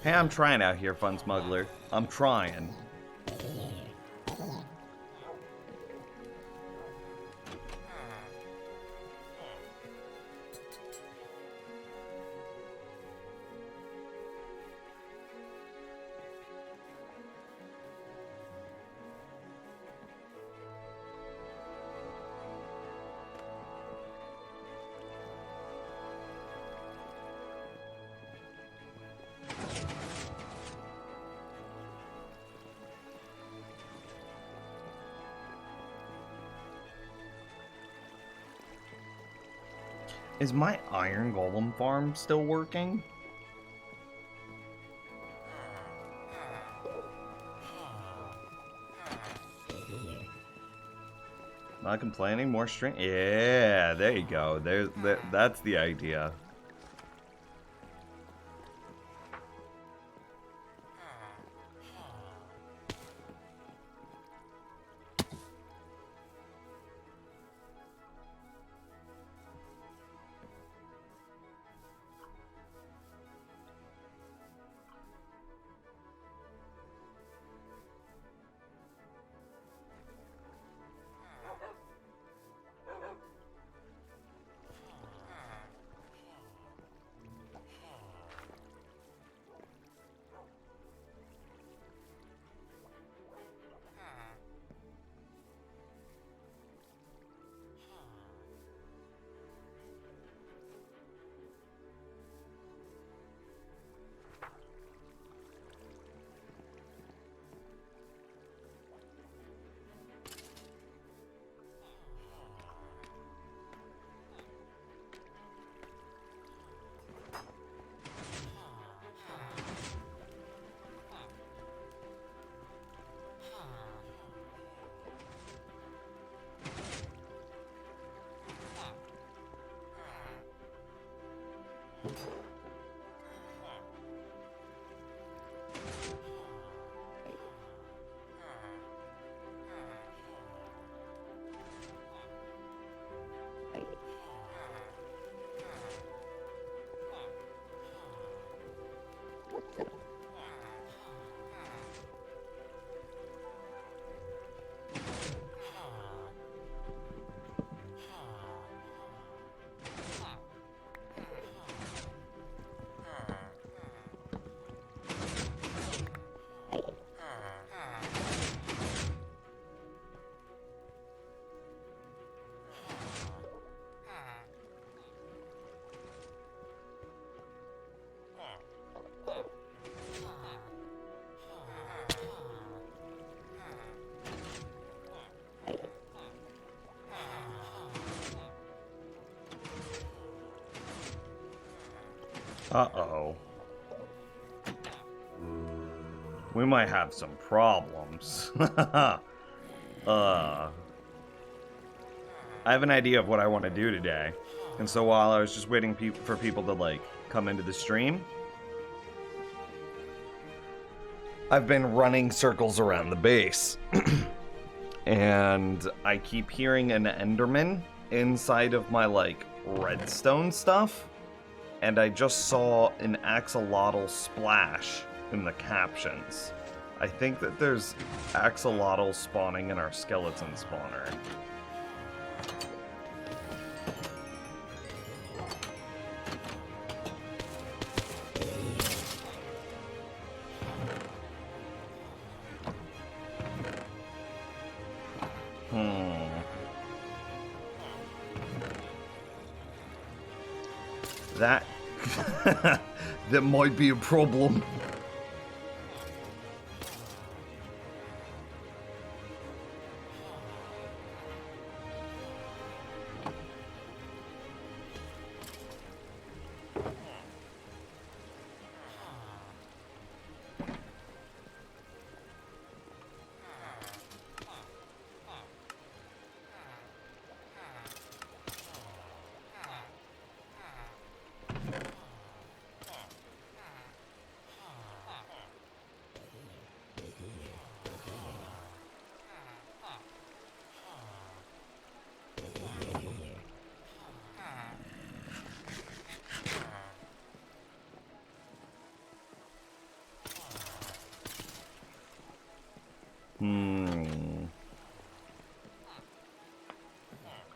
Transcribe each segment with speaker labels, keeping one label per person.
Speaker 1: Hey, I'm trying out here, Fun Smuggler. I'm trying. Is my iron golem farm still working? Not complaining, more string. Yeah, there you go. That's the idea. Uh-oh. We might have some problems. I have an idea of what I want to do today. And so while I was just waiting for people to, like, come into the stream, I've been running circles around the base. And I keep hearing an Enderman inside of my, like, redstone stuff. And I just saw an axolotl splash in the captions. I think that there's axolotl spawning in our skeleton spawner. That... that might be a problem.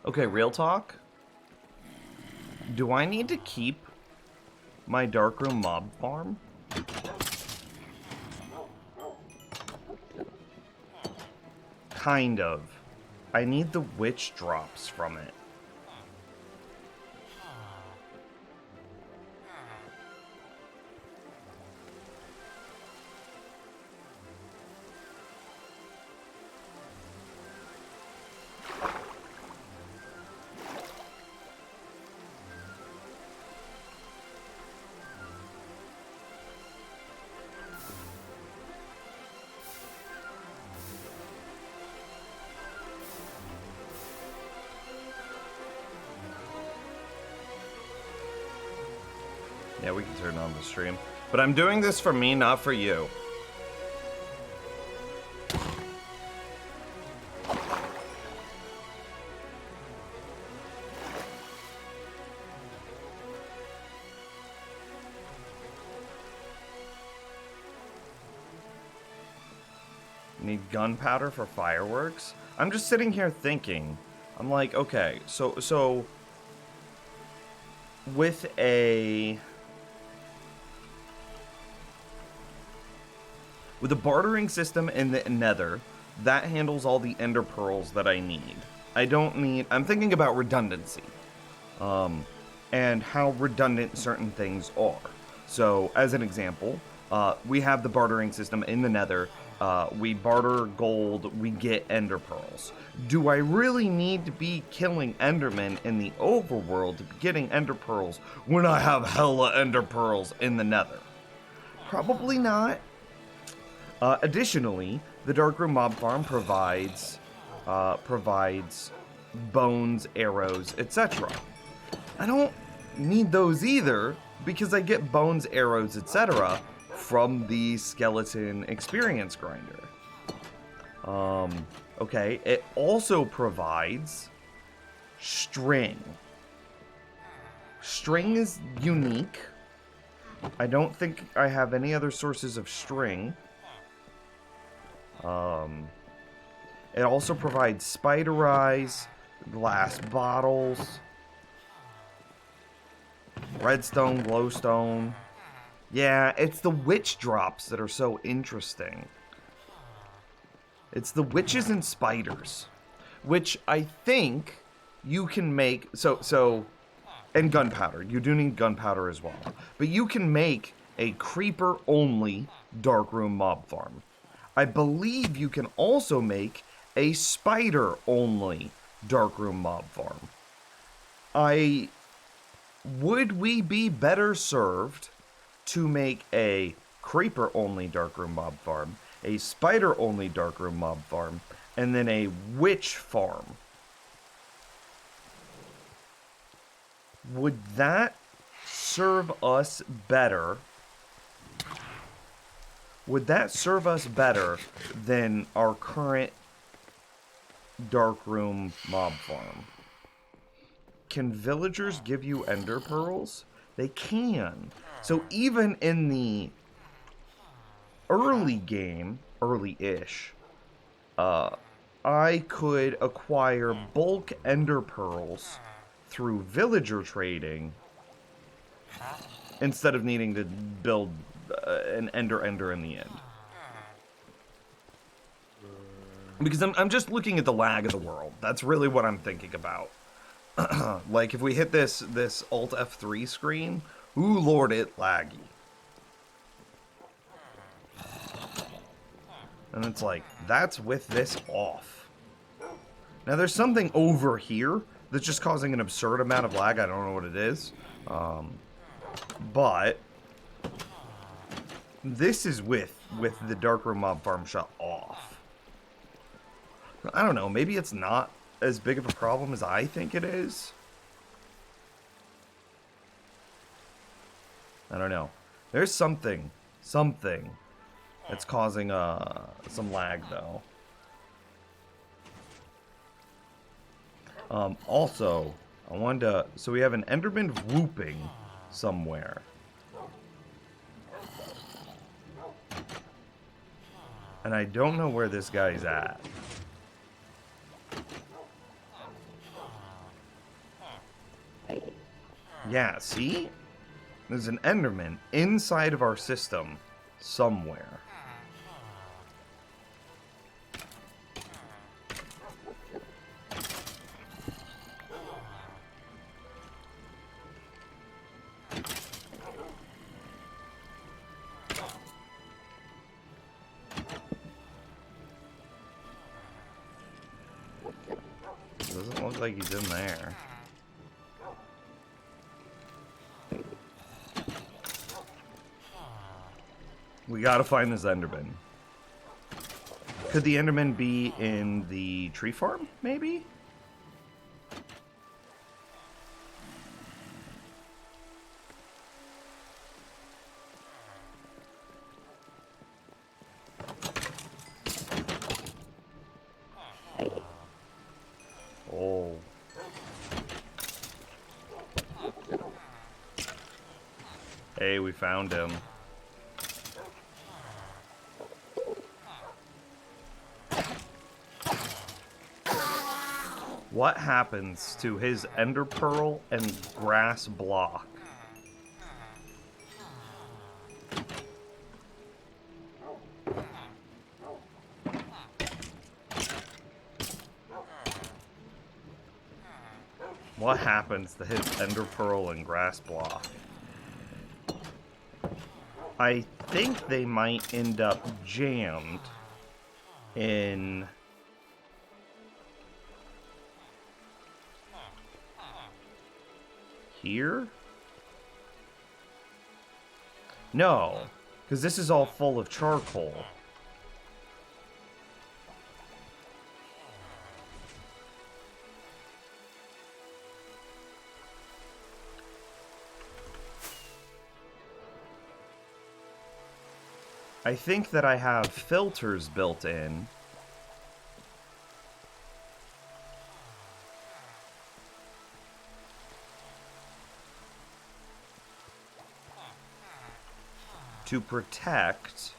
Speaker 1: Okay, real talk. Do I need to keep my Darkroom mob farm? Kind of. I need the witch drops from it. Yeah, we can turn on the stream. But I'm doing this for me, not for you. Need gunpowder for fireworks? I'm just sitting here thinking. I'm like, okay, so with a bartering system in the Nether, that handles all the ender pearls that I need. I'm thinking about redundancy. And how redundant certain things are. So, as an example, we have the bartering system in the Nether. We barter gold, we get ender pearls. Do I really need to be killing endermen in the overworld to be getting ender pearls when I have hella ender pearls in the Nether? Probably not. Additionally, the Darkroom mob farm provides bones, arrows, etc. I don't need those either because I get bones, arrows, etc. from the skeleton experience grinder. Okay, it also provides string. String is unique. I don't think I have any other sources of string. It also provides spider eyes, glass bottles, redstone, glowstone. Yeah, it's the witch drops that are so interesting. It's the witches and spiders, which I think you can make. And gunpowder. You do need gunpowder as well, but you can make a creeper-only Darkroom mob farm. I believe you can also make a spider-only Darkroom mob farm. Would we be better served to make a creeper-only Darkroom mob farm, a spider-only Darkroom mob farm, and then a witch farm? Would that serve us better? Would that serve us better than our current Darkroom mob farm? Can villagers give you ender pearls? They can. So even in the early game, early-ish, I could acquire bulk ender pearls through villager trading instead of needing to build an ender in the end. Because I'm just looking at the lag of the world. That's really what I'm thinking about. Like, if we hit this Alt F3 screen, ooh, Lord, it laggy. And it's like, that's with this off. Now, there's something over here that's just causing an absurd amount of lag. I don't know what it is. But this is with the Darkroom mob farm shut off. I don't know, maybe it's not as big of a problem as I think it is. I don't know. There's something that's causing some lag though. Also, I wanted to, so we have an Enderman whooping somewhere. And I don't know where this guy's at. Yeah, see? There's an Enderman inside of our system somewhere. Doesn't look like he's in there. We gotta find this Enderman. Could the Enderman be in the tree farm, maybe? Oh. Hey, we found him. What happens to his ender pearl and grass block? What happens to his ender pearl and grass block? I think they might end up jammed in... here? No, because this is all full of charcoal. I think that I have filters built in. To protect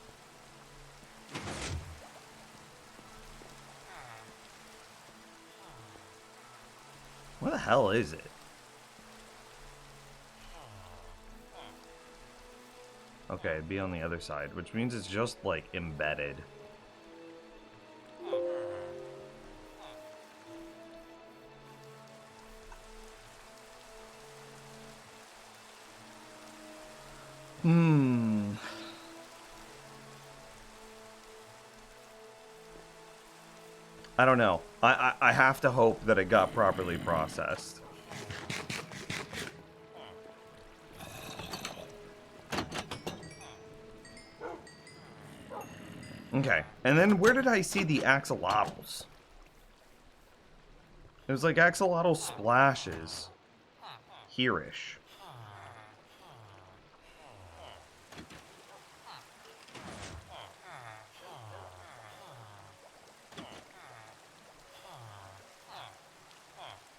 Speaker 1: what the hell is it? Okay, be on the other side, which means it's just like embedded. I don't know. I have to hope that it got properly processed. Okay, and then where did I see the axolotls? It was like axolotl splashes. Here-ish.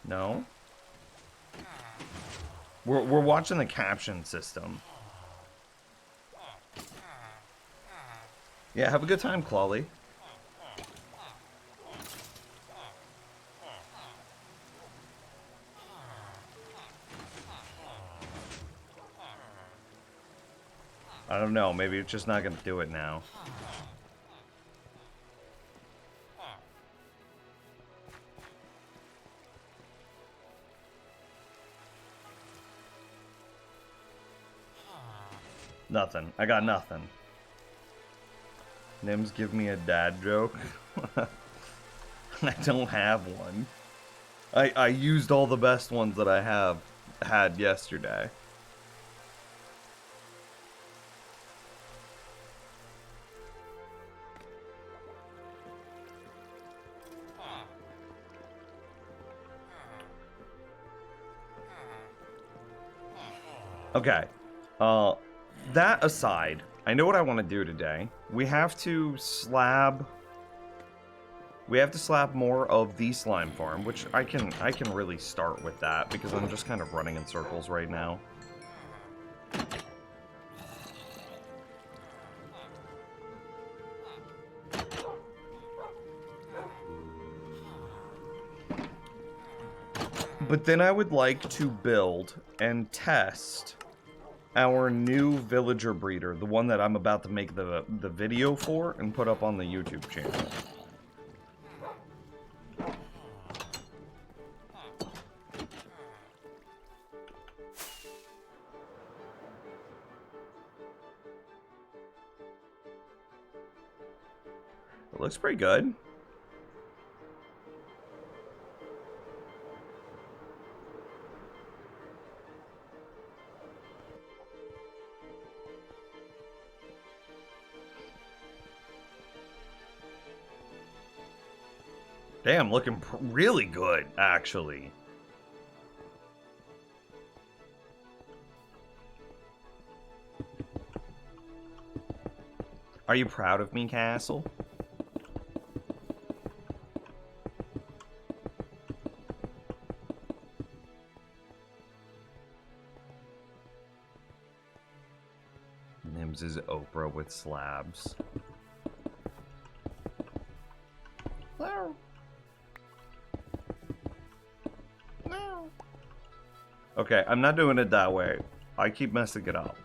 Speaker 1: No? We're watching the caption system. Yeah, have a good time, Clawley. I don't know, maybe it's just not gonna do it now. Nothing. I got nothing. Nims, give me a dad joke. I don't have one. I used all the best ones that I had yesterday. Okay. That aside, I know what I want to do today. We have to slab more of the slime farm, which I can really start with that because I'm just kind of running in circles right now. But then I would like to build and test our new villager breeder, the one that I'm about to make the video for and put up on the YouTube channel. It looks pretty good. Damn, looking really good, actually. Are you proud of me, Castle? Nims is Oprah with slabs. Hello. No. Okay, I'm not doing it that way. I keep messing it up.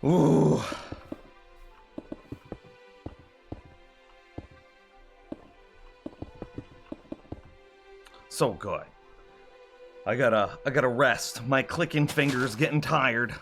Speaker 1: Ooh. So good. I gotta rest. My clicking fingers getting tired.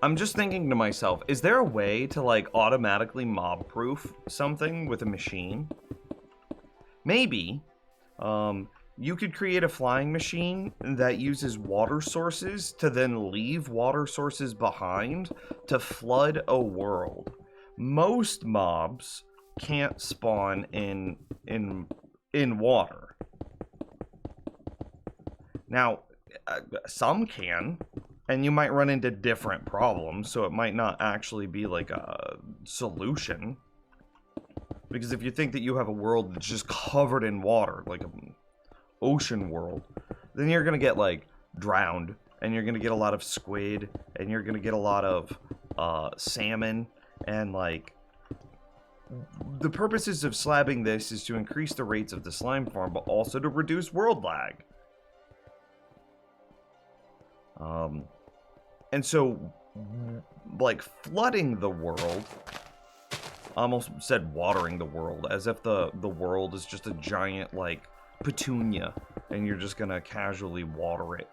Speaker 1: I'm just thinking to myself, is there a way to like automatically mob proof something with a machine? Maybe. You could create a flying machine that uses water sources to then leave water sources behind to flood a world. Most mobs can't spawn in water. Now, some can. And you might run into different problems, so it might not actually be like a solution. Because if you think that you have a world that's just covered in water, like an ocean world, then you're gonna get like drowned, and you're gonna get a lot of squid, and you're gonna get a lot of salmon, and like the purposes of slabbing this is to increase the rates of the slime farm, but also to reduce world lag. And so, like, flooding the world, I almost said watering the world, as if the world is just a giant, like, petunia, and you're just gonna casually water it.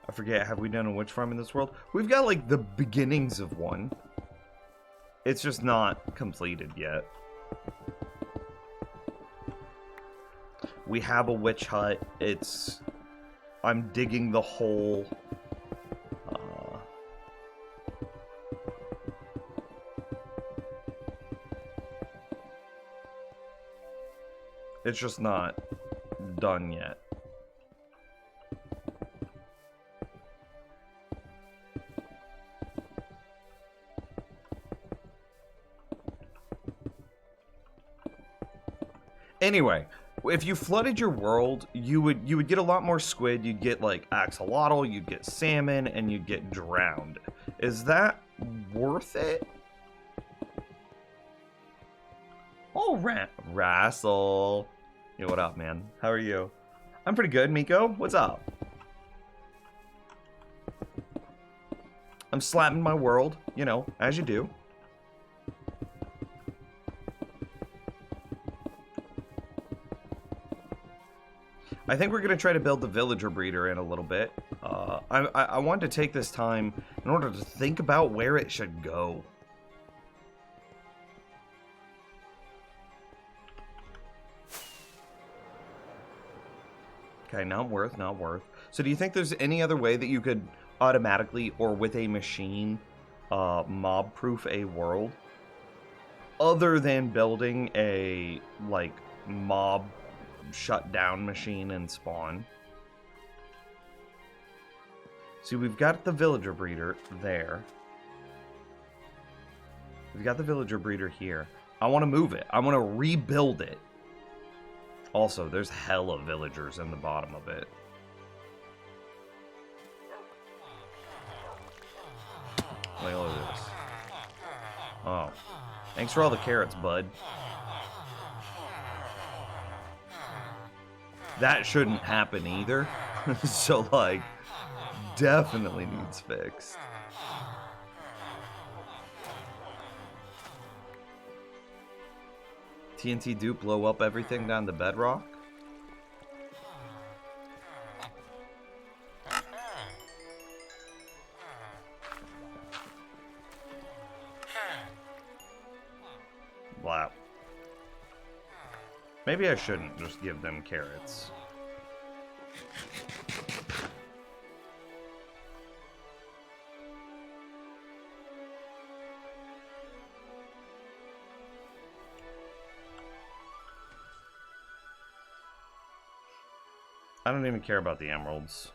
Speaker 1: I forget, have we done a witch farm in this world? We've got, like, the beginnings of one. It's just not completed yet. We have a witch hut. I'm digging the hole. It's just not done yet. Anyway, if you flooded your world, you would get a lot more squid. You'd get like axolotl, you'd get salmon, and you'd get drowned. Is that worth it? Oh, Rassel. Yo, what up, man? How are you? I'm pretty good, Miko. What's up? I'm slapping my world, you know, as you do. I think we're going to try to build the villager breeder in a little bit. I wanted to take this time in order to think about where it should go. Okay, not worth, not worth. So do you think there's any other way that you could automatically or with a machine mob-proof a world? Other than building a, like, mob shutdown machine and spawn. See, we've got the villager breeder there. We've got the villager breeder here. I want to move it. I want to rebuild it. Also, there's hella villagers in the bottom of it. Look at this. Oh. Thanks for all the carrots, bud. That shouldn't happen either. So, like, definitely needs fixed. TNT do blow up everything down the bedrock? Wow. Maybe I shouldn't just give them carrots. I don't even care about the emeralds.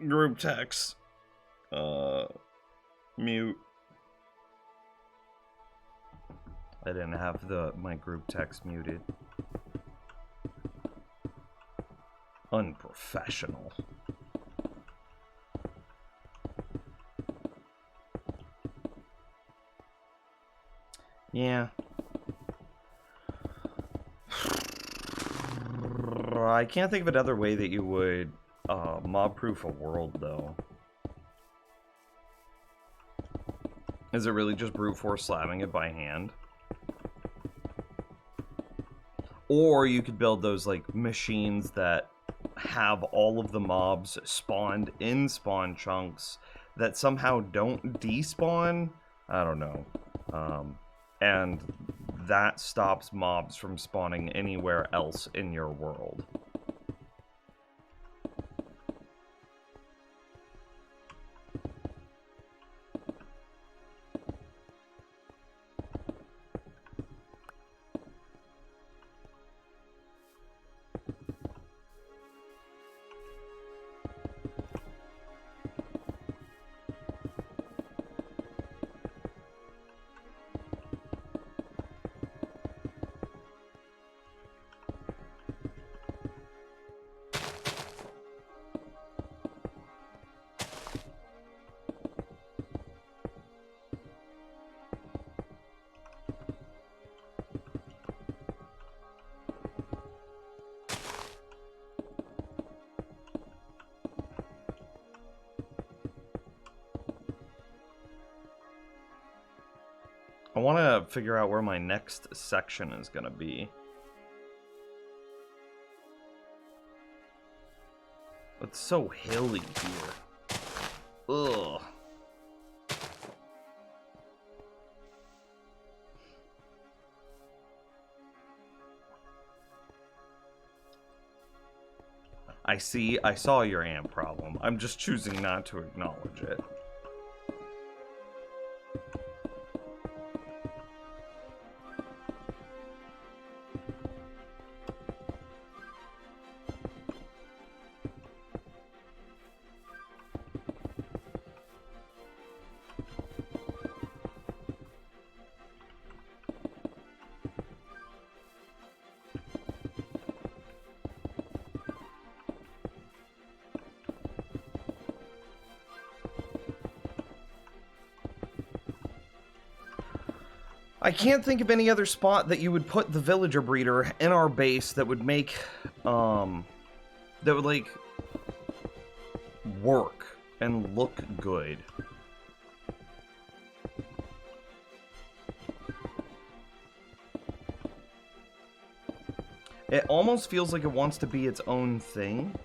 Speaker 1: Group text. Mute. I didn't have my group text muted. Unprofessional. Yeah. I can't think of another way that you would mob-proof a world, though. Is it really just brute force slamming it by hand? Or you could build those, like, machines that have all of the mobs spawned in spawn chunks that somehow don't despawn? I don't know. And that stops mobs from spawning anywhere else in your world. I want to figure out where my next section is going to be. It's so hilly here. Ugh. I saw your ant problem. I'm just choosing not to acknowledge it. I can't think of any other spot that you would put the villager breeder in our base that would make, that would, like, work and look good. It almost feels like it wants to be its own thing.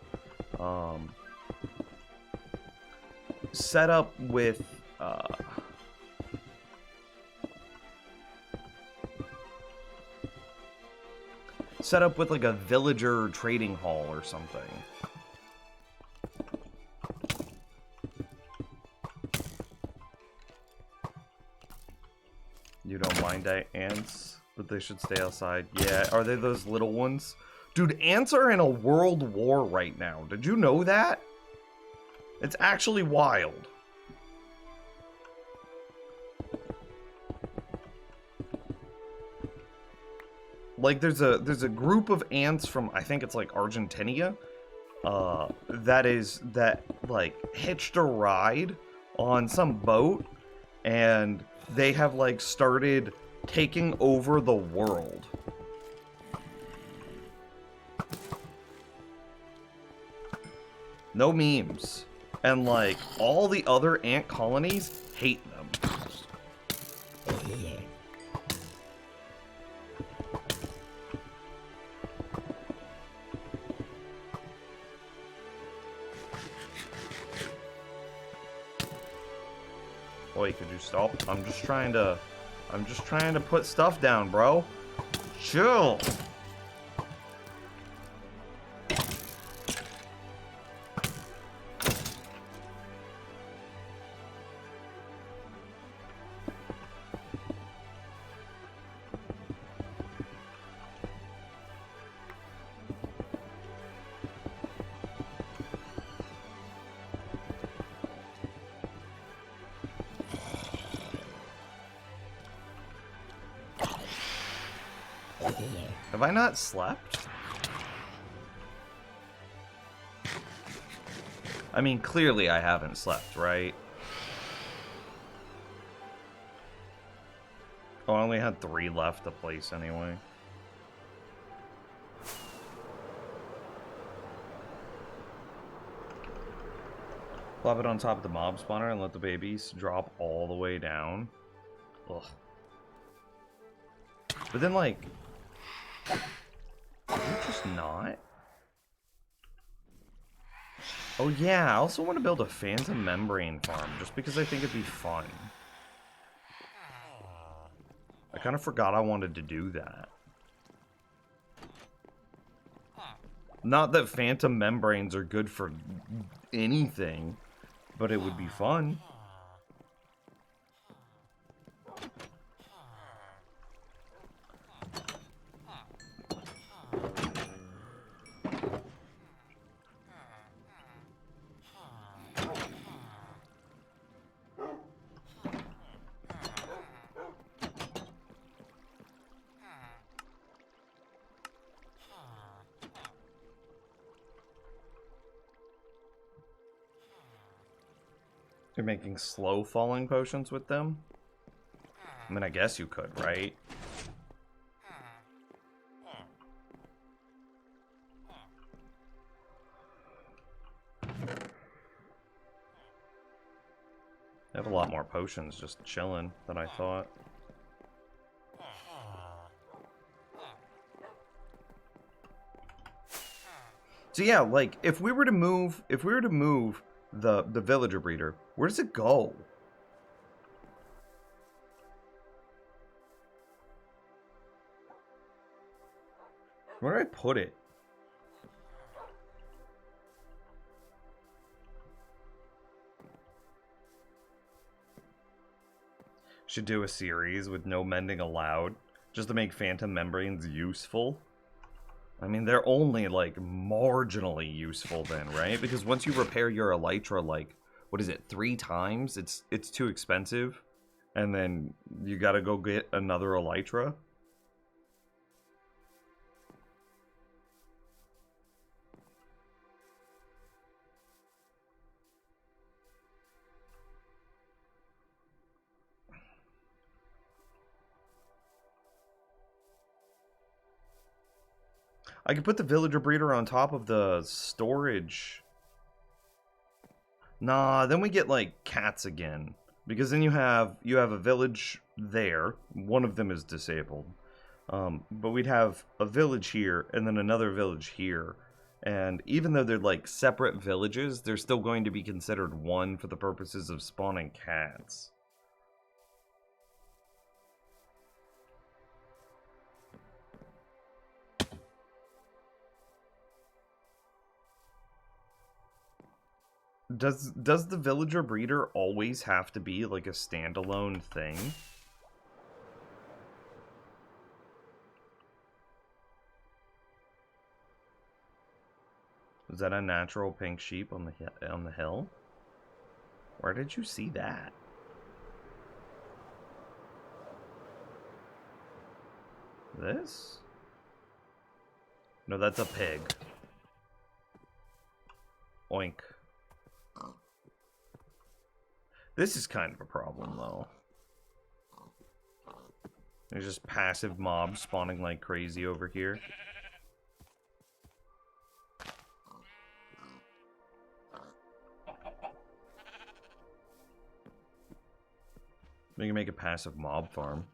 Speaker 1: Set up with, set up with like a villager trading hall or something. You don't mind ants, but they should stay outside. Yeah, are they those little ones? Dude, ants are in a world war right now. Did you know that? It's actually wild. Like there's a group of ants from, I think it's like Argentina, that like hitched a ride on some boat, and they have like started taking over the world. No memes. And like all the other ant colonies hate them. Wait, could you stop? I'm just trying to put stuff down, bro. Chill. Have I not slept? I mean, clearly I haven't slept, right? Oh, I only had 3 left to place anyway. Plop it on top of the mob spawner and let the babies drop all the way down. Ugh. But then, like... Can you just not? Oh yeah, I also want to build a phantom membrane farm, just because I think it'd be fun. I kind of forgot I wanted to do that. Not that phantom membranes are good for anything, but it would be fun. You're making slow falling potions with them? I mean, I guess you could, right? I have a lot more potions just chilling than I thought. So yeah, like if we were to move the villager breeder, where does it go? Where do I put it? Should do a series with no mending allowed, just to make phantom membranes useful. I mean, they're only, like, marginally useful then, right? Because once you repair your elytra, like, what is it, 3 times? It's too expensive. And then you gotta go get another elytra. I could put the villager breeder on top of the storage. Nah, then we get like cats again. Because then you have a village there. One of them is disabled. But we'd have a village here and then another village here. And even though they're like separate villages, they're still going to be considered one for the purposes of spawning cats. Does the villager breeder always have to be like a standalone thing? Is that a natural pink sheep on the hill? Where did you see that? This? No, that's a pig. Oink. This is kind of a problem, though. There's just passive mobs spawning like crazy over here. We can make a passive mob farm.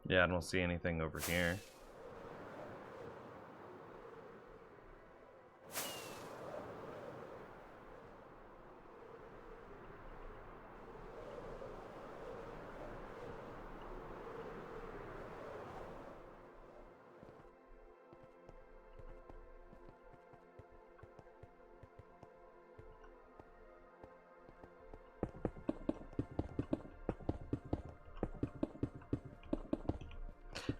Speaker 1: Yeah, I don't see anything over here.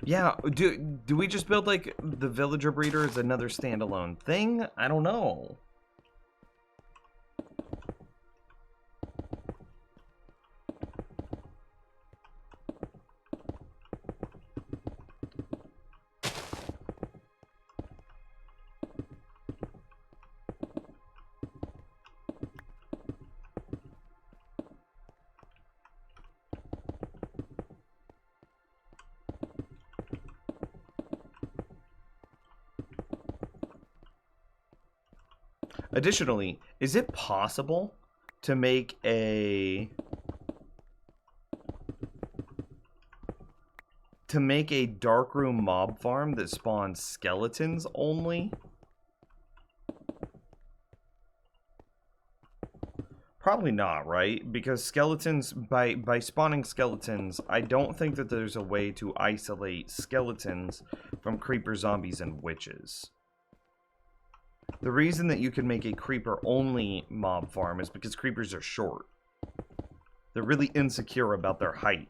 Speaker 1: Yeah, do we just build like the villager breeder as another standalone thing? I don't know. Additionally, is it possible to make a darkroom mob farm that spawns skeletons only? Probably not, right? Because skeletons, by spawning skeletons, I don't think that there's a way to isolate skeletons from creeper, zombies, and witches. The reason that you can make a creeper-only mob farm is because creepers are short. They're really insecure about their height.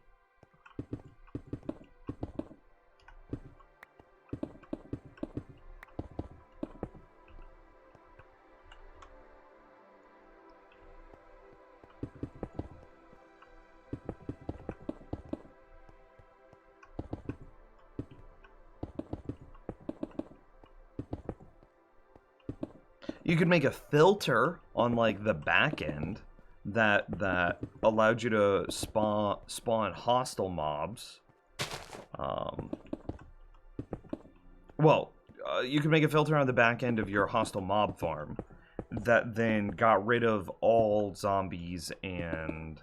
Speaker 1: You could make a filter on like the back end that allowed you to spawn hostile mobs. You could make a filter on the back end of your hostile mob farm that then got rid of all zombies and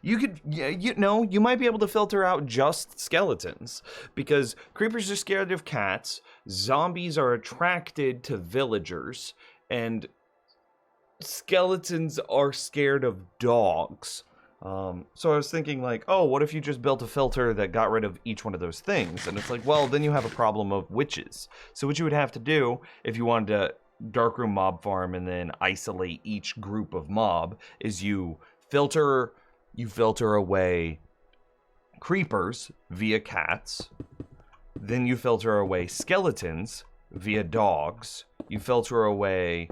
Speaker 1: you could, you might be able to filter out just skeletons because creepers are scared of cats, zombies are attracted to villagers, and skeletons are scared of dogs. So I was thinking like, oh, what if you just built a filter that got rid of each one of those things? And it's like, well, then you have a problem of witches. So what you would have to do if you wanted to darkroom mob farm and then isolate each group of mob is you filter away creepers via cats, then you filter away skeletons via dogs, you filter away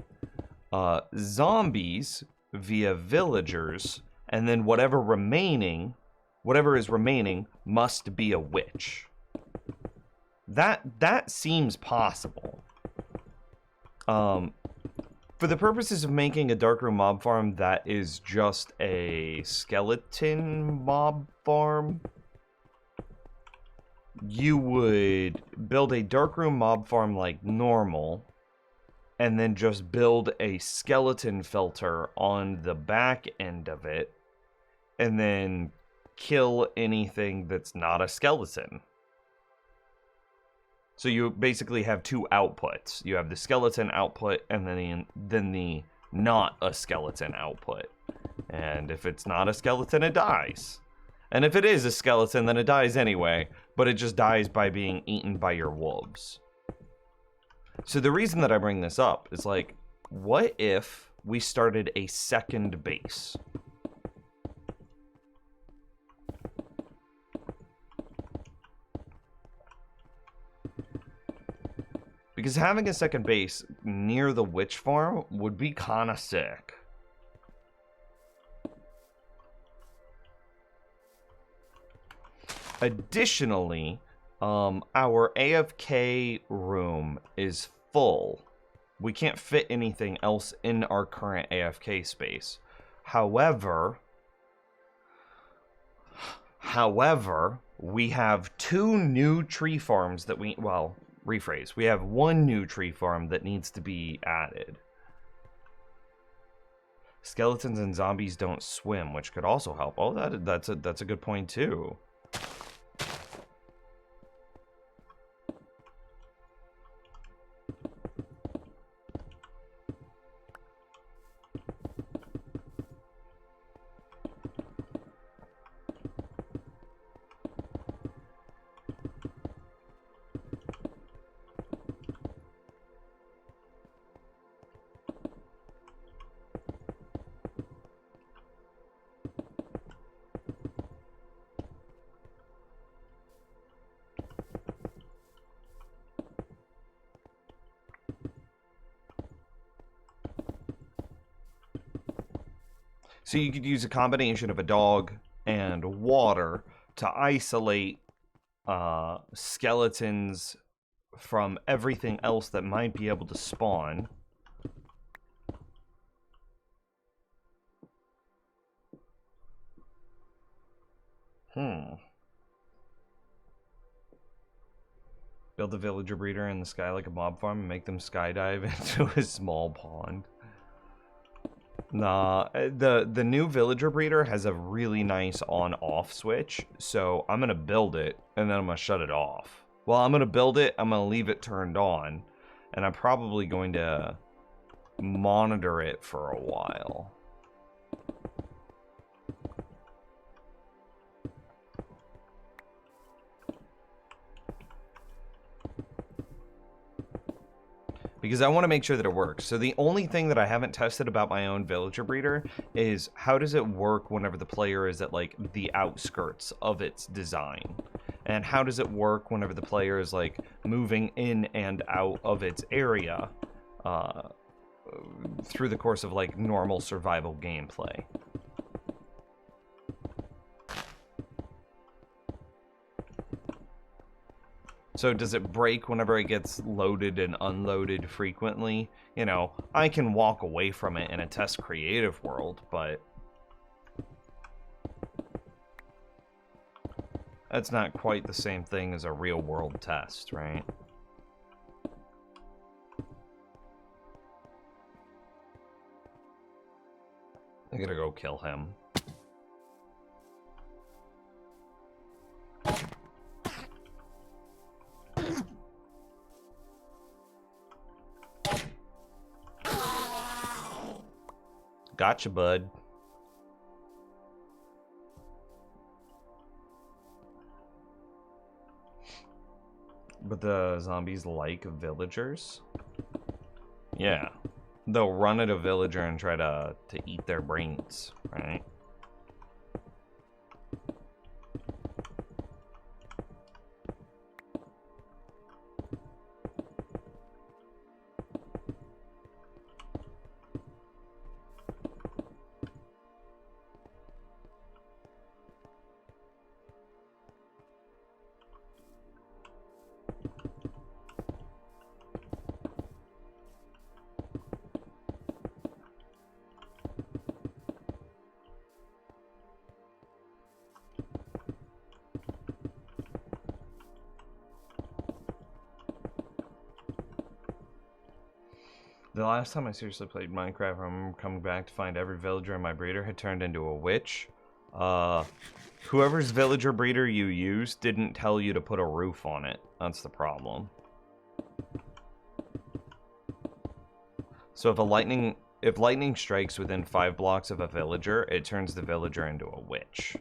Speaker 1: zombies via villagers, and then whatever is remaining must be a witch. That seems possible. For the purposes of making a Darkroom mob farm that is just a skeleton mob farm, you would build a Darkroom mob farm like normal, and then just build a skeleton filter on the back end of it, and then kill anything that's not a skeleton. So you basically have two outputs. You have the skeleton output and then the not a skeleton output. And if it's not a skeleton, it dies. And if it is a skeleton, then it dies anyway, but it just dies by being eaten by your wolves. So the reason that I bring this up is like, what if we started a second base? Because having a second base near the witch farm would be kind of sick. Additionally, our AFK room is full. We can't fit anything else in our current AFK space. However, we have 2 new tree farms that we, well, rephrase. We have 1 new tree farm that needs to be added. Skeletons and zombies don't swim, which could also help. Oh, that's a good point too. So you could use a combination of a dog and water to isolate skeletons from everything else that might be able to spawn. Build a villager breeder in the sky like a mob farm and make them skydive into a small pond. Nah, the new villager breeder has a really nice on-off switch, so I'm gonna build it and then I'm gonna shut it off. Well, I'm gonna build it, I'm gonna leave it turned on, and I'm probably going to monitor it for a while. Because I want to make sure that it works. So the only thing that I haven't tested about my own villager breeder is how does it work whenever the player is at like the outskirts of its design? And how does it work whenever the player is like moving in and out of its area through the course of like normal survival gameplay? So does it break whenever it gets loaded and unloaded frequently? You know, I can walk away from it in a test creative world, but that's not quite the same thing as a real world test, right? I gotta go kill him. Gotcha, bud. But the zombies like villagers? Yeah. They'll run at a villager and try to eat their brains, right? The last time I seriously played Minecraft, I remember coming back to find every villager in my breeder had turned into a witch. Whoever's villager breeder you used didn't tell you to put a roof on it. That's the problem. So if lightning strikes within 5 blocks of a villager, it turns the villager into a witch.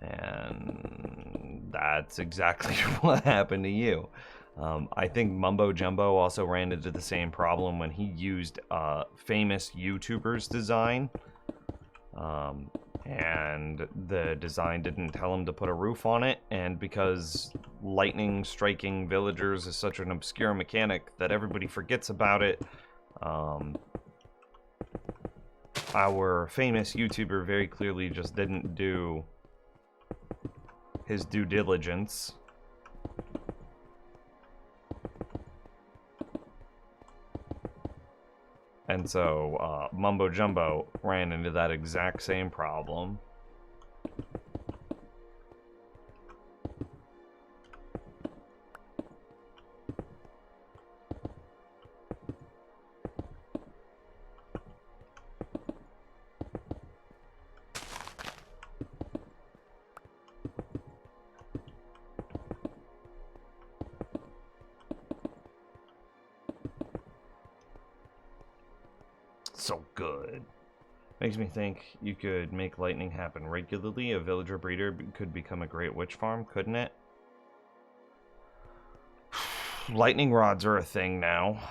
Speaker 1: And that's exactly what happened to you. I think Mumbo Jumbo also ran into the same problem when he used famous YouTuber's design. And the design didn't tell him to put a roof on it, and because lightning striking villagers is such an obscure mechanic that everybody forgets about it, our famous YouTuber very clearly just didn't do his due diligence. And so, Mumbo Jumbo ran into that exact same problem. So good. Makes me think you could make lightning happen regularly. A villager breeder could become a great witch farm, couldn't it? Lightning rods are a thing now.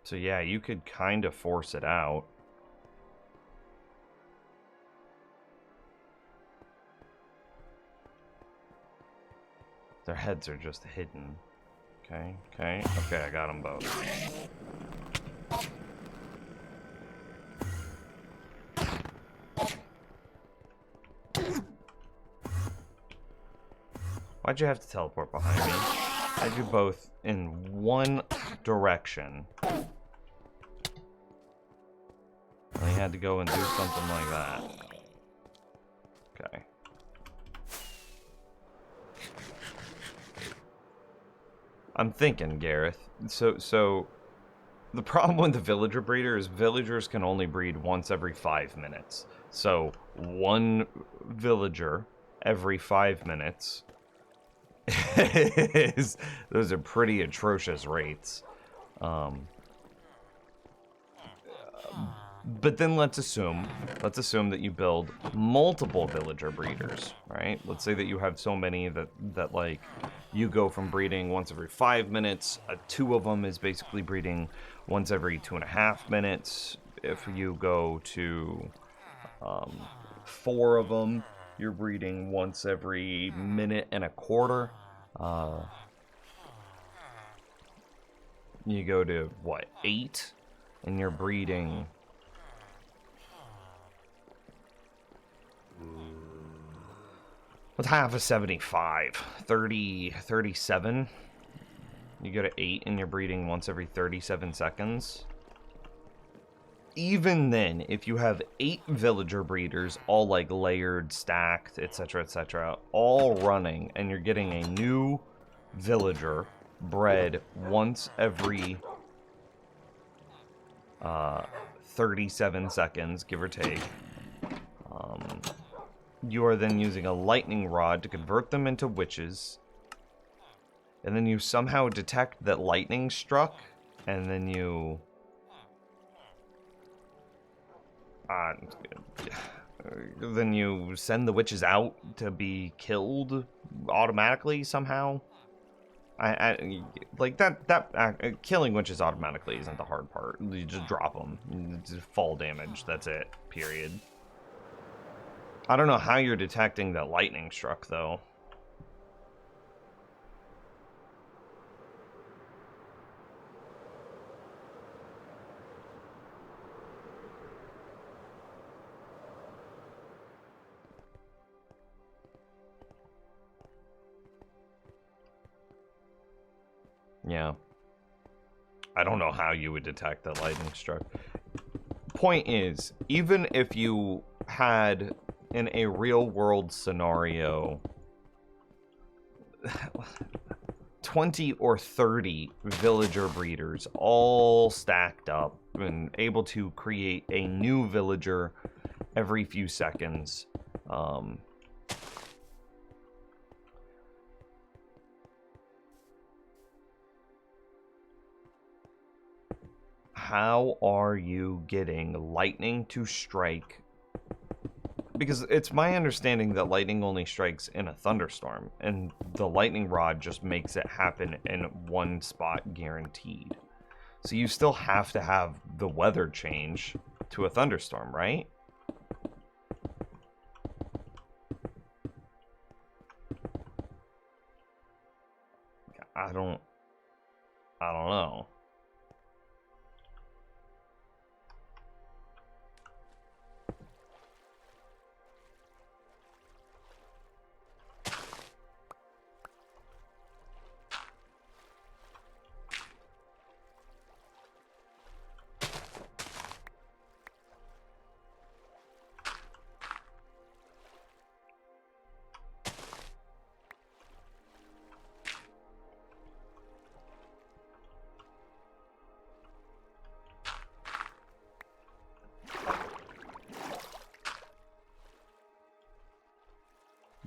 Speaker 1: So yeah, you could kind of force it out. Their heads are just hidden. Okay, okay, okay, I got them both. Why'd you have to teleport behind me? I do both in one direction. And he had to go and do something like that. Okay. I'm thinking, Gareth. So the problem with the villager breeder is villagers can only breed once every 5 minutes. So one villager every 5 minutes is, those are pretty atrocious rates. But then let's assume that you build multiple villager breeders, right? Let's say that you have so many that like you go from breeding once every 5 minutes. 2 of them is basically breeding once every 2.5 minutes. If you go to 4 of them, you're breeding once every 1.25 minutes. You go to what, 8, and you're breeding. What's half of 75? 37. You go to 8 and you're breeding once every 37 seconds. Even then, if you have 8 villager breeders, all like layered, stacked, etc., all running, and you're getting a new villager bred once every 37 seconds, give or take. You are then using a lightning rod to convert them into witches. And then you somehow detect that lightning struck. And then you... then you send the witches out to be killed automatically somehow. Like that killing witches automatically isn't the hard part. You just drop them. Just fall damage. That's it. Period. I don't know how you're detecting that lightning struck, though. Yeah. I don't know how you would detect that lightning struck. Point is, even if you had... in a real-world scenario, 20 or 30 villager breeders all stacked up and able to create a new villager every few seconds. How are you getting lightning to strike? Because it's my understanding that lightning only strikes in a thunderstorm, and the lightning rod just makes it happen in one spot guaranteed. So you still have to have the weather change to a thunderstorm, right? I don't know.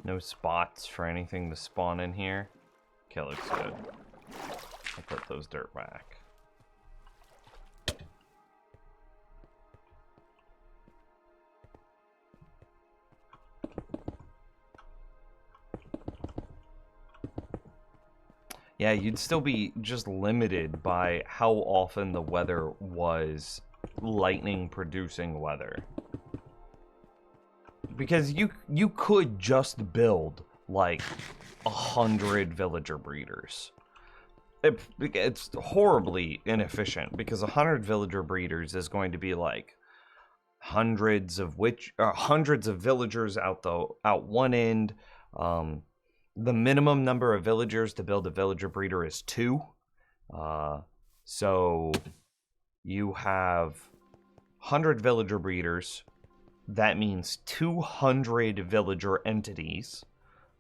Speaker 1: No spots for anything to spawn in here. Okay, looks good. I'll put those dirt back. Yeah, you'd still be just limited by how often the weather was lightning producing weather. Because you could just build like 100 villager breeders. It's horribly inefficient because 100 villager breeders is going to be like hundreds of villagers out one end. The minimum number of villagers to build a villager breeder is 2. So you have 100 villager breeders. That means 200 villager entities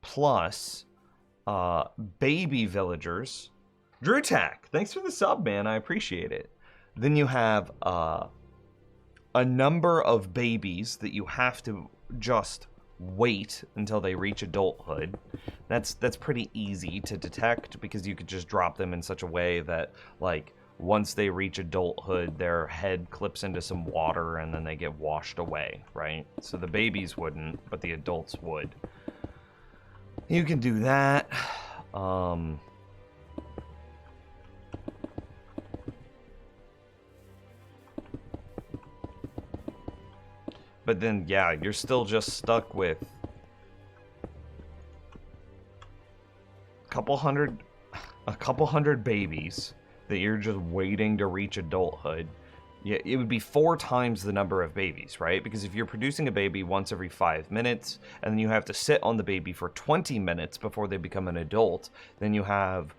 Speaker 1: plus baby villagers. Drewtac, thanks for the sub, man. I appreciate it. Then you have a number of babies that you have to just wait until they reach adulthood. That's pretty easy to detect because you could just drop them in such a way that, like, once they reach adulthood, their head clips into some water and then they get washed away, right? So the babies wouldn't, but the adults would. You can do that. But then, yeah, you're still just stuck with a couple hundred babies that you're just waiting to reach adulthood. Yeah, it would be 4 times the number of babies, right? Because if you're producing a baby once every 5 minutes, and then you have to sit on the baby for 20 minutes before they become an adult, then you'll have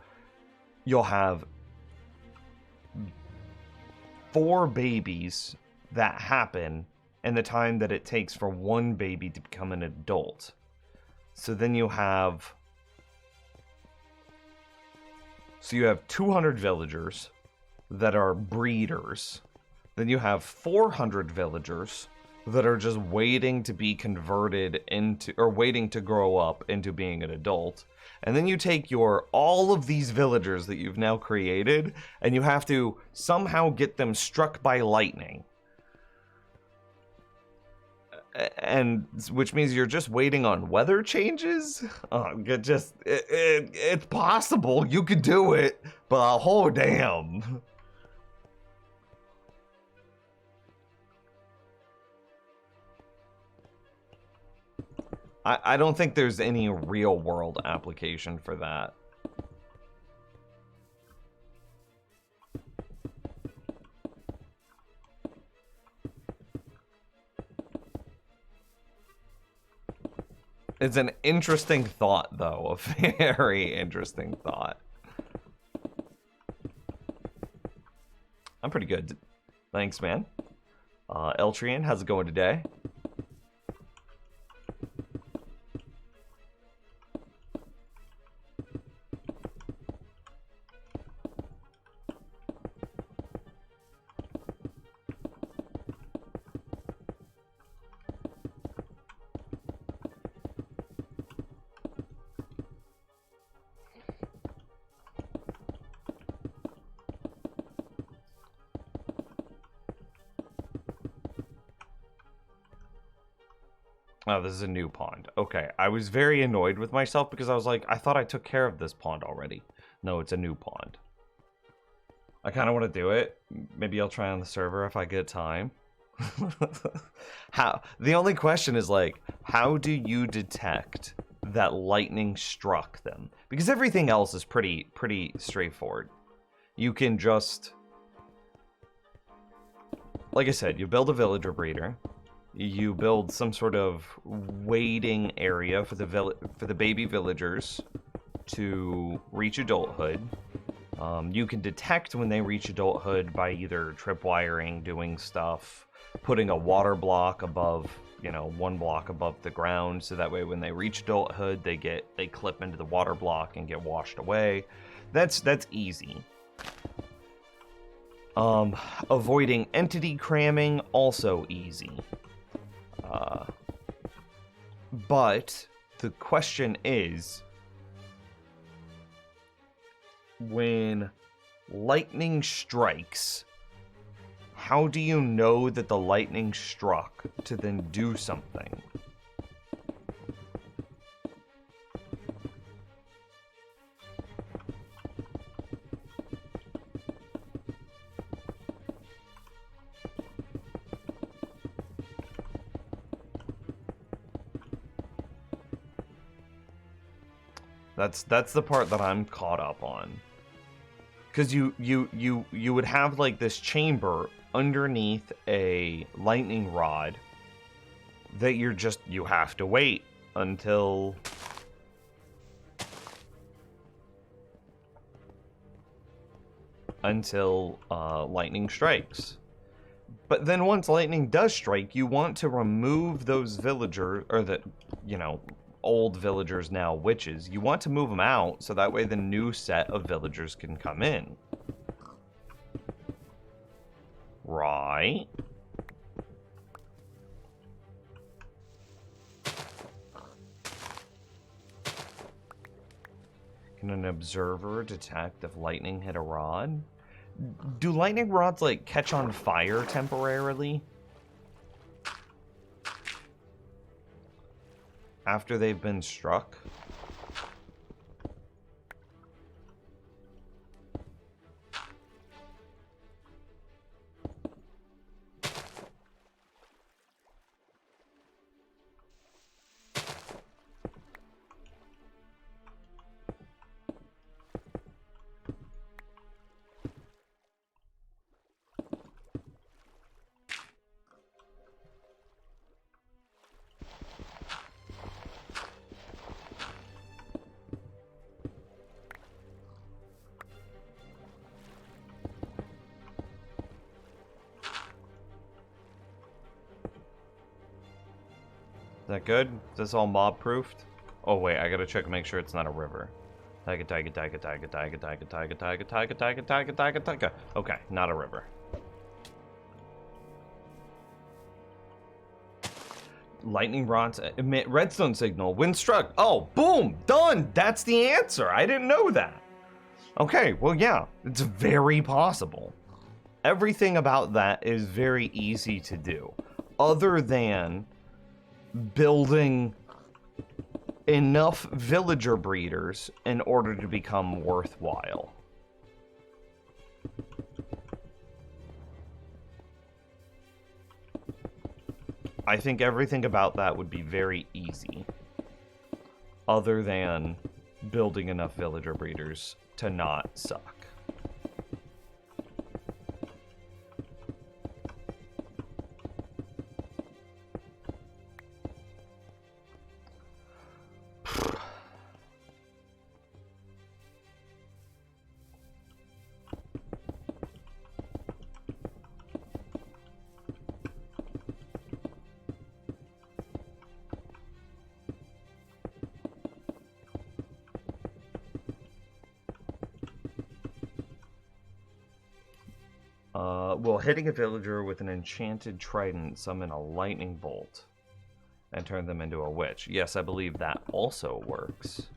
Speaker 1: 4 babies that happen in the time that it takes for one baby to become an adult. So then you have 200 villagers that are breeders. Then you have 400 villagers that are just waiting to be converted into, or waiting to grow up into being an adult. And then you take all of these villagers that you've now created, and you have to somehow get them struck by lightning. And which means you're just waiting on weather changes? It's possible. You could do it, but oh damn. I don't think there's any real world application for that. It's an interesting thought, though. A very interesting thought. I'm pretty good. Thanks, man. Eltrian, how's it going today? Oh, this is a new pond. Okay, I was very annoyed with myself because I was like, I thought I took care of this pond already. No, it's a new pond. I kind of want to do it. Maybe I'll try on the server if I get time. How? The only question is like, how do you detect that lightning struck them? Because everything else is pretty straightforward. You can just, like I said, you build a villager breeder. You build some sort of waiting area for the baby villagers to reach adulthood. You can detect when they reach adulthood by either tripwiring, doing stuff, putting a water block above, you know, one block above the ground, so that way when they reach adulthood, they clip into the water block and get washed away. That's easy. Avoiding entity cramming, also easy. But the question is, when lightning strikes, how do you know that the lightning struck to then do something? That's the part that I'm caught up on. Because you would have like this chamber underneath a lightning rod that you have to wait until lightning strikes. But then once lightning does strike, you want to remove those villagers, or the, you know, old villagers, now witches. You want to move them out so that way the new set of villagers can come in. Right? Can an observer detect if lightning hit a rod? Do lightning rods, like, catch on fire temporarily? After they've been struck? Is that good? Is this all mob proofed? Oh wait, I gotta check and make sure it's not a river. Okay, not a river. Lightning rods emit redstone signal when struck. Oh, boom, done. That's the answer. I didn't know that. Okay, well, yeah, it's very possible. Everything about that is very easy to do, other than building enough villager breeders in order to become worthwhile. I think everything about that would be very easy, other than building enough villager breeders to not suck. Will hitting a villager with an enchanted trident summon a lightning bolt and turn them into a witch? Yes, I believe that also works.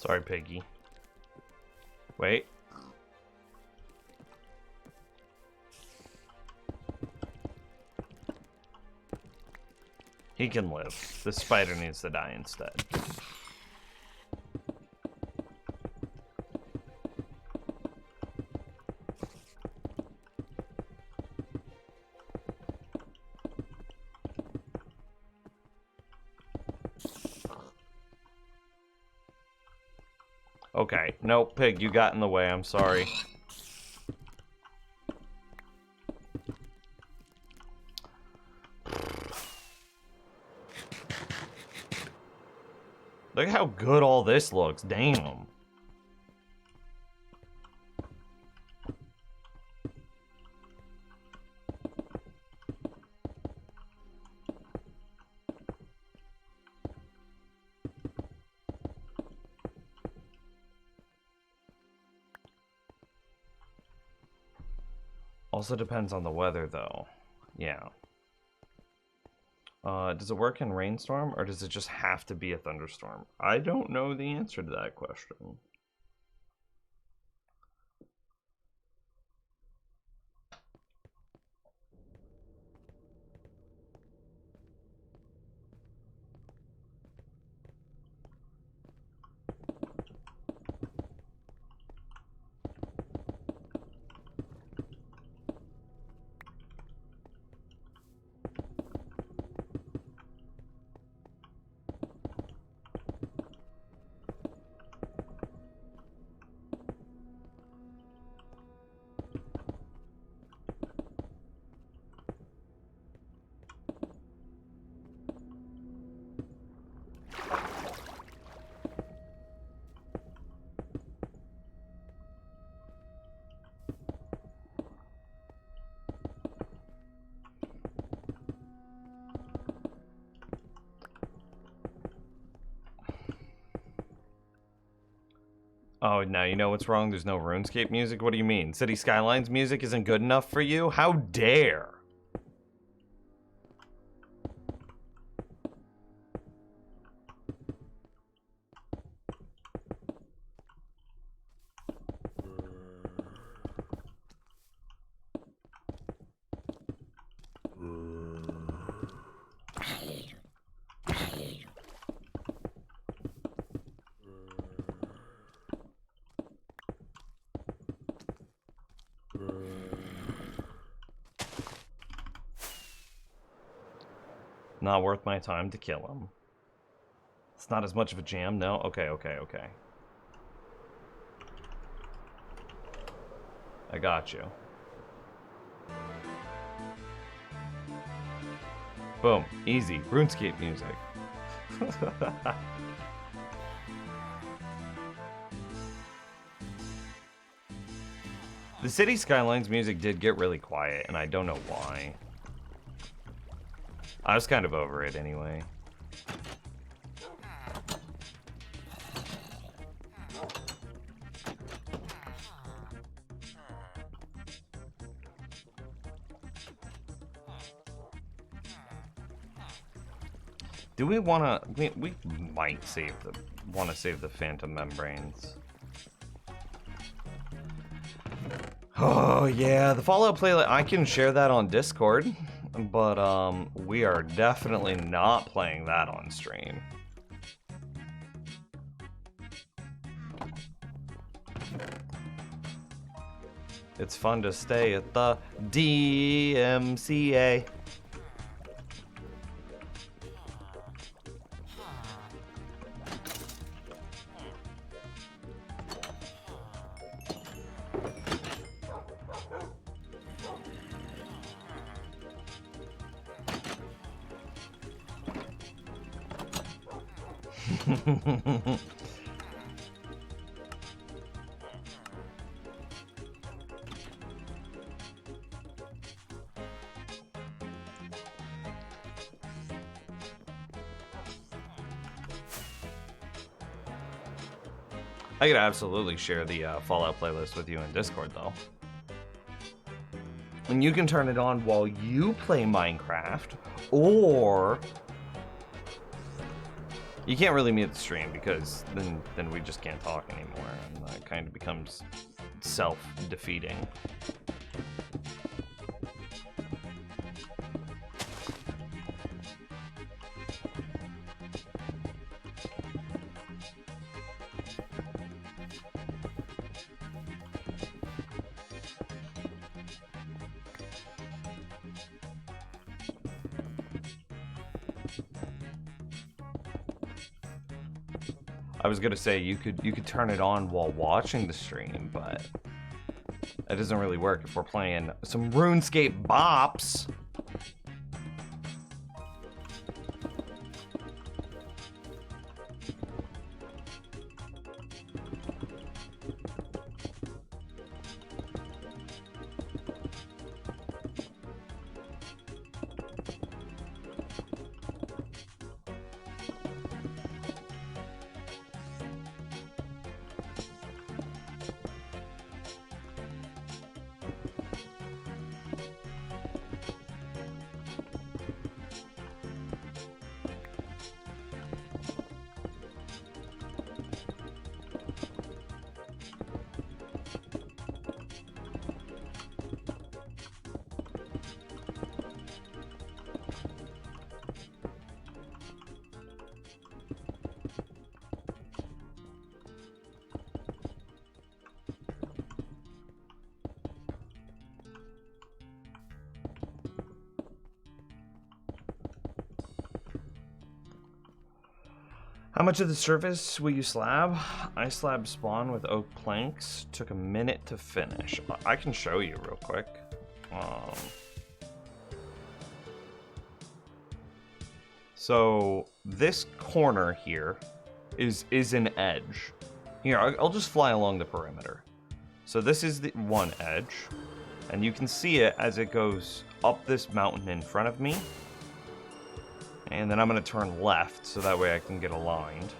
Speaker 1: Sorry, Piggy. Wait. He can live. The spider needs to die instead. Okay. No, Pig, you got in the way. I'm sorry. Look at how good all this looks. Damn. Also depends on the weather, though. Yeah. Does it work in rainstorm, or does it just have to be a thunderstorm? I don't know the answer to that question. Oh, now you know what's wrong? There's no RuneScape music? What do you mean? City Skylines music isn't good enough for you? How dare! Not worth my time to kill him. It's not as much of a jam, no? Okay. I got you. Boom. Easy. RuneScape music. The City Skylines music did get really quiet, and I don't know why. I was kind of over it anyway. Do we wanna? We might wanna save the Phantom Membranes. Oh yeah, the Fallout playlist. I can share that on Discord, but we are definitely not playing that on stream. It's fun to stay at the DMCA. I could absolutely share the Fallout playlist with you in Discord, though. And you can turn it on while you play Minecraft, or You can't really mute the stream because then we just can't talk anymore, and that kind of becomes self-defeating. I was gonna say you could turn it on while watching the stream, but that doesn't really work if we're playing some RuneScape bops. How much of the surface will you slab? I slab spawn with oak planks. Took a minute to finish. I can show you real quick. So this corner here is an edge. Here, I'll just fly along the perimeter. So this is the one edge, and you can see it as it goes up this mountain in front of me. And then I'm going to turn left, so that way I can get aligned.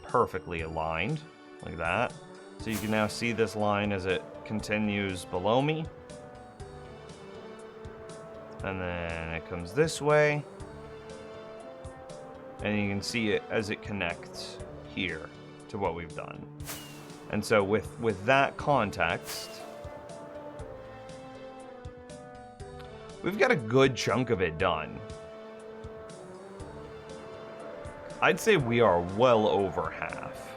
Speaker 1: Perfectly aligned, like that. So you can now see this line as it continues below me. And then it comes this way. And you can see it as it connects here to what we've done. And so with that context, we've got a good chunk of it done. I'd say we are well over half.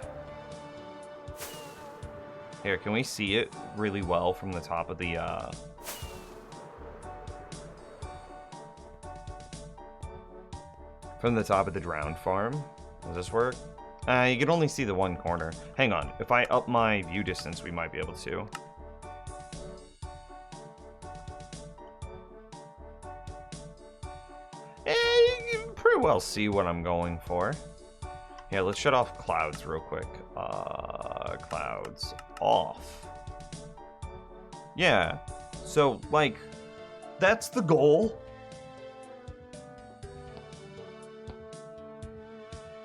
Speaker 1: Here, can we see it really well from the top of the, from the top of the drowned farm? Does this work? You can only see the one corner. Hang on, if I up my view distance, we might be able to. You can pretty well see what I'm going for. Yeah, let's shut off clouds real quick. Clouds off. Yeah, so, like, that's the goal.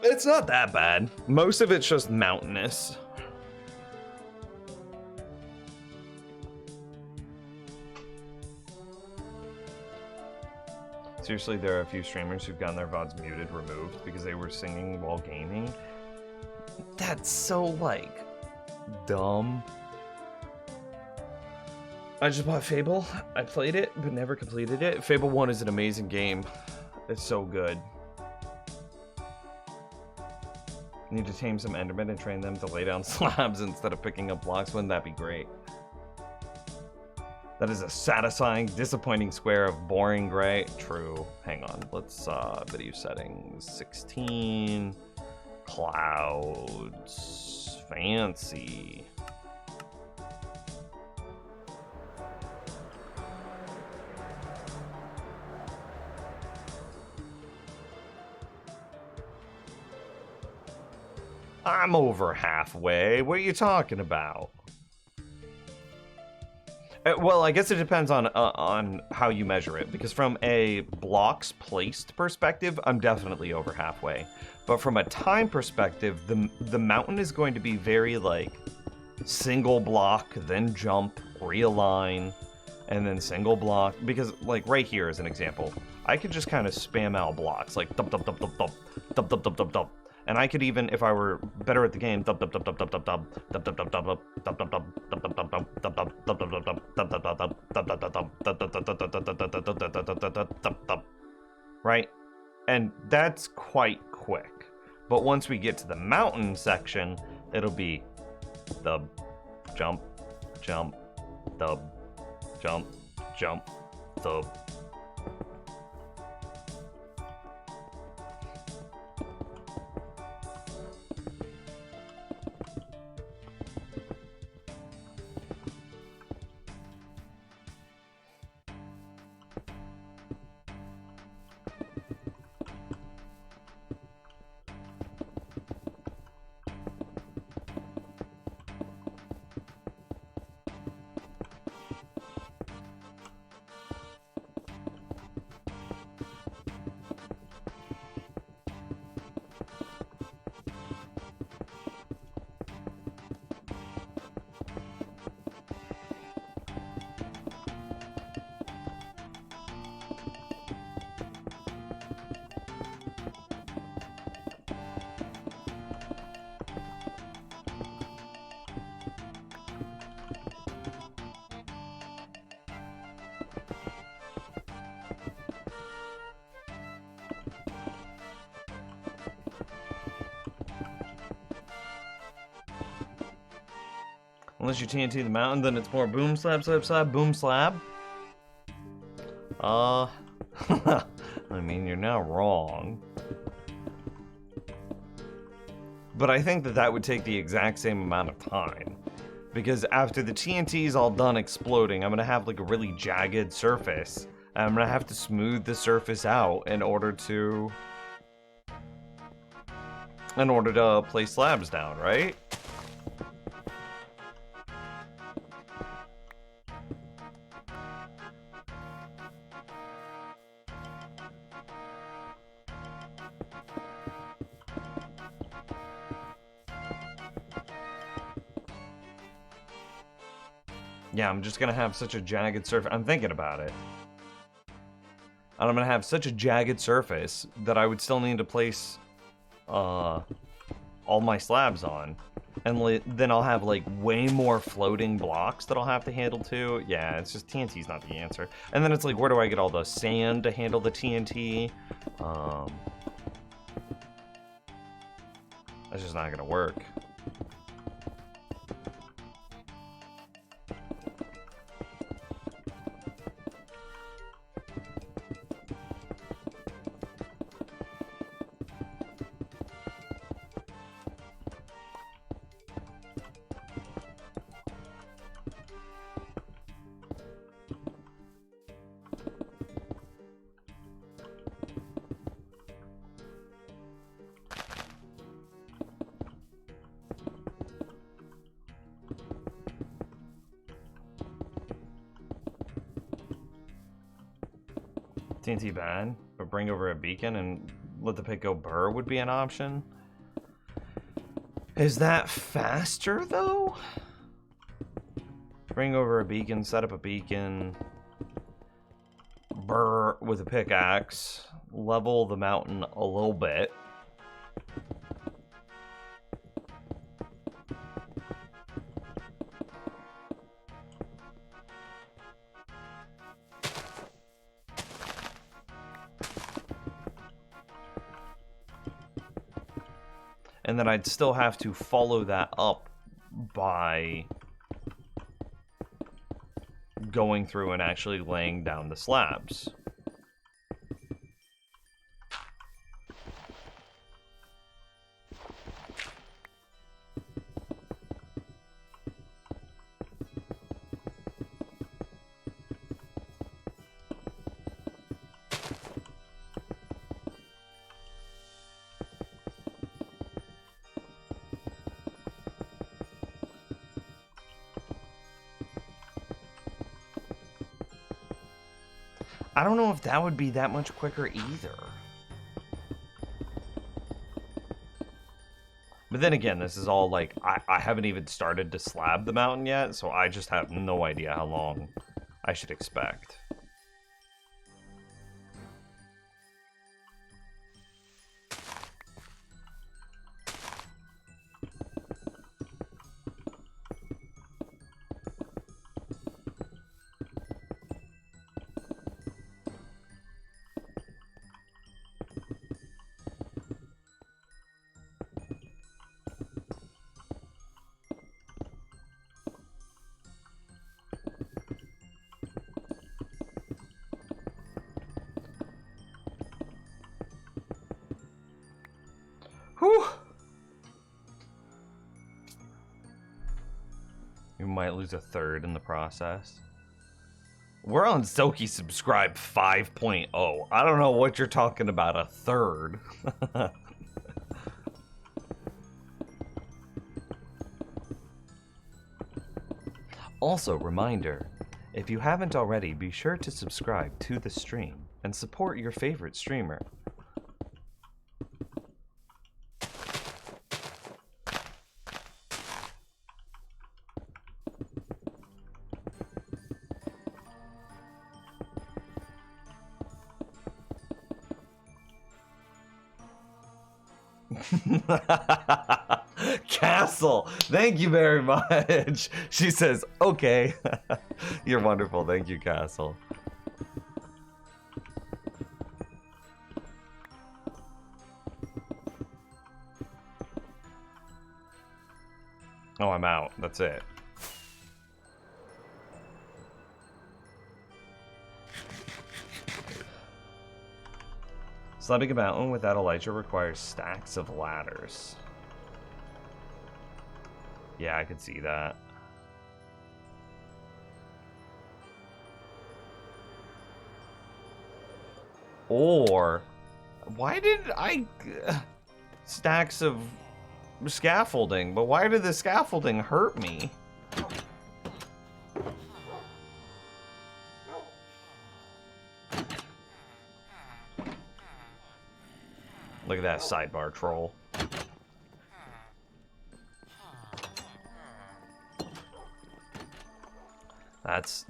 Speaker 1: It's not that bad. Most of it's just mountainous. Seriously, there are a few streamers who've gotten their VODs muted, removed, because they were singing while gaming. That's so, like, dumb. I just bought Fable. I played it, but never completed it. Fable 1 is an amazing game. It's so good. Need to tame some Endermen and train them to lay down slabs instead of picking up blocks. Wouldn't that be great? That is a satisfying, disappointing square of boring gray. True. Hang on. Let's, video settings. 16. Clouds. Fancy. I'm over halfway. What are you talking about? Well, I guess it depends on how you measure it, because from a blocks placed perspective, I'm definitely over halfway. But from a time perspective, the mountain is going to be very, like, single block, then jump, realign, and then single block. Because, like, right here is an example. I could just kind of spam out blocks, like dub dub dub dub dub dub dub dub dub dub. And I could even, if I were better at the game, dub dub dub dub dub dub dub dub dub dub dub dub dub dub dub dub dub dub, right? And that's quite quick. But once we get to the mountain section, it'll be dub, jump, jump, dub, jump, jump, dub. Unless you TNT the mountain, then it's more boom, slab, slab, slab, boom, slab. I mean, you're not wrong. But I think that that would take the exact same amount of time. Because after the TNT's all done exploding, I'm gonna have like a really jagged surface. And I'm gonna have to smooth the surface out in order to place slabs down, right? Yeah, I'm just gonna have such a jagged surface. I'm thinking about it. And I'm gonna have such a jagged surface that I would still need to place all my slabs on. And then I'll have like way more floating blocks that I'll have to handle too. Yeah, it's just TNT's not the answer. And then it's like, where do I get all the sand to handle the TNT? That's just not gonna work. TNT bad, but bring over a beacon and let the pit go burr would be an option. Is that faster though? Bring over a beacon, set up a beacon, burr with a pickaxe, level the mountain a little bit. And then I'd still have to follow that up by going through and actually laying down the slabs. I don't know if that would be that much quicker either. But then again, this is all like, I haven't even started to slab the mountain yet, so I just have no idea how long I should expect. might lose a third in the process. We're on Soki Subscribe 5.0. I don't know what you're talking about, a third. Also, reminder, if you haven't already, be sure to subscribe to the stream and support your favorite streamer. Castle, thank you very much. She says, okay. You're wonderful. Thank you, Castle. Oh, I'm out. That's it. Climbing a mountain without Elytra requires stacks of ladders. Yeah, I could see that. Or, why did I... stacks of scaffolding, but why did the scaffolding hurt me? Look at that sidebar troll.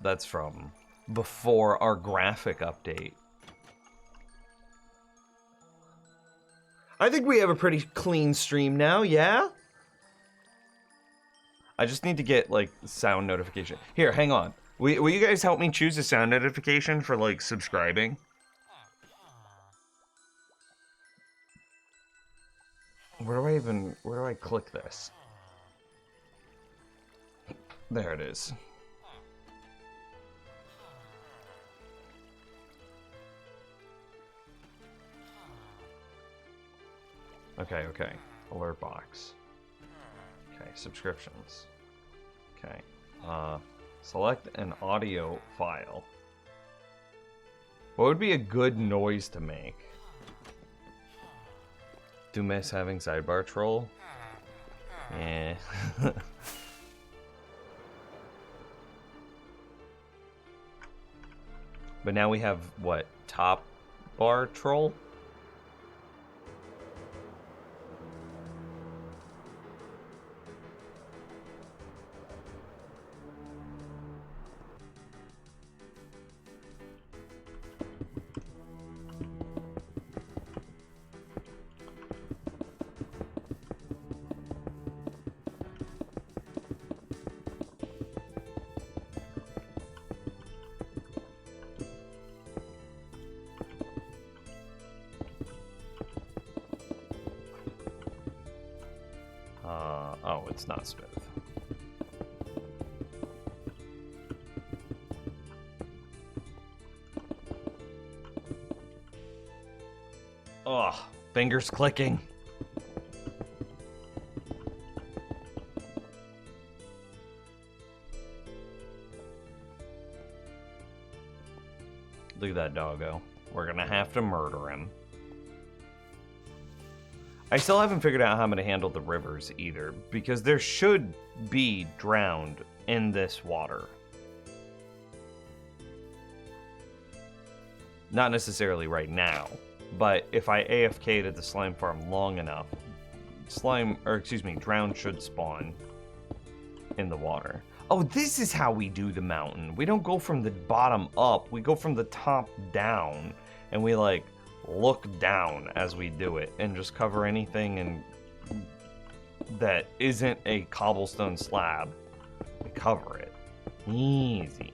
Speaker 1: That's from before our graphic update. I think we have a pretty clean stream now, yeah? I just need to get, like, sound notification. Here, hang on. Will you guys help me choose a sound notification for, like, subscribing? Where do I click this? There it is. Okay, okay. Alert box. Okay, subscriptions. Okay. Select an audio file. What would be a good noise to make? Do miss having sidebar troll? Yeah. But now we have, what, top bar troll? Oh, it's not smooth. Ugh, fingers clicking. Look at that doggo. We're gonna have to murder him. I still haven't figured out how I'm going to handle the rivers either, because there should be drowned in this water. Not necessarily right now, but if I AFK'd at the slime farm long enough, drown should spawn in the water. Oh, this is how we do the mountain. We don't go from the bottom up, we go from the top down, and we like look down as we do it and just cover anything and that isn't a cobblestone slab. We cover it. Easy.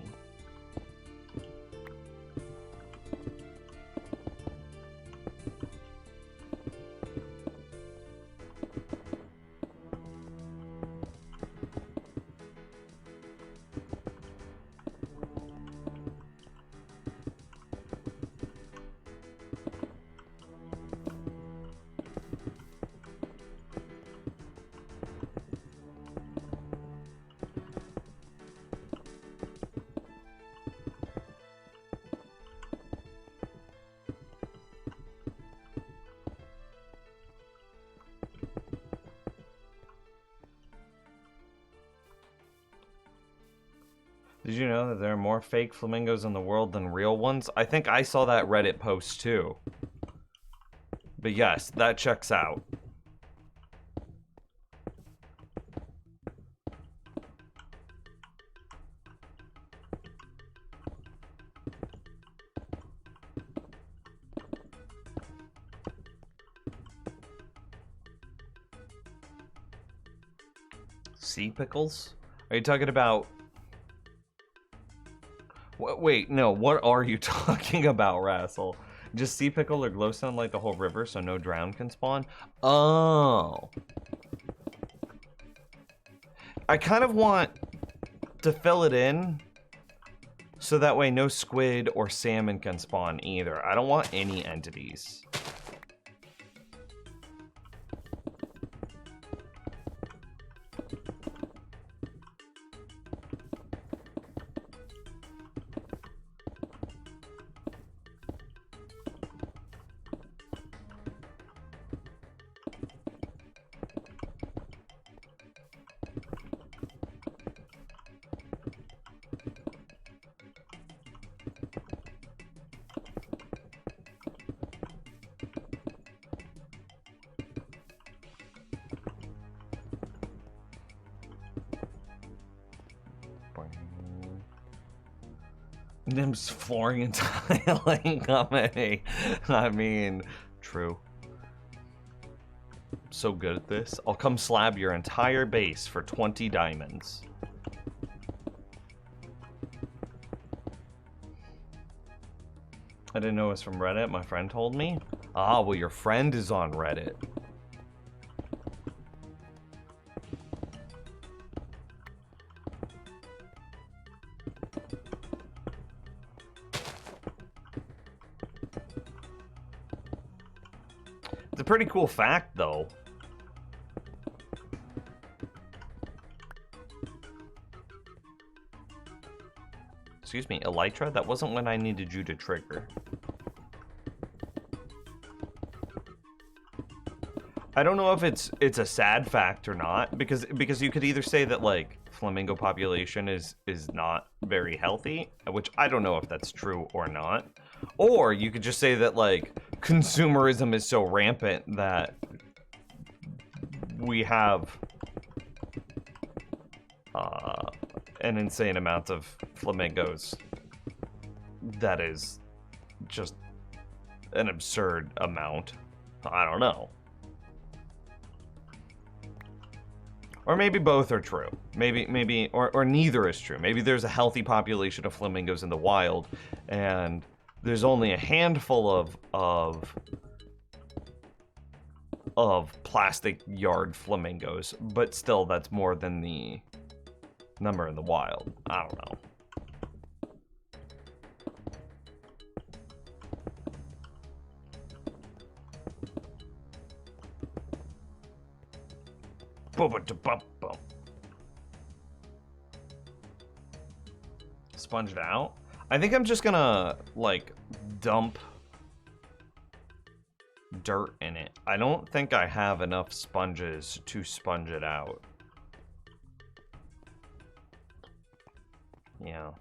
Speaker 1: Did you know that there are more fake flamingos in the world than real ones? I think I saw that Reddit post too. But yes, that checks out. Sea pickles? Are you talking about... Wait, no, what are you talking about, Rassel? Just sea pickle or glowstone like the whole river so no drown can spawn? Oh. I kind of want to fill it in so that way no squid or salmon can spawn either. I don't want any entities. Nim's flooring and tiling comedy. I mean, true. I'm so good at this. I'll come slab your entire base for 20 diamonds. I didn't know it was from Reddit. My friend told me. Ah, well, your friend is on Reddit. It's a pretty cool fact, though. Excuse me, Elytra? That wasn't when I needed you to trigger. I don't know if it's a sad fact or not, because you could either say that like flamingo population is not very healthy, which I don't know if that's true or not, or you could just say that like consumerism is so rampant that we have an insane amount of flamingos that is just an absurd amount. I don't know. Or maybe both are true. Maybe, or neither is true. Maybe there's a healthy population of flamingos in the wild, and there's only a handful of plastic yard flamingos, but still that's more than the number in the wild. I don't know. Sponge it out? I think I'm just gonna, like, dump dirt in it. I don't think I have enough sponges to sponge it out. Yeah.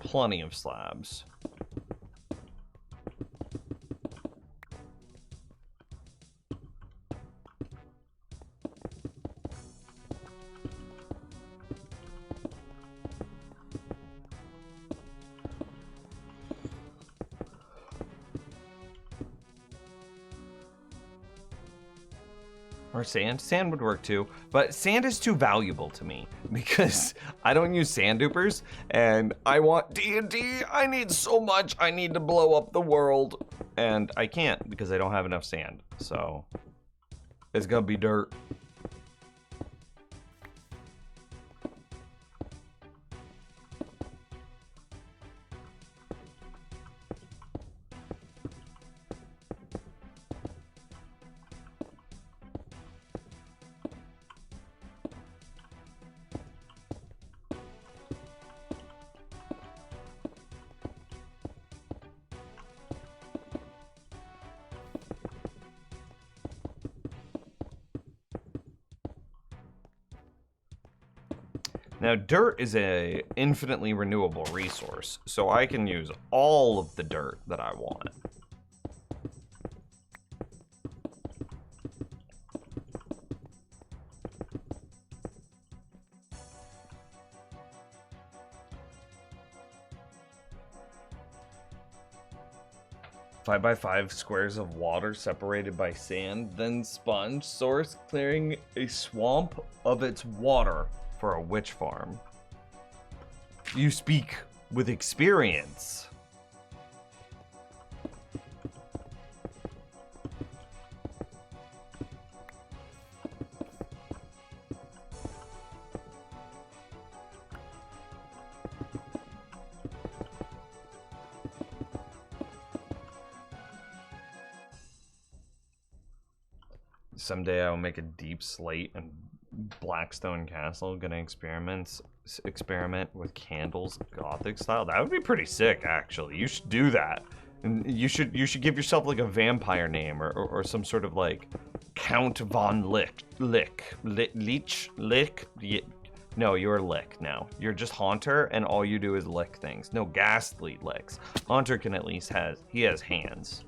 Speaker 1: Plenty of slabs. Or sand. Sand would work too, but sand is too valuable to me because I don't use sand dupers and I want D&D. I need so much. I need to blow up the world and I can't because I don't have enough sand. So it's gonna be dirt. Now, dirt is a infinitely renewable resource, so I can use all of the dirt that I want. Five by 5 squares of water separated by sand, then sponge source, clearing a swamp of its water for a witch farm. You speak with experience. Someday I'll make a deep slate and Blackstone Castle. Gonna experiment with candles, Gothic style. That would be pretty sick, actually. You should do that. And you should give yourself like a vampire name or some sort of like Count von Leech. No, you're Lick now. You're just Haunter, and all you do is lick things. No, Ghastly licks. Haunter can at least has hands.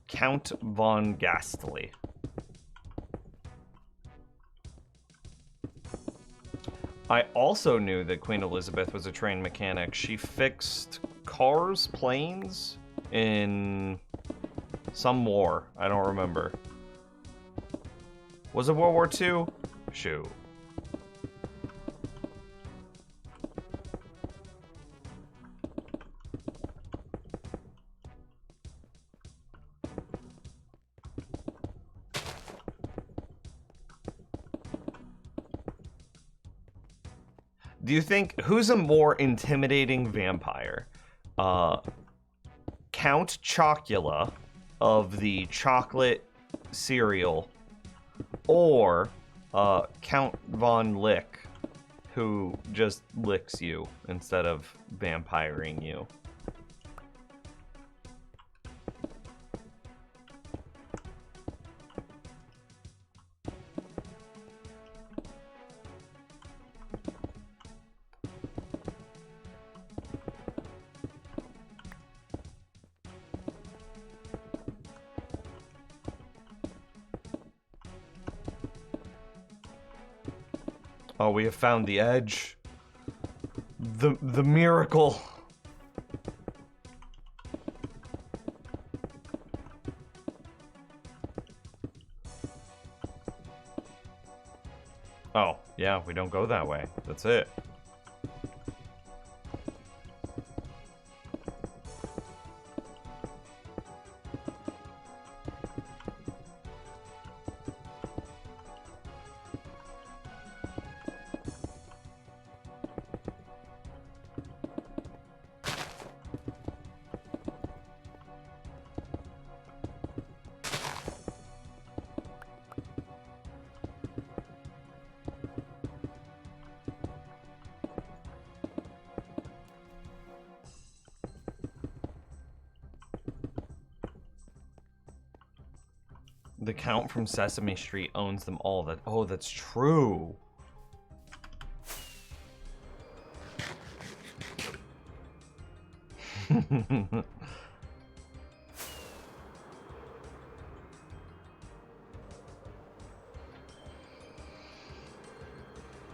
Speaker 1: Count von Ghastly. I also knew that Queen Elizabeth was a trained mechanic. She fixed cars, planes in some war. I don't remember. Was it World War II? Shoot. Do you think, who's a more intimidating vampire? Count Chocula of the chocolate cereal, or Count Von Lick, who just licks you instead of vampiring you? Oh, we have found the edge. The miracle. Oh, yeah, we don't go that way. That's it. The Count from Sesame Street owns them all. Oh, that's true.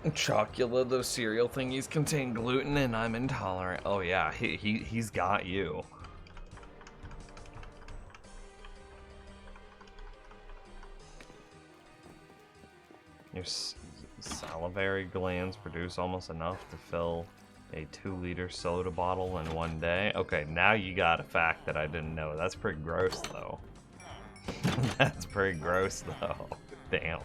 Speaker 1: Chocula, those cereal thingies contain gluten and I'm intolerant. Oh yeah, he's got you. Your salivary glands produce almost enough to fill a 2-liter soda bottle in one day. Okay, now you got a fact that I didn't know. That's pretty gross, though. That's pretty gross, though. Damn.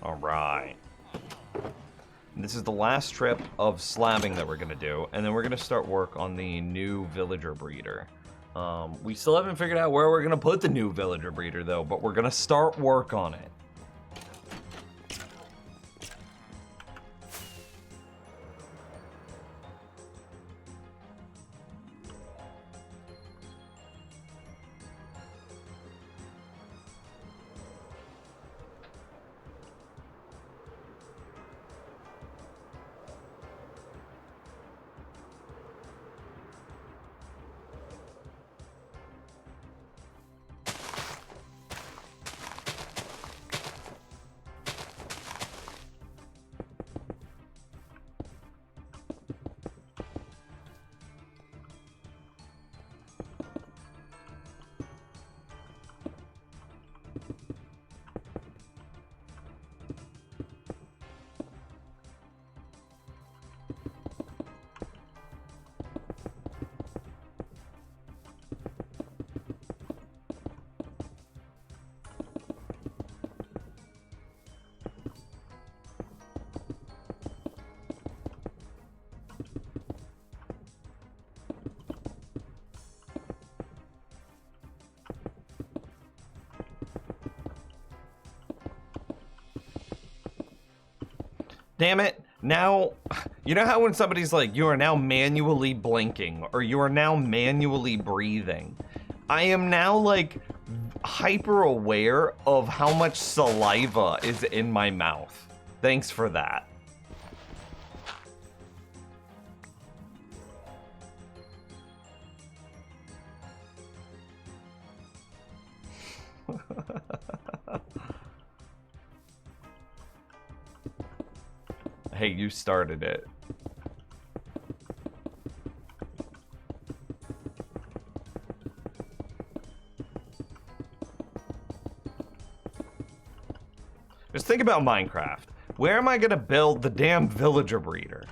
Speaker 1: Alright. This is the last trip of slabbing that we're going to do, and then we're going to start work on the new villager breeder. We still haven't figured out where we're gonna put the new villager breeder though, but we're gonna start work on it. Damn it. Now, you know how when somebody's like, you are now manually blinking, or you are now manually breathing? I am now, like, hyper aware of how much saliva is in my mouth. Thanks for that. Hey, you started it. Just think about Minecraft. Where am I gonna build the damn villager breeder?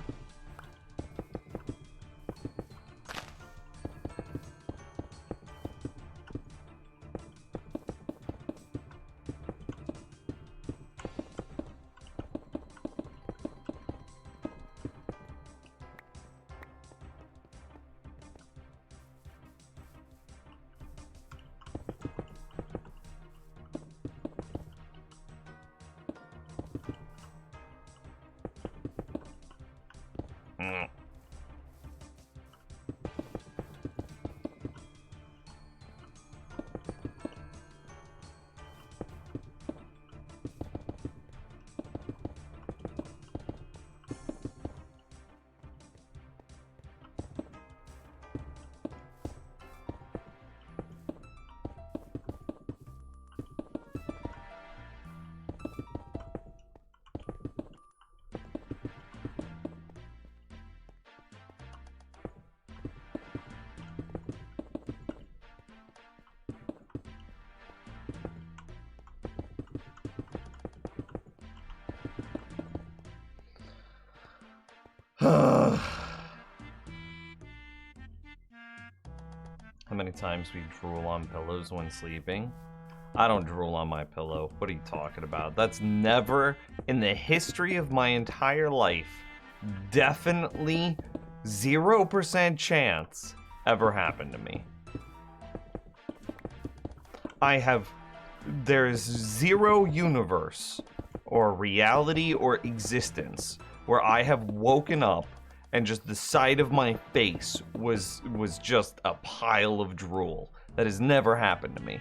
Speaker 1: How many times we drool on pillows when sleeping? I don't drool on my pillow. What are you talking about? That's never in the history of my entire life, definitely 0% chance ever happened to me. There is zero universe or reality or existence where I have woken up and just the side of my face was just a pile of drool. That has never happened to me.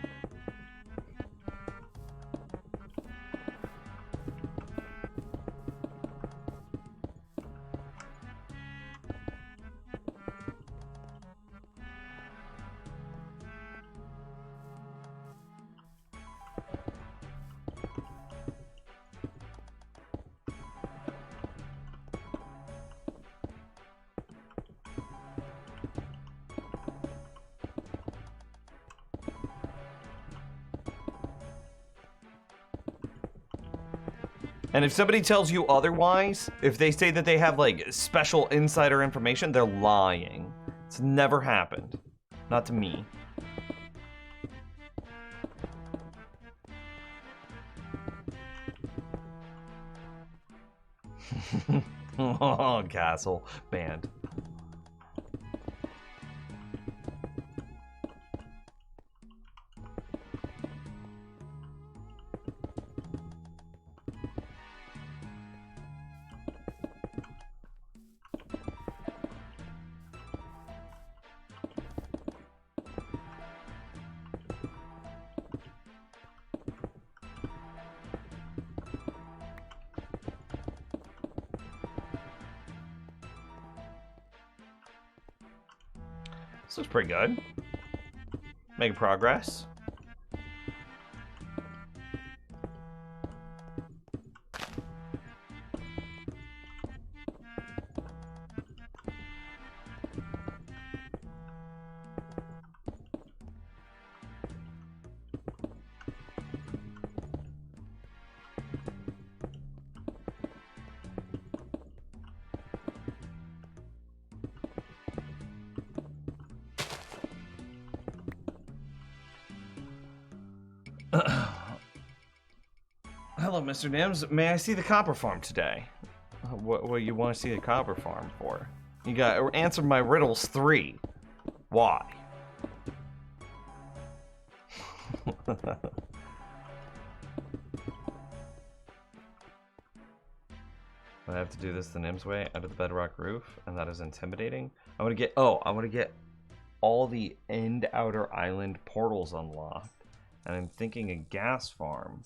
Speaker 1: And if somebody tells you otherwise, if they say that they have like special insider information, they're lying. It's never happened. Not to me. Oh, castle banned. This looks pretty good. Making progress. Hello, Mr. Nims. May I see the copper farm today? What you want to see the copper farm for? You got answer my riddles 3. Why? I have to do this the Nims way, under the bedrock roof, and that is intimidating. I want to get all the end outer island portals unlocked, and I'm thinking a gas farm.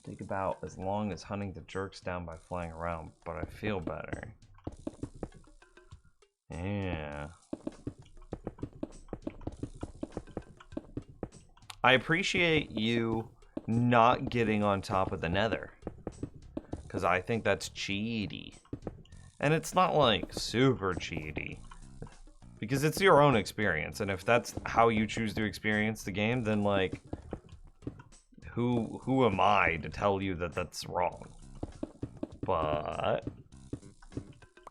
Speaker 1: Take about as long as hunting the jerks down by flying around, but I feel better. Yeah. I appreciate you not getting on top of the nether, because I think that's cheaty. And it's not like super cheaty, because it's your own experience, and if that's how you choose to experience the game, then like, who am I to tell you that that's wrong? But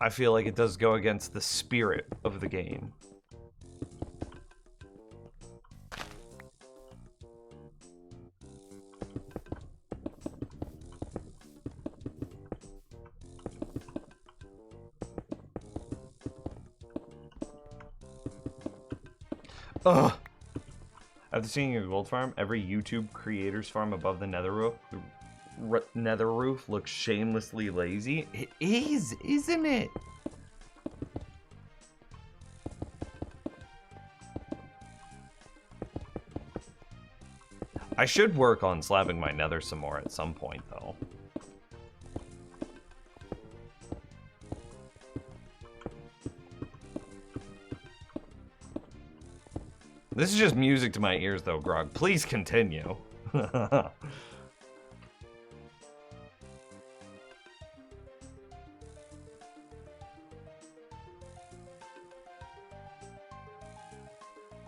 Speaker 1: I feel like it does go against the spirit of the game. Ugh. After seeing a gold farm, every YouTube creator's farm above the nether roof looks shamelessly lazy. It is, isn't it? I should work on slabbing my nether some more at some point, though. This is just music to my ears, though, Grog. Please continue.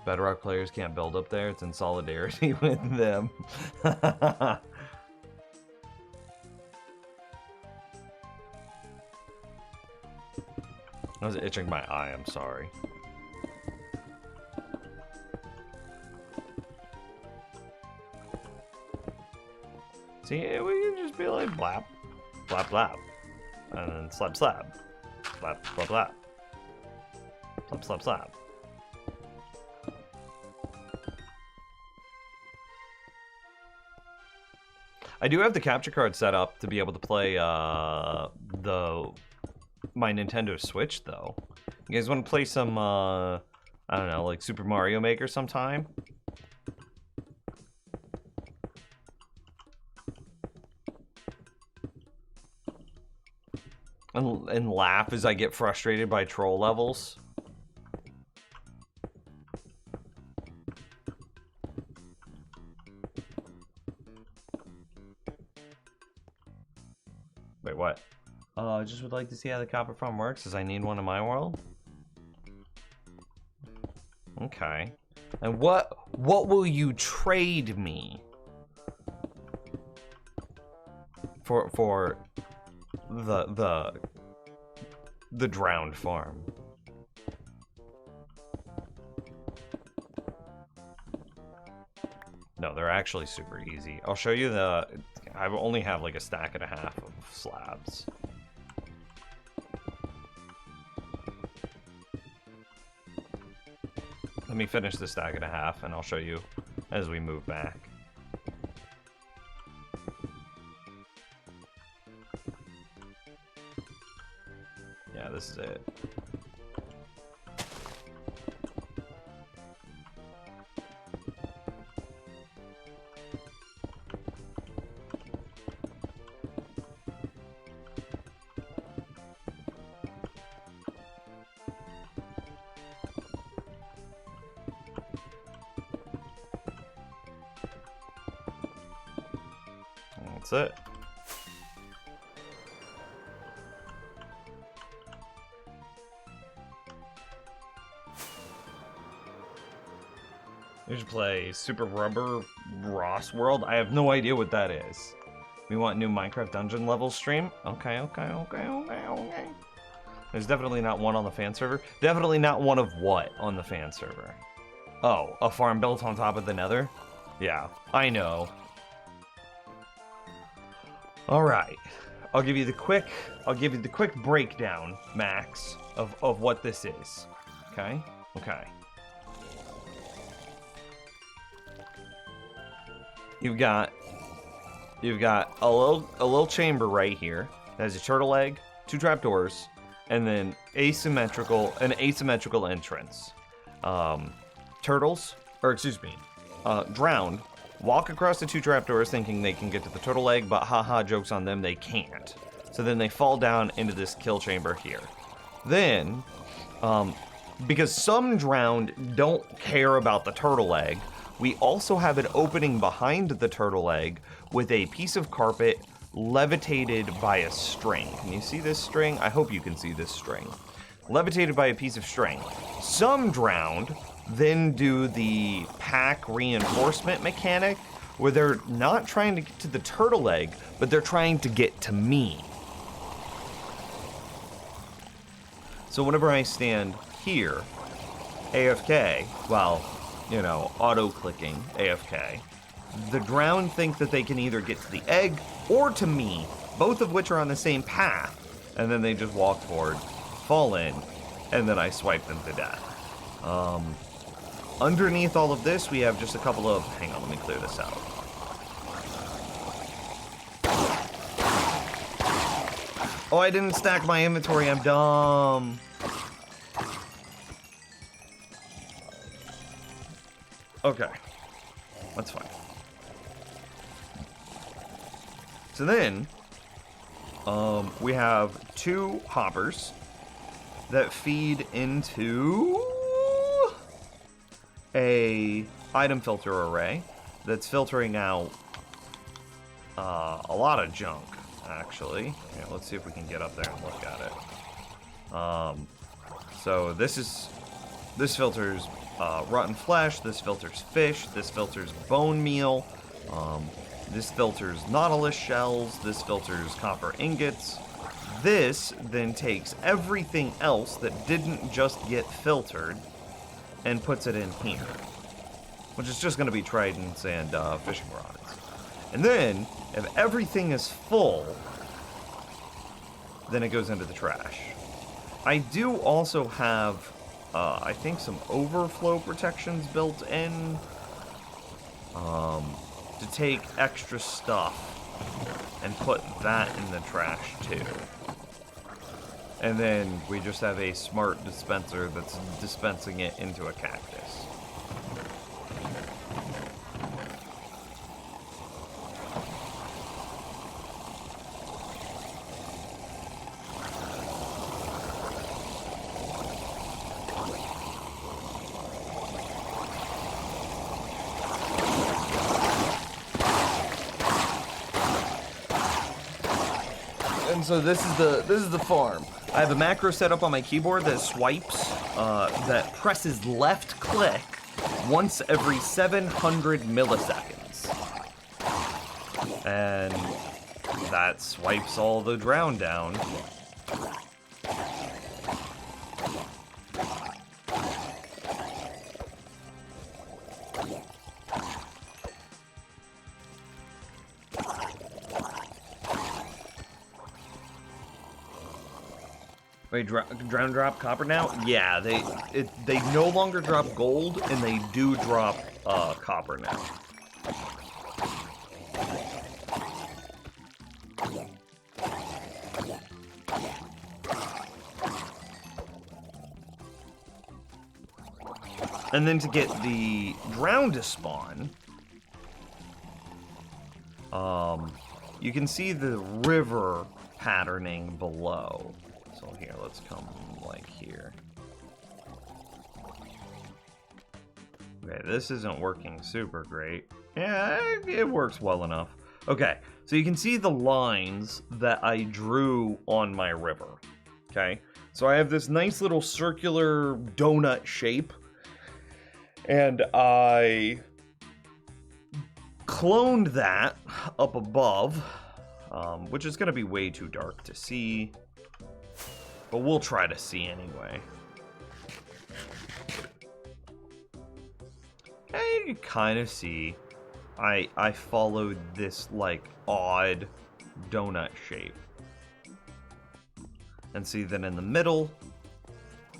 Speaker 1: Bedrock players can't build up there. It's in solidarity with them. I was itching my eye. I'm sorry. See, we can just be like blap, blap, blap, and then slap, slap, blap, blap, blap, slap, slap, slap. I do have the capture card set up to be able to play my Nintendo Switch, though. You guys want to play some, I don't know, like Super Mario Maker sometime? And laugh as I get frustrated by troll levels. Wait, what? I just would like to see how the copper farm works, as I need one in my world. Okay. And what will you trade me for the drowned farm? No, they're actually super easy. I'll show you I only have like a stack and a half of slabs. Let me finish the stack and a half and I'll show you as we move back. Yeah, this is it. That's it. We should play Super Rubber Ross World. I have no idea what that is. We want new Minecraft dungeon level stream? Okay. There's definitely not one on the fan server. Definitely not one of what on the fan server? Oh, a farm built on top of the nether? Yeah, I know. Alright. I'll give you the quick breakdown, Max, of what this is. Okay? Okay. You've got a little chamber right here that has a turtle egg, 2 trapdoors, and then an asymmetrical entrance. Turtles, drowned, walk across the 2 trapdoors thinking they can get to the turtle egg, but haha, joke's on them, they can't. So then they fall down into this kill chamber here. Then, because some drowned don't care about the turtle egg, we also have an opening behind the turtle egg with a piece of carpet levitated by a string. Can you see this string? I hope you can see this string. Levitated by a piece of string. Some drowned, then do the pack reinforcement mechanic, where they're not trying to get to the turtle egg, but they're trying to get to me. So whenever I stand here, AFK, well, you know, auto-clicking AFK, the drowned think that they can either get to the egg or to me, both of which are on the same path, and then they just walk forward, fall in, and then I swipe them to death. Underneath all of this, we have just a couple of... Hang on, let me clear this out. Oh, I didn't stack my inventory, I'm dumb. Okay, that's fine. So then, we have 2 hoppers that feed into a item filter array that's filtering out a lot of junk, actually. Yeah, let's see if we can get up there and look at it. So this filters rotten flesh, this filters fish, this filters bone meal, this filters nautilus shells, this filters copper ingots. This then takes everything else that didn't just get filtered and puts it in here, which is just going to be tridents and fishing rods. And then, if everything is full, then it goes into the trash. I do also have, I think, some overflow protections built in to take extra stuff and put that in the trash too. And then we just have a smart dispenser that's dispensing it into a cactus. And so this is the farm. I have a macro set up on my keyboard that swipes, that presses left click once every 700 milliseconds. And that swipes all the drown down. Wait, drown drop copper now? Yeah, they no longer drop gold, and they do drop copper now. And then to get the drown to spawn, you can see the river patterning below. So here, let's come like here. Okay, this isn't working super great. Yeah, it works well enough. Okay, so you can see the lines that I drew on my river. Okay, so I have this nice little circular donut shape, and I cloned that up above, which is going to be way too dark to see, but we'll try to see anyway. Okay, you can kind of see I followed this like odd donut shape. And see that in the middle,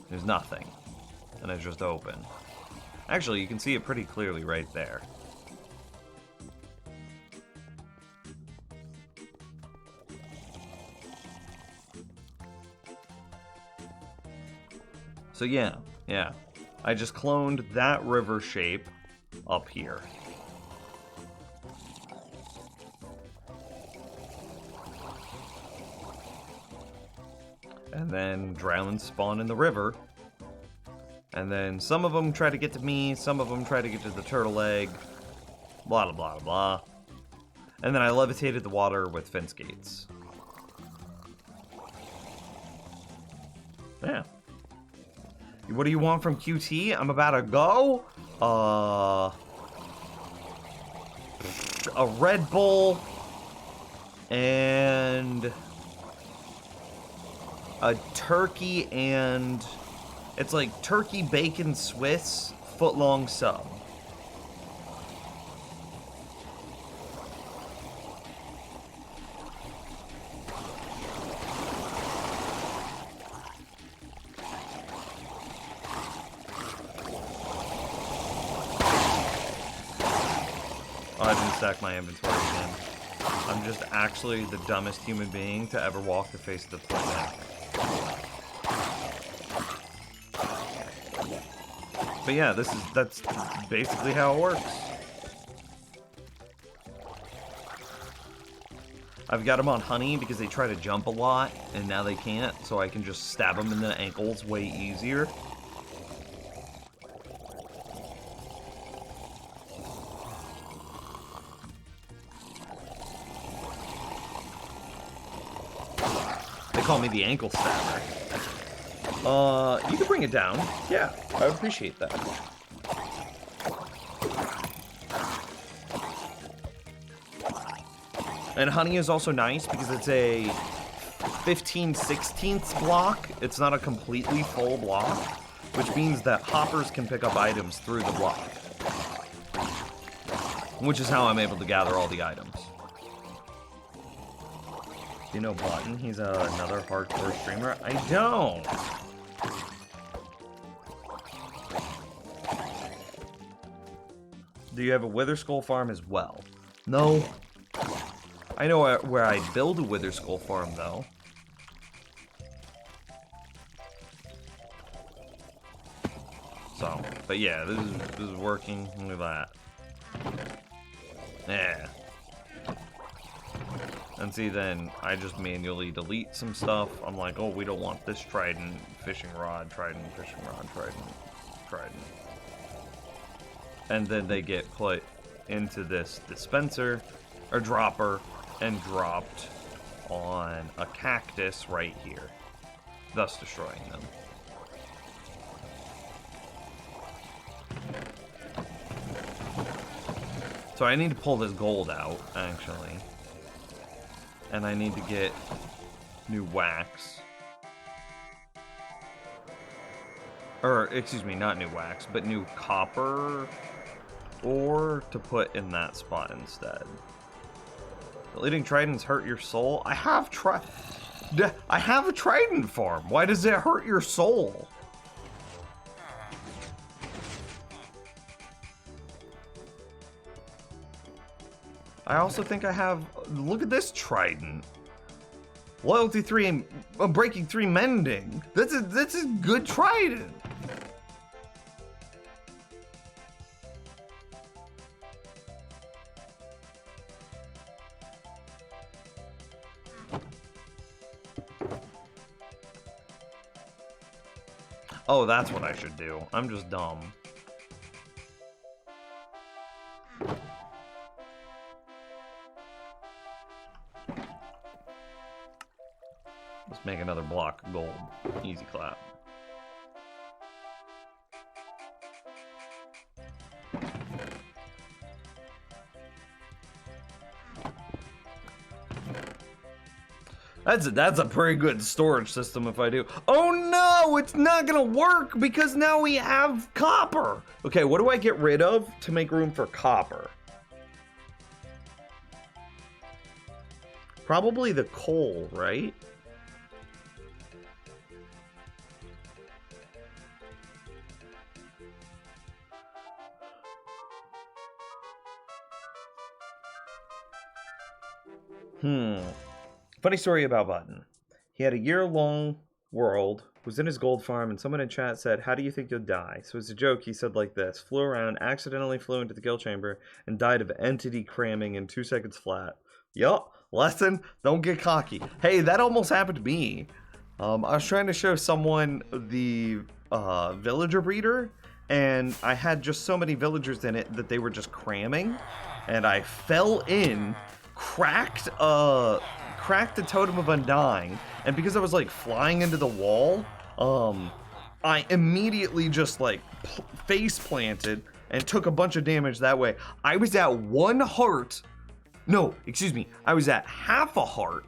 Speaker 1: there's nothing. And it's just open. Actually, you can see it pretty clearly right there. So yeah. I just cloned that river shape up here. And then drowns spawn in the river. And then some of them try to get to me, some of them try to get to the turtle egg. Blah, blah, blah, blah. And then I levitated the water with fence gates. Yeah. What do you want from QT? I'm about to go. A Red Bull. And a turkey and it's like turkey bacon Swiss foot-long sub. Oh, I didn't stack my inventory again. I'm just actually the dumbest human being to ever walk the face of the planet. But yeah, that's basically how it works. I've got them on honey because they try to jump a lot, and now they can't, so I can just stab them in the ankles way easier. They call me the ankle stabber. You can bring it down. Yeah, I would appreciate that. And honey is also nice because it's a 15/16 block. It's not a completely full block, which means that hoppers can pick up items through the block. Which is how I'm able to gather all the items. Do you know Button? He's another hardcore streamer. I don't. Do you have a Wither Skull farm as well? No. I know where I'd build a Wither Skull farm, though. So, but yeah, this is working. Look at that. Yeah. And see, then I just manually delete some stuff. I'm like, oh, we don't want this trident, fishing rod, trident, fishing rod, trident, trident. And then they get put into this dispenser, or dropper, and dropped on a cactus right here, thus destroying them. So I need to pull this gold out, actually. And I need to get new wax. Or, excuse me, not new wax, but new copper ore to put in that spot instead. Deleting tridents hurt your soul? I have a trident farm. Why does it hurt your soul? I also think I have... Look at this trident. Loyalty 3 and breaking 3 mending. That's a good trident. Oh, that's what I should do. I'm just dumb. Let's make another block of gold. Easy clap. That's a pretty good storage system if I do. Oh no, it's not gonna work because now we have copper. Okay, what do I get rid of to make room for copper? Probably the coal, right? Funny story about Button. He had a year-long world, was in his gold farm, and someone in chat said, "How do you think you'll die?" So as a joke, he said like this: flew around, accidentally flew into the kill chamber, and died of entity cramming in 2 seconds flat. Yup, lesson, don't get cocky. Hey, that almost happened to me. I was trying to show someone the villager breeder, and I had just so many villagers in it that they were just cramming, and I fell in, cracked the Totem of Undying, and because I was like flying into the wall, I immediately just like face planted and took a bunch of damage that way. I was at 1 heart. No, excuse me. I was at half a heart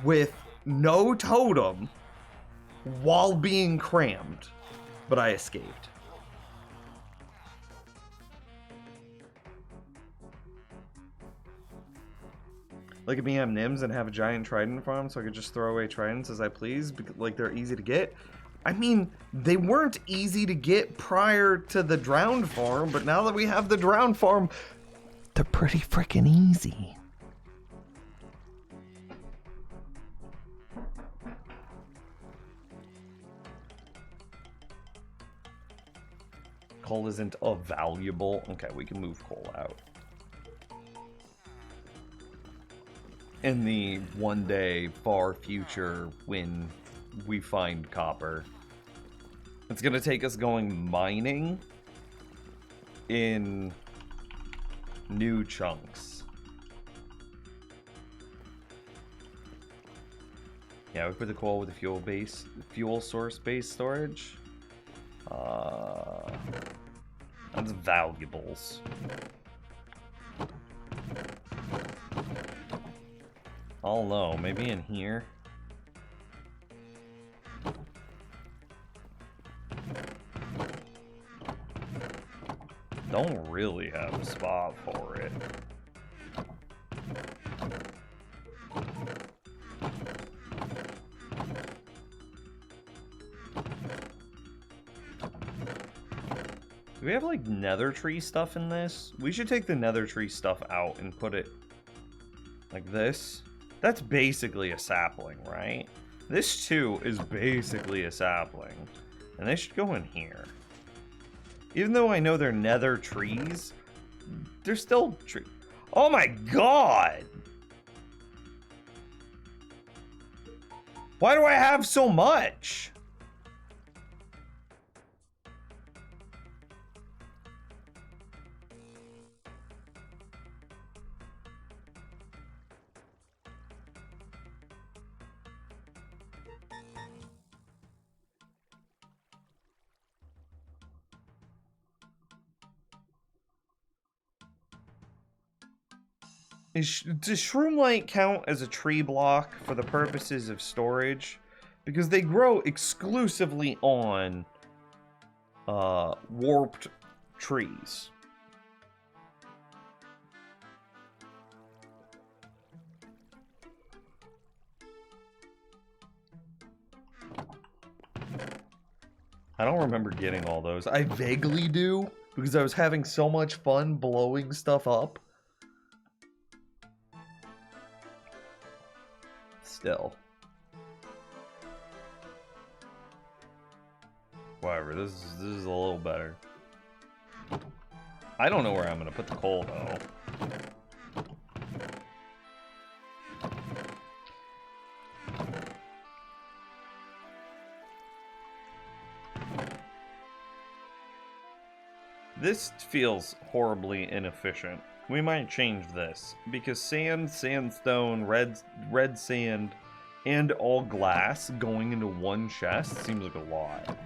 Speaker 1: with no totem while being crammed, but I escaped. Look at me, I'm Nims and have a giant trident farm so I could just throw away tridents as I please, because, like, they're easy to get. I mean, they weren't easy to get prior to the drowned farm, but now that we have the drowned farm, they're pretty freaking easy. Coal isn't valuable. Okay, we can move coal out. In the one day far future when we find copper. It's gonna take us going mining in new chunks. Yeah, we put the coal with the fuel source based storage. That's valuables. I don't know, maybe in here? Don't really have a spot for it. Do we have like nether tree stuff in this? We should take the nether tree stuff out and put it like this. That's basically a sapling, right? This too is basically a sapling. And they should go in here. Even though I know they're nether trees, they're still tree. Oh my god! Why do I have so much? Does Shroomlight count as a tree block for the purposes of storage? Because they grow exclusively on warped trees. I don't remember getting all those. I vaguely do, because I was having so much fun blowing stuff up. Still. Whatever, this is a little better. I don't know where I'm gonna put the coal though. This feels horribly inefficient. We might change this because sand, sandstone, red sand, and all glass going into one chest seems like a lot.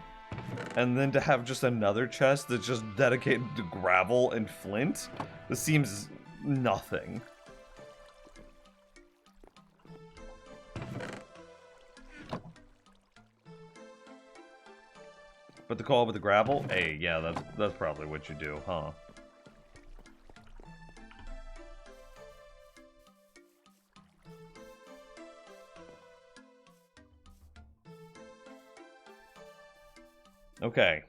Speaker 1: And then to have just another chest that's just dedicated to gravel and flint, this seems nothing. But the call with the gravel? Hey, yeah, that's probably what you do, huh? Okay.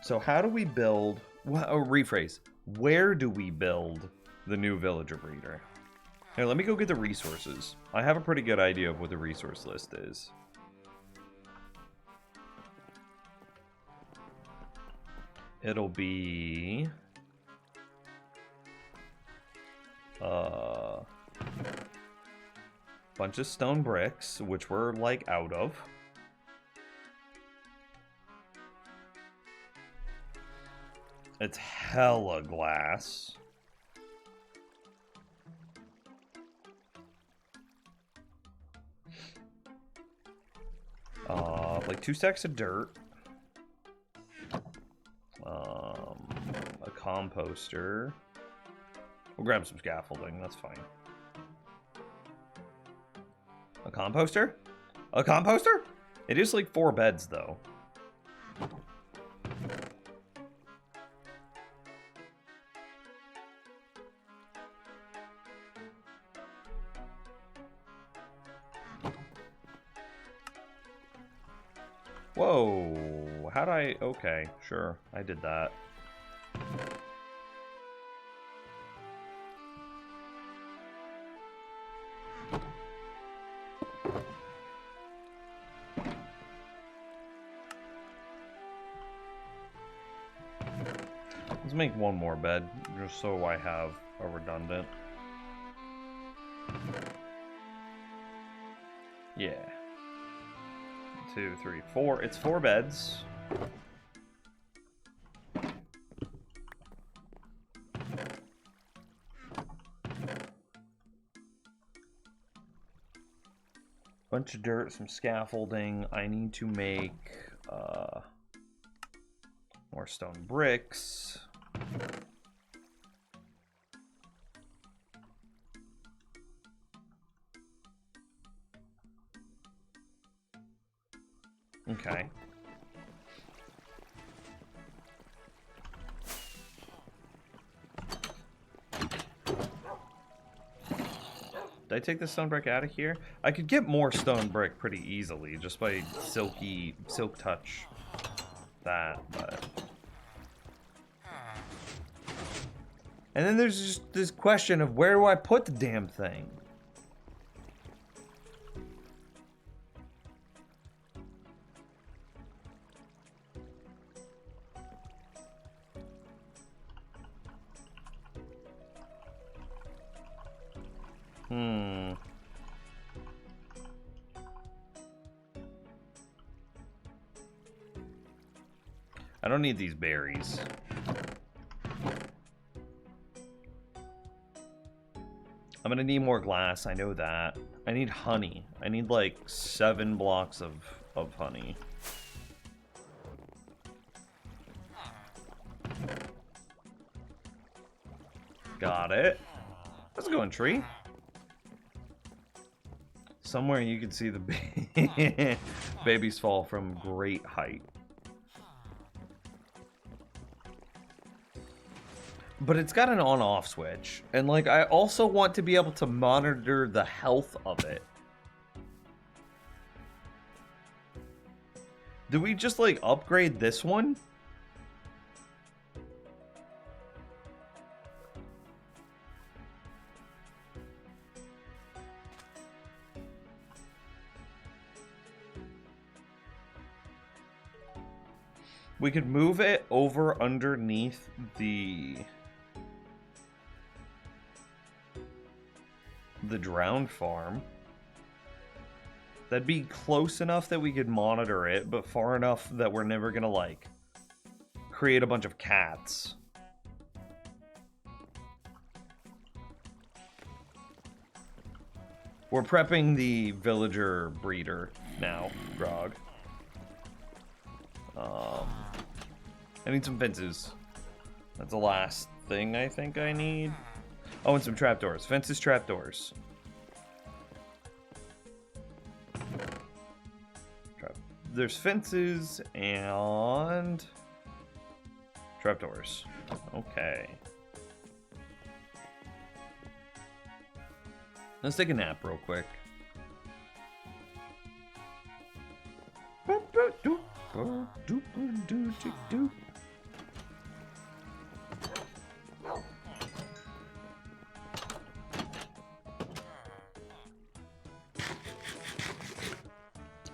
Speaker 1: So how do we build... Well, rephrase. Where do we build the new villager breeder? Here, let me go get the resources. I have a pretty good idea of what the resource list is. It'll be... bunch of stone bricks, which we're, like, out of. It's hella glass. Like 2 stacks of dirt. A composter. We'll grab some scaffolding, that's fine. A composter? A composter? It is like 4 beds, though. Whoa, how'd I... Okay, sure, I did that. Let's make one more bed, just so I have a redundant. Yeah. 2, 3, 4. It's 4 beds. Bunch of dirt, some scaffolding. I need to make more stone bricks. Okay. Did I take the stone brick out of here? I could get more stone brick pretty easily just by silk touch that, but... And then there's just this question of where do I put the damn thing? I don't need these berries. I'm gonna need more glass, I know that. I need honey. I need like 7 blocks of honey. Got it. Let's go in tree. Somewhere you can see the babies fall from great height. But it's got an on-off switch. And, like, I also want to be able to monitor the health of it. Do we just, like, upgrade this one? We could move it over underneath the drowned farm. That'd be close enough that we could monitor it, but far enough that we're never gonna, like, create a bunch of cats. We're prepping the villager breeder now, Grog. I need some fences. That's the last thing I think I need. Oh, and some trapdoors. Fences, trapdoors. There's fences and trapdoors. Okay. Let's take a nap real quick.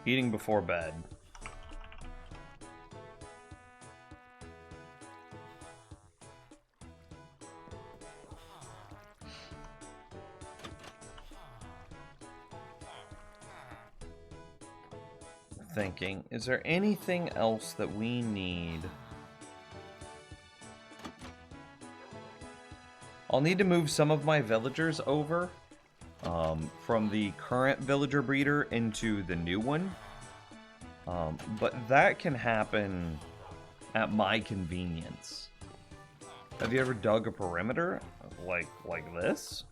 Speaker 1: Eating before bed. Thinking, is there anything else that we need? I'll need to move some of my villagers over from the current villager breeder into the new one. But that can happen at my convenience. Have you ever dug a perimeter like this?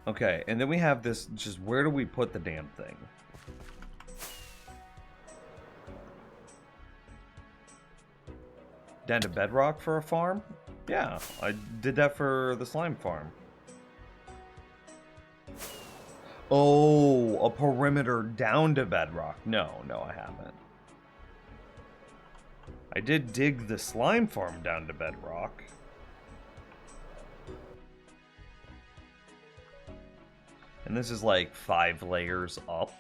Speaker 1: Okay, and then we have this, just where do we put the damn thing? Down to bedrock for a farm? Yeah, I did that for the slime farm. Oh, a perimeter down to bedrock. No, I haven't. I did dig the slime farm down to bedrock. And this is like 5 layers up.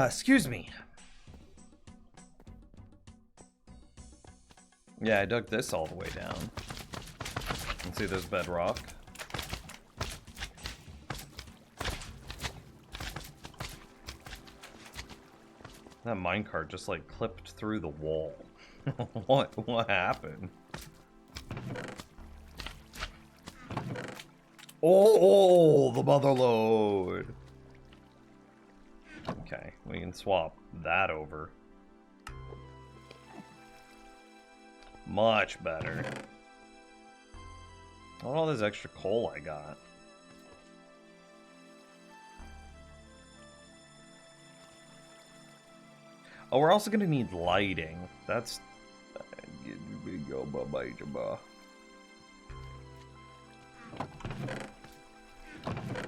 Speaker 1: Excuse me. Yeah, I dug this all the way down. You can see there's bedrock. That minecart just like clipped through the wall. What happened? Oh, the mother lode. Okay, we can swap that over. Much better. Look at all this extra coal I got. Oh, we're also gonna need lighting. That's...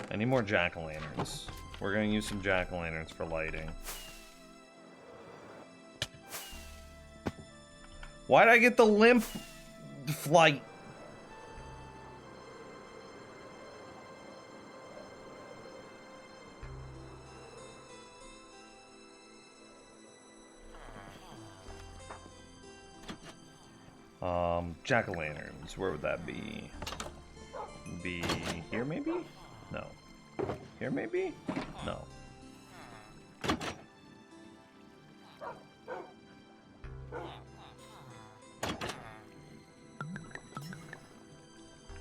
Speaker 1: I need more jack-o'-lanterns. We're gonna use some jack-o'-lanterns for lighting. Why'd I get the limp flight? Jack-o'-lanterns, where would that be? Be here maybe? No. Here maybe? No.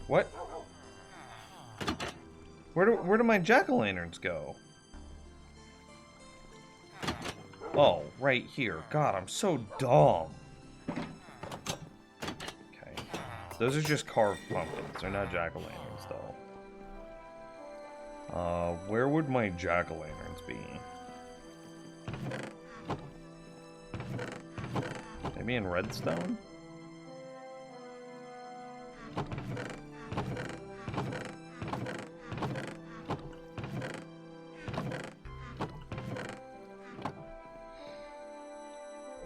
Speaker 1: What? Where do my jack-o'-lanterns go? Oh, right here. God, I'm so dumb. Okay. Those are just carved pumpkins. They're not jack-o'-lanterns, though. Where would my jack-o'-lanterns be? Maybe in redstone?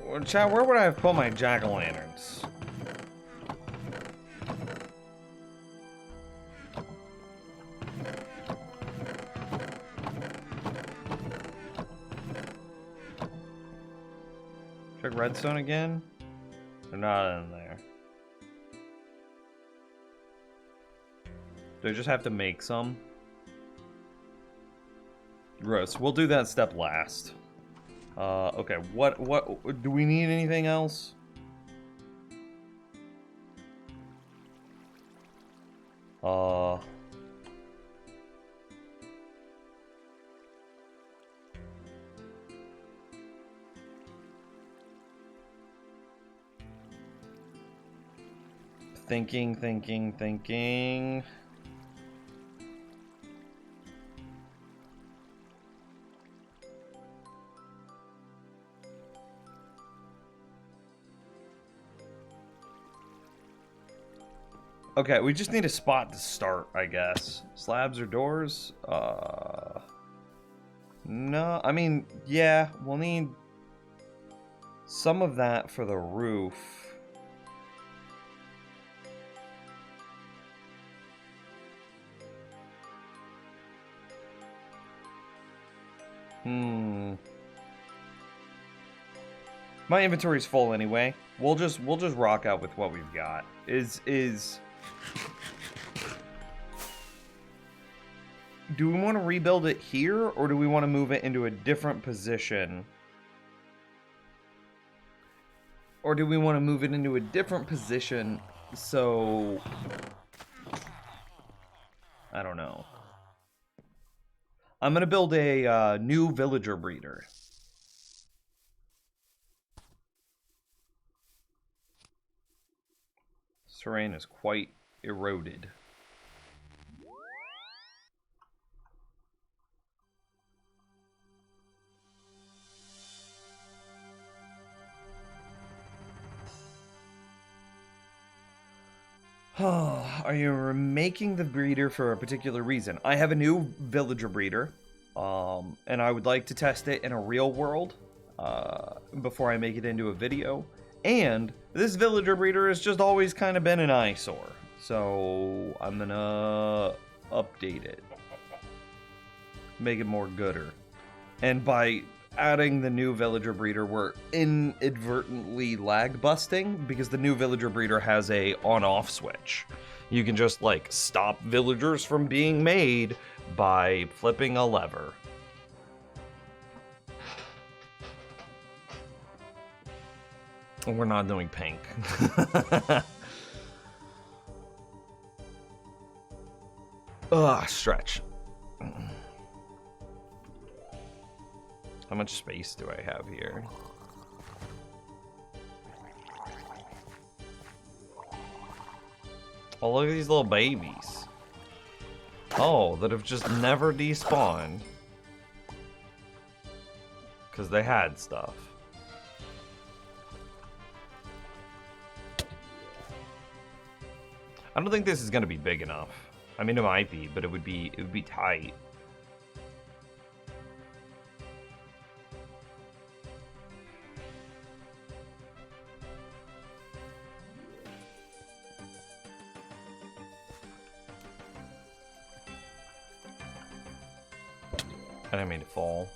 Speaker 1: Well, chat, where would I have put my jack-o'-lanterns? Check redstone again. They're not in there. Do I just have to make some? Gross. We'll do that step last. Okay. What do we need anything else? Thinking. Okay, we just need a spot to start, I guess. Slabs or doors? No, I mean, yeah, we'll need some of that for the roof. My inventory's full anyway. We'll just rock out with what we've got. Do we want to rebuild it here, or do we want to move it into a different position? Or do we want to move it into a different position so... I don't know. I'm going to build a new villager breeder. This terrain is quite eroded. Are you making the breeder for a particular reason? I have a new villager breeder, and I would like to test it in a real world before I make it into a video. And this villager breeder has just always kind of been an eyesore, so I'm gonna update it, make it more gooder. And by adding the new villager breeder, we're inadvertently lag busting because the new villager breeder has a on-off switch. You can just like stop villagers from being made by flipping a lever. We're not doing pink. Ugh, stretch. How much space do I have here? Oh, look at these little babies. Oh, that have just never despawned. Because they had stuff. I don't think this is going to be big enough. I mean, it might be, but it would be tight. I didn't mean to fall.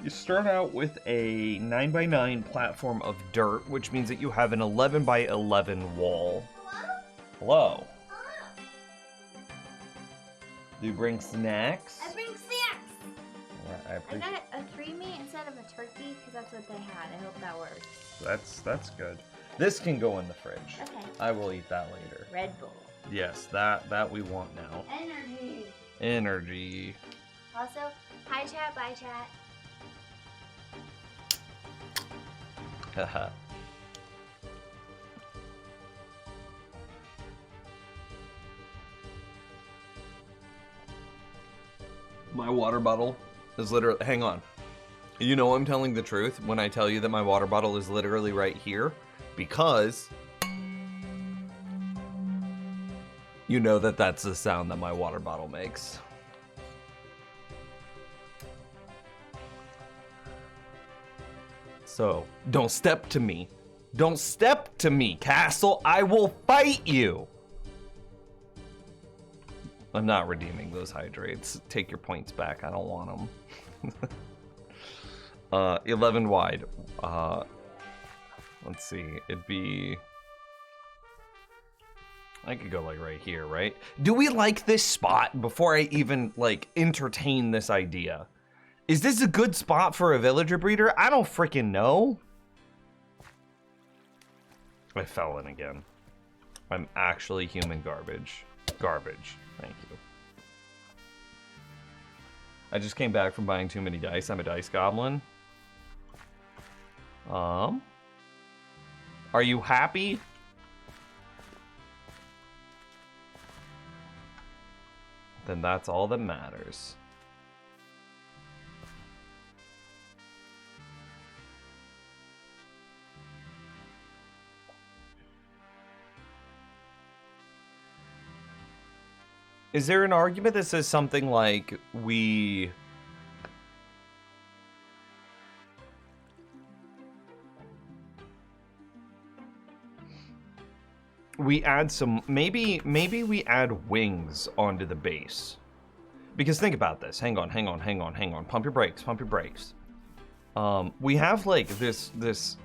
Speaker 1: You start out with a 9x9 platform of dirt, which means that you have an 11x11 wall. Hello? Hello? Do you bring snacks?
Speaker 2: I bring snacks!
Speaker 1: I
Speaker 2: got a 3-meat instead of a turkey, because that's what they had. I hope that works.
Speaker 1: That's good. This can go in the fridge.
Speaker 2: Okay.
Speaker 1: I will eat that later.
Speaker 2: Red Bull.
Speaker 1: Yes, that we want now. Energy.
Speaker 2: Also, hi chat, bye chat.
Speaker 1: Haha. My water bottle is literally... Hang on. You know I'm telling the truth when I tell you that my water bottle is literally right here, because you know that that's the sound that my water bottle makes. So, don't step to me. Don't step to me, Castle. I will fight you. I'm not redeeming those hydrates. Take your points back. I don't want them. 11 wide. Let's see. It'd be... I could go like right here, right? Do we like this spot before I even like entertain this idea? Is this a good spot for a villager breeder? I don't freaking know. I fell in again. I'm actually human garbage. Garbage. Thank you. I just came back from buying too many dice. I'm a dice goblin. Are you happy? Then that's all that matters. Is there an argument that says something like we add some, maybe we add wings onto the base? Because think about this. Hang on. Pump your brakes. We have like this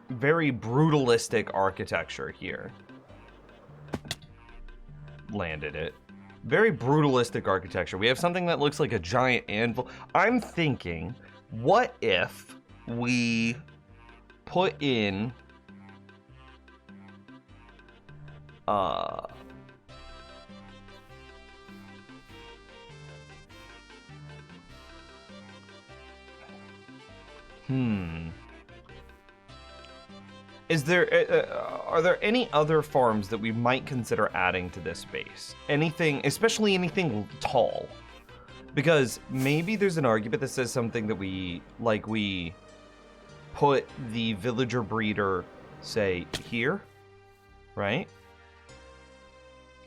Speaker 1: very brutalistic architecture here. Landed it. Very brutalistic architecture. We have something that looks like a giant anvil. I'm thinking, what if we put in Is there, are there any other farms that we might consider adding to this base? Anything, especially anything tall? Because maybe there's an argument that says something that we put the villager breeder, say, here, right?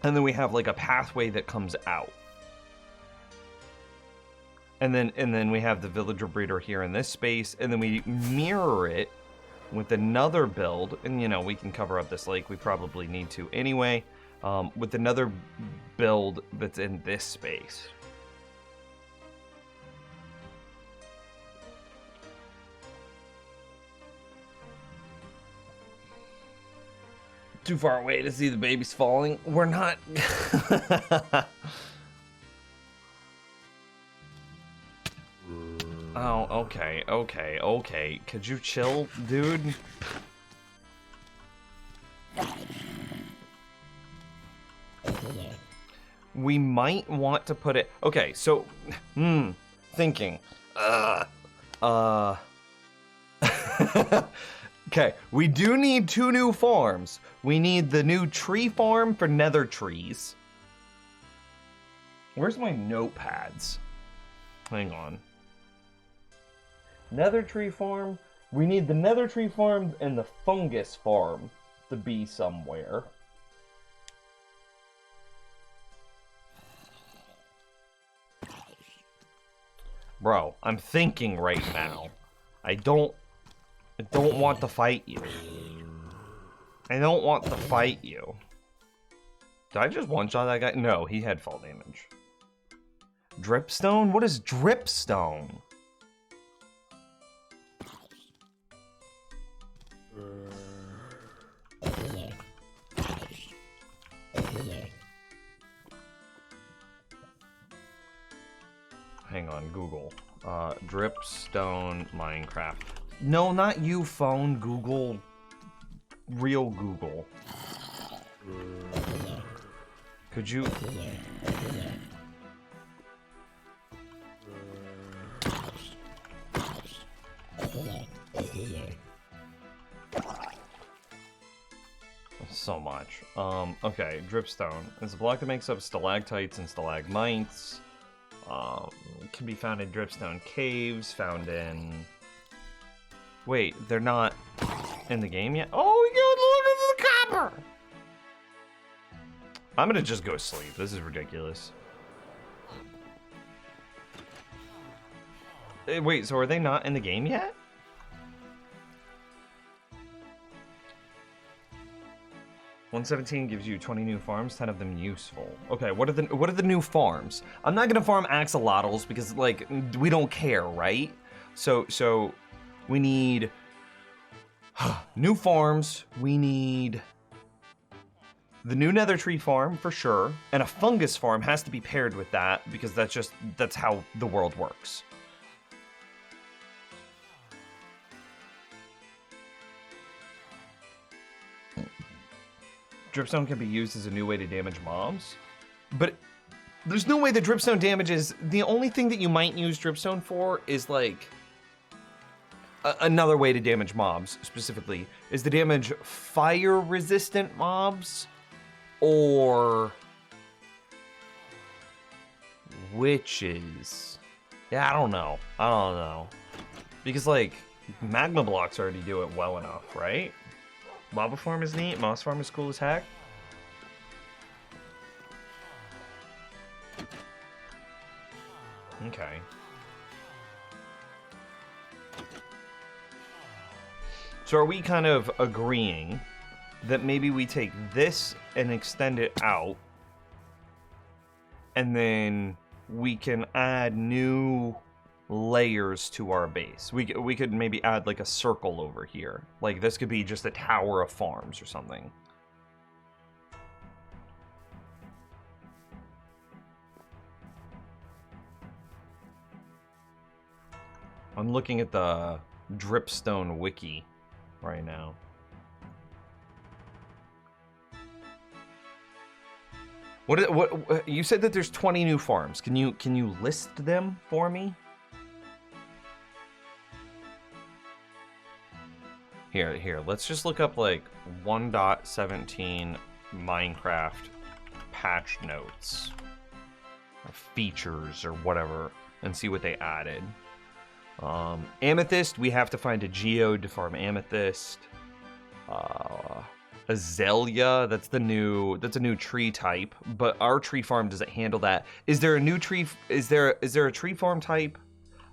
Speaker 1: And then we have like a pathway that comes out. And then we have the villager breeder here in this space, and then we mirror it with another build, and you know, we can cover up this lake, we probably need to anyway, with another build that's in this space. Too far away to see the babies falling. We're not... Oh, okay. Could you chill, dude? We might want to put it... Okay, so... Thinking. Okay, we do need 2 new farms. We need the new tree farm for nether trees. Where's my notepads? Hang on. Nether tree farm. We need the nether tree farm and the fungus farm to be somewhere. Bro, I'm thinking right now. I don't want to fight you. I don't want to fight you. Did I just one-shot that guy? No, he had fall damage. Dripstone? What is dripstone? Hang on, Google. Dripstone Minecraft. No, not you, phone. Google. Real Google. Could you... So much. Okay, dripstone. It's a block that makes up stalactites and stalagmites. Can be found in dripstone caves, found in... Wait, they're not in the game yet? Oh, look at the copper! I'm gonna just go sleep. This is ridiculous. Wait, so are they not in the game yet? $117 gives you 20 new farms, 10 of them useful. Okay, what are the new farms? I'm not gonna farm axolotls because like we don't care, right? So we need new farms. We need the new Nether Tree farm for sure, and a fungus farm has to be paired with that because that's how the world works. Dripstone can be used as a new way to damage mobs, but there's no way that Dripstone damages. The only thing that you might use Dripstone for is like another way to damage mobs specifically is to damage fire resistant mobs or witches. Yeah, I don't know. Because like magma blocks already do it well enough, right? Lava farm is neat. Moss farm is cool as heck. Okay. So are we kind of agreeing that maybe we take this and extend it out, and then we can add new layers to our base? We could maybe add like a circle over here. Like this could be just a tower of farms or something. I'm looking at the Dripstone wiki right now. What you said that there's 20 new farms. Can you list them for me? Here, let's just look up like 1.17 Minecraft patch notes or features or whatever and see what they added. Amethyst, we have to find a geode to farm amethyst. Azalea, that's a new tree type, but our tree farm doesn't handle that. Is there a new tree? Is there a tree farm type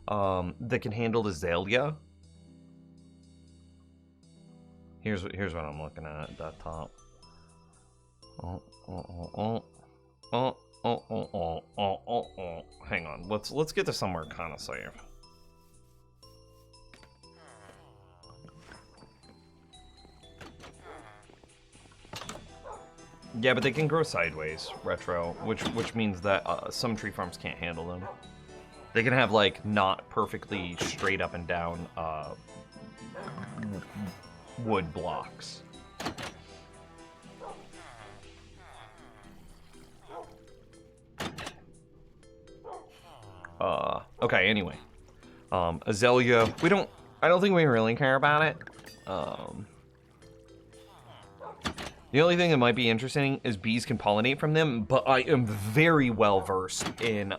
Speaker 1: that can handle azalea? Here's what I'm looking at that top. Hang on, let's get to somewhere kind of safe. Yeah, but they can grow sideways, Retro, which means that some tree farms can't handle them. They can have like not perfectly straight up and down wood blocks. Okay, anyway. Azalea, I don't think we really care about it. The only thing that might be interesting is bees can pollinate from them, but I am very well versed in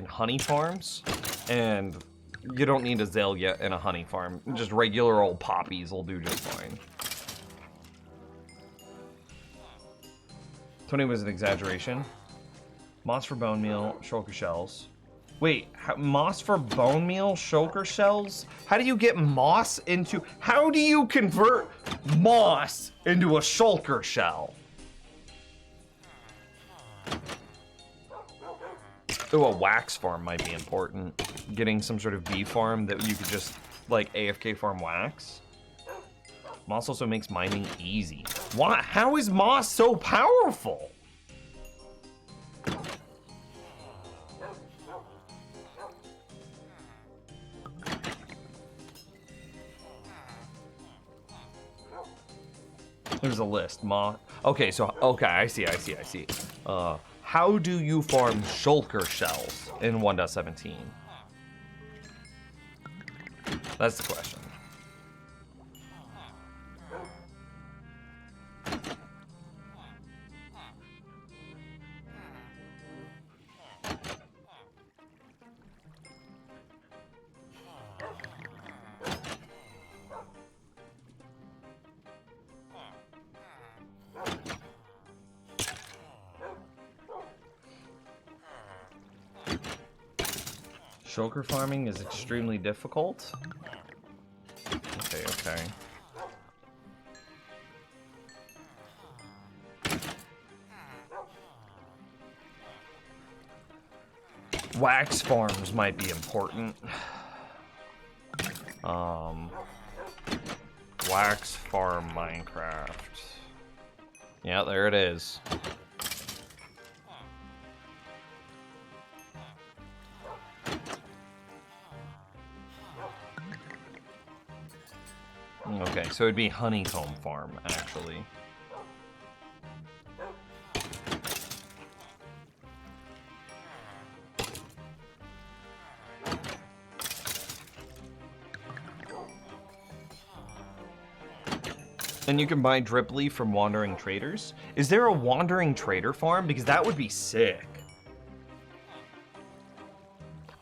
Speaker 1: honey farms, and you don't need azalea in a honey farm. Just regular old poppies will do just fine. 20 was an exaggeration. Moss for bone meal, shulker shells. Wait, moss for bone meal, shulker shells? How do you get moss into... How do you convert moss into a shulker shell? Ooh, a wax farm might be important. Getting some sort of bee farm that you could just, like, AFK farm wax. Moss also makes mining easy. Why? How is moss so powerful? There's a list. Okay, I see. How do you farm shulker shells in 1.17? That's the question. Shulker farming is extremely difficult. Okay. Wax farms might be important. Wax farm Minecraft. Yeah, there it is. Okay, so it'd be honeycomb farm, actually. And you can buy Dripply from Wandering Traders. Is there a Wandering Trader farm? Because that would be sick.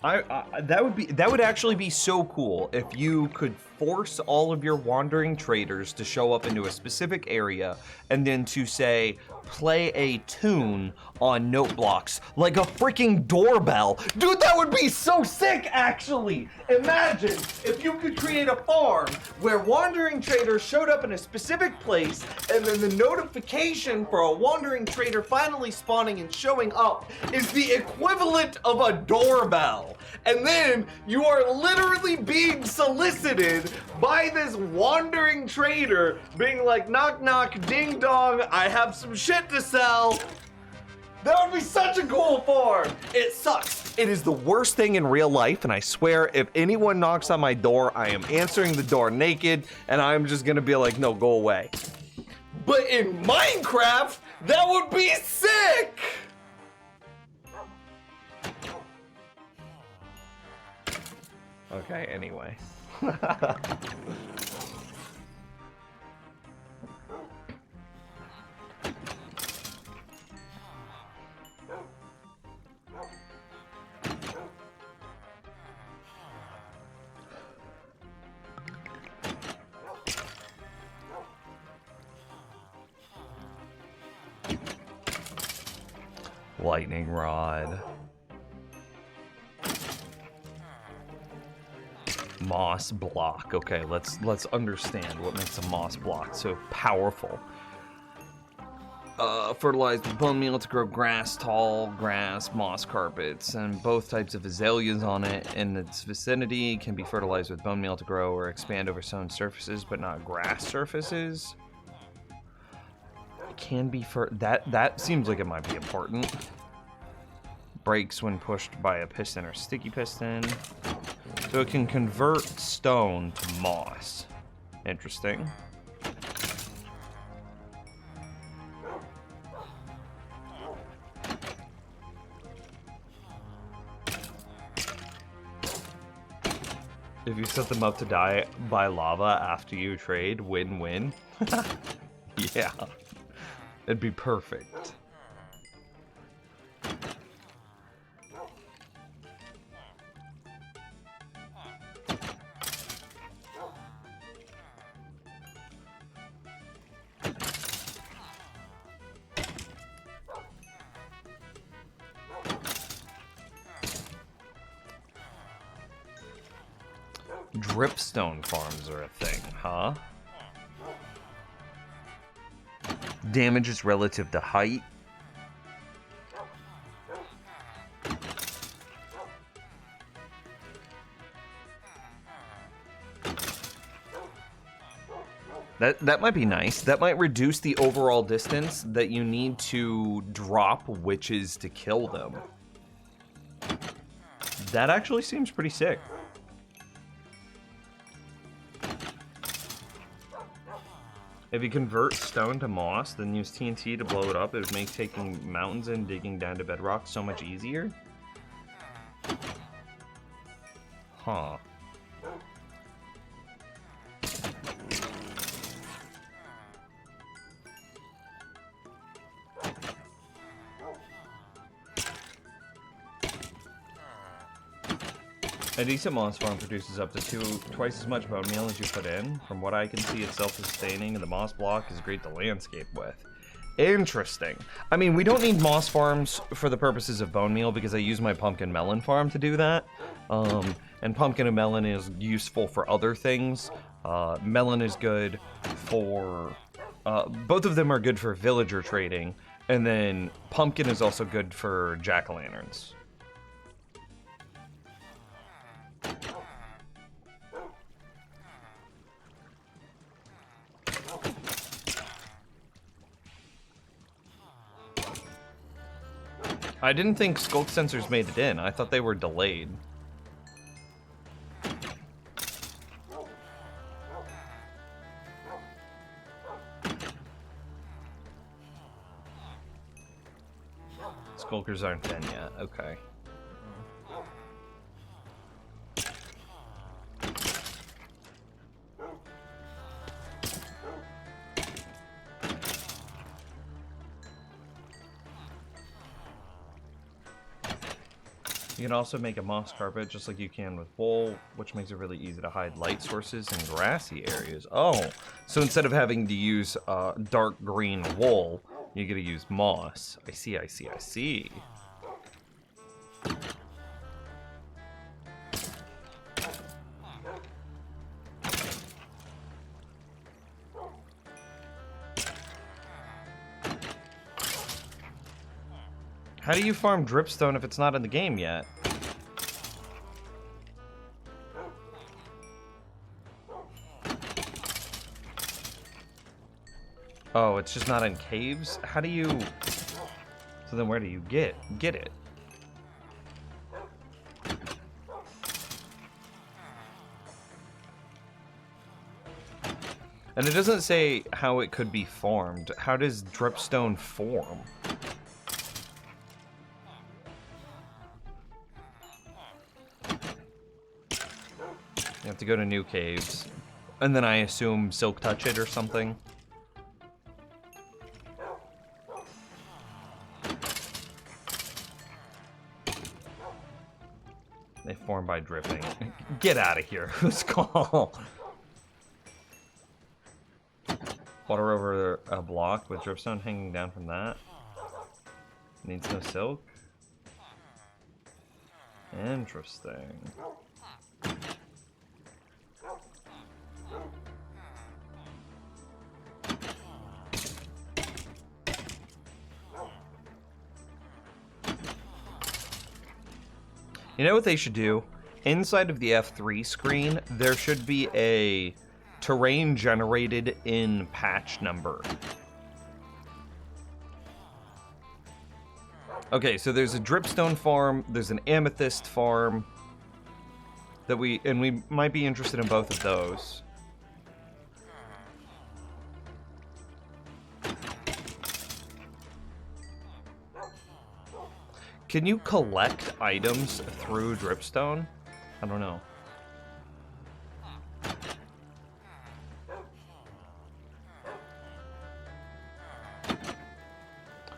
Speaker 1: That would actually be so cool if you could force all of your wandering traders to show up into a specific area and then to say, play a tune on note blocks like a freaking doorbell. Dude, that would be so sick, actually. Imagine if you could create a farm where wandering traders showed up in a specific place and then the notification for a wandering trader finally spawning and showing up is the equivalent of a doorbell. And then you are literally being solicited by this wandering trader being like, knock knock, ding dong, I have some shit to sell. That would be such a cool farm. It sucks. It is the worst thing in real life, and I swear if anyone knocks on my door, I am answering the door naked, and I'm just gonna be like, no, go away. But in Minecraft, that would be sick. Okay, anyway. Lightning rod. Moss block. Okay, let's understand what makes a moss block so powerful. Fertilized with bone meal to grow grass, tall grass, moss carpets, and both types of azaleas on it in its vicinity can be fertilized with bone meal to grow or expand over stone surfaces, but not grass surfaces. It can be that seems like it might be important. Breaks when pushed by a piston or sticky piston. So it can convert stone to moss. Interesting. If you set them up to die by lava after you trade, win-win. Yeah. It'd be perfect. Dripstone farms are a thing, huh? Damage is relative to height. That might be nice. That might reduce the overall distance that you need to drop witches to kill them. That actually seems pretty sick. If you convert stone to moss, then use TNT to blow it up, it would make taking mountains and digging down to bedrock so much easier. Huh. A decent moss farm produces up to twice as much bone meal as you put in. From what I can see, it's self-sustaining, and the moss block is great to landscape with. Interesting. I mean, we don't need moss farms for the purposes of bone meal because I use my pumpkin melon farm to do that. And pumpkin and melon is useful for other things. Melon is good for... both of them are good for villager trading, and then pumpkin is also good for jack-o'-lanterns. I didn't think skulk sensors made it in. I thought they were delayed. Skulkers aren't in yet. Okay. You can also make a moss carpet just like you can with wool, which makes it really easy to hide light sources in grassy areas. Oh, so instead of having to use dark green wool, you get to use moss. I see, I see, I see. How do you farm dripstone if it's not in the game yet? Oh, it's just not in caves? How do you... So then where do you get it? And it doesn't say how it could be formed. How does dripstone form? You have to go to new caves. And then I assume silk touch it or something. They form by dripping. Get out of here. Who's call? Water over a block with dripstone hanging down from that. Needs no silk. Interesting. You know what they should do? Inside of the F3 screen, there should be a terrain generated in patch number. Okay, so there's a dripstone farm, there's an amethyst farm that we might be interested in both of those. Can you collect items through dripstone? I don't know.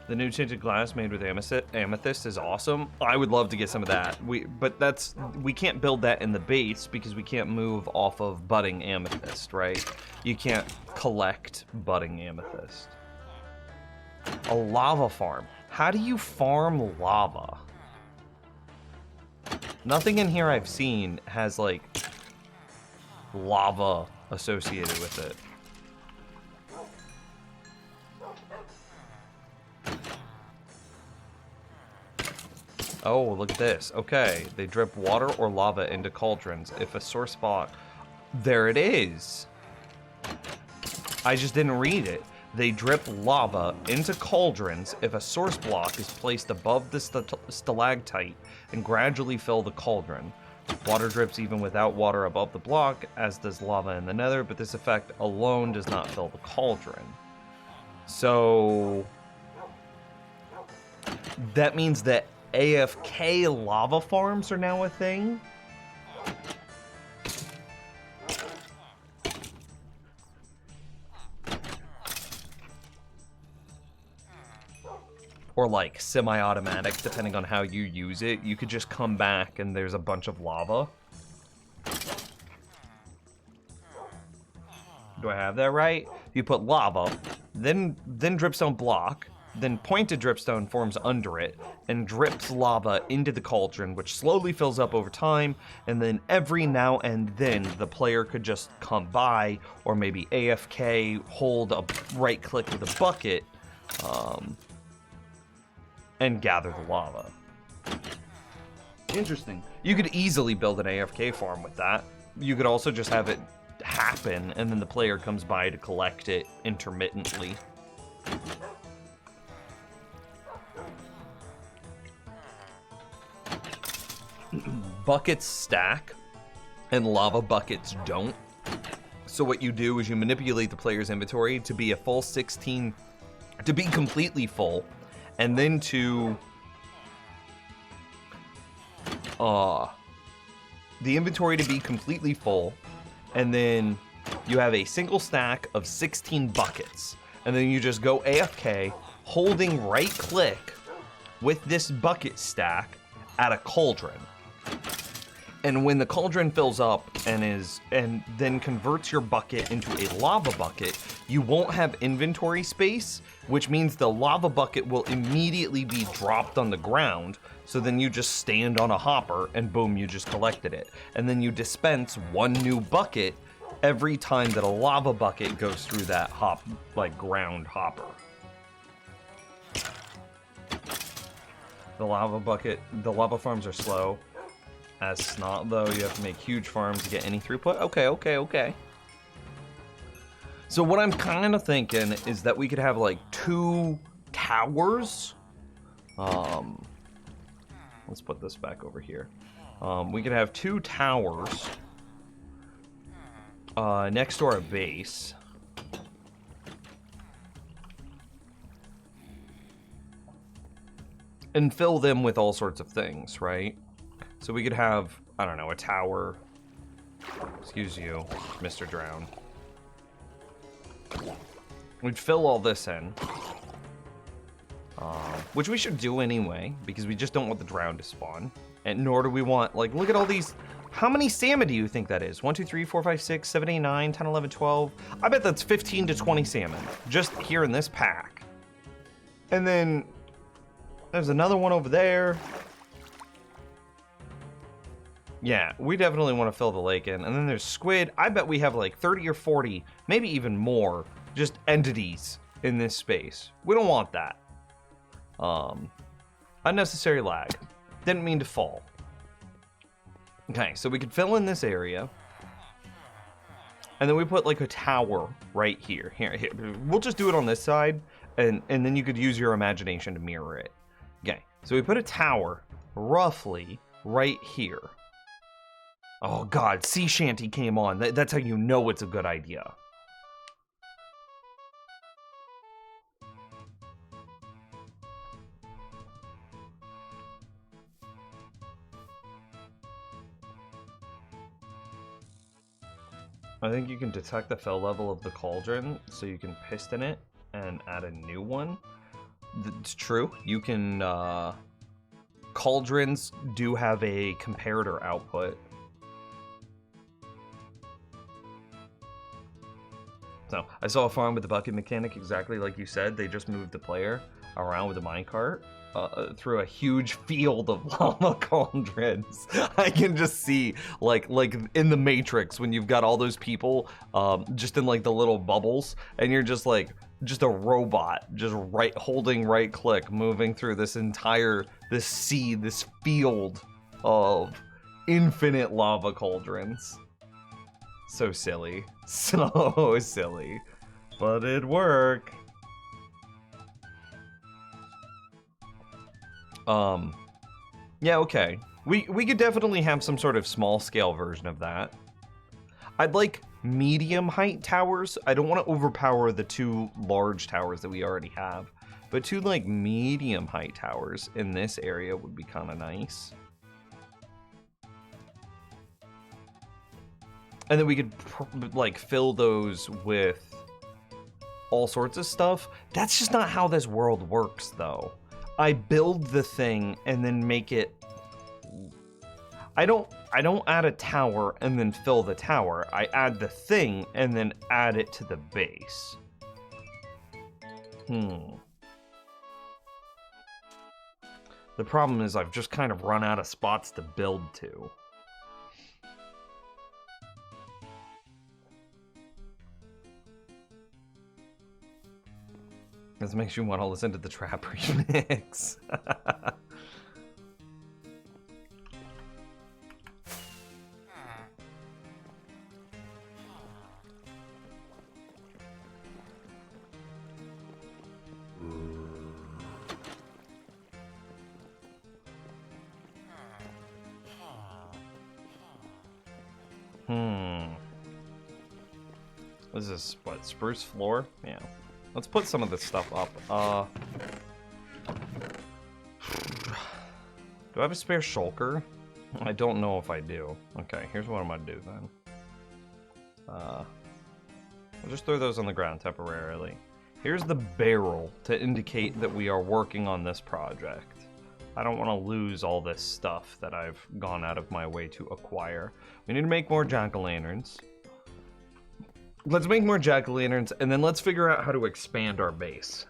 Speaker 1: The new tinted glass made with amethyst is awesome. I would love to get some of that. But we can't build that in the base because we can't move off of budding amethyst, right? You can't collect budding amethyst. A lava farm. How do you farm lava? Nothing in here I've seen has, like, lava associated with it. Oh, look at this. Okay, they drip water or lava into cauldrons. If a source block... There it is! I just didn't read it. They drip lava into cauldrons if a source block is placed above the stalactite and gradually fill the cauldron. Water drips even without water above the block, as does lava in the nether, but this effect alone does not fill the cauldron. So... that means that AFK lava farms are now a thing? Or like semi-automatic, depending on how you use it. You could just come back and there's a bunch of lava. Do I have that right? You put lava, then dripstone block, then pointed dripstone forms under it, and drips lava into the cauldron, which slowly fills up over time, and then every now and then the player could just come by, or maybe AFK, hold a right click with a bucket, and gather the lava. Interesting. You could easily build an AFK farm with that. You could also just have it happen, and then the player comes by to collect it intermittently. buckets stack and lava buckets don't. So what you do is you manipulate the player's inventory to be a full 16, to be completely full, and then to the inventory to be completely full, and then you have a single stack of 16 buckets, and then you just go AFK holding right click with this bucket stack at a cauldron. And when the cauldron fills up and then converts your bucket into a lava bucket, you won't have inventory space, which means the lava bucket will immediately be dropped on the ground. So then you just stand on a hopper and boom, you just collected it. And then you dispense one new bucket every time that a lava bucket goes through that ground hopper. The lava farms are slow. As Snot, though, you have to make huge farms to get any throughput. Okay. So what I'm kind of thinking is that we could have like 2 towers. Let's put this back over here. We could have 2 towers next to our base. And fill them with all sorts of things, right? So we could have, I don't know, a tower. Excuse you, Mr. Drown. We'd fill all this in. Which we should do anyway, because we just don't want the drown to spawn. And nor do we want, like, look at all these. How many salmon do you think that is? 1, 2, 3, 4, 5, 6, 7, 8, 9, 10, 11, 12. I bet that's 15 to 20 salmon just here in this pack. And then there's another one over there. Yeah, we definitely want to fill the lake in. And then there's squid. I bet we have like 30 or 40, maybe even more, just entities in this space. We don't want that. Unnecessary lag. Didn't mean to fall. Okay, so we could fill in this area. And then we put like a tower right here. Here. We'll just do it on this side. And then you could use your imagination to mirror it. Okay, so we put a tower roughly right here. Oh god, sea shanty came on. That's how you know it's a good idea. I think you can detect the fill level of the cauldron, so you can piston it and add a new one. It's true. You can, cauldrons do have a comparator output. So, I saw a farm with the bucket mechanic exactly like you said. They just moved the player around with a minecart through a huge field of lava cauldrons. I can just see, like in the Matrix, when you've got all those people just in like the little bubbles, and you're just like, just a robot, just holding right click, moving through this field of infinite lava cauldrons. So silly. So silly. But it'd work. Yeah, okay. We could definitely have some sort of small scale version of that. I'd like medium height towers. I don't want to overpower the 2 large towers that we already have. But 2 like medium height towers in this area would be kind of nice. And then we could like fill those with all sorts of stuff. That's just not how this world works, though. I build the thing and then make it. I don't add a tower and then fill the tower. I add the thing and then add it to the base. The problem is I've just kind of run out of spots to build to. This makes you want to listen to the trap remix. What is this? What, spruce floor? Yeah. Let's put some of this stuff up. Do I have a spare shulker? I don't know if I do. Okay, here's what I'm gonna do then. I'll just throw those on the ground temporarily. Here's the barrel to indicate that we are working on this project. I don't want to lose all this stuff that I've gone out of my way to acquire. We need to make more jack-o'-lanterns. Let's make more jack-o'-lanterns, and then let's figure out how to expand our base.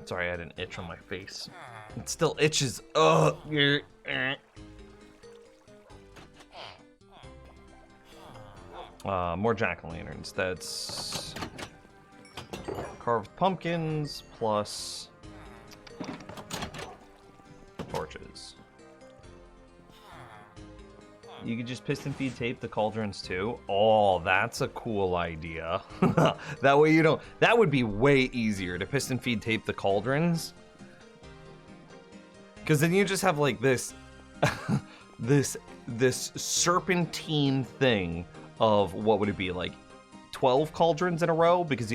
Speaker 1: Sorry, I had an itch on my face. It still itches. Ugh. More jack-o'-lanterns. That's carved pumpkins plus torches. You could just piston feed tape the cauldrons too. Oh, that's a cool idea. That way you don't. That would be way easier to piston feed tape the cauldrons. Because then you just have like this, this serpentine thing of what would it be, like 12 cauldrons in a row, because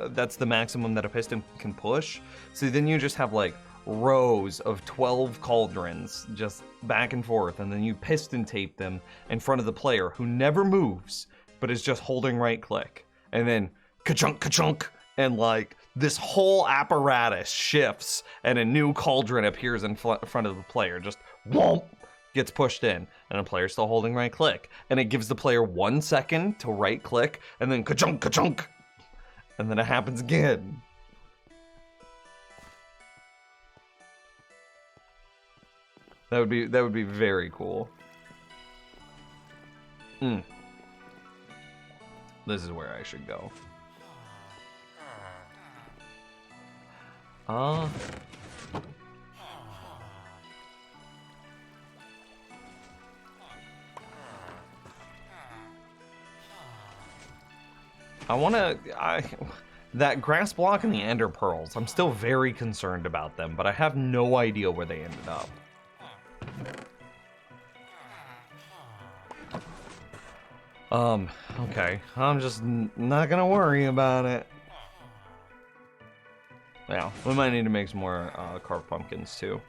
Speaker 1: that's the maximum that a piston can push. So then you just have like rows of 12 cauldrons just back and forth, and then you piston tape them in front of the player who never moves but is just holding right click, and then ka-chunk ka-chunk, and like this whole apparatus shifts and a new cauldron appears in front of the player, just whoomp, gets pushed in, and the player's still holding right click, and it gives the player 1 second to right click, and then ka-chunk ka-chunk, and then it happens again. That would be very cool. This is where I should go. That grass block and the ender pearls, I'm still very concerned about them, but I have no idea where they ended up. Okay, I'm just not gonna worry about it. Yeah, we might need to make some more carved pumpkins too.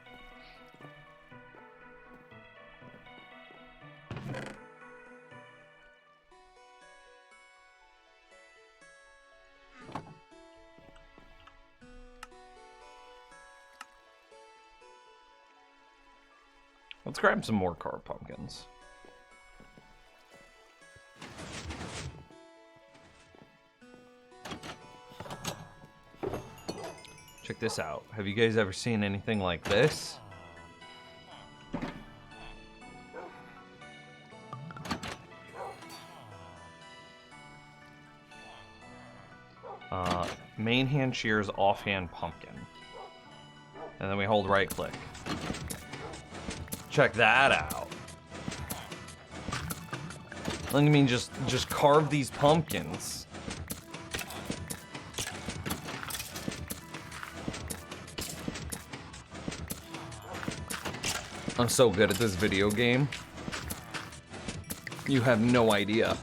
Speaker 1: Let's grab some more carved pumpkins. Check this out. Have you guys ever seen anything like this? Main hand shears, offhand pumpkin. And then we hold right click. Check that out. I mean, just carve these pumpkins. I'm so good at this video game. You have no idea.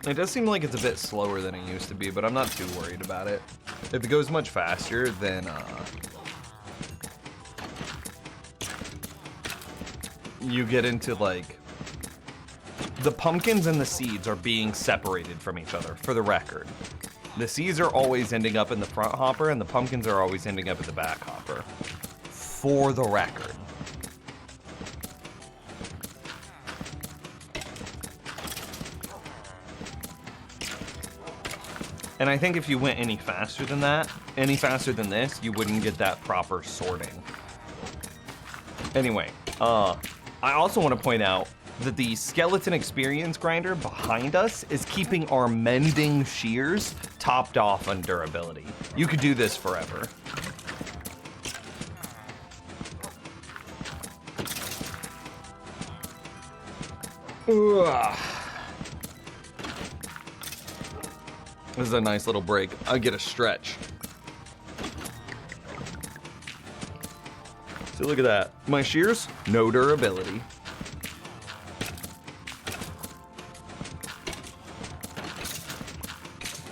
Speaker 1: It does seem like it's a bit slower than it used to be, but I'm not too worried about it. If it goes much faster, then you get into like the pumpkins and the seeds are being separated from each other, for the record. The seeds are always ending up in the front hopper, and the pumpkins are always ending up in the back hopper, for the record. And I think if you went any faster than that, any faster than this, you wouldn't get that proper sorting. Anyway, I also want to point out that the skeleton experience grinder behind us is keeping our mending shears topped off on durability. You could do this forever. Ugh. This is a nice little break. I get a stretch. So look at that. My shears, no durability.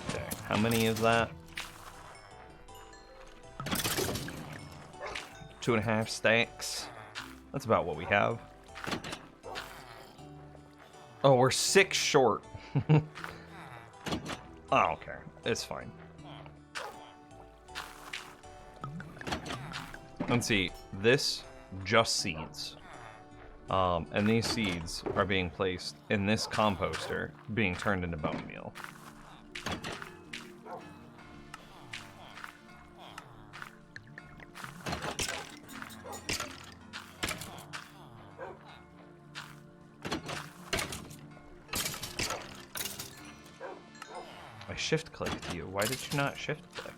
Speaker 1: Okay, how many is that? 2.5 stacks. That's about what we have. Oh, we're 6 short. I don't care. It's fine. Let's see. This just seeds. And these seeds are being placed in this composter, being turned into bone meal. I shift clicked you. Why did you not shift click?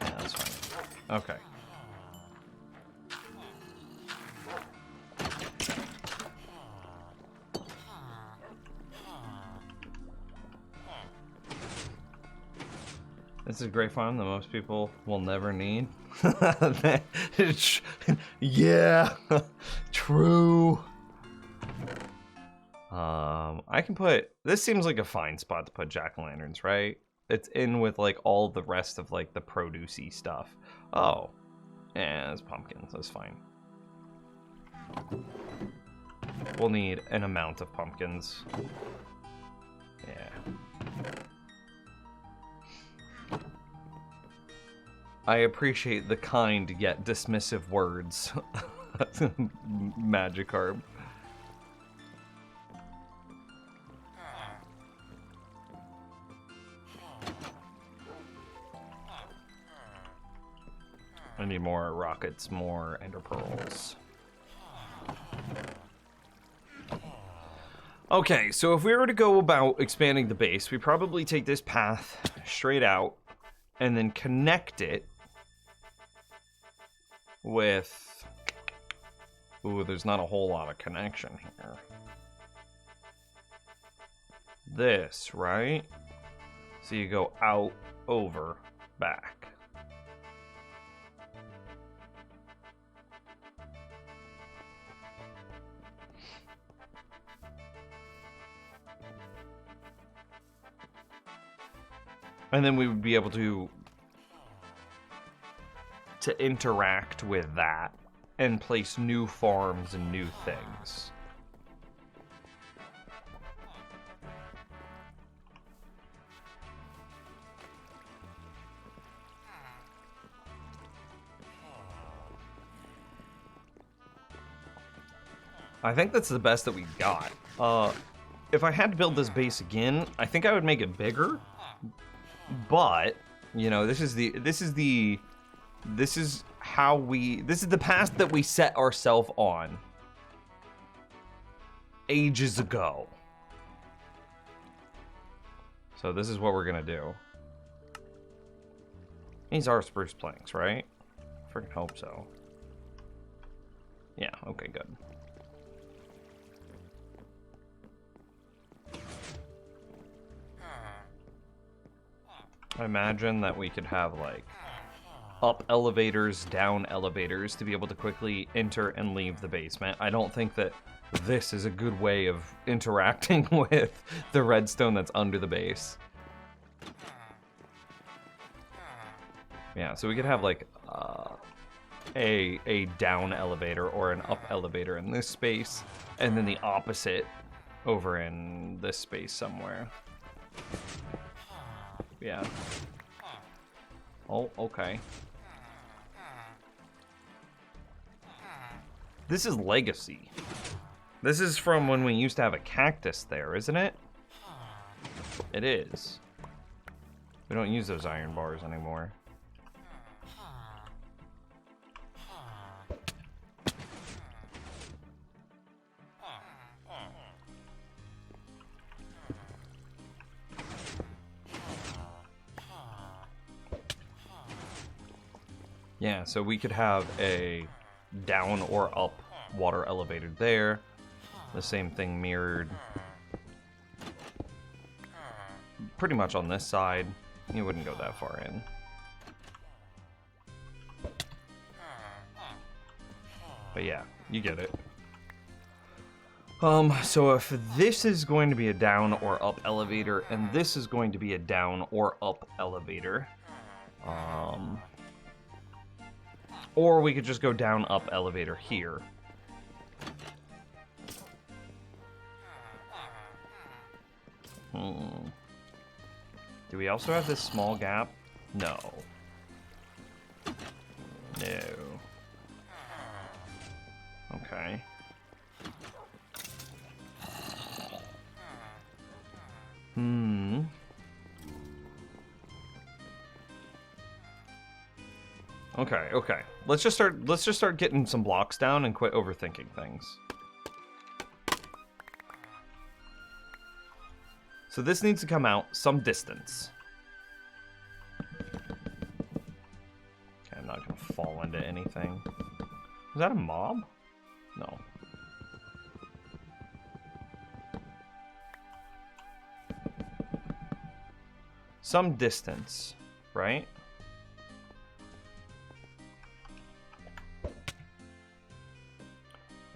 Speaker 1: Yeah, that's fine. Okay. This is a great farm that most people will never need. Yeah, true. I can put, this seems like a fine spot to put jack-o'-lanterns, right? It's in with like all the rest of like the produce-y stuff. Oh, yeah, it's pumpkins, that's fine. We'll need an amount of pumpkins. Yeah. I appreciate the kind yet dismissive words. Magikarp. I need more rockets, more ender pearls. Okay, so if we were to go about expanding the base, we probably take this path straight out and then connect it with... Ooh, there's not a whole lot of connection here. This, right? So you go out, over, back. And then we would be able to interact with that and place new farms and new things. I think that's the best that we've got. If I had to build this base again, I think I would make it bigger. But, you know, this is the path that we set ourselves on ages ago. So this is what we're gonna do. These are spruce planks, right? I freaking hope so. Yeah, okay, good. I imagine that we could have, like, up elevators, down elevators to be able to quickly enter and leave the basement. I don't think that this is a good way of interacting with the redstone that's under the base. Yeah, so we could have, like, a down elevator or an up elevator in this space, and then the opposite over in this space somewhere. Yeah. Oh, okay. This is Legacy. This is from when we used to have a cactus there, isn't it? It is. We don't use those iron bars anymore. Yeah, so we could have a down or up water elevator there. The same thing mirrored pretty much on this side. You wouldn't go that far in. But yeah, you get it. So if this is going to be a down or up elevator, and this is going to be a down or up elevator, or we could just go down up elevator here. Do we also have this small gap? No. No. Okay. Okay. Let's just start getting some blocks down and quit overthinking things. So this needs to come out some distance. Okay, I'm not gonna fall into anything. Is that a mob? No. Some distance, right?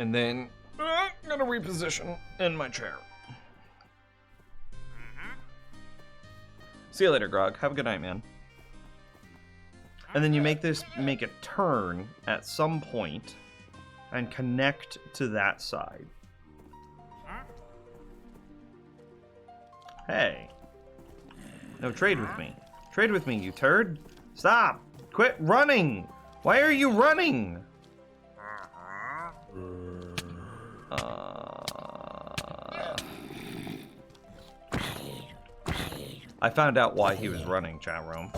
Speaker 1: And then I'm gonna reposition in my chair. See you later, Grog. Have a good night, man. And then you make a turn at some point and connect to that side. Hey. No, trade with me. Trade with me, you turd. Stop. Quit running. Why are you running? I found out why he was running, chat room.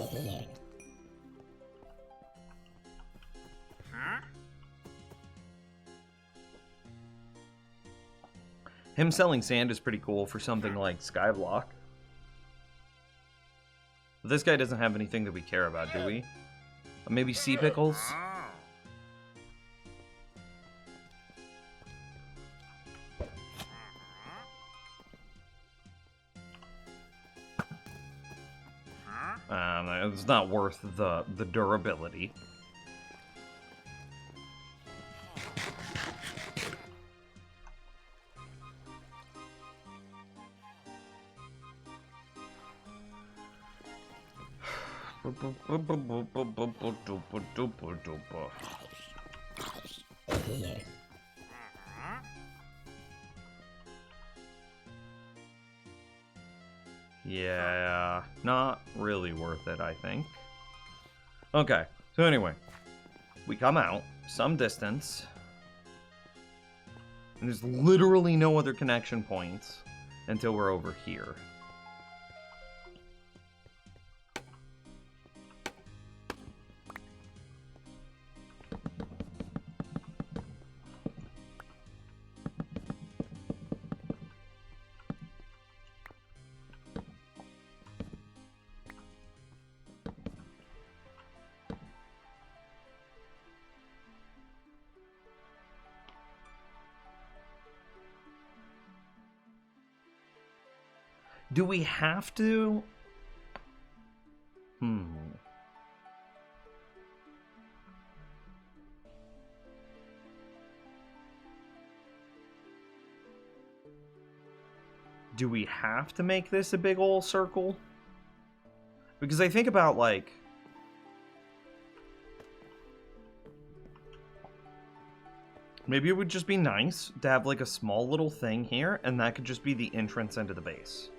Speaker 1: Him selling sand is pretty cool for something like Skyblock. But this guy doesn't have anything that we care about, do we? Maybe sea pickles? It's not worth the durability. Yeah, not really worth it, I think. Okay, so anyway, we come out some distance, and there's literally no other connection points until we're over here. Do we have to? Do we have to make this a big ol' circle? Because I think about, like... maybe it would just be nice to have, like, a small little thing here, and that could just be the entrance into the base.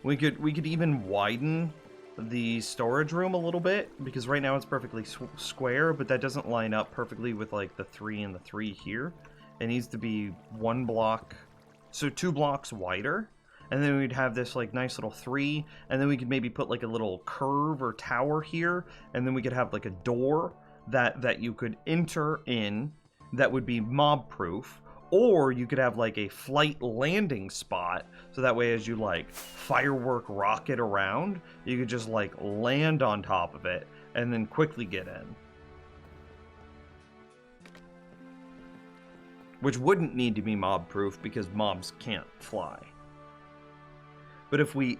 Speaker 1: We could even widen the storage room a little bit, because right now it's perfectly square, but that doesn't line up perfectly with like the 3 and the 3 here. It needs to be 1 block, so 2 blocks wider, and then we'd have this like nice little 3, and then we could maybe put like a little curve or tower here, and then we could have like a door that you could enter in that would be mob proof. Or you could have like a flight landing spot, so that way as you like firework rocket around, you could just like land on top of it and then quickly get in. Which wouldn't need to be mob proof because mobs can't fly. But if we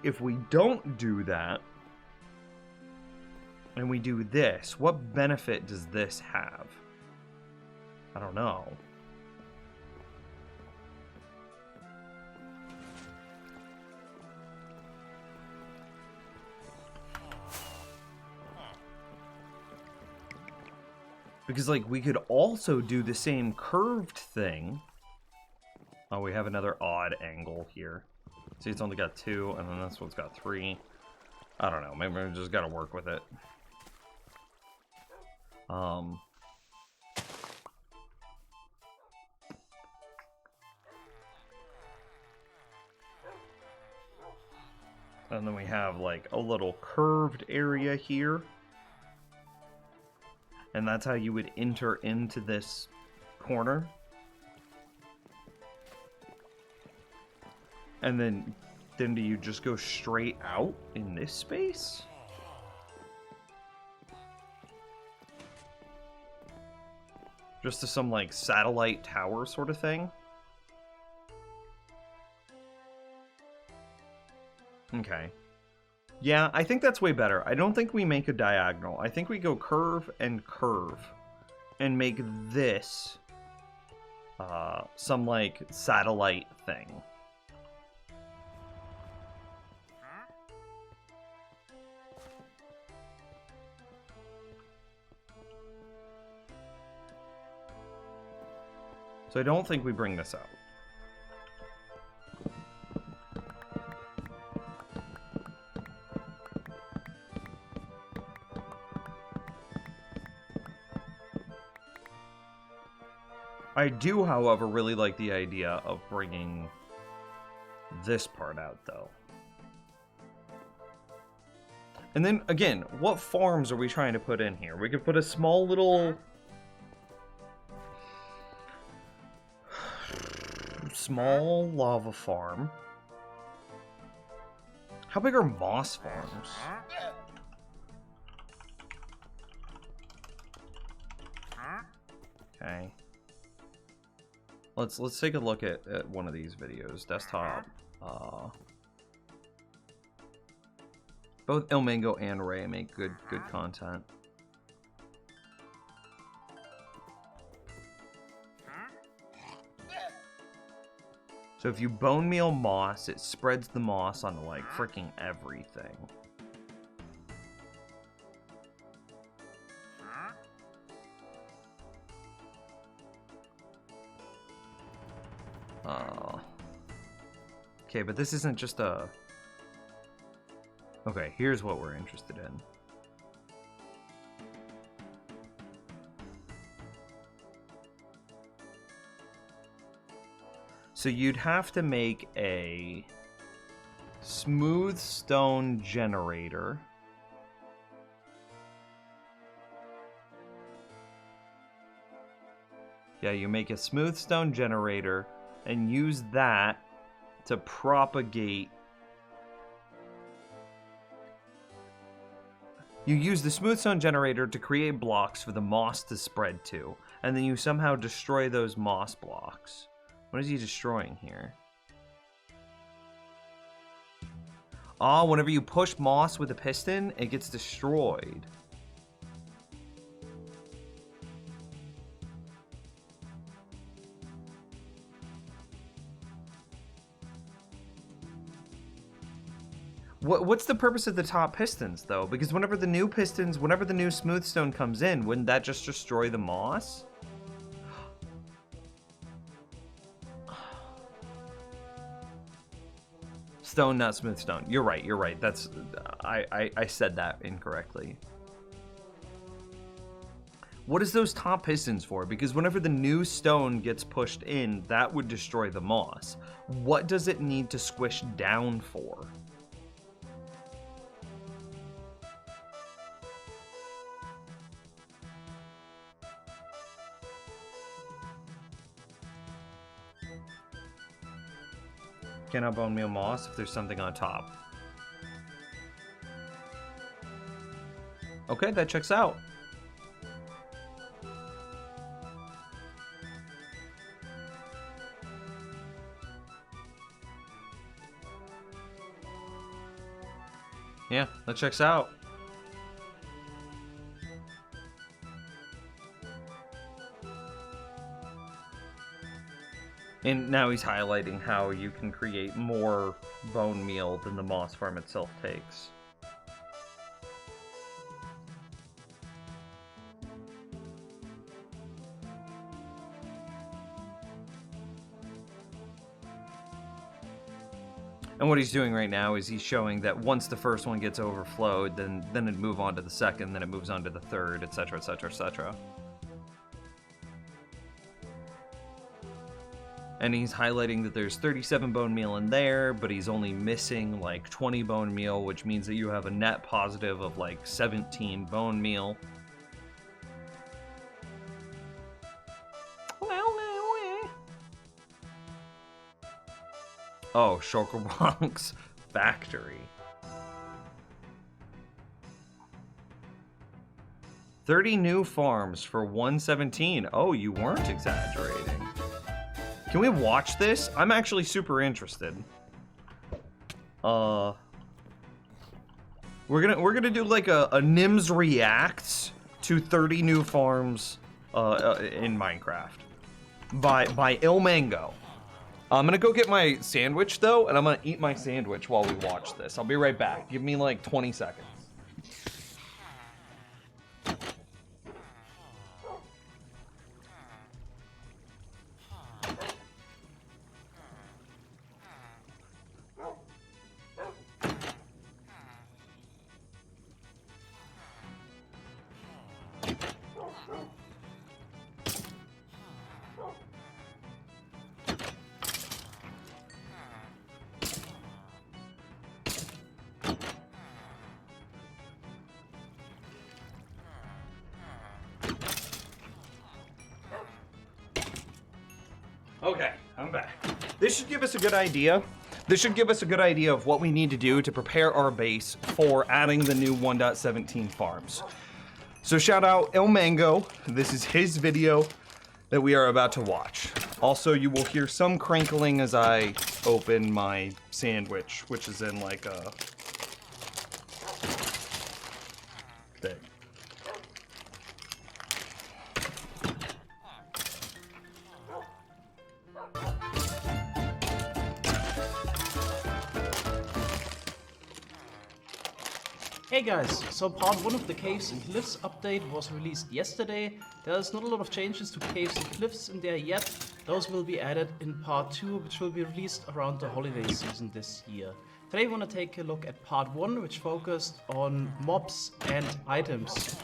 Speaker 1: don't do that and we do this, what benefit does this have? I don't know. Because, like, we could also do the same curved thing. Oh, we have another odd angle here. See, it's only got 2, and then this one's got 3. I don't know. Maybe we just gotta work with it. And then we have, like, a little curved area here. And that's how you would enter into this corner. And then do you just go straight out in this space? Just to some, like, satellite tower sort of thing? Okay. Yeah, I think that's way better. I don't think we make a diagonal. I think we go curve and curve. And make this some, like, satellite thing. So I don't think we bring this out. I do, however, really like the idea of bringing this part out, though. And then, again, what farms are we trying to put in here? We could put a small little... small lava farm. How big are moss farms? Okay. Let's take a look at one of these videos. Desktop. Both Ilmango and Ray make good content. So if you bone meal moss, it spreads the moss onto like freaking everything. Okay, but this isn't just a... Okay, here's what we're interested in. So you'd have to make a smooth stone generator. Yeah, you make a smooth stone generator and use that to propagate. You use the smooth stone generator to create blocks for the moss to spread to, and then you somehow destroy those moss blocks. What is he destroying here? Ah, whenever you push moss with a piston, it gets destroyed. What's the purpose of the top pistons, though? Because whenever the new pistons, whenever the new smooth stone comes in, wouldn't that just destroy the moss? Stone, not smooth stone. You're right, you're right. That's... I said that incorrectly. What is those top pistons for? Because whenever the new stone gets pushed in, that would destroy the moss. What does it need to squish down for? Cannot bone meal moss if there's something on top. Okay, that checks out. Yeah, that checks out. And now he's highlighting how you can create more bone meal than the moss farm itself takes. And what he's doing right now is he's showing that once the first one gets overflowed, then it'd move on to the second, then it moves on to the third, etc., etc., etc. And he's highlighting that there's 37 bone meal in there, but he's only missing like 20 bone meal, which means that you have a net positive of like 17 bone meal. Oh, Shulkerbronk's factory. 30 new farms for 117. Oh, you weren't exaggerating. Can we watch this? I'm actually super interested. We're gonna do like a Nims reacts to 30 new farms in Minecraft by Ilmango. I'm gonna go get my sandwich though, and I'm gonna eat my sandwich while we watch this. I'll be right back. Give me like 20 seconds. Okay, I'm back. This should give us a good idea. This should give us a good idea of what we need to do to prepare our base for adding the new 1.17 farms. So shout out Ilmango. This is his video that we are about to watch. Also, you will hear some crinkling as I open my sandwich, which is in like a thing.
Speaker 3: Hey guys, so part 1 of the Caves and Cliffs update was released yesterday. There's not a lot of changes to Caves and Cliffs in there yet. Those will be added in part 2, which will be released around the holiday season this year. Today we want to take a look at part 1, which focused on mobs and items.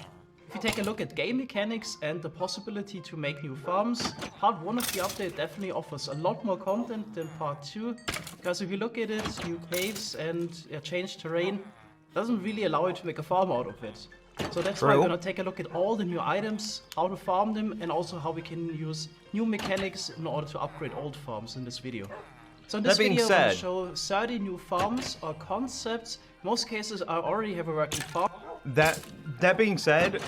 Speaker 3: If you take a look at game mechanics and the possibility to make new farms, part 1 of the update definitely offers a lot more content than part 2, because if you look at it, new caves and changed terrain doesn't really allow you to make a farm out of it. So that's why we're gonna take a look at all the new items, how to farm them, and also how we can use new mechanics in order to upgrade old farms in this video. So in this video, I'm gonna show 30 new farms or concepts. In most cases, I already have a working farm.
Speaker 1: That being said,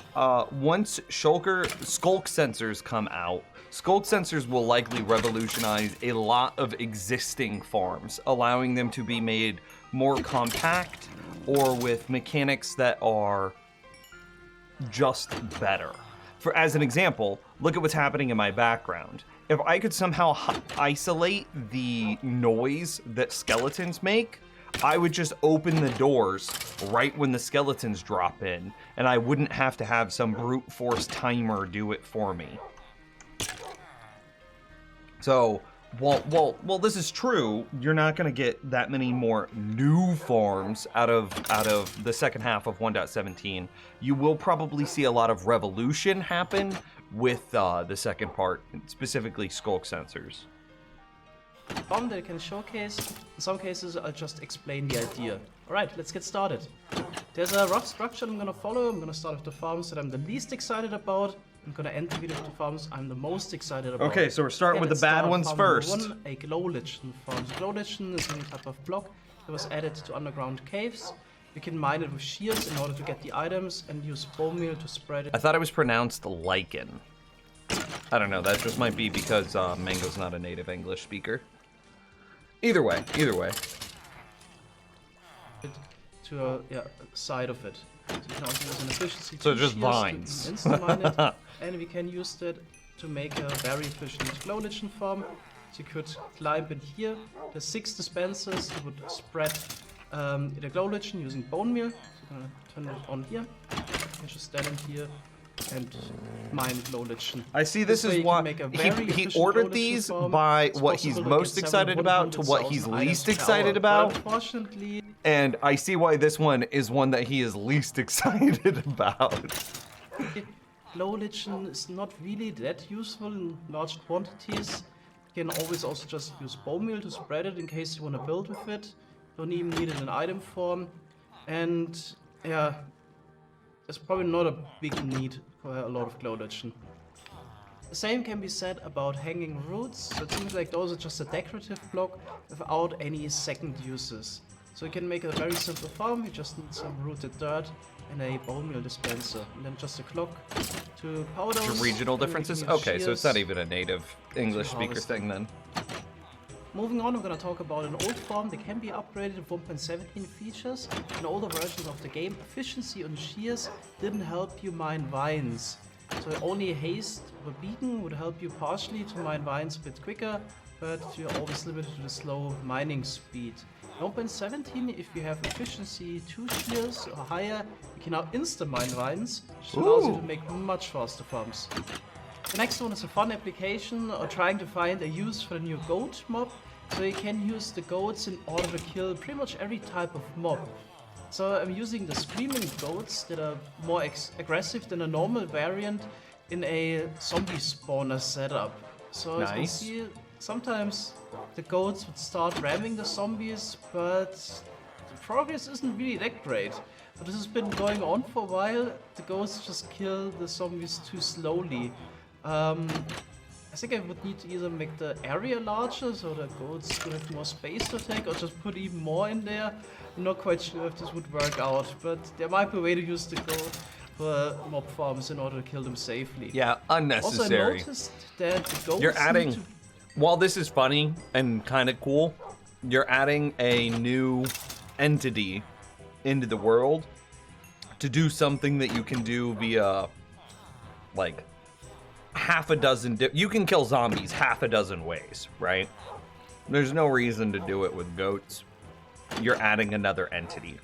Speaker 1: once Skulk sensors come out, Skulk sensors will likely revolutionize a lot of existing farms, allowing them to be made more compact or with mechanics that are just better. For as an example, look at what's happening in my background. If I could somehow isolate the noise that skeletons make, I would just open the doors right when the skeletons drop in, and I wouldn't have to have some brute force timer do it for me. So, well, this is true. You're not going to get that many more new farms out of the second half of 1.17. You will probably see a lot of revolution happen with the second part, specifically Skulk sensors.
Speaker 3: Farm that I can showcase. In some cases, I'll just explain the idea. Alright, let's get started. There's a rough structure I'm gonna follow. I'm gonna start with the farms that I'm the least excited about. I'm gonna end the video with the farms I'm the most excited about.
Speaker 1: Okay, so we're starting with
Speaker 3: Let's
Speaker 1: the bad
Speaker 3: start
Speaker 1: ones
Speaker 3: farm number
Speaker 1: first.
Speaker 3: 1, a glow lichen farm. So glow lichen is a new type of block that was added to underground caves. You can mine it with shears in order to get the items and use bone meal to spread it.
Speaker 1: I thought it was pronounced lichen. I don't know, that just might be because Mango's not a native English speaker. Either way.
Speaker 3: To a side of it. So you can also use an efficiency
Speaker 1: So
Speaker 3: to
Speaker 1: just
Speaker 3: shears
Speaker 1: vines.
Speaker 3: to instant mine it, and we can use that to make a very efficient glow lichen farm. So you could climb in here. There's 6 dispensers. You would spread the glow lichen using bone meal. So I'm gonna turn it on here. You can just stand in here and mine glow lichen.
Speaker 1: I see this
Speaker 3: way
Speaker 1: is
Speaker 3: you can
Speaker 1: why
Speaker 3: make a
Speaker 1: he
Speaker 3: very efficient
Speaker 1: ordered
Speaker 3: glow lichen
Speaker 1: these
Speaker 3: farm.
Speaker 1: by
Speaker 3: It's
Speaker 1: what he's
Speaker 3: possible to
Speaker 1: most
Speaker 3: get
Speaker 1: excited about to what he's
Speaker 3: 700,000
Speaker 1: least
Speaker 3: items per
Speaker 1: excited
Speaker 3: hour,
Speaker 1: about.
Speaker 3: but unfortunately,
Speaker 1: And I see why this one is one that he is least excited about.
Speaker 3: glow lichen is not really that useful in large quantities. You can always also just use bone meal to spread it in case you want to build with it. Don't even need it in item form. And yeah, there's probably not a big need for a lot of glow lichen. The same can be said about hanging roots. So it seems like those are just a decorative block without any second uses. So you can make a very simple farm. You just need some rooted dirt and a bone meal dispenser, and then just a clock to power those.
Speaker 1: Regional
Speaker 3: and we can
Speaker 1: differences?
Speaker 3: use
Speaker 1: Okay, so it's not
Speaker 3: shears.
Speaker 1: even a native English speaker
Speaker 3: harvest
Speaker 1: thing then.
Speaker 3: Moving on, we're going to talk about an old farm that can be upgraded with 1.17 features. In older versions of the game, efficiency on shears didn't help you mine vines. So only haste or beacon would help you partially to mine vines a bit quicker, but you're always limited to the slow mining speed. In 1.17, if you have efficiency 2 shears or higher, you can now insta-mine vines, which allows you to make much faster farms. The next one is a fun application or trying to find a use for the new goat mob. So you can use the goats in order to kill pretty much every type of mob. So I'm using the screaming goats that are more aggressive than a normal variant in a zombie spawner setup. So as you can
Speaker 1: Nice.
Speaker 3: see, sometimes the goats would start ramming the zombies, but the progress isn't really that great. But this has been going on for a while. The goats just kill the zombies too slowly. I think I would need to either make the area larger so the goats would have more space to attack, or just put even more in there. I'm not quite sure if this would work out, but there might be a way to use the goat for mob farms in order to kill them safely.
Speaker 1: Yeah,
Speaker 3: Also, I
Speaker 1: unnecessary.
Speaker 3: noticed that the goats
Speaker 1: You're adding,
Speaker 3: need to
Speaker 1: while this is funny and kind of cool, you're adding a new entity into the world to do something that you can do via, like, half a dozen, you can kill zombies half a dozen ways, right? There's no reason to do it with goats. You're adding another entity.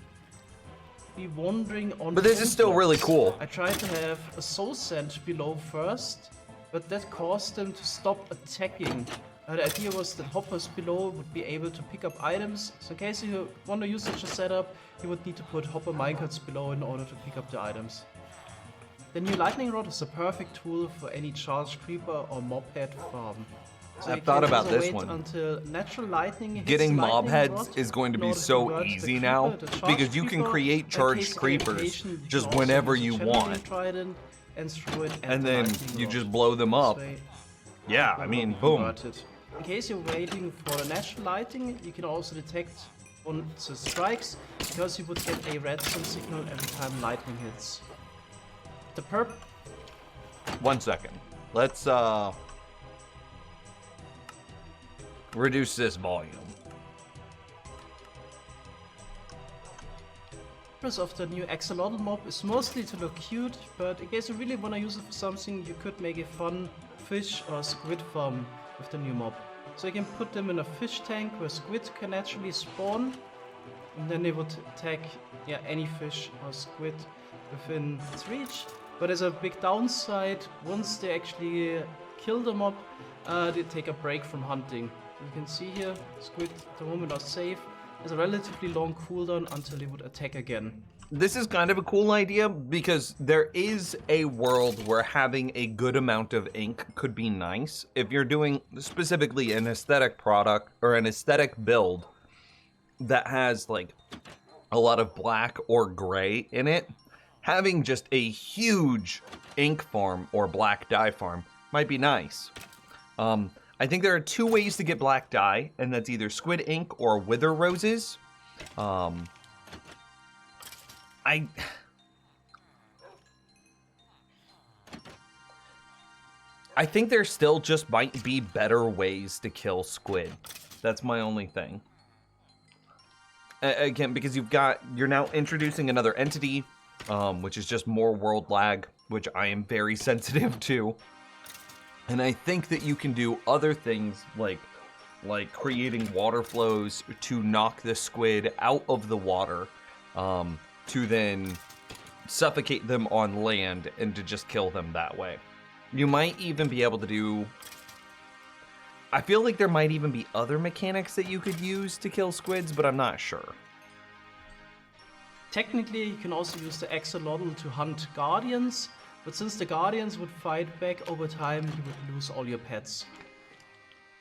Speaker 3: be wandering on.
Speaker 1: But this is still really cool.
Speaker 3: I tried to have a soul sand below first, but that caused them to stop attacking. The idea was that hoppers below would be able to pick up items. So in case you want to use such a setup, you would need to put hopper minecarts below in order to pick up the items. The new lightning rod is a perfect tool for any charged creeper or mob head farm. So
Speaker 1: I've
Speaker 3: you
Speaker 1: thought
Speaker 3: can
Speaker 1: about
Speaker 3: either
Speaker 1: this
Speaker 3: wait
Speaker 1: one.
Speaker 3: Until natural lightning hits
Speaker 1: Getting
Speaker 3: the
Speaker 1: mob
Speaker 3: lightning
Speaker 1: heads
Speaker 3: rod
Speaker 1: is going to
Speaker 3: in
Speaker 1: be
Speaker 3: order
Speaker 1: so
Speaker 3: convert the
Speaker 1: easy
Speaker 3: creeper
Speaker 1: now
Speaker 3: to charged
Speaker 1: because you can
Speaker 3: creeper.
Speaker 1: create
Speaker 3: In case
Speaker 1: charged
Speaker 3: of
Speaker 1: creepers
Speaker 3: irritation, you
Speaker 1: just
Speaker 3: can also
Speaker 1: whenever
Speaker 3: use a
Speaker 1: you
Speaker 3: channeling
Speaker 1: want.
Speaker 3: trident and throw it at
Speaker 1: And
Speaker 3: the
Speaker 1: then
Speaker 3: lightning
Speaker 1: you
Speaker 3: rod.
Speaker 1: just blow them up.
Speaker 3: This way,
Speaker 1: Yeah, I mean, boom.
Speaker 3: converted. In case you're waiting for the natural lighting, you can also detect on the strikes because you would get a redstone signal every time lightning hits. The perp
Speaker 1: 1 second. Let's reduce this volume.
Speaker 3: purpose of the new axolotl mob is mostly to look cute, but in case you really want to use it for something, you could make a fun fish or squid farm with the new mob. So you can put them in a fish tank where squid can naturally spawn, and then they would attack any fish or squid within its reach. But there's a big downside. Once they actually kill the mob, they take a break from hunting. You can see here, squid at the moment are safe. There's a relatively long cooldown until they would attack again.
Speaker 1: This is kind of a cool idea because there is a world where having a good amount of ink could be nice. If you're doing specifically an aesthetic product or an aesthetic build that has like a lot of black or gray in it, having just a huge ink farm or black dye farm might be nice. I think there are 2 ways to get black dye, and that's either squid ink or wither roses. I think there still just might be better ways to kill squid. That's my only thing. Again, because you're now introducing another entity, which is just more world lag, which I am very sensitive to. And I think that you can do other things like creating water flows to knock the squid out of the water, to then suffocate them on land and to just kill them that way. You might even be able to do... I feel like there might even be other mechanics that you could use to kill squids, but I'm not sure.
Speaker 3: Technically, you can also use the axolotl to hunt guardians, but since the guardians would fight back over time, you would lose all your pets.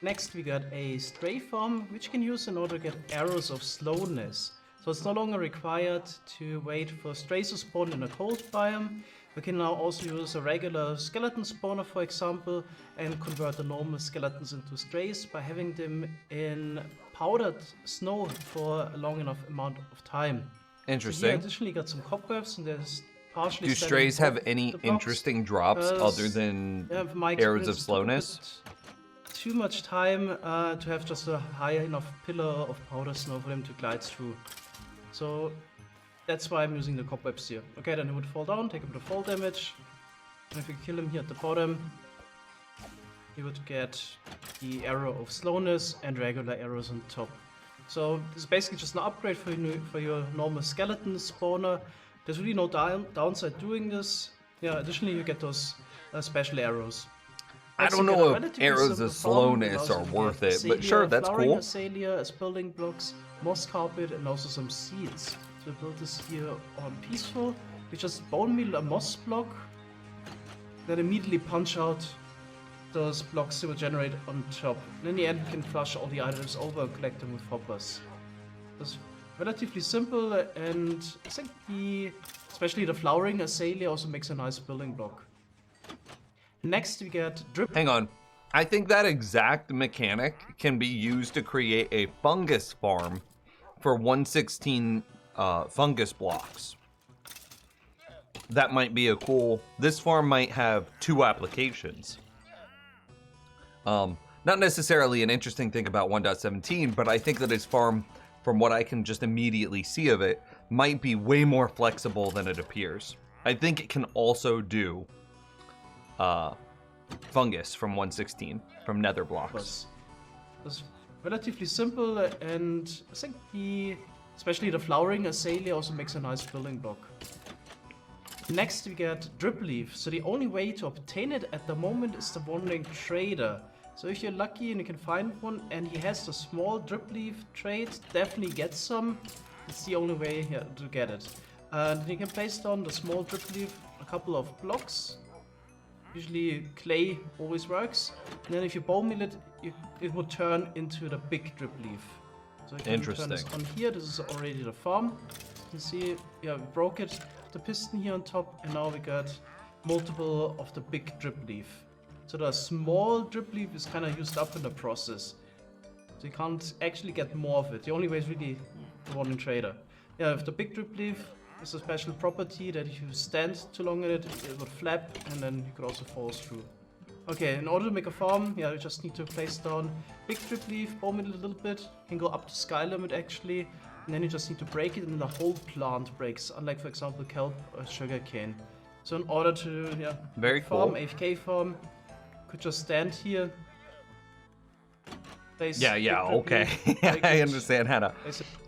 Speaker 3: Next, we got a stray farm, which you can use in order to get arrows of slowness. So it's no longer required to wait for strays to spawn in a cold biome. We can now also use a regular skeleton spawner, for example, and convert the normal skeletons into strays by having them in powdered snow for a long enough amount of time.
Speaker 1: Interesting.
Speaker 3: So here, additionally, got some cobwebs, and there's partially.
Speaker 1: Do strays have any interesting drops other than arrows of slowness?
Speaker 3: Too much time to have just a high enough pillar of powder snow for them to glide through. So that's why I'm using the cobwebs here. Okay, then he would fall down, take a bit of fall damage. And if we kill him here at the bottom, he would get the arrow of slowness and regular arrows on top. So this is basically just an upgrade for your normal skeleton spawner. There's really no downside doing this. Yeah, additionally you get those special arrows.
Speaker 1: I don't know if arrows of slowness are worth it, but sure, that's cool.
Speaker 3: Azalea as building blocks, moss carpet, and also some seeds. So we build this here on peaceful. We just bone meal a moss block, then immediately punch out those blocks that will generate on top. And in the end, you can flush all the items over and collect them with hoppers. It's relatively simple, and I think especially the flowering azalea also makes a nice building block. Next, we get drip.
Speaker 1: Hang on. I think that exact mechanic can be used to create a fungus farm for 116 fungus blocks. That might be a cool... This farm might have 2 applications. Not necessarily an interesting thing about 1.17, but I think that its farm, from what I can just immediately see of it, might be way more flexible than it appears. I think it can also do fungus from 116, from nether blocks.
Speaker 3: It's relatively simple, and I think especially the flowering azalea also makes a nice building block. Next we get drip leaf. So the only way to obtain it at the moment is the wandering trader. So if you're lucky and you can find one and he has the small drip leaf trait, definitely get some. It's the only way to get it. And you can place down the small drip leaf a couple of blocks. Usually clay always works. And then if you bone meal it, it would turn into the big drip leaf. So you can turn this on here. This is already the farm. You can see, yeah, we broke it. The piston here on top, and now we got multiple of the big drip leaf. So the small drip leaf is kind of used up in the process. So you can't actually get more of it. The only way is really the wandering trader. Yeah, if the big drip leaf is a special property that if you stand too long in it, it would flap, and then you could also fall through. Okay, in order to make a farm, yeah, you just need to place down big drip leaf, bone it a little bit. You can go up to sky limit actually, and then you just need to break it, and the whole plant breaks. Unlike, for example, kelp or sugarcane. So in order to farm, AFK farm, you could just stand here.
Speaker 1: Okay. I understand how to.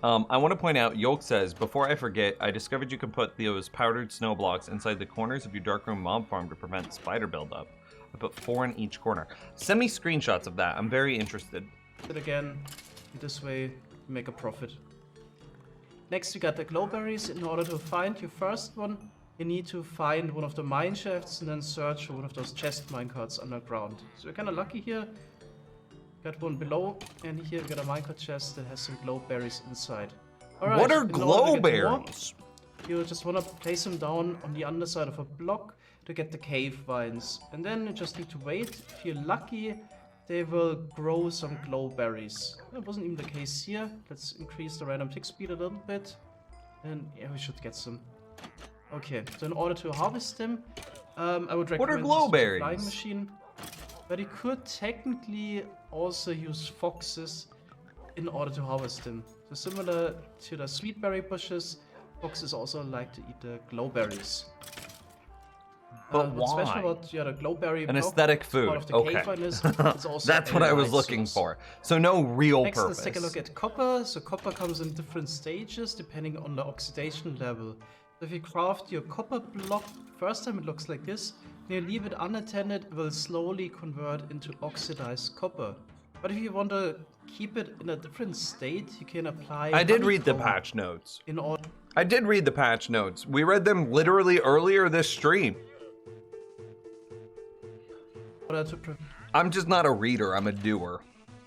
Speaker 1: I want to point out, Yolk says, before I forget, I discovered you can put those powdered snow blocks inside the corners of your darkroom mob farm to prevent spider buildup. I put 4 in each corner. Send me screenshots of that. I'm very interested.
Speaker 3: Again, this way you make a profit. Next, we got the glowberries. In order to find your first one, you need to find one of the mine shafts and then search for one of those chest minecarts underground. So we're kind of lucky here. Got one below, and here we got a minecart chest that has some glowberries inside. Alright,
Speaker 1: what are glowberries?
Speaker 3: You just want to place them down on the underside of a block. to get the cave vines. And then you just need to wait. If you're lucky, they will grow some glowberries. That wasn't even the case here. Let's increase the random tick speed a little bit. And yeah, we should get some. Okay, so in order to harvest them, I would recommend
Speaker 1: What are
Speaker 3: just a
Speaker 1: glowberries?
Speaker 3: flying machine. But you could technically also use foxes in order to harvest them. So similar to the sweetberry bushes, foxes also like to eat the glowberries.
Speaker 1: But
Speaker 3: what's
Speaker 1: why?
Speaker 3: special about the glowberry
Speaker 1: An
Speaker 3: block,
Speaker 1: aesthetic food.
Speaker 3: part of the
Speaker 1: Okay.
Speaker 3: cave vine is, it's also
Speaker 1: That's
Speaker 3: a
Speaker 1: what I was
Speaker 3: light
Speaker 1: looking
Speaker 3: source.
Speaker 1: for. So no real
Speaker 3: Next,
Speaker 1: purpose.
Speaker 3: let's take a look at copper. So copper comes in different stages depending on the oxidation level. So if you craft your copper block, first time it looks like this. When you leave it unattended, it will slowly convert into oxidized copper. But if you want to keep it in a different state, you can apply
Speaker 1: I did read the
Speaker 3: honeycomb
Speaker 1: patch notes.
Speaker 3: in order
Speaker 1: I did read the patch notes. We read them literally earlier this stream.
Speaker 3: to prevent
Speaker 1: I'm just not a reader, I'm a doer.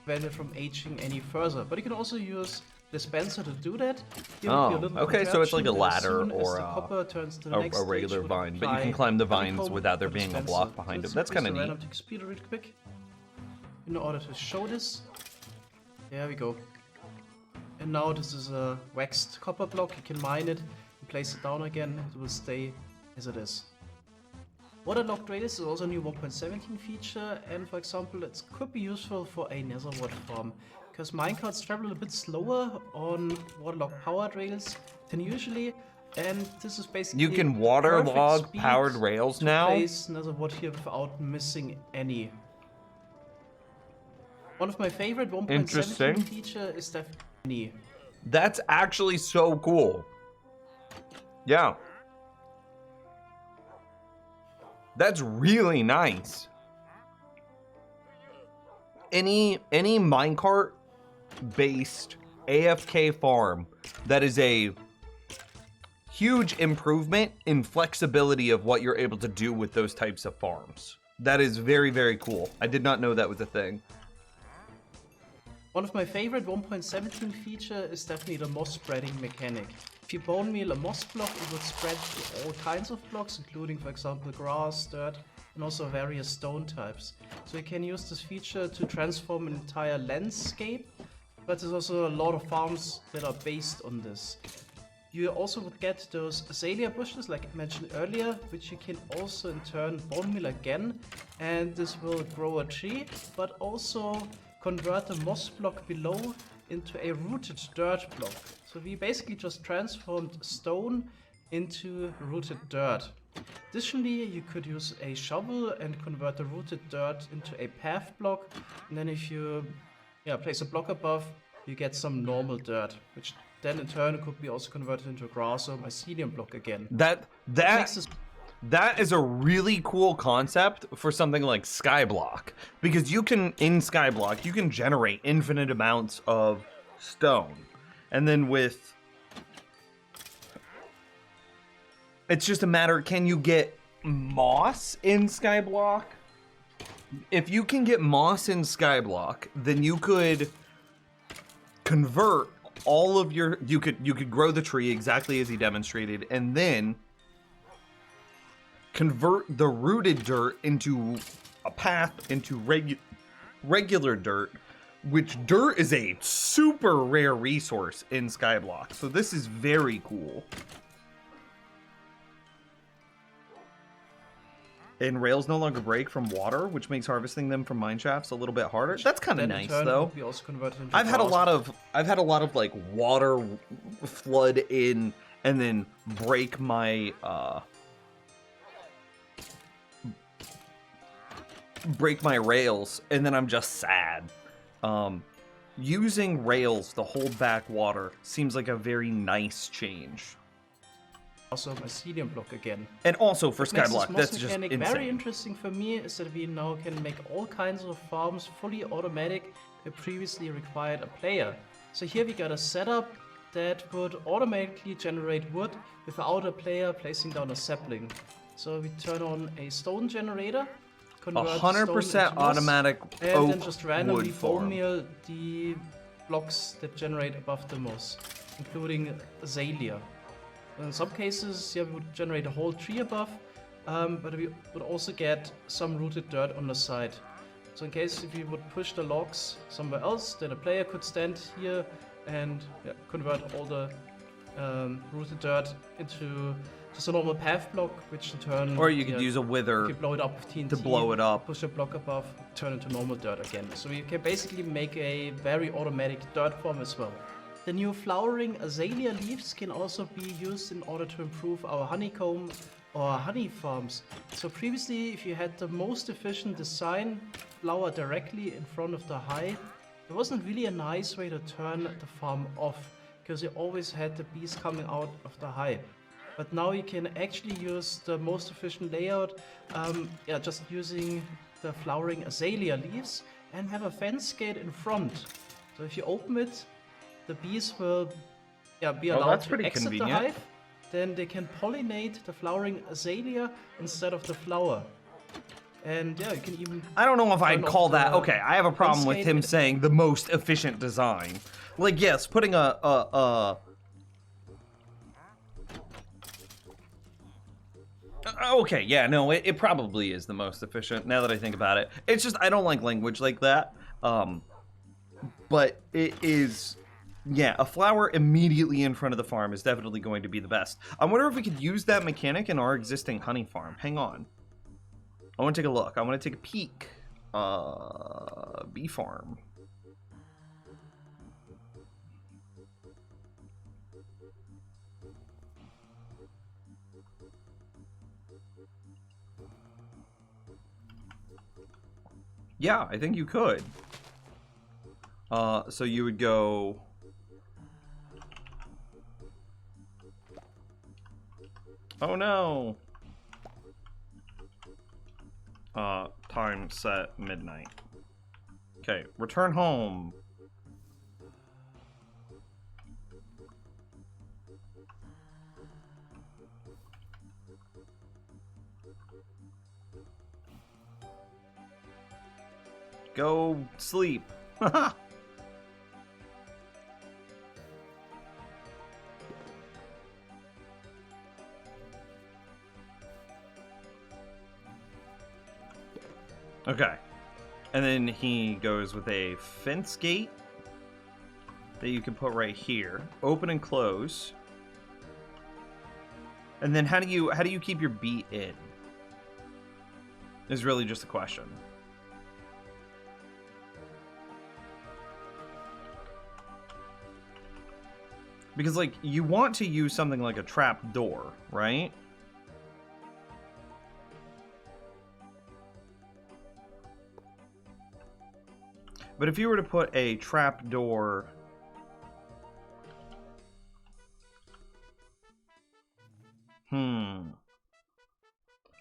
Speaker 3: it from aging any further. But you can also use dispenser to do that. Give
Speaker 1: Oh,
Speaker 3: it your little
Speaker 1: okay, so it's like a
Speaker 3: contraption, and as
Speaker 1: ladder
Speaker 3: soon as
Speaker 1: or
Speaker 3: the copper turns to the
Speaker 1: a
Speaker 3: next
Speaker 1: regular
Speaker 3: stage, you would
Speaker 1: vine, but you can
Speaker 3: apply
Speaker 1: climb the vines
Speaker 3: honeycomb
Speaker 1: without there
Speaker 3: or
Speaker 1: being a
Speaker 3: dispenser.
Speaker 1: block behind
Speaker 3: So
Speaker 1: it. That's
Speaker 3: let's
Speaker 1: kinda
Speaker 3: increase the
Speaker 1: neat.
Speaker 3: random tick speed real quick. In order to show this. There we go. And now this is a waxed copper block. You can mine it and place it down again. It will stay as it is. Waterlogged radius is also a new 1.17 feature, and for example, it could be useful for a netherwort farm, because minecarts travel a bit slower on waterlogged powered rails than usually, and this is basically
Speaker 1: You can
Speaker 3: perfect
Speaker 1: waterlog
Speaker 3: speed
Speaker 1: powered rails
Speaker 3: to
Speaker 1: now.
Speaker 3: place netherwort here without missing any. One of my favorite 1.17
Speaker 1: Interesting.
Speaker 3: feature is definitely
Speaker 1: That's actually so cool. Yeah. That's really nice. Any minecart based AFK farm that is a huge improvement in flexibility of what you're able to do with those types of farms. That is very, very cool. I did not know that was a thing.
Speaker 3: One of my favorite 1.17 feature is definitely the moss spreading mechanic. If you bone meal a moss block, it would spread to all kinds of blocks, including, for example, grass, dirt, and also various stone types. So you can use this feature to transform an entire landscape, but there's also a lot of farms that are based on this. You also would get those azalea bushes, like I mentioned earlier, which you can also in turn bone meal again, and this will grow a tree, but also convert the moss block below into a rooted dirt block. So we basically just transformed stone into rooted dirt. Additionally, you could use a shovel and convert the rooted dirt into a path block, and then if you place a block above, you get some normal dirt, which then in turn could be also converted into grass or mycelium block again.
Speaker 1: That
Speaker 3: Makes this
Speaker 1: That is a really cool concept for something like Skyblock, because you can, in Skyblock, you can generate infinite amounts of stone. And then with... It's just a matter, can you get moss in Skyblock? If you can get moss in Skyblock, then you could convert all of your... You could grow the tree exactly as he demonstrated, and then convert the rooted dirt into a path into regular dirt, which dirt is a super rare resource in Skyblock. So this is very cool. And rails no longer break from water, which makes harvesting them from mine shafts a little bit harder. That's kind of
Speaker 3: then in
Speaker 1: nice,
Speaker 3: turn
Speaker 1: though.
Speaker 3: could be also converted into
Speaker 1: I've had a
Speaker 3: grass.
Speaker 1: lot of like water flood in and then break my rails, and then I'm just sad. Using rails to hold back water seems like a very nice change.
Speaker 3: Also mycelium block again.
Speaker 1: And also for
Speaker 3: Makes this
Speaker 1: Skyblock,
Speaker 3: moss
Speaker 1: that's just
Speaker 3: mechanic
Speaker 1: insane.
Speaker 3: very interesting for me is that we now can make all kinds of farms fully automatic that previously required a player. So here we got a setup that would automatically generate wood without a player placing down a sapling. So we turn on a stone generator, convert stone
Speaker 1: 100%
Speaker 3: into moss,
Speaker 1: automatic
Speaker 3: and
Speaker 1: oak
Speaker 3: then just randomly
Speaker 1: wood
Speaker 3: bone
Speaker 1: farm.
Speaker 3: meal the blocks that generate above the moss, including azalea. In some cases, yeah, we would generate a whole tree above, but we would also get some rooted dirt on the side. So in case if we would push the logs somewhere else, then a player could stand here and convert all the rooted dirt into just a normal path block, which in turn...
Speaker 1: Or you could use a
Speaker 3: if
Speaker 1: wither
Speaker 3: you blow it up with TNT,
Speaker 1: to blow it up.
Speaker 3: push a block above, turn into normal dirt again. So you can basically make a very automatic dirt farm as well. The new flowering azalea leaves can also be used in order to improve our honeycomb or honey farms. So previously, if you had the most efficient design flower directly in front of the hive, there wasn't really a nice way to turn the farm off, because you always had the bees coming out of the hive. But now you can actually use the most efficient layout, just using the flowering azalea leaves and have a fence gate in front. So if you open it, the bees will be allowed
Speaker 1: that's
Speaker 3: to
Speaker 1: pretty
Speaker 3: exit the
Speaker 1: convenient.
Speaker 3: hive. Then they can pollinate the flowering azalea instead of the flower. And you can even...
Speaker 1: I don't know if I'd
Speaker 3: turn off
Speaker 1: call that...
Speaker 3: the
Speaker 1: Okay, I have a problem with
Speaker 3: fence
Speaker 1: him
Speaker 3: gate.
Speaker 1: saying the most efficient design. Like, yes, putting Okay, yeah, no, it probably is the most efficient, now that I think about it. It's just, I don't like language like that. But it is... Yeah, a flower immediately in front of the farm is definitely going to be the best. I wonder if we could use that mechanic in our existing honey farm. Hang on. I want to take a look. I want to take a peek. Bee farm. Yeah, I think you could. So you would go... Oh no! Time set midnight. Okay, return home. Go sleep. Okay. And then he goes with a fence gate that you can put right here. Open and close. And then how do you keep your bee in? Is really just a question. Because, like, you want to use something like a trap door, right? But if you were to put a trap door...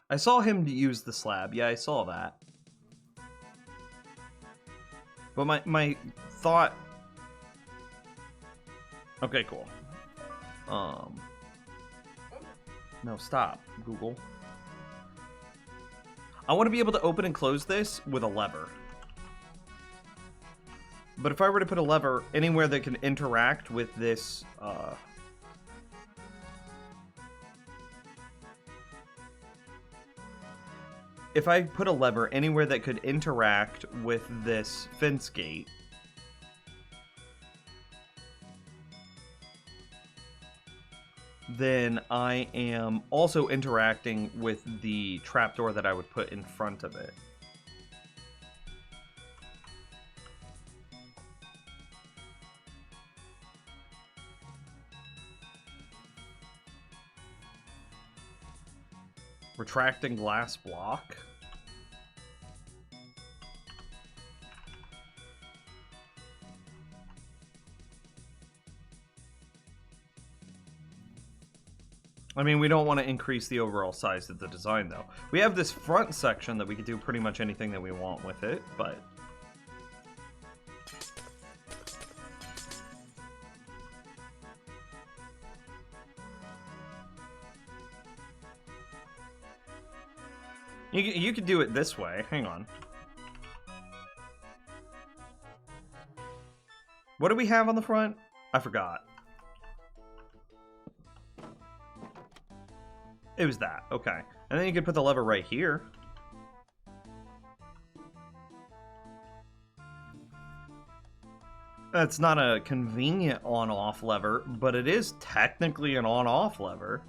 Speaker 1: I saw him use the slab. Yeah, I saw that. But my thought... Okay, cool. No, stop, Google. I want to be able to open and close this with a lever. But if I were to put a lever anywhere that can interact with this, if I put a lever anywhere that could interact with this fence gate, then I am also interacting with the trapdoor that I would put in front of it. Retracting glass block. I mean, we don't want to increase the overall size of the design, though. We have this front section that we could do pretty much anything that we want with it, but... You could do it this way. Hang on. What do we have on the front? I forgot. It was that. Okay. And then you could put the lever right here. It's not a convenient on-off lever, but it is technically an on-off lever.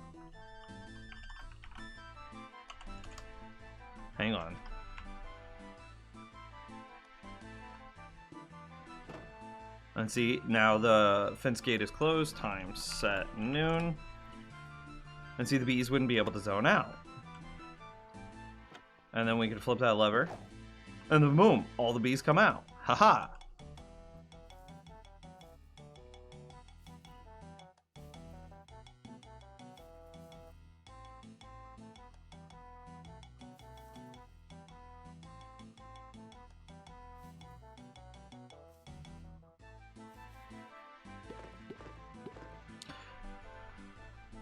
Speaker 1: Hang on. And see, now the fence gate is closed, time set noon. And see, the bees wouldn't be able to zone out. And then we could flip that lever, and then boom, all the bees come out. Haha.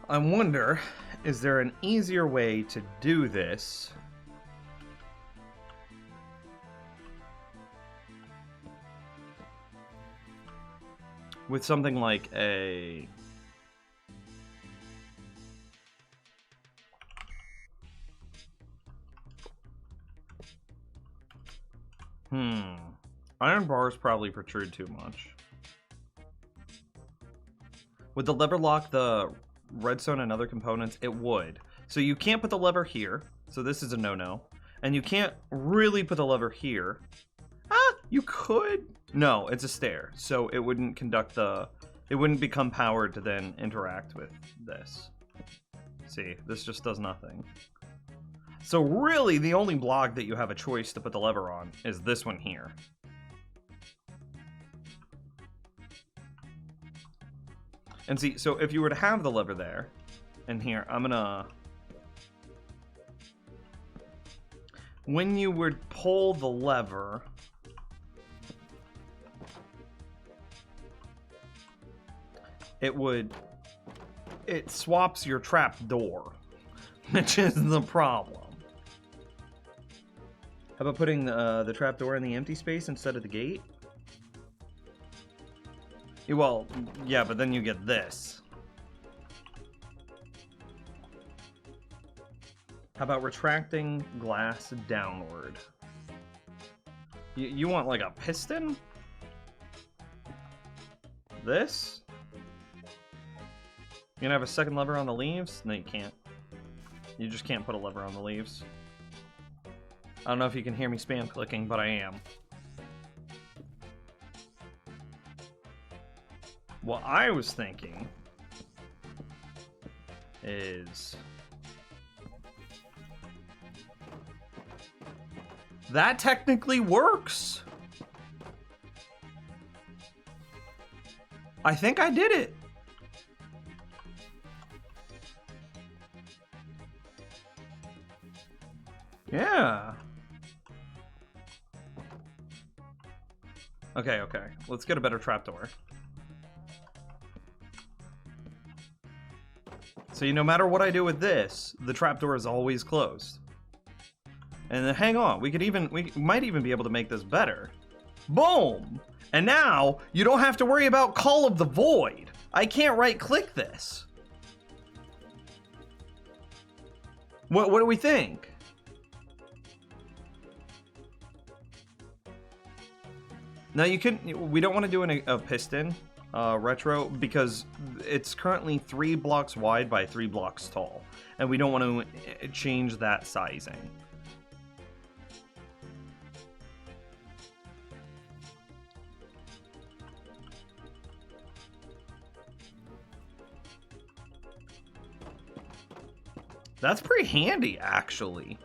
Speaker 1: I wonder, is there an easier way to do this? With something like a... Iron bars probably protrude too much. Would the lever lock the redstone and other components? It would. So you can't put the lever here. So this is a no-no. And you can't really put the lever here. Ah, you could. No, it's a stair. So it wouldn't conduct the... It wouldn't become powered to then interact with this. See, this just does nothing. So really, the only block that you have a choice to put the lever on is this one here. And see, so if you were to have the lever there, and here, I'm gonna... When you would pull the lever... It swaps your trap door, which is the problem. How about putting the trap door in the empty space instead of the gate? Well, yeah, but then you get this. How about retracting glass downward? You want like a piston? This? You gonna have a second lever on the leaves? No, you can't. You just can't put a lever on the leaves. I don't know if you can hear me spam clicking, but I am. What I was thinking is... That technically works! I think I did it! Yeah. Okay, okay. Let's get a better trapdoor. So no matter what I do with this, the trapdoor is always closed. And then hang on, we might even be able to make this better. Boom! And now you don't have to worry about Call of the Void. I can't right-click this. What do we think? Now we don't want to do a piston retro because it's currently 3 blocks wide by 3 blocks tall, and we don't want to change that sizing. That's pretty handy, actually.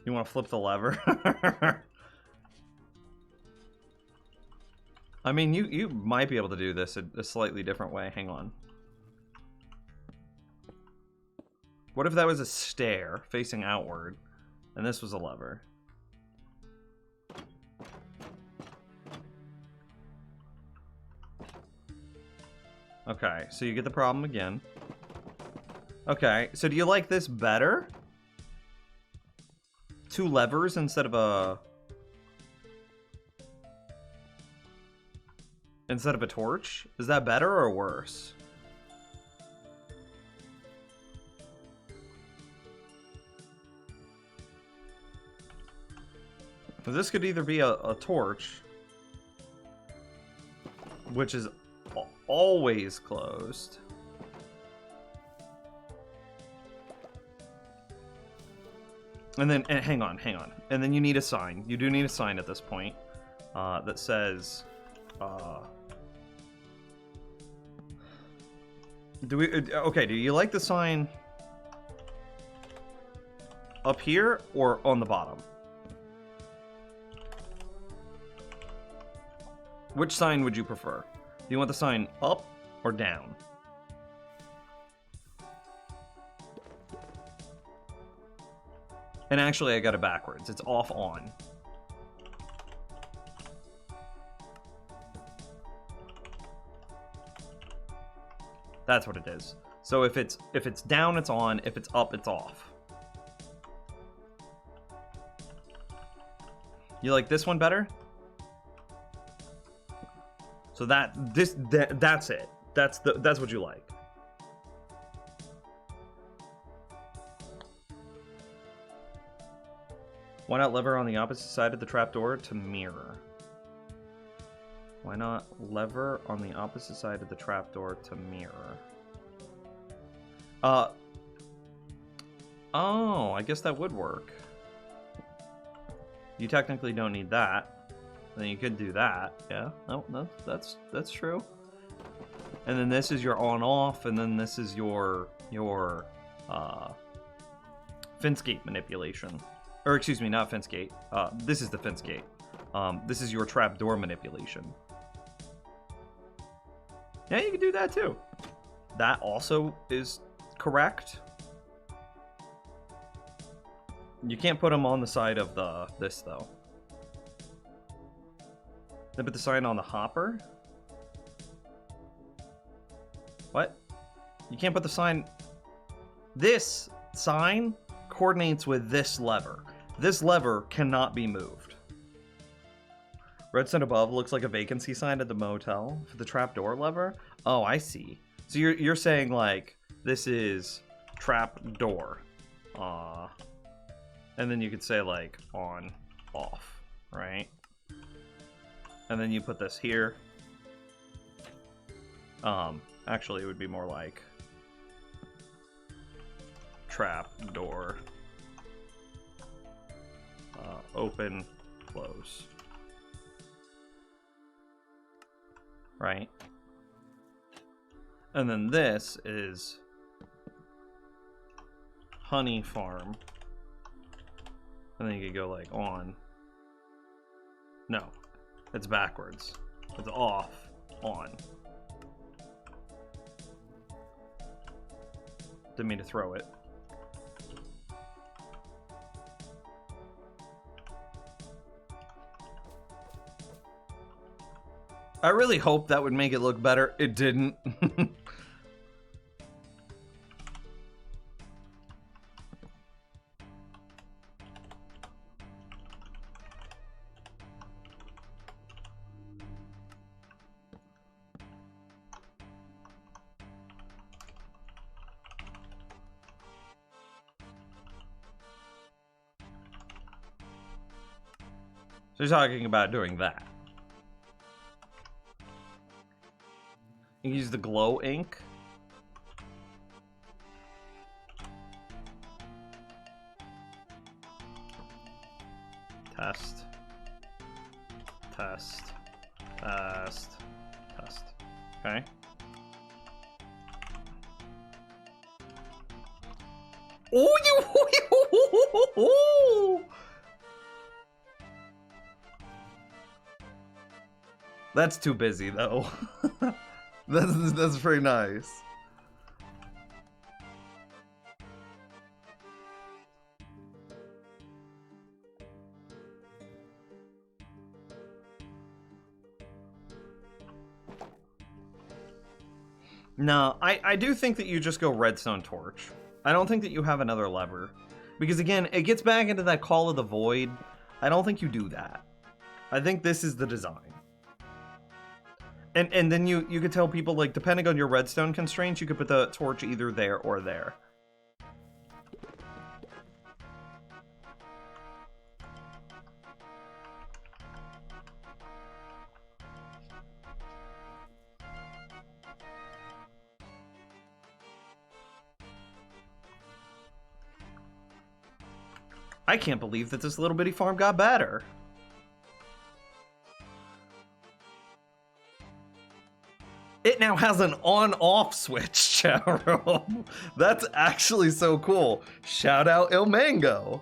Speaker 1: You want to flip the lever? I mean, you might be able to do this a slightly different way. Hang on. What if that was a stair facing outward, and this was a lever? Okay, so you get the problem again. Okay, so do you like this better? 2 levers instead of a... torch? Is that better or worse? This could either be a torch, which is always closed. And then, hang on. And then you need a sign. You do need a sign at this point that says, okay, do you like the sign up here or on the bottom? Which sign would you prefer? Do you want the sign up or down? And actually, I got it backwards. It's off on. That's what it is. So if it's down, it's on. If it's up, it's off. You like this one better? So that's it. That's what you like. Why not lever on the opposite side of the trapdoor to mirror? Why not lever on the opposite side of the trapdoor to mirror? Oh, I guess that would work. You technically don't need that. Then you could do that. Yeah, no, that's true. And then this is your on-off, and then this is your fence gate manipulation. Or excuse me, not fence gate. This is the fence gate. This is your trapdoor manipulation. Yeah, you can do that too. That also is correct. You can't put them on the side of this though. Then put the sign on the hopper. What? You can't put the sign. This sign coordinates with this lever. This lever cannot be moved. Redstone above looks like a vacancy sign at the motel for the trapdoor lever. Oh, I see. So you're saying like this is trapdoor. And then you could say like on, off, right? And then you put this here. Actually it would be more like trapdoor. Open, close. Right? And then this is honey farm. And then you could go like on. No, it's backwards. It's off, on. Didn't mean to throw it. I really hope that would make it look better. It didn't. So you're talking about doing that. You use the glow ink. Test. Test. Test. Test. Okay. Oh, that's too busy though. That's pretty nice. No, I do think that you just go redstone torch. I don't think that you have another lever. Because again, it gets back into that Call of the Void. I don't think you do that. I think this is the design. And then you could tell people, like, depending on your redstone constraints, you could put the torch either there or there. I can't believe that this little bitty farm got better. It now has an on-off switch, chat room. That's actually so cool. Shout out Il Mango.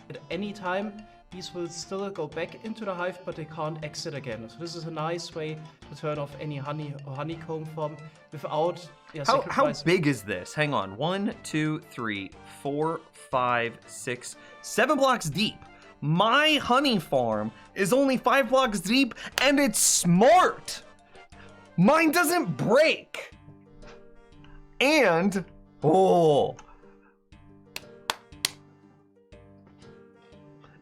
Speaker 3: At any time, bees will still go back into the hive, but they can't exit again. So this is a nice way to turn off any honey or honeycomb farm without
Speaker 1: How
Speaker 3: sacrificing.
Speaker 1: big is this? Hang on. 1, 2, 3, 4, 5, 6, 7 blocks deep. My honey farm is only 5 blocks deep, and it's smart. Mine doesn't break. And, oh.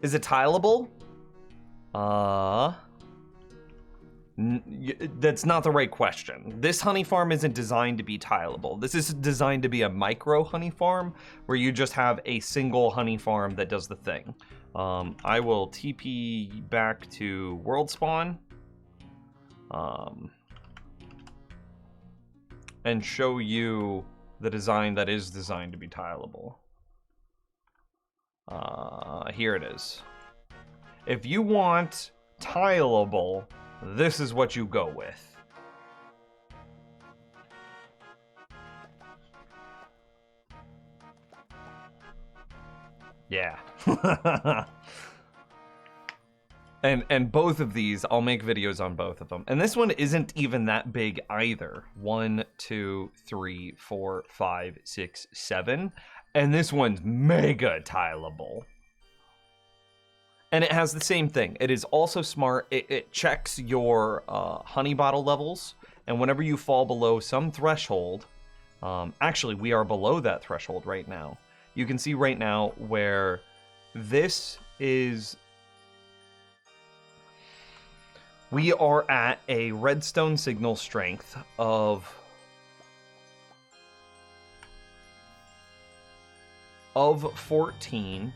Speaker 1: Is it tileable? That's not the right question. This honey farm isn't designed to be tileable. This is designed to be a micro honey farm where you just have a single honey farm that does the thing. I will TP back to world spawn and show you the design that is designed to be tileable. Here it is. If you want tileable, this is what you go with. Yeah. And both of these, I'll make videos on both of them. And this one isn't even that big either. 1, 2, 3, 4, 5, 6, 7. And this one's mega tileable. And it has the same thing. It is also smart. It checks your honey bottle levels. And whenever you fall below some threshold, actually we are below that threshold right now. You can see right now where this is, we are at a redstone signal strength of 14,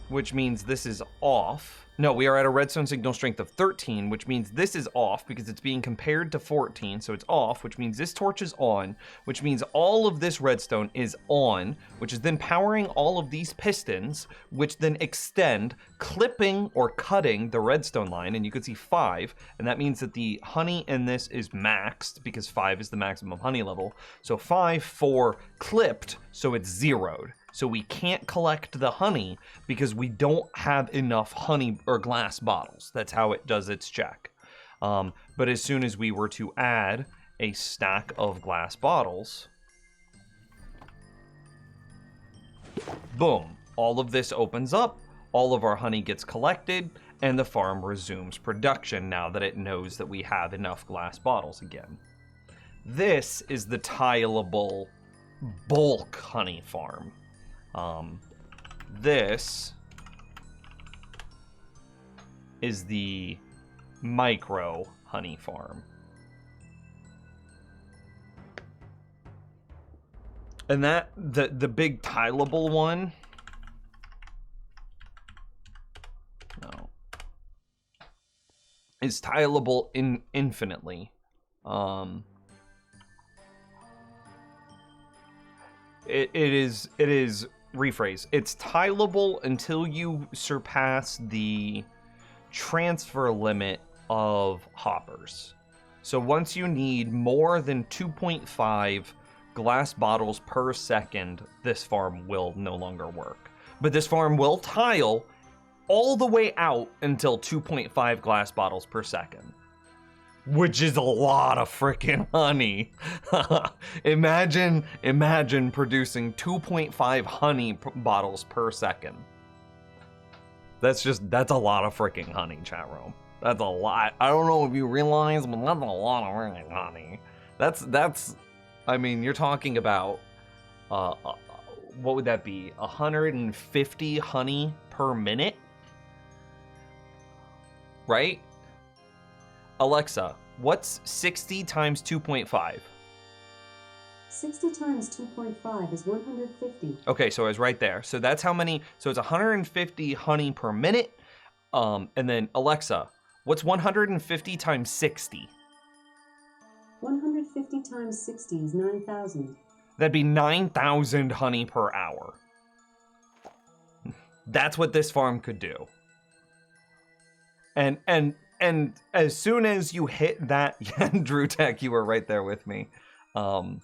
Speaker 1: which means this is off. No, we are at a redstone signal strength of 13, which means this is off because it's being compared to 14, so it's off, which means this torch is on, which means all of this redstone is on, which is then powering all of these pistons, which then extend, clipping or cutting the redstone line, and you can see 5, and that means that the honey in this is maxed because 5 is the maximum honey level. So 5, 4, clipped, so it's zeroed. So we can't collect the honey because we don't have enough honey or glass bottles. That's how it does its check. But as soon as we were to add a stack of glass bottles, boom, all of this opens up, all of our honey gets collected, and the farm resumes production now that it knows that we have enough glass bottles again. This is the tileable bulk honey farm. This is the micro honey farm. And that, the big tileable one, no, is tileable infinitely. It is rephrase. It's tileable until you surpass the transfer limit of hoppers. So once you need more than 2.5 glass bottles per second, this farm will no longer work. But this farm will tile all the way out until 2.5 glass bottles per second. Which is a lot of freaking honey. Imagine producing 2.5 honey bottles per second. That's a lot of freaking honey, chat room. That's a lot. I don't know if you realize, but that's a lot of freaking honey. That's, I mean, you're talking about, what would that be? 150 honey per minute? Right? Alexa, what's 60 times 2.5?
Speaker 4: 60 times 2.5 is 150.
Speaker 1: Okay, so I was right there. So that's how many, so it's 150 honey per minute. And then Alexa, what's 150 times 60?
Speaker 4: 150 times 60 is 9,000.
Speaker 1: That'd be 9,000 honey per hour. That's what this farm could do. And as soon as you hit that, yeah, Drew Tech, you were right there with me. And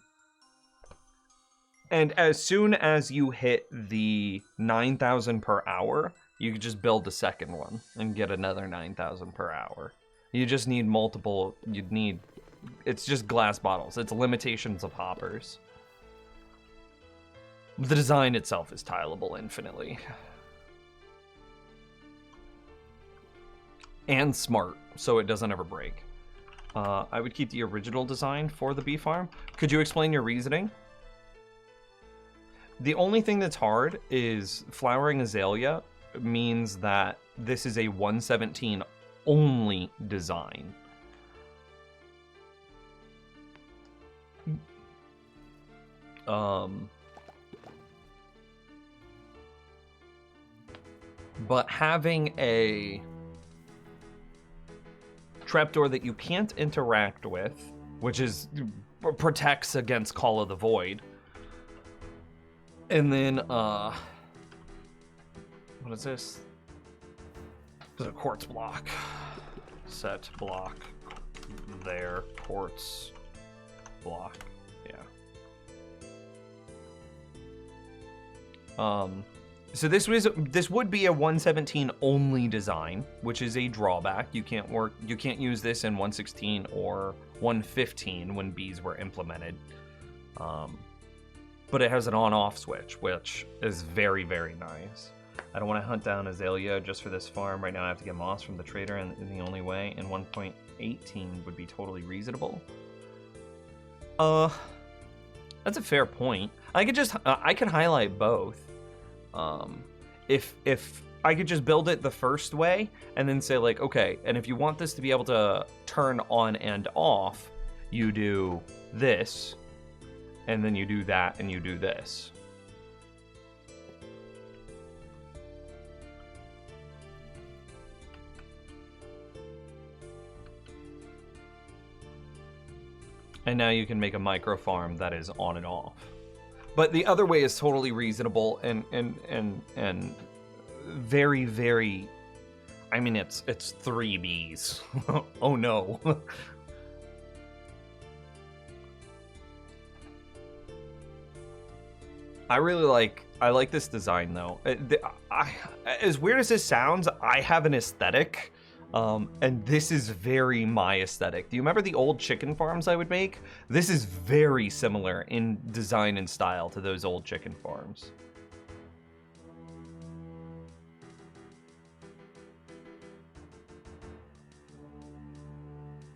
Speaker 1: as soon as you hit the 9,000 per hour, you could just build a second one and get another 9,000 per hour. You just need multiple, it's just glass bottles. It's limitations of hoppers. The design itself is tileable infinitely. And smart, so it doesn't ever break. I would keep the original design for the bee farm. Could you explain your reasoning? The only thing that's hard is flowering azalea means that this is a 117 only design. But having a trapdoor that you can't interact with, which is protects against Call of the Void. And then, what is this? There's a quartz block. Set block. There. Quartz block. Yeah. So this would be a 117 only design, which is a drawback. You can't use this in 116 or 115 when bees were implemented. But it has an on-off switch, which is very, very nice. I don't want to hunt down azalea just for this farm. Right now I have to get moss from the trader, and the only way in 1.18 would be totally reasonable. That's a fair point. I could highlight both. If I could just build it the first way and then say like, okay, and if you want this to be able to turn on and off, you do this, and then you do that, and you do this. And now you can make a micro farm that is on and off. But the other way is totally reasonable and very, very, I mean, it's 3 bees. Oh no. I like this design though. As weird as this sounds, I have an aesthetic. And this is very my aesthetic. Do you remember the old chicken farms I would make? This is very similar in design and style to those old chicken farms.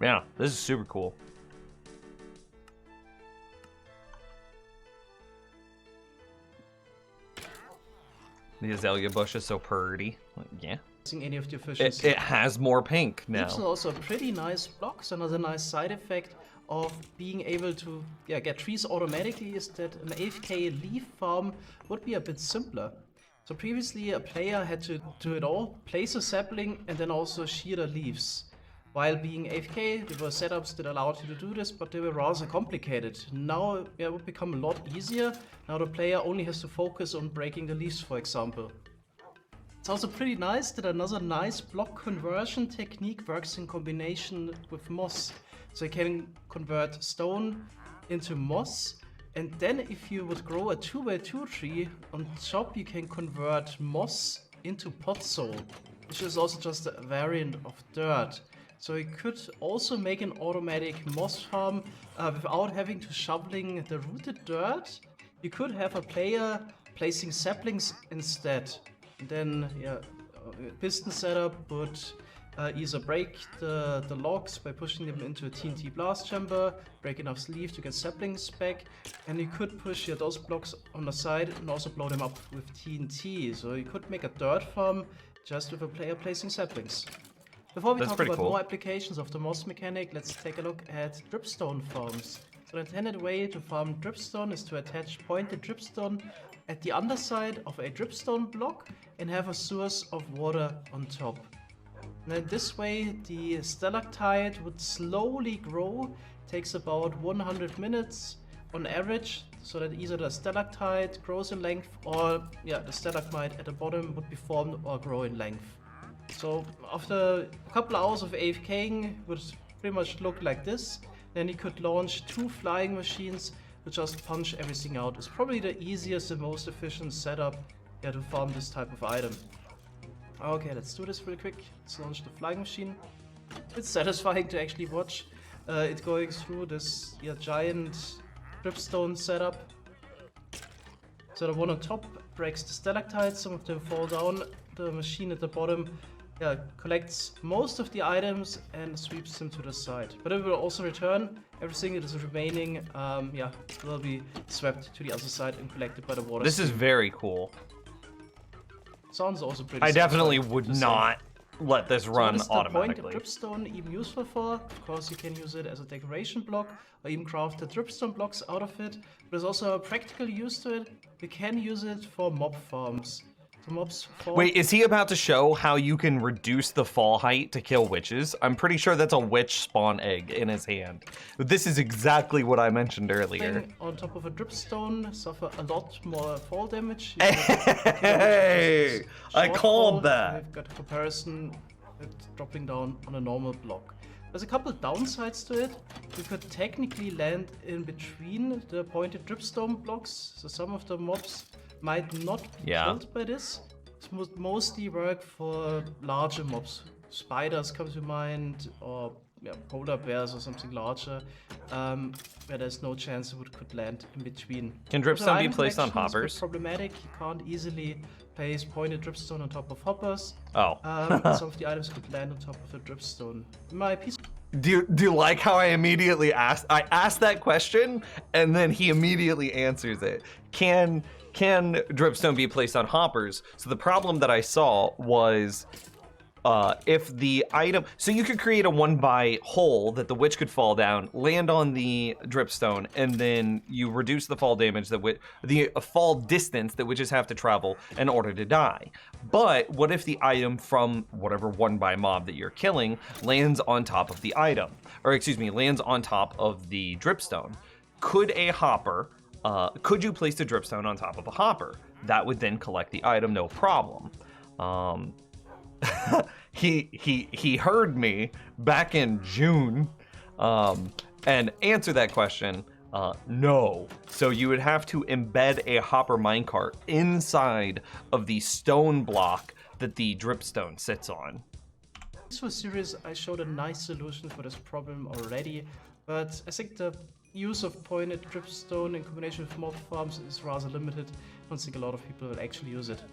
Speaker 1: Yeah, this is super cool. The azalea bush is so pretty. Yeah.
Speaker 3: Any of the efficiency.
Speaker 1: It has more pink now.
Speaker 3: Leaves are also pretty nice blocks. Another nice side effect of being able to get trees automatically is that an AFK leaf farm would be a bit simpler. So previously a player had to do it all, place a sapling and then also shear the leaves. While being AFK, there were setups that allowed you to do this, but they were rather complicated. Now it would become a lot easier. Now the player only has to focus on breaking the leaves, for example. It's also pretty nice that another nice block conversion technique works in combination with moss. So you can convert stone into moss, and then if you would grow a 2x2 tree, on top you can convert moss into pot soil, which is also just a variant of dirt. So you could also make an automatic moss farm without having to shoveling the rooted dirt. You could have a player placing saplings instead. Then piston setup would either break the logs by pushing them into a TNT blast chamber, break enough leaf to get saplings back, and you could push those blocks on the side and also blow them up with TNT. So you could make a dirt farm just with a player placing saplings. Before we talk about more applications of the moss mechanic, let's take a look at dripstone farms. So the intended way to farm dripstone is to attach pointed dripstone at the underside of a dripstone block and have a source of water on top. And this way the stalactite would slowly grow, takes about 100 minutes, on average, so that either the stalactite grows in length or the stalagmite at the bottom would be formed or grow in length. So after a couple hours of AFKing, it would pretty much look like this. Then you could launch 2 flying machines to just punch everything out. It's probably the easiest and most efficient setup to farm this type of item. Okay, let's do this real quick. Let's launch the flying machine. It's satisfying to actually watch it going through this giant dripstone setup. So the one on top breaks the stalactites, some of them fall down. The machine at the bottom collects most of the items and sweeps them to the side. But it will also return everything that is remaining. Will be swept to the other side and collected by the water.
Speaker 1: This is very cool.
Speaker 3: Sounds also pretty.
Speaker 1: I definitely
Speaker 3: satisfying,
Speaker 1: would
Speaker 3: to say.
Speaker 1: not let this run
Speaker 3: What is the
Speaker 1: automatically.
Speaker 3: point of dripstone even useful for? Of course, you can use it as a decoration block or even craft the dripstone blocks out of it. But there's also a practical use to it. You can use it for mob farms. So mobs farm.
Speaker 1: Wait, is he about to show how you can reduce the fall height to kill witches? I'm pretty sure that's a witch spawn egg in his hand. But this is exactly what I mentioned earlier.
Speaker 3: On top of a dripstone, suffer a lot more fall damage.
Speaker 1: Hey, I called that.
Speaker 3: We've got a comparison with dropping down on a normal block. There's a couple downsides to it. You could technically land in between the pointed dripstone blocks, so some of the mobs might not be killed by this. This would mostly work for larger mobs. Spiders come to mind, or polar bears or something larger, where there's no chance it could land in between.
Speaker 1: Can dripstone be placed on hoppers?
Speaker 3: Problematic. You can't easily place pointed dripstone on top of hoppers.
Speaker 1: Oh.
Speaker 3: Some of the items could land on top of the dripstone. My piece.
Speaker 1: Do you like how I immediately asked? I asked that question, and then he immediately answers it. Can dripstone be placed on hoppers? So the problem that I saw was if the item, so you could create a 1x hole that the witch could fall down, land on the dripstone, and then you reduce the fall damage that the fall distance that witches have to travel in order to die. But what if the item from whatever 1x mob that you're killing lands on top of the item, or excuse me, lands on top of the dripstone? Could a hopper could you place the dripstone on top of a hopper? That would then collect the item, no problem. He heard me back in June and answered that question. No. So you would have to embed a hopper minecart inside of the stone block that the dripstone sits on.
Speaker 3: This was serious. I showed a nice solution for this problem already, but I think the use of pointed dripstone in combination with mob farms is rather limited. I don't think a lot of people will actually use it.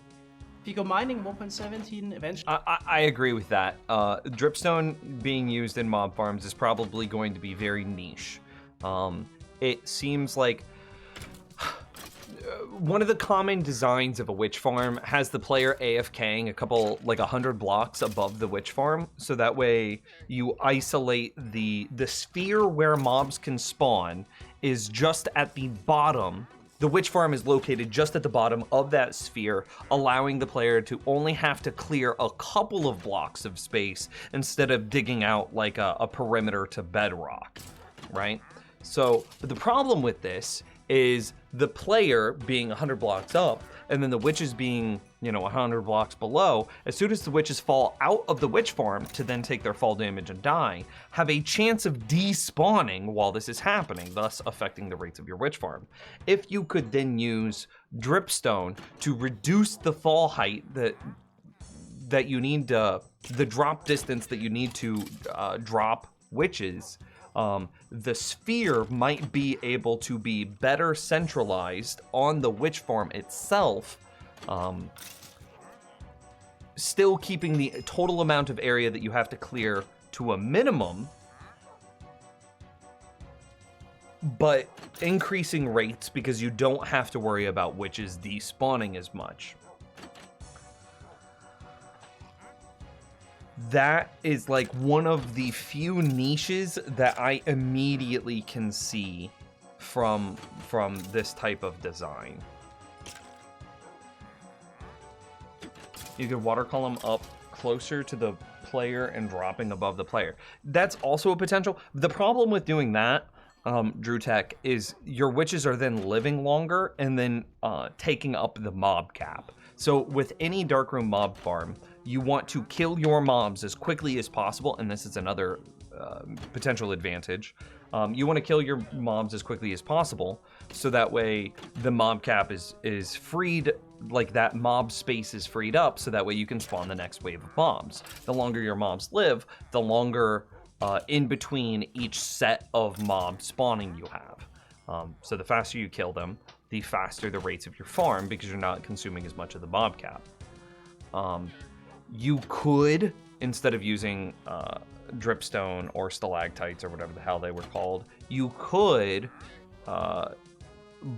Speaker 3: If you go mining 1.17, eventually...
Speaker 1: I agree with that. Dripstone being used in mob farms is probably going to be very niche. It seems like one of the common designs of a witch farm has the player AFKing a couple, like 100 blocks above the witch farm, so that way you isolate the sphere where mobs can spawn is just at the bottom. The witch farm is located just at the bottom of that sphere, allowing the player to only have to clear a couple of blocks of space instead of digging out like a perimeter to bedrock, right? So the problem with this is the player being 100 blocks up and then the witches being, 100 blocks below. As soon as the witches fall out of the witch farm to then take their fall damage and die, have a chance of despawning while this is happening, thus affecting the rates of your witch farm. If you could then use dripstone to reduce the fall height that you need, the drop distance that you need to drop witches, the sphere might be able to be better centralized on the witch farm itself, still keeping the total amount of area that you have to clear to a minimum, but increasing rates because you don't have to worry about witches despawning as much. That is like one of the few niches that I immediately can see from this type of design. You could water column up closer to the player and dropping above the player. That's also a potential. The problem with doing that, Drutech, is your witches are then living longer and then taking up the mob cap. So with any Darkroom mob farm, you want to kill your mobs as quickly as possible, and this is another potential advantage. You want to kill your mobs as quickly as possible, so that way the mob cap is freed, like that mob space is freed up, so that way you can spawn the next wave of mobs. The longer your mobs live, the longer in between each set of mob spawning you have. So the faster you kill them, the faster the rates of your farm, because you're not consuming as much of the mob cap. You could, instead of using dripstone or stalactites or whatever the hell they were called, you could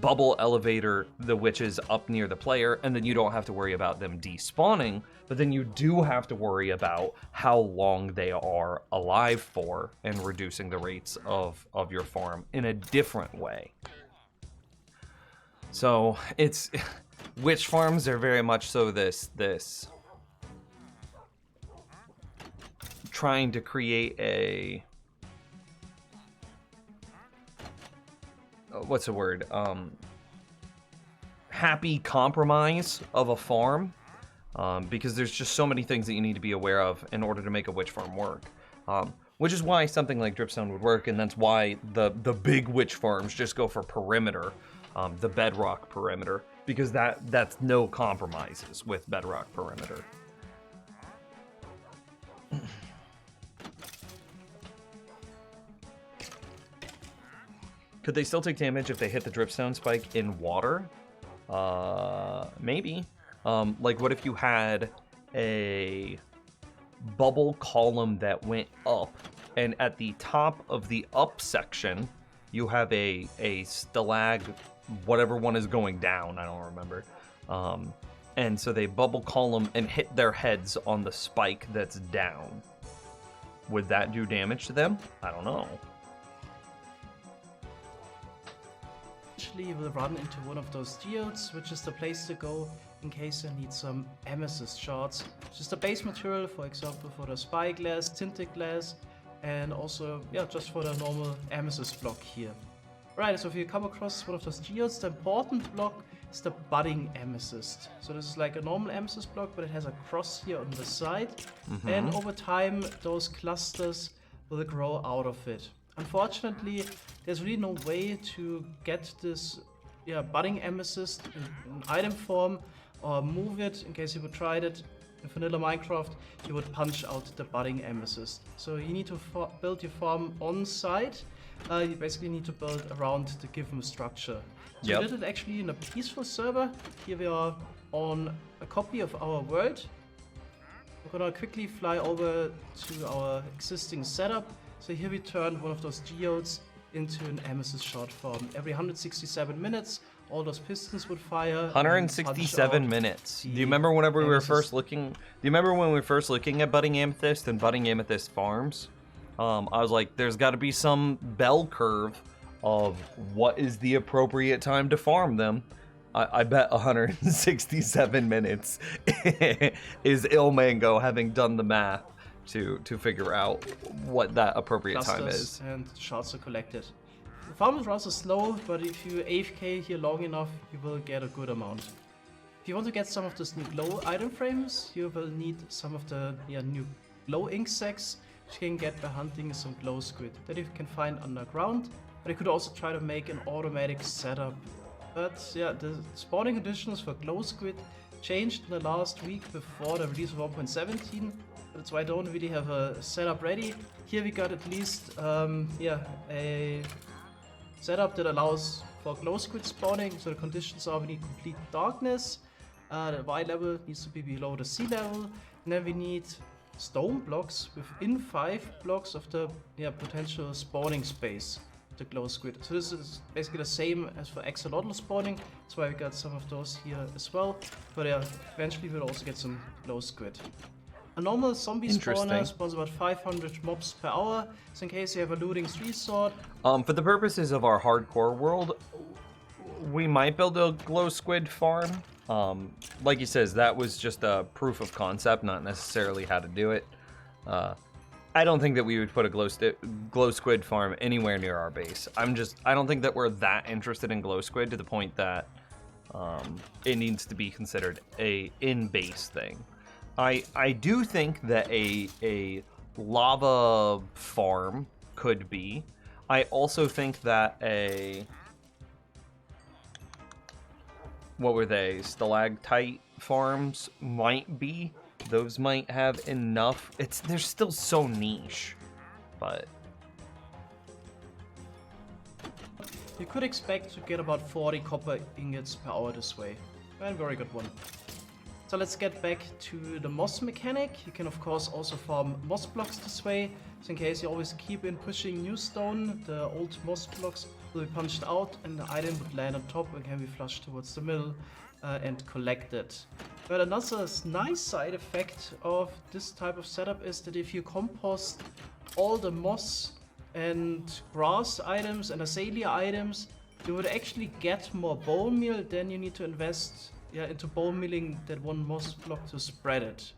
Speaker 1: bubble elevator the witches up near the player, and then you don't have to worry about them despawning, but then you do have to worry about how long they are alive for and reducing the rates of your farm in a different way. So it's witch farms are very much so this trying to create a what's the word? Happy compromise of a farm, because there's just so many things that you need to be aware of in order to make a witch farm work. Which is why something like Dripstone would work, and that's why the big witch farms just go for perimeter, the bedrock perimeter, because that's no compromises with bedrock perimeter. Could they still take damage if they hit the dripstone spike in water? Maybe. Like, what if you had a bubble column that went up, and at the top of the up section, you have a stalag, whatever one is going down, I don't remember. And so they bubble column and hit their heads on the spike that's down. Would that do damage to them? I don't know.
Speaker 3: Eventually you will run into one of those geodes, which is the place to go in case you need some amethyst shards. Just a base material, for example, for the spyglass, tinted glass, and also, yeah, just for the normal amethyst block here. Right, so if you come across one of those geodes, the important block is the budding amethyst. So this is like a normal amethyst block, but it has a cross here on the side. And over time, those clusters will grow out of it. Unfortunately, there's really no way to get this budding amethyst in item form or move it. In case you would try it in vanilla Minecraft, you would punch out the budding amethyst. So you need to build your farm on site. You basically need to build around the given structure. So we did it actually in a peaceful server. Here we are on a copy of our world. We're gonna quickly fly over to our existing setup. So here we turned one of those geodes into an amethyst shard farm. Every 167 minutes, all those pistons would fire.
Speaker 1: 167 minutes. Do you remember whenever we were first looking? Do you remember when we were first looking at budding amethyst and budding amethyst farms? I was like, there's got to be some bell curve of what is the appropriate time to farm them. I bet 167 minutes is Ilmango having done the math to figure out what that appropriate time is.
Speaker 3: And shards are collected. The farm is rather slow, but if you AFK here long enough, you will get a good amount. If you want to get some of those new glow item frames, you will need some of the new glow ink sacks, which you can get by hunting some glow squid that you can find underground. But you could also try to make an automatic setup. But yeah, the spawning conditions for glow squid changed in the last week before the release of 1.17. That's why I don't really have a setup ready. Here we got at least a setup that allows for glow squid spawning. So the conditions are we need complete darkness. The Y level needs to be below the sea level. And then we need stone blocks within 5 blocks of the potential spawning space of the glow squid. So this is basically the same as for axolotl spawning. That's why we got some of those here as well. But yeah, eventually we'll also get some glow squid. A normal zombie spawner spawns about 500 mobs per hour, so in case you have a looting 3 sword.
Speaker 1: For the purposes of our hardcore world, we might build a glow squid farm. Like he says, that was just a proof of concept, not necessarily how to do it. I don't think that we would put a glow squid farm anywhere near our base. I don't think that we're that interested in glow squid to the point that it needs to be considered a in-base thing. I do think that a lava farm could be. I also think that what were they? Stalactite farms might be. Those might have enough. They're still so niche, but
Speaker 3: You could expect to get about 40 copper ingots per hour this way. And very good one. So let's get back to the moss mechanic. You can of course also farm moss blocks this way. So in case you always keep in pushing new stone, the old moss blocks will be punched out and the item would land on top and can be flushed towards the middle and collected. But another nice side effect of this type of setup is that if you compost all the moss and grass items and azalea items, you would actually get more bone meal. Then you need to invest into bone milling that one moss block to spread it.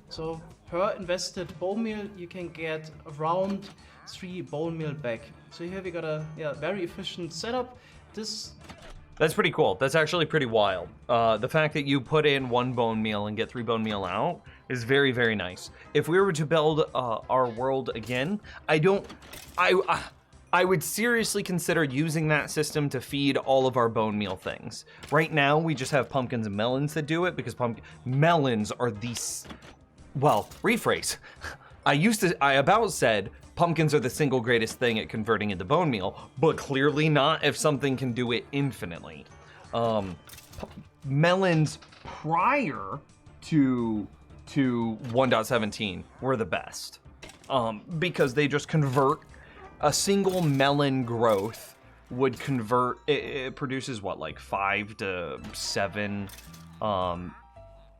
Speaker 3: So per invested bone meal you can get around 3 bone meal back. So here we got a very efficient setup.
Speaker 1: That's pretty cool. That's actually pretty wild. The fact that you put in 1 bone meal and get 3 bone meal out is very, very nice. If we were to build our world again, I would seriously consider using that system to feed all of our bone meal things. Right now, we just have pumpkins and melons that do it because melons are well, rephrase. I about said pumpkins are the single greatest thing at converting into bone meal, but clearly not if something can do it infinitely. Melons prior to 1.17 were the best because they just convert. A single melon growth would convert, it produces what, like 5 to 7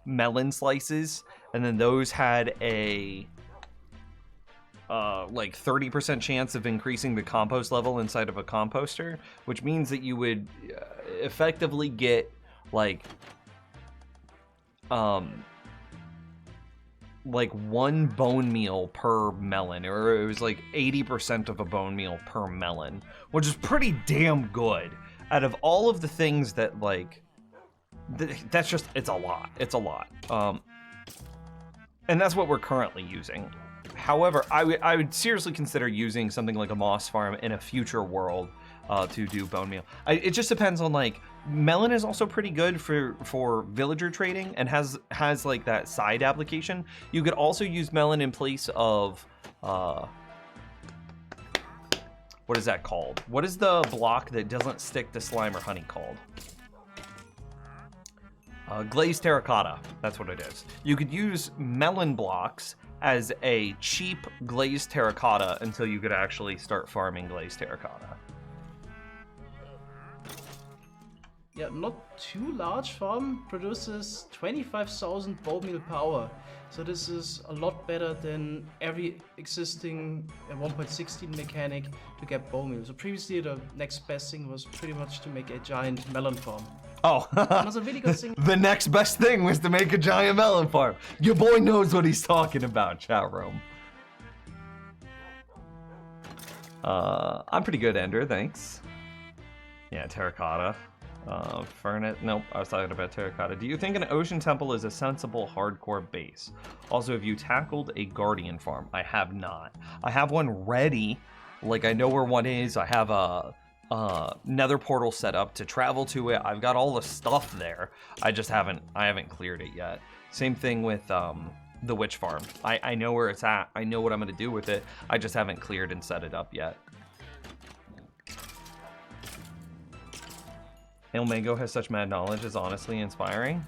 Speaker 1: melon slices, and then those had a like 30% chance of increasing the compost level inside of a composter, which means that you would effectively get like 1 bone meal per melon, or it was like 80% of a bone meal per melon, which is pretty damn good. Out of all of the things that it's a lot. And that's what we're currently using. However, I would seriously consider using something like a moss farm in a future world to do bone meal. It just depends on melon is also pretty good for villager trading and has like that side application. You could also use melon in place of what is that called? What is the block that doesn't stick to slime or honey called? Glazed terracotta. That's what it is. You could use melon blocks as a cheap glazed terracotta until you could actually start farming glazed terracotta.
Speaker 3: Yeah, not too large farm produces 25,000 bone meal per hour. So this is a lot better than every existing 1.16 mechanic to get bone meal. So previously the next best thing was pretty much to make a giant melon farm.
Speaker 1: Oh,
Speaker 3: another really good thing.
Speaker 1: The next best thing was to make a giant melon farm. Your boy knows what he's talking about, chat room. I'm pretty good, Ender, thanks. Yeah, terracotta. Furnace. Nope, I was talking about terracotta. Do you think an ocean temple is a sensible hardcore base? Also, have you tackled a guardian farm? I have not. I have one ready. Like, I know where one is. I have a nether portal set up to travel to it. I've got all the stuff there. I haven't cleared it yet. Same thing with the witch farm. I know where it's at. I know what I'm gonna do with it. I just haven't cleared and set it up yet. El Mango has such mad knowledge is honestly inspiring.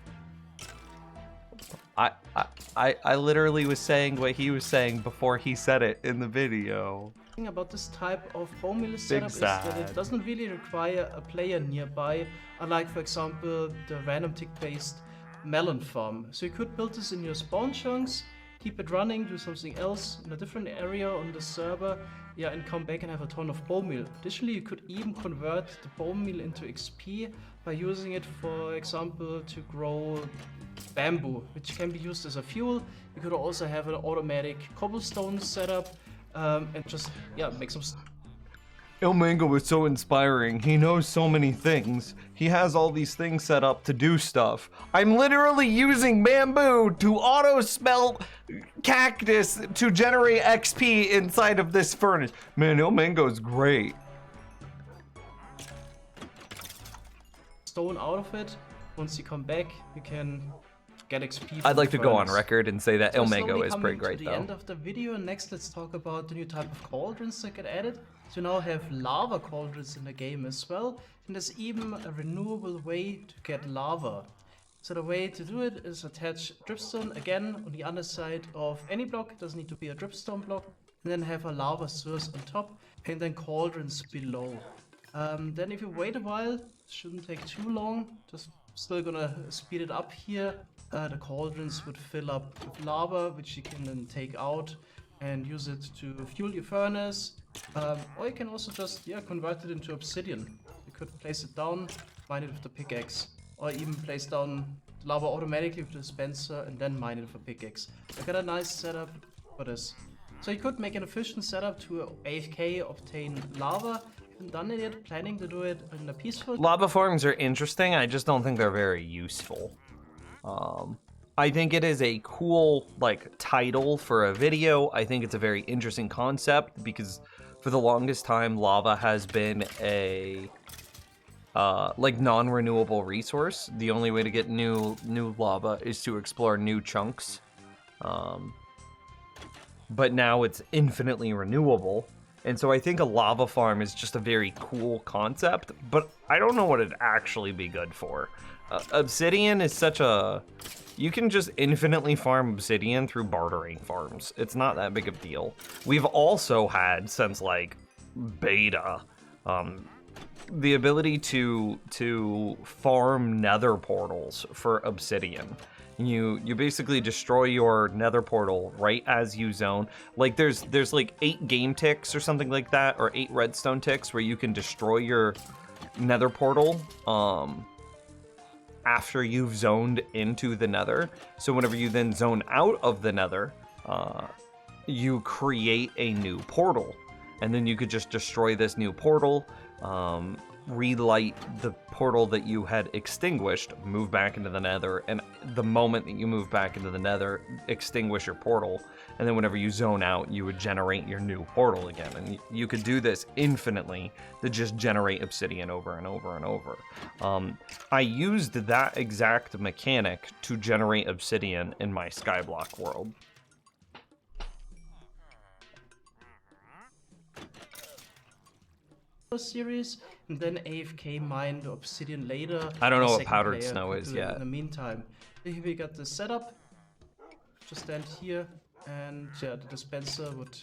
Speaker 1: I literally was saying what he was saying before he said it in the video.
Speaker 3: The thing about this type of bone meal setup is that it doesn't really require a player nearby, unlike for example the random tick based melon farm. So you could build this in your spawn chunks, keep it running, do something else in a different area on the server, and come back and have a ton of bone meal. Additionally, you could even convert the bone meal into XP by using it, for example, to grow bamboo, which can be used as a fuel. You could also have an automatic cobblestone setup and just, yeah, make some...
Speaker 1: Ilmango is so inspiring. He knows so many things. He has all these things set up to do stuff. I'm literally using bamboo to auto-smelt cactus to generate XP inside of this furnace. Man, Ilmango's great.
Speaker 3: Stone out of it. Once you come back, you can get XP.
Speaker 1: I'd like to
Speaker 3: from
Speaker 1: go on
Speaker 3: furnace.
Speaker 1: record and say that
Speaker 3: So
Speaker 1: Ilmango
Speaker 3: slowly
Speaker 1: is pretty
Speaker 3: coming
Speaker 1: great
Speaker 3: to the
Speaker 1: though.
Speaker 3: end of the video. Next, let's talk about the new type of cauldrons that get added. So you now have lava cauldrons in the game as well, and there's even a renewable way to get lava. So the way to do it is attach dripstone again on the underside of any block. It doesn't need to be a dripstone block, and then have a lava source on top, and then cauldrons below. Then if you wait a while, it shouldn't take too long. Just still gonna speed it up here. The cauldrons would fill up with lava, which you can then take out and use it to fuel your furnace. Or you can also just, yeah, convert it into obsidian. You could place it down, mine it with the pickaxe, or even place down lava automatically with the dispenser and then mine it with a pickaxe. I got a nice setup for this. So you could make an efficient setup to AFK obtain lava. Haven't done it yet, planning to do it in a peaceful...
Speaker 1: Lava farms are interesting. I just don't think they're very useful. I think it is a cool like title for a video. I think it's a very interesting concept because for the longest time lava has been a like non-renewable resource. The only way to get new lava is to explore new chunks. But now it's infinitely renewable. And so I think a lava farm is just a very cool concept, but I don't know what it'd actually be good for. Obsidian is such a... You can just infinitely farm obsidian through bartering farms. It's not that big of a deal. We've also had, since like beta, the ability to farm nether portals for obsidian. You basically destroy your nether portal right as you zone. Like there's like 8 game ticks or something like that, or 8 redstone ticks where you can destroy your nether portal after you've zoned into the nether. So whenever you then zone out of the nether, you create a new portal, and then you could just destroy this new portal, relight the portal that you had extinguished, move back into the nether, and the moment that you move back into the nether, extinguish your portal, and then whenever you zone out, you would generate your new portal again. And you could do this infinitely to just generate obsidian over and over and over. I used that exact mechanic to generate obsidian in my Skyblock world.
Speaker 3: Series, and then AFK mine the obsidian later.
Speaker 1: I don't know
Speaker 3: The
Speaker 1: what
Speaker 3: second
Speaker 1: powdered
Speaker 3: player
Speaker 1: snow
Speaker 3: could
Speaker 1: is
Speaker 3: do it
Speaker 1: yet.
Speaker 3: In the meantime, here we got the setup. Just stand here, and yeah, the dispenser would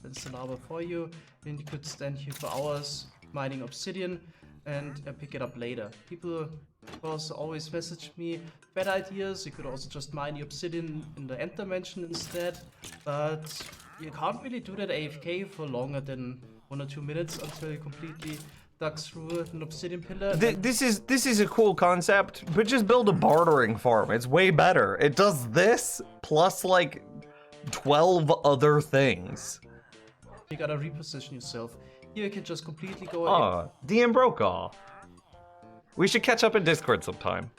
Speaker 3: dispense the lava for you. Then you could stand here for hours mining obsidian and pick it up later. People, of course, always message me bad ideas. You could also just mine the obsidian in the end dimension instead, but you can't really do that AFK for longer than 1 or 2 minutes until you completely dug through an obsidian pillar.
Speaker 1: This is a cool concept, but just build a bartering farm. It's way better. It does this plus like 12 other things.
Speaker 3: You gotta reposition yourself. Here you can just completely go
Speaker 1: DM Brokaw. We should catch up in Discord sometime.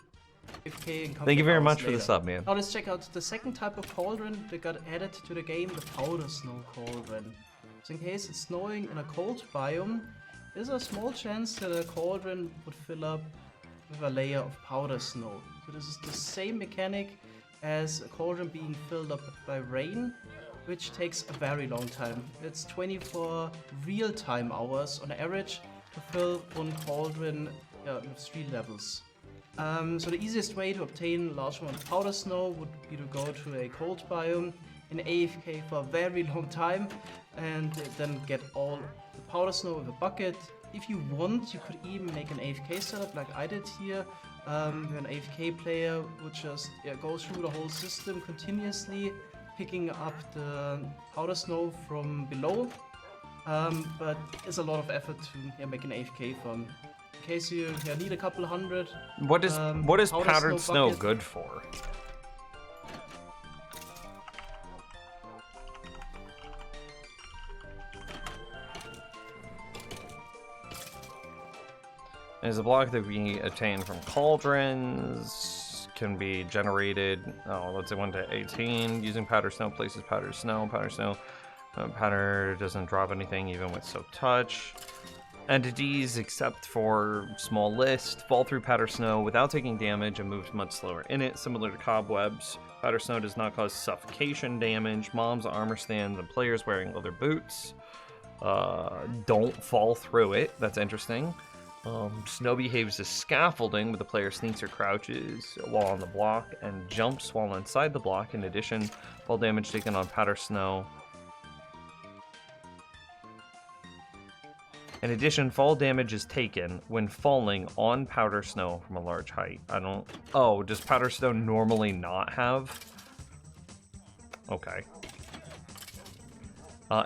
Speaker 3: AFK and come
Speaker 1: Thank you
Speaker 3: back
Speaker 1: very
Speaker 3: hours
Speaker 1: much for the
Speaker 3: later.
Speaker 1: sub, man.
Speaker 3: Now let's check out the second type of cauldron that got added to the game, the powder snow cauldron. So in case it's snowing in a cold biome, there's a small chance that a cauldron would fill up with a layer of powder snow. So this is the same mechanic as a cauldron being filled up by rain, which takes a very long time. It's 24 real-time hours on average to fill one cauldron with 3 levels. So the easiest way to obtain a large amount of powder snow would be to go to a cold biome in AFK for a very long time and then get all the powder snow with a bucket. If you want, you could even make an AFK setup like I did here. Where an AFK player would just go through the whole system continuously, picking up the powder snow from below. But it's a lot of effort to make an AFK farm. in case you need a couple hundred.
Speaker 1: What is powdered snow
Speaker 3: bucket.
Speaker 1: good for? It is a block that we obtain from cauldrons, can be generated, let's say 1 to 18, using powder snow, places powder snow. Powder doesn't drop anything even with soaked touch. Entities, except for small list, fall through powder snow without taking damage and moves much slower in it, similar to cobwebs. Powder snow does not cause suffocation damage. Mobs, armor stands, and players wearing leather boots don't fall through it. That's interesting. Snow behaves as scaffolding, where the player sneaks or crouches while on the block and jumps while inside the block. In addition, fall damage taken on powder snow. In addition, fall damage is taken when falling on powder snow from a large height. Oh, does powder snow normally not have? Okay.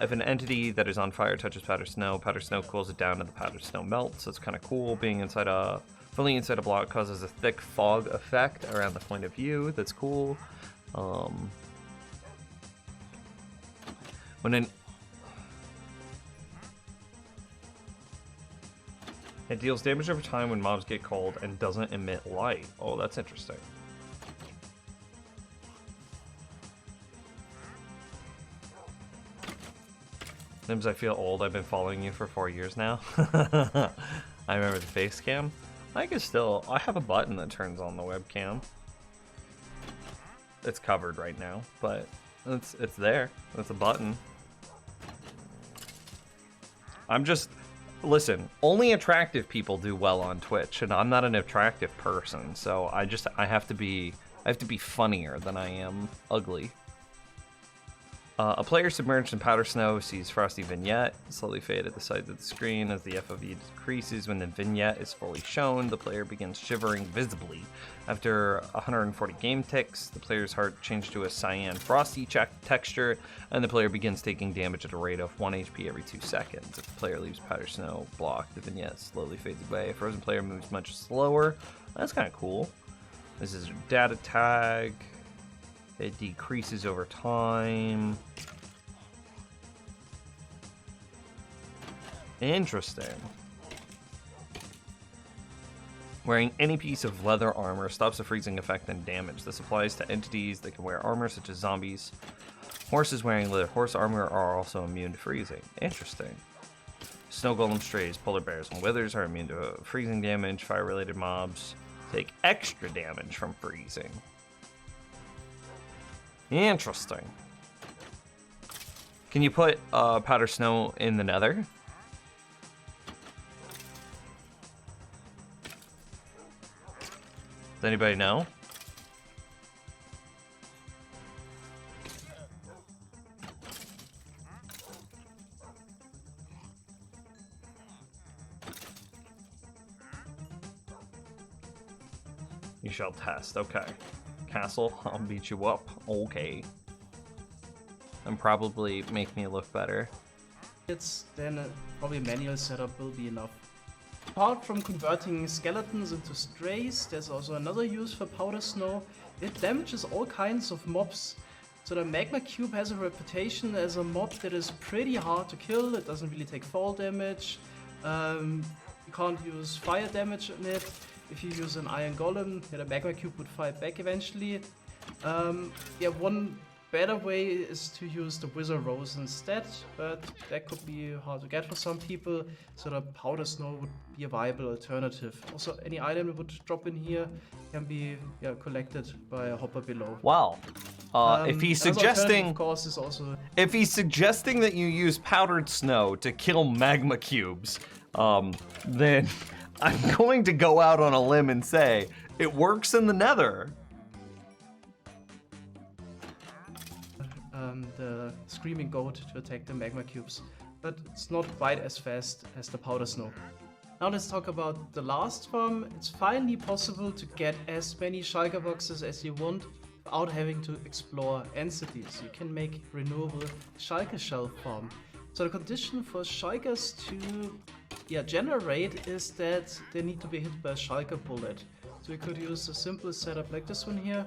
Speaker 1: If an entity that is on fire touches powder snow cools it down and the powder snow melts. So it's kind of cool. Being fully inside a block causes a thick fog effect around the point of view. That's cool. It deals damage over time when mobs get cold and doesn't emit light. Oh, that's interesting. Nims, I feel old. I've been following you for 4 years now. I remember the face cam. I have a button that turns on the webcam. It's covered right now, but it's there. It's a button. Listen, only attractive people do well on Twitch, and I'm not an attractive person, so I have to be funnier than I am ugly. A player submerged in powder snow sees Frosty Vignette slowly fade at the sides of the screen. As the FOV decreases, when the vignette is fully shown, the player begins shivering visibly. After 140 game ticks, the player's heart changes to a cyan frosty texture, and the player begins taking damage at a rate of 1 HP every 2 seconds. If the player leaves powder snow block, the vignette slowly fades away. A frozen player moves much slower. That's kind of cool. This is a data tag. It decreases over time. Interesting. Wearing any piece of leather armor stops the freezing effect and damage. This applies to entities that can wear armor, such as zombies. Horses wearing leather horse armor are also immune to freezing. Interesting. Snow golem, strays, polar bears, and withers are immune to freezing damage. Fire-related mobs take extra damage from freezing. Interesting. Can you put powder snow in the nether? Does anybody know? You shall test. Okay. Castle, I'll beat you up. Okay. And probably make me look better.
Speaker 3: Then probably a manual setup will be enough. Apart from converting skeletons into strays, there's also another use for powder snow. It damages all kinds of mobs. So the Magma Cube has a reputation as a mob that is pretty hard to kill. It doesn't really take fall damage. You can't use fire damage in it. If you use an Iron Golem, the Magma Cube would fight back eventually. One better way is to use the Wither Rose instead, but that could be hard to get for some people, so the powder snow would be a viable alternative. Also, any item that would drop in here can be collected by a hopper below.
Speaker 1: Wow. If he's suggesting,
Speaker 3: of course, is also
Speaker 1: if he's suggesting that you use powdered snow to kill magma cubes, then I'm going to go out on a limb and say it works in the nether.
Speaker 3: The Screaming Goat to attack the magma cubes, but it's not quite as fast as the powder snow. Now let's talk about the last farm. It's finally possible to get as many Shulker boxes as you want without having to explore entities. You can make renewable Shulker shell farm. So the condition for Shulkers to generate is that they need to be hit by a Schalke bullet. So we could use a simple setup like this one here.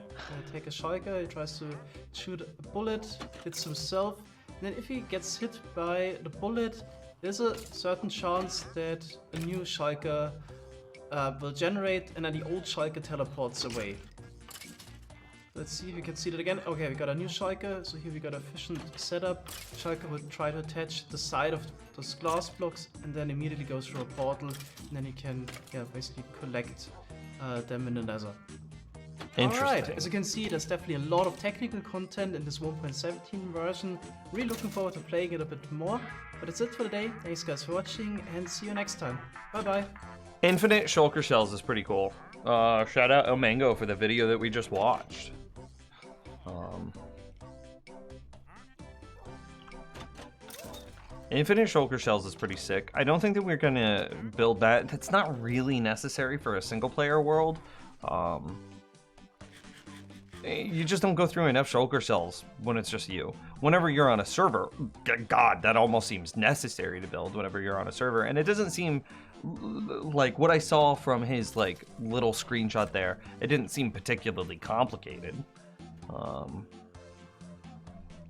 Speaker 3: Take a Schalke, he tries to shoot a bullet, hits himself. And then if he gets hit by the bullet, there's a certain chance that a new Schalke will generate, and then the old Schalke teleports away. Let's see if we can see that again. Okay, we got a new Schalke, so here we got a efficient setup. Schalke would try to attach the side of those glass blocks and then immediately goes through a portal, and then you can basically collect them in the nether.
Speaker 1: Interesting.
Speaker 3: Alright, as you can see, there's definitely a lot of technical content in this 1.17 version. Really looking forward to playing it a bit more. But that's it for today. Thanks guys for watching, and see you next time. Bye bye.
Speaker 1: Infinite shulker shells is pretty cool. Shout out Omango for the video that we just watched. Infinite shulker shells is pretty sick. I don't think that we're gonna build that. That's not really necessary for a single player world. You just don't go through enough shulker shells when it's just you. Whenever you're on a server, God, that almost seems necessary to build whenever you're on a server. And it doesn't seem like what I saw from his like little screenshot there. It didn't seem particularly complicated.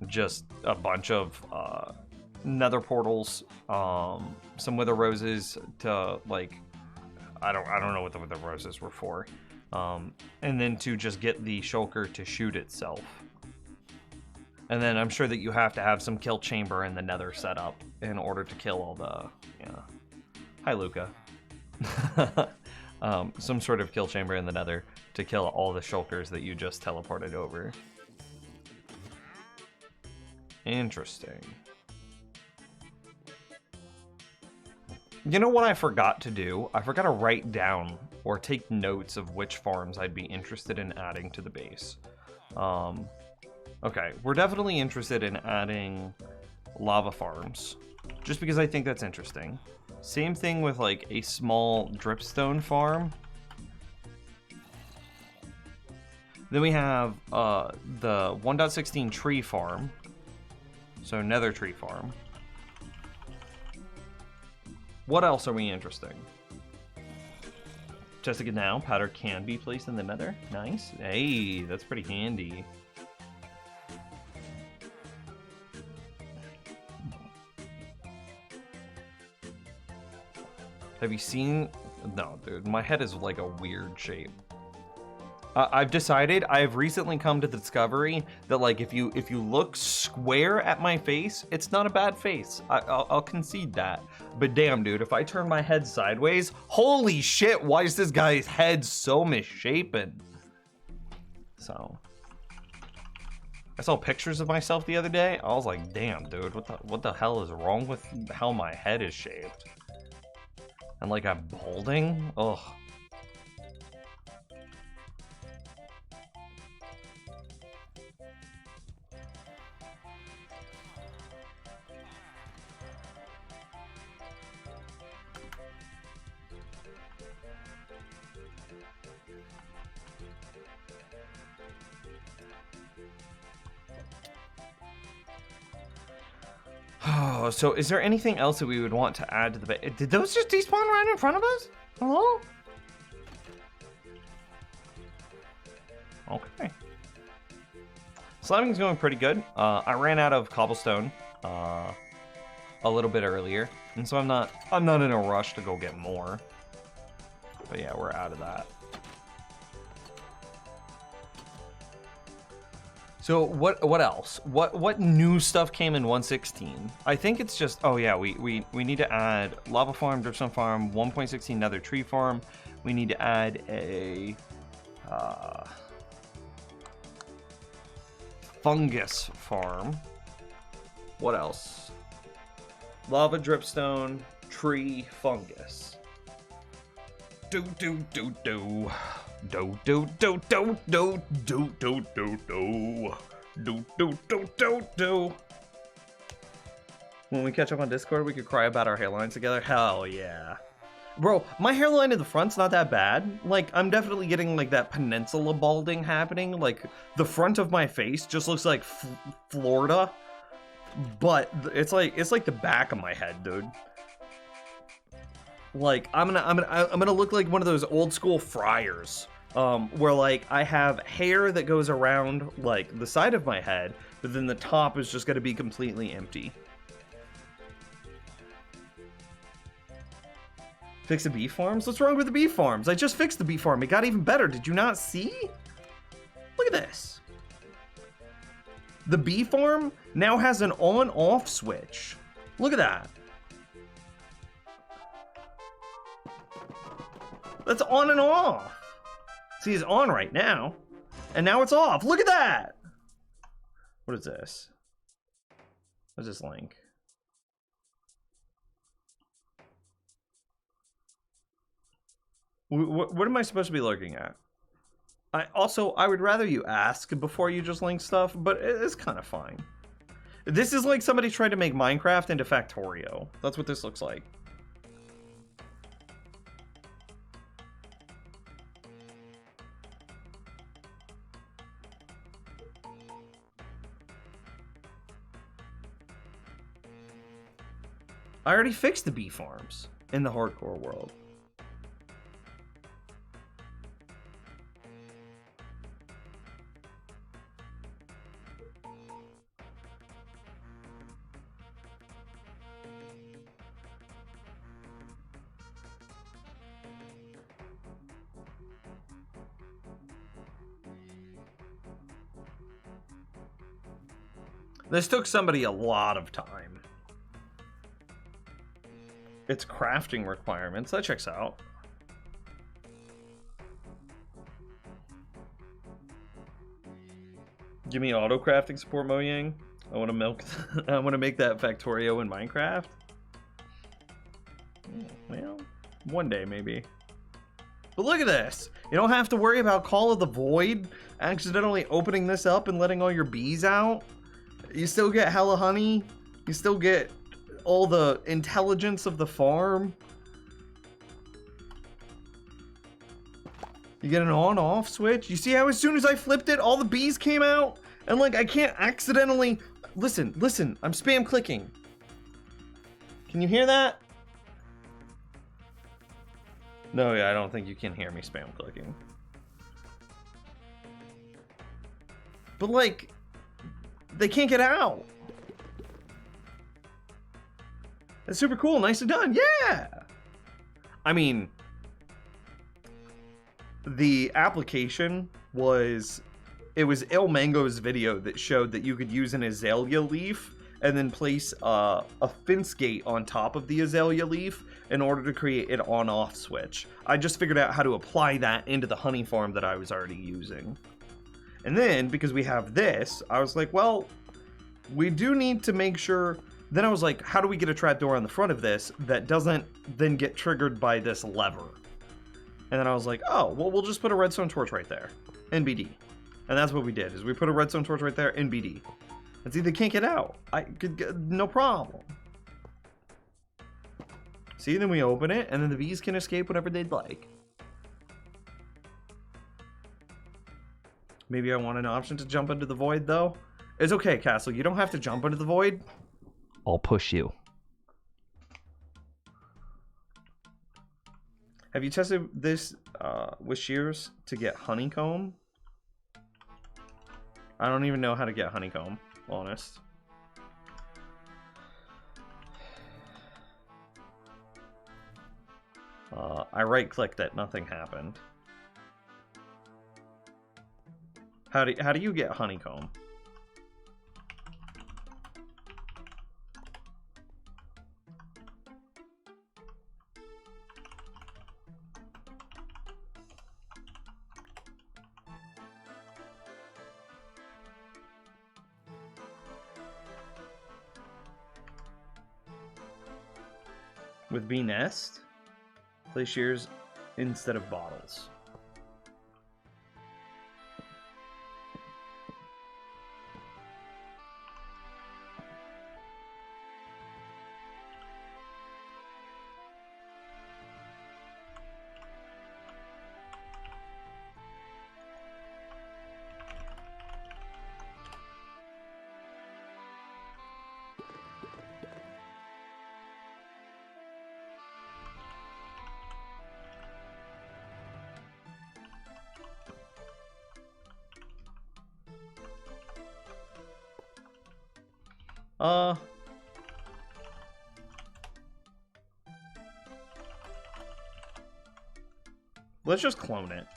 Speaker 1: Just a bunch of nether portals, some wither roses to like, I don't know what the wither roses were for. And then to just get the shulker to shoot itself. And then I'm sure that you have to have some kill chamber in the nether setup in order to kill all the, Hi Luca. Some sort of kill chamber in the nether to kill all the shulkers that you just teleported over. Interesting. You know what I forgot to do? I forgot to write down or take notes of which farms I'd be interested in adding to the base. Okay, we're definitely interested in adding lava farms, just because I think that's interesting. Same thing with like a small dripstone farm. Then we have the 1.16 tree farm, so nether tree farm. What else are we interested in? Jessica now, powder can be placed in the nether. Nice. Hey, that's pretty handy. Have you seen? No, dude, my head is like a weird shape. I've decided, I have recently come to the discovery that like if you look square at my face, it's not a bad face. I'll concede that. But damn, dude, if I turn my head sideways, holy shit, why is this guy's head so misshapen? So, I saw pictures of myself the other day. I was like, damn, dude, what the hell is wrong with how my head is shaped? And like I'm balding? Ugh. Oh, so is there anything else that we would want to add to the base? Did those just despawn right in front of us? Hello? Okay. Slamming's going pretty good. I ran out of cobblestone a little bit earlier, and so I'm not in a rush to go get more. But yeah, we're out of that. So what else? What new stuff came in 1.16? I think it's just, oh yeah, we need to add lava farm, dripstone farm, 1.16 nether tree farm. We need to add a fungus farm. What else? Lava, dripstone, tree, fungus. Do. When we catch up on Discord, we could cry about our hairlines together. Hell yeah. Bro, my hairline in the front's not that bad. Like, I'm definitely getting like that peninsula balding happening. Like, the front of my face just looks like Florida. But it's like the back of my head, dude. Like I'm gonna look like one of those old school friars, where like I have hair that goes around like the side of my head, but then the top is just gonna be completely empty. Fix the bee farms? What's wrong with the bee farms? I just fixed the bee farm. It got even better. Did you not see? Look at this. The bee farm now has an on-off switch. Look at that. That's on and off. See, it's on right now. And now it's off. Look at that. What is this? What's this link? What am I supposed to be looking at? I would rather you ask before you just link stuff, but it's kind of fine. This is like somebody tried to make Minecraft into Factorio. That's what this looks like. I already fixed the bee farms in the hardcore world. This took somebody a lot of time. It's crafting requirements. That checks out. Give me auto crafting support, Mojang. I want to milk. I want to make that Factorio in Minecraft. Well, one day maybe. But look at this. You don't have to worry about Call of the Void accidentally opening this up and letting all your bees out. You still get hella honey. You still get all the intelligence of the farm. You get an on-off switch. You see how as soon as I flipped it, all the bees came out? And like, I can't accidentally... Listen, I'm spam clicking. Can you hear that? No, yeah, I don't think you can hear me spam clicking. But like, they can't get out. That's super cool. Nicely done. Yeah. I mean, the application was, it was Ilmango's video that showed that you could use an azalea leaf and then place a fence gate on top of the azalea leaf in order to create an on-off switch. I just figured out how to apply that into the honey farm that I was already using. And then, because we have this, I was like, well, we do need to make sure... Then I was like, how do we get a trapdoor on the front of this that doesn't then get triggered by this lever? And then I was like, oh, well, we'll just put a redstone torch right there. NBD. And that's what we did, is we put a redstone torch right there, NBD. And see, they can't get out. I could get, no problem. See, then we open it, and then the bees can escape whenever they'd like. Maybe I want an option to jump into the void, though. It's okay, Castle. You don't have to jump into the void. I'll push you. Have you tested this with shears to get honeycomb? I don't even know how to get honeycomb, honest. I right-clicked it, nothing happened. How do you get honeycomb? With bee nest, place shears instead of bottles. Let's just clone it.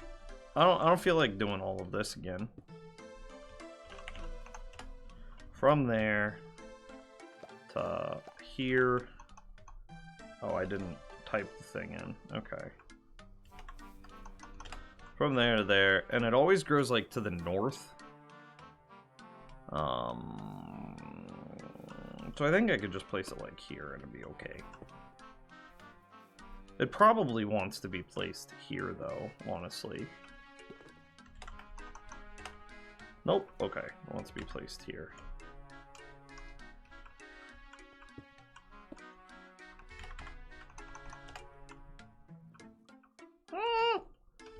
Speaker 1: I don't feel like doing all of this again. From there to here. Oh, I didn't type the thing in. Okay. From there to there, and it always grows like to the north. So I think I could just place it like here and it'd be okay. It probably wants to be placed here though, honestly. Nope, okay. It wants to be placed here.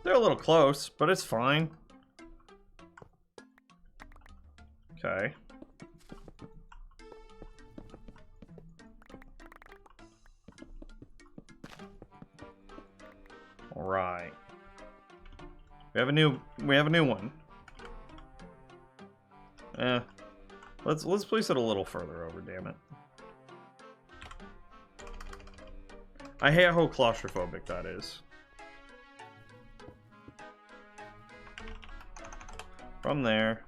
Speaker 1: They're a little close, but it's fine. Okay. All right. We have a new one. Let's place it a little further over, damn it. I hate how claustrophobic that is. From there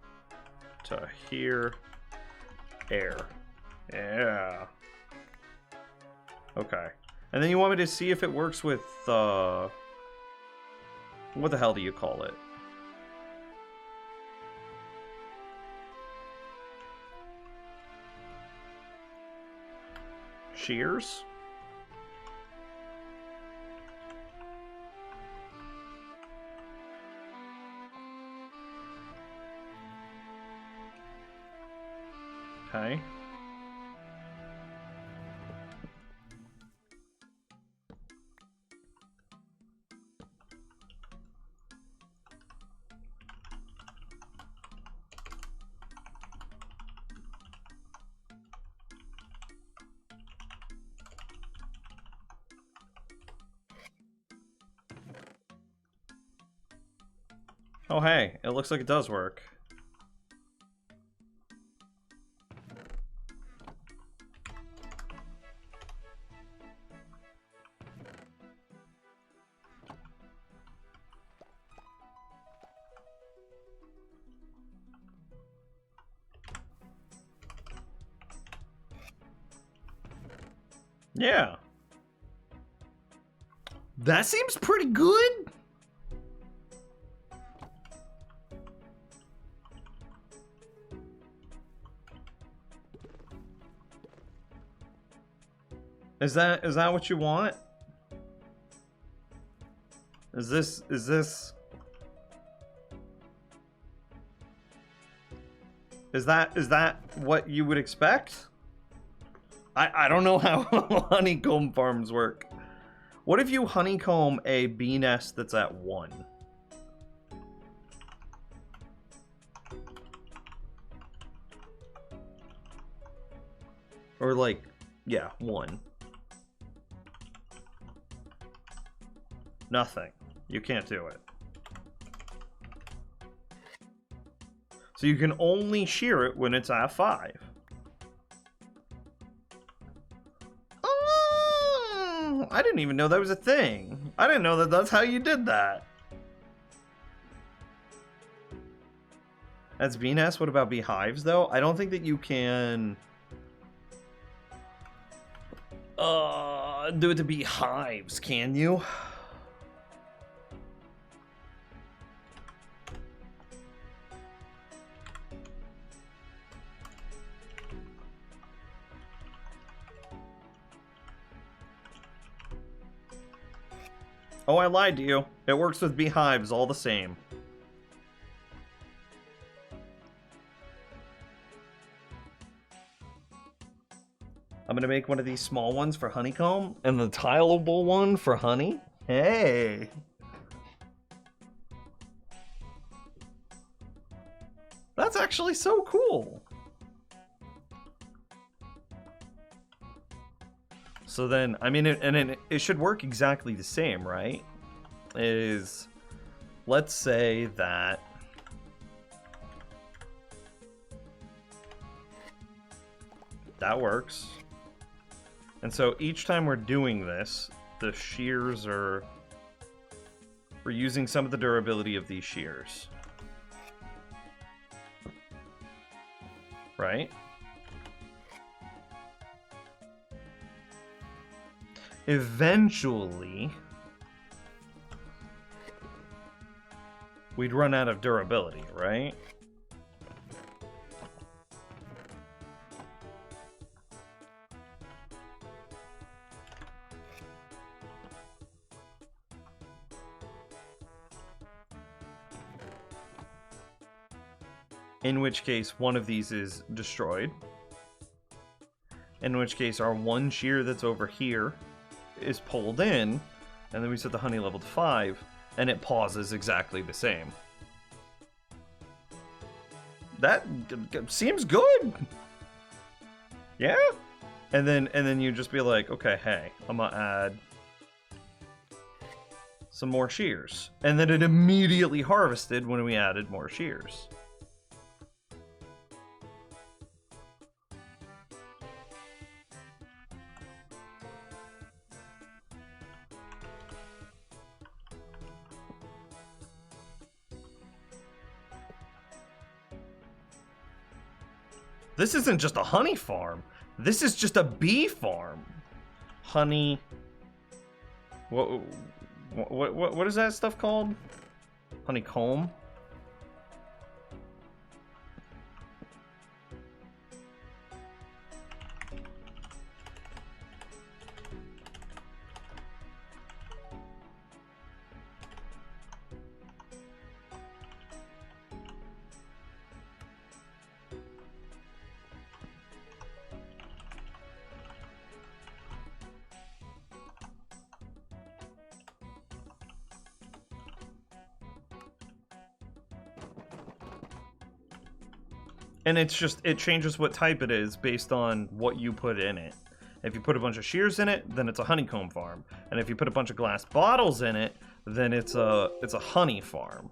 Speaker 1: to here, air. Yeah. Okay. And then you want me to see if it works with, what the hell do you call it? Shears? Okay. Oh hey, it looks like it does work. Yeah. That seems pretty good. Is that what you want? Is this what you would expect? I don't know how honeycomb farms work. What if you honeycomb a bee nest that's at 1? Or like, yeah, 1. Nothing. You can't do it. So you can only shear it when it's at 5. Oh, I didn't even know that was a thing. I didn't know that that's how you did that. That's bee nests. What about beehives, though? I don't think that you can... do it to beehives, can you? Oh, I lied to you. It works with beehives all the same. I'm gonna make one of these small ones for honeycomb and the tileable one for honey. Hey! That's actually so cool! So then, I mean, it should work exactly the same, right? Let's say that... That works. And so each time we're doing this, the shears are... We're using some of the durability of these shears. Right? Eventually, we'd run out of durability, right? In which case, one of these is destroyed. In which case, our one shear that's over here is pulled in, and then we set the honey level to 5, and it pauses exactly the same. That seems good. Yeah. And then you just be like, okay, hey, I'm gonna add some more shears. And then it immediately harvested when we added more shears. This isn't just a honey farm. This is just a bee farm. Honey. What is that stuff called? Honeycomb? And it's just, it changes what type it is based on what you put in it. If you put a bunch of shears in it, then it's a honeycomb farm. And if you put a bunch of glass bottles in it, then it's a honey farm.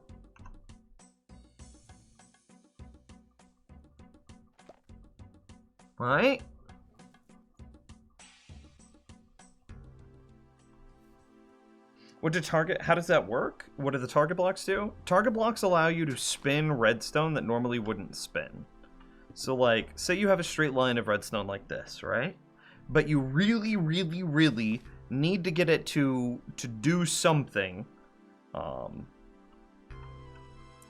Speaker 1: Right? How does that work? What do the target blocks do? Target blocks allow you to spin redstone that normally wouldn't spin. So, like, say you have a straight line of redstone like this, right? But you really, really, really need to get it to do something.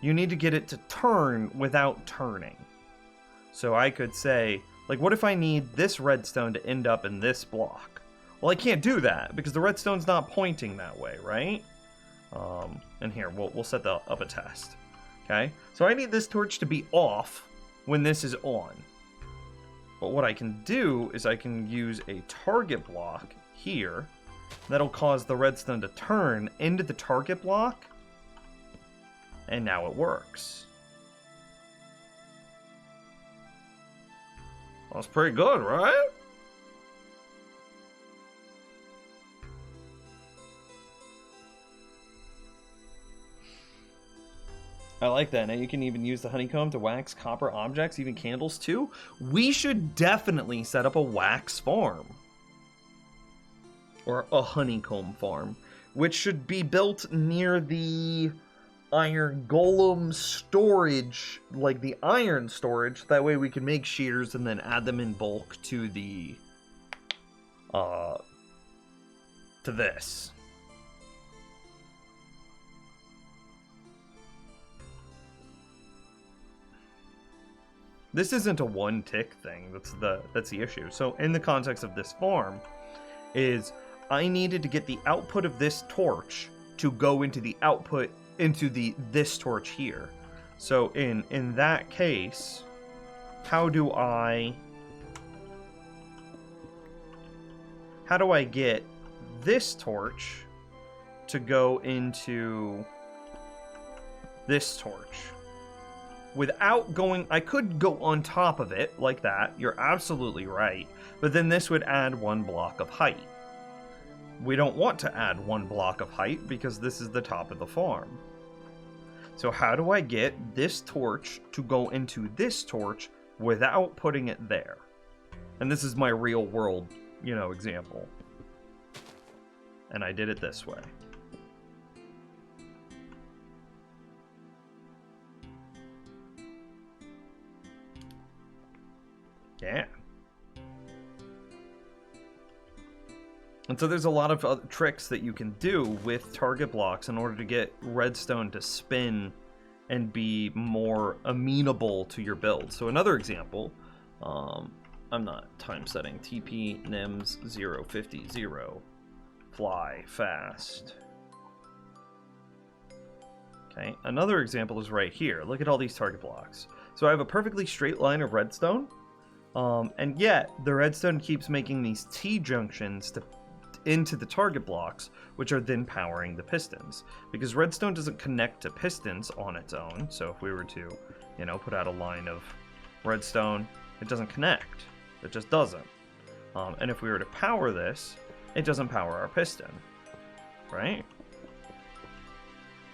Speaker 1: You need to get it to turn without turning. So I could say, like, what if I need this redstone to end up in this block? Well, I can't do that because the redstone's not pointing that way, right? And here, we'll set up a test. Okay? So I need this torch to be off when this is on. But what I can do is I can use a target block here that'll cause the redstone to turn into the target block, and now it works. That's pretty good, right? I like that. Now you can even use the honeycomb to wax copper objects, even candles too. We should definitely set up a wax farm. Or a honeycomb farm. Which should be built near the iron golem storage, like the iron storage. That way we can make shears and then add them in bulk to the, to this. This isn't a one tick thing. That's the issue. So in the context of this farm, is I needed to get the output of this torch to go into the output into this torch here. So in that case, how do I get this torch to go into this torch? Without going, I could go on top of it like that. You're absolutely right. But then this would add 1 block of height. We don't want to add 1 block of height because this is the top of the farm. So how do I get this torch to go into this torch without putting it there? And this is my real world, you know, example. And I did it this way. Yeah. And so there's a lot of other tricks that you can do with target blocks in order to get redstone to spin and be more amenable to your build. So another example, I'm not time setting, TP nims 050 fly fast. Okay, another example is right here. Look at all these target blocks. So I have a perfectly straight line of redstone, and yet the redstone keeps making these T-junctions into the target blocks, which are then powering the pistons. Because redstone doesn't connect to pistons on its own, so if we were to, you know, put out a line of redstone, it doesn't connect. It just doesn't. And if we were to power this, it doesn't power our piston, right?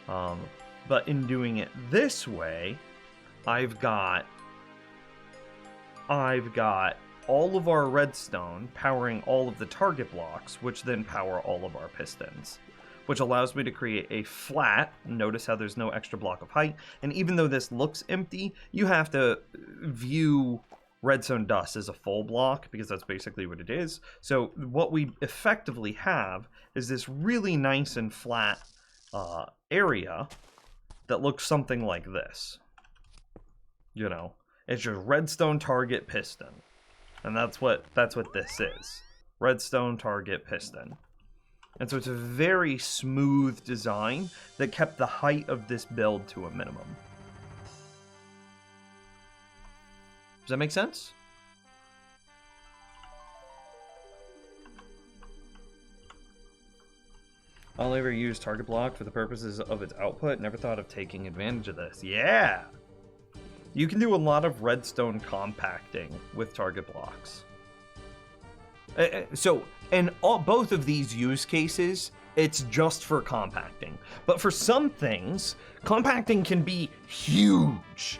Speaker 1: But in doing it this way, I've got all of our redstone powering all of the target blocks, which then power all of our pistons, which allows me to create a flat, notice how there's no extra block of height, and even though this looks empty, you have to view redstone dust as a full block, because that's basically what it is. So what we effectively have is this really nice and flat area that looks something like this. You know, it's just redstone target piston. And that's what this is. Redstone target piston. And so it's a very smooth design that kept the height of this build to a minimum. Does that make sense? I'll ever use target block for the purposes of its output. Never thought of taking advantage of this. Yeah! You can do a lot of redstone compacting with target blocks. So, in both of these use cases, it's just for compacting. But for some things, compacting can be huge.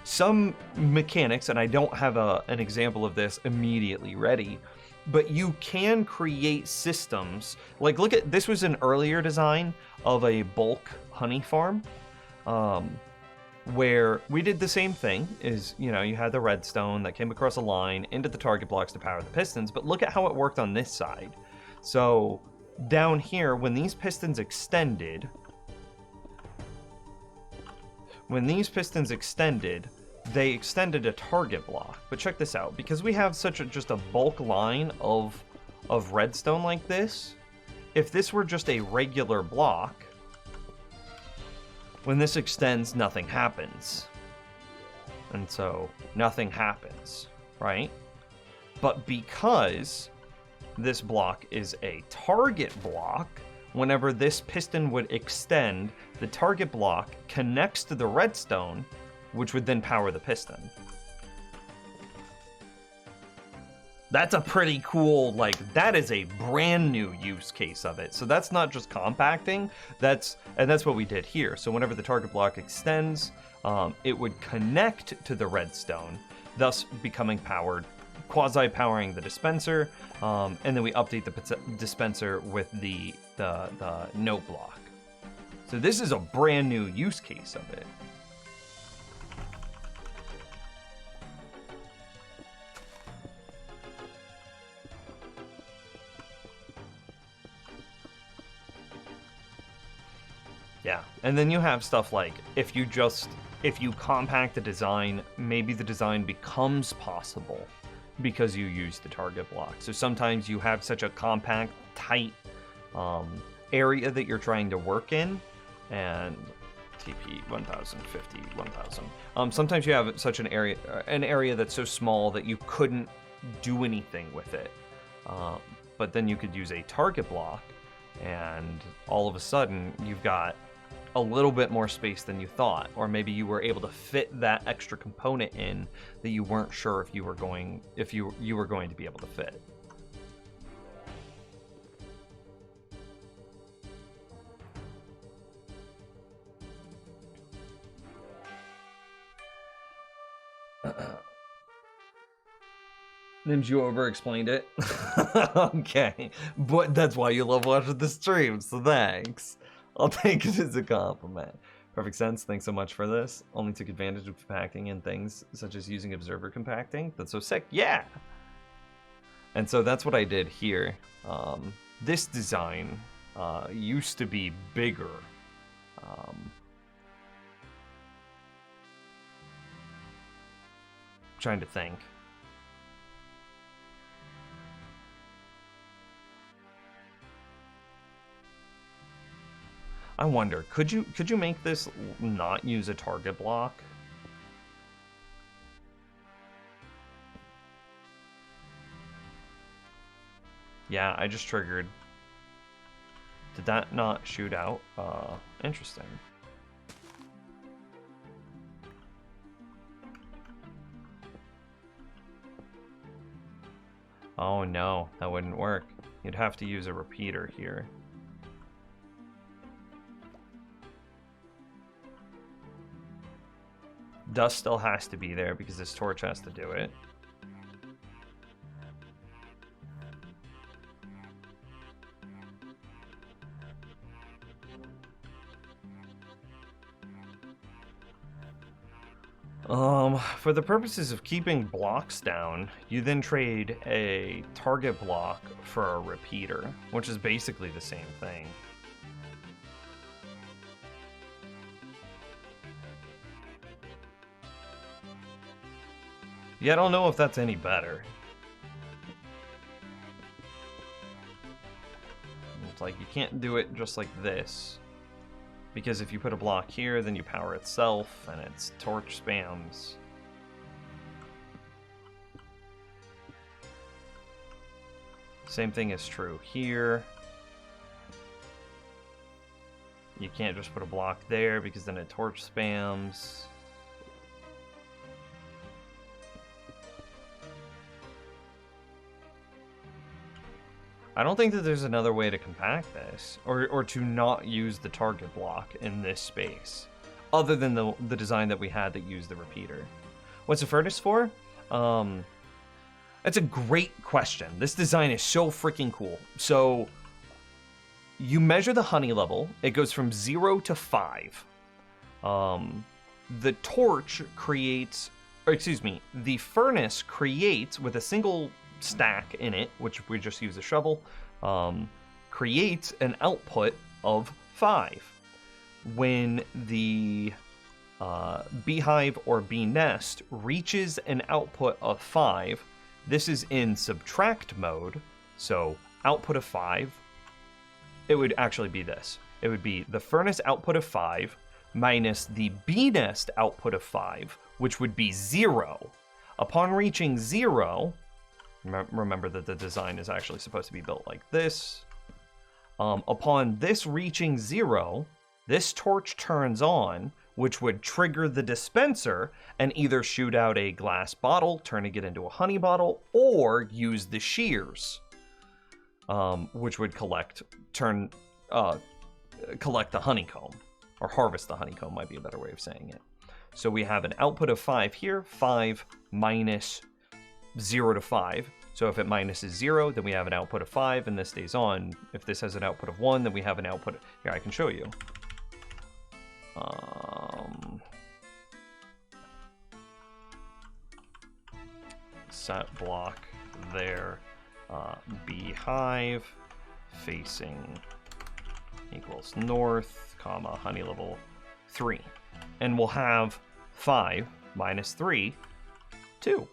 Speaker 1: Some mechanics, and I don't have an example of this immediately ready, but you can create systems. Like, look at, this was an earlier design of a bulk honey farm. Where we did the same thing, is, you know, you had the redstone that came across a line into the target blocks to power the pistons, but look at how it worked on this side. So down here, when these pistons extended, they extended a target block. But check this out, because we have such just a bulk line of redstone like this, if this were just a regular block, when this extends, nothing happens. And so, nothing happens, right? But because this block is a target block, whenever this piston would extend, the target block connects to the redstone, which would then power the piston. That's a pretty cool, like, that is a brand new use case of it. So that's not just compacting, that's what we did here. So whenever the target block extends, it would connect to the redstone, thus becoming powered, quasi-powering the dispenser, and then we update the dispenser with the note block. So this is a brand new use case of it. Yeah, and then you have stuff like, if you compact the design, maybe the design becomes possible because you use the target block. So sometimes you have such a compact, tight area that you're trying to work in, and TP 1050, 1000. Sometimes you have such an area that's so small that you couldn't do anything with it. But then you could use a target block, and all of a sudden you've got a little bit more space than you thought, or maybe you were able to fit that extra component in that you weren't sure if you were going to be able to fit. Didn't you over-explained it? Okay, but that's why you love watching the stream, so thanks. I'll take it as a compliment. Perfect sense, thanks so much for this. Only took advantage of compacting and things, such as using observer compacting. That's so sick, yeah! And so that's what I did here. This design used to be bigger. Trying to think. I wonder, could you make this not use a target block? Yeah, I just triggered. Did that not shoot out? Interesting. Oh no, that wouldn't work. You'd have to use a repeater here. Dust still has to be there because this torch has to do it. For the purposes of keeping blocks down, you then trade a target block for a repeater, which is basically the same thing. Yeah, I don't know if that's any better. It's like you can't do it just like this. Because if you put a block here, then you power itself, and it's torch spams. Same thing is true here. You can't just put a block there, because then it torch spams. I don't think that there's another way to compact this, or to not use the target block in this space, other than the design that we had that used the repeater. What's the furnace for? That's a great question. This design is so freaking cool. So, you measure the honey level. It goes from 0 to 5. The torch creates, or excuse me, the furnace creates with a single stack in it, which we just use a shovel, creates an output of 5. When the beehive or bee nest reaches an output of 5, this is in subtract mode, so output of 5, it would actually be this. It would be the furnace output of 5 minus the bee nest output of 5, which would be 0. Upon reaching 0, remember that the design is actually supposed to be built like this. Upon this reaching 0, this torch turns on, which would trigger the dispenser and either shoot out a glass bottle, turning it into a honey bottle, or use the shears, which would collect the honeycomb, or harvest the honeycomb might be a better way of saying it. So we have an output of 5 here, 5 minus 0 to 5. So if it minuses 0, then we have an output of 5, and this stays on. If this has an output of 1, then we have an output. Here, I can show you. Set block there. Beehive facing equals north, comma, honey level 3. And we'll have 5 minus 3, 2.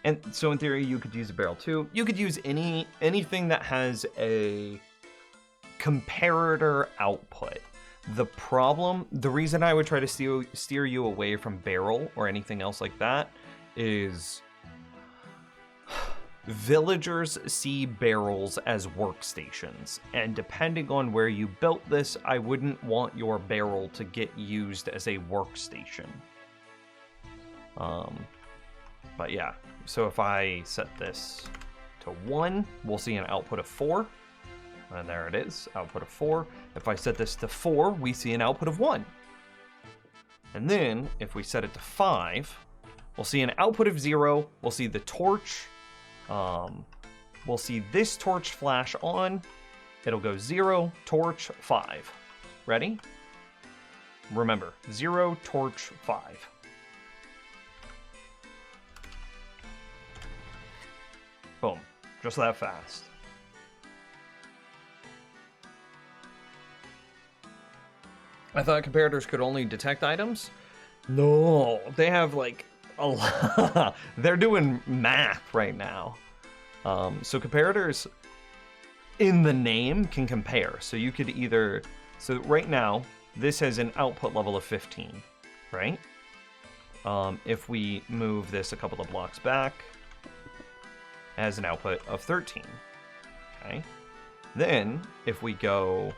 Speaker 1: And so in theory, you could use a barrel too. You could use anything that has a comparator output. The reason I would try to steer you away from barrel or anything else like that is villagers see barrels as workstations. And depending on where you built this, I wouldn't want your barrel to get used as a workstation. But yeah. So if I set this to 1, we'll see an output of 4. And there it is, output of 4. If I set this to 4, we see an output of 1. And then, if we set it to 5, we'll see an output of 0. We'll see the torch. We'll see this torch flash on. It'll go 0, torch, 5. Ready? Remember, 0, torch, 5. Boom. Just that fast. I thought comparators could only detect items. No, they have like a lot. They're doing math right now. So comparators in the name can compare. So you could either, so right now, this has an output level of 15, right? If we move this a couple of blocks back, it has an output of 13, okay? Then, if we go,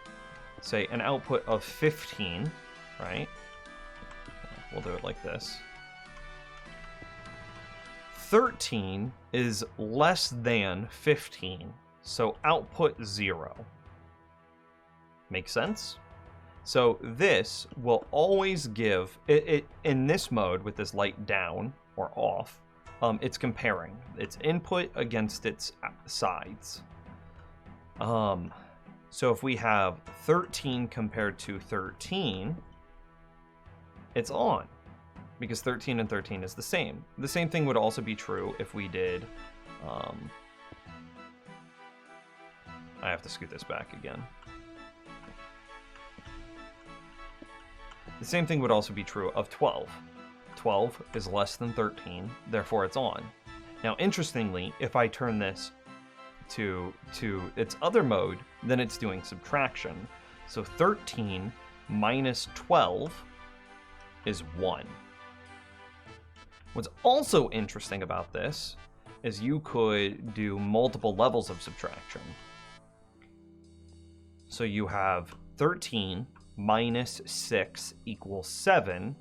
Speaker 1: say, an output of 15, right? We'll do it like this. 13 is less than 15, so output 0. Make sense? So this will always give, it in this mode with this light down or off, it's comparing its input against its sides. So if we have 13 compared to 13, it's on, because 13 and 13 is the same. The same thing would also be true if we did, I have to scoot this back again. The same thing would also be true of 12. 12 is less than 13, therefore it's on. Now, interestingly, if I turn this to its other mode, then it's doing subtraction. So 13 minus 12 is 1. What's also interesting about this is you could do multiple levels of subtraction. So you have 13 minus 6 equals 7.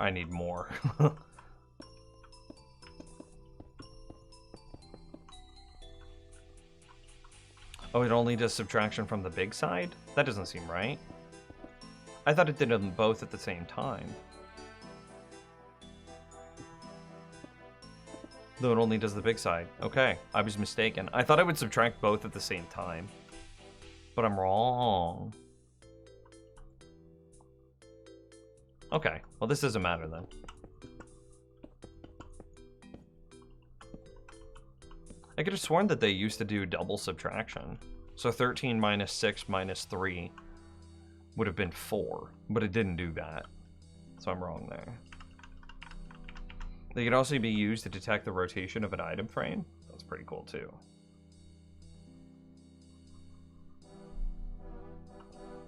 Speaker 1: I need more. Oh, it only does subtraction from the big side? That doesn't seem right. I thought it did them both at the same time. Though it only does the big side. Okay, I was mistaken. I thought I would subtract both at the same time. But I'm wrong. Okay, well this doesn't matter then. I could have sworn that they used to do double subtraction. So 13 minus 6 minus 3 would have been 4, but it didn't do that. So I'm wrong there. They could also be used to detect the rotation of an item frame. That's pretty cool too.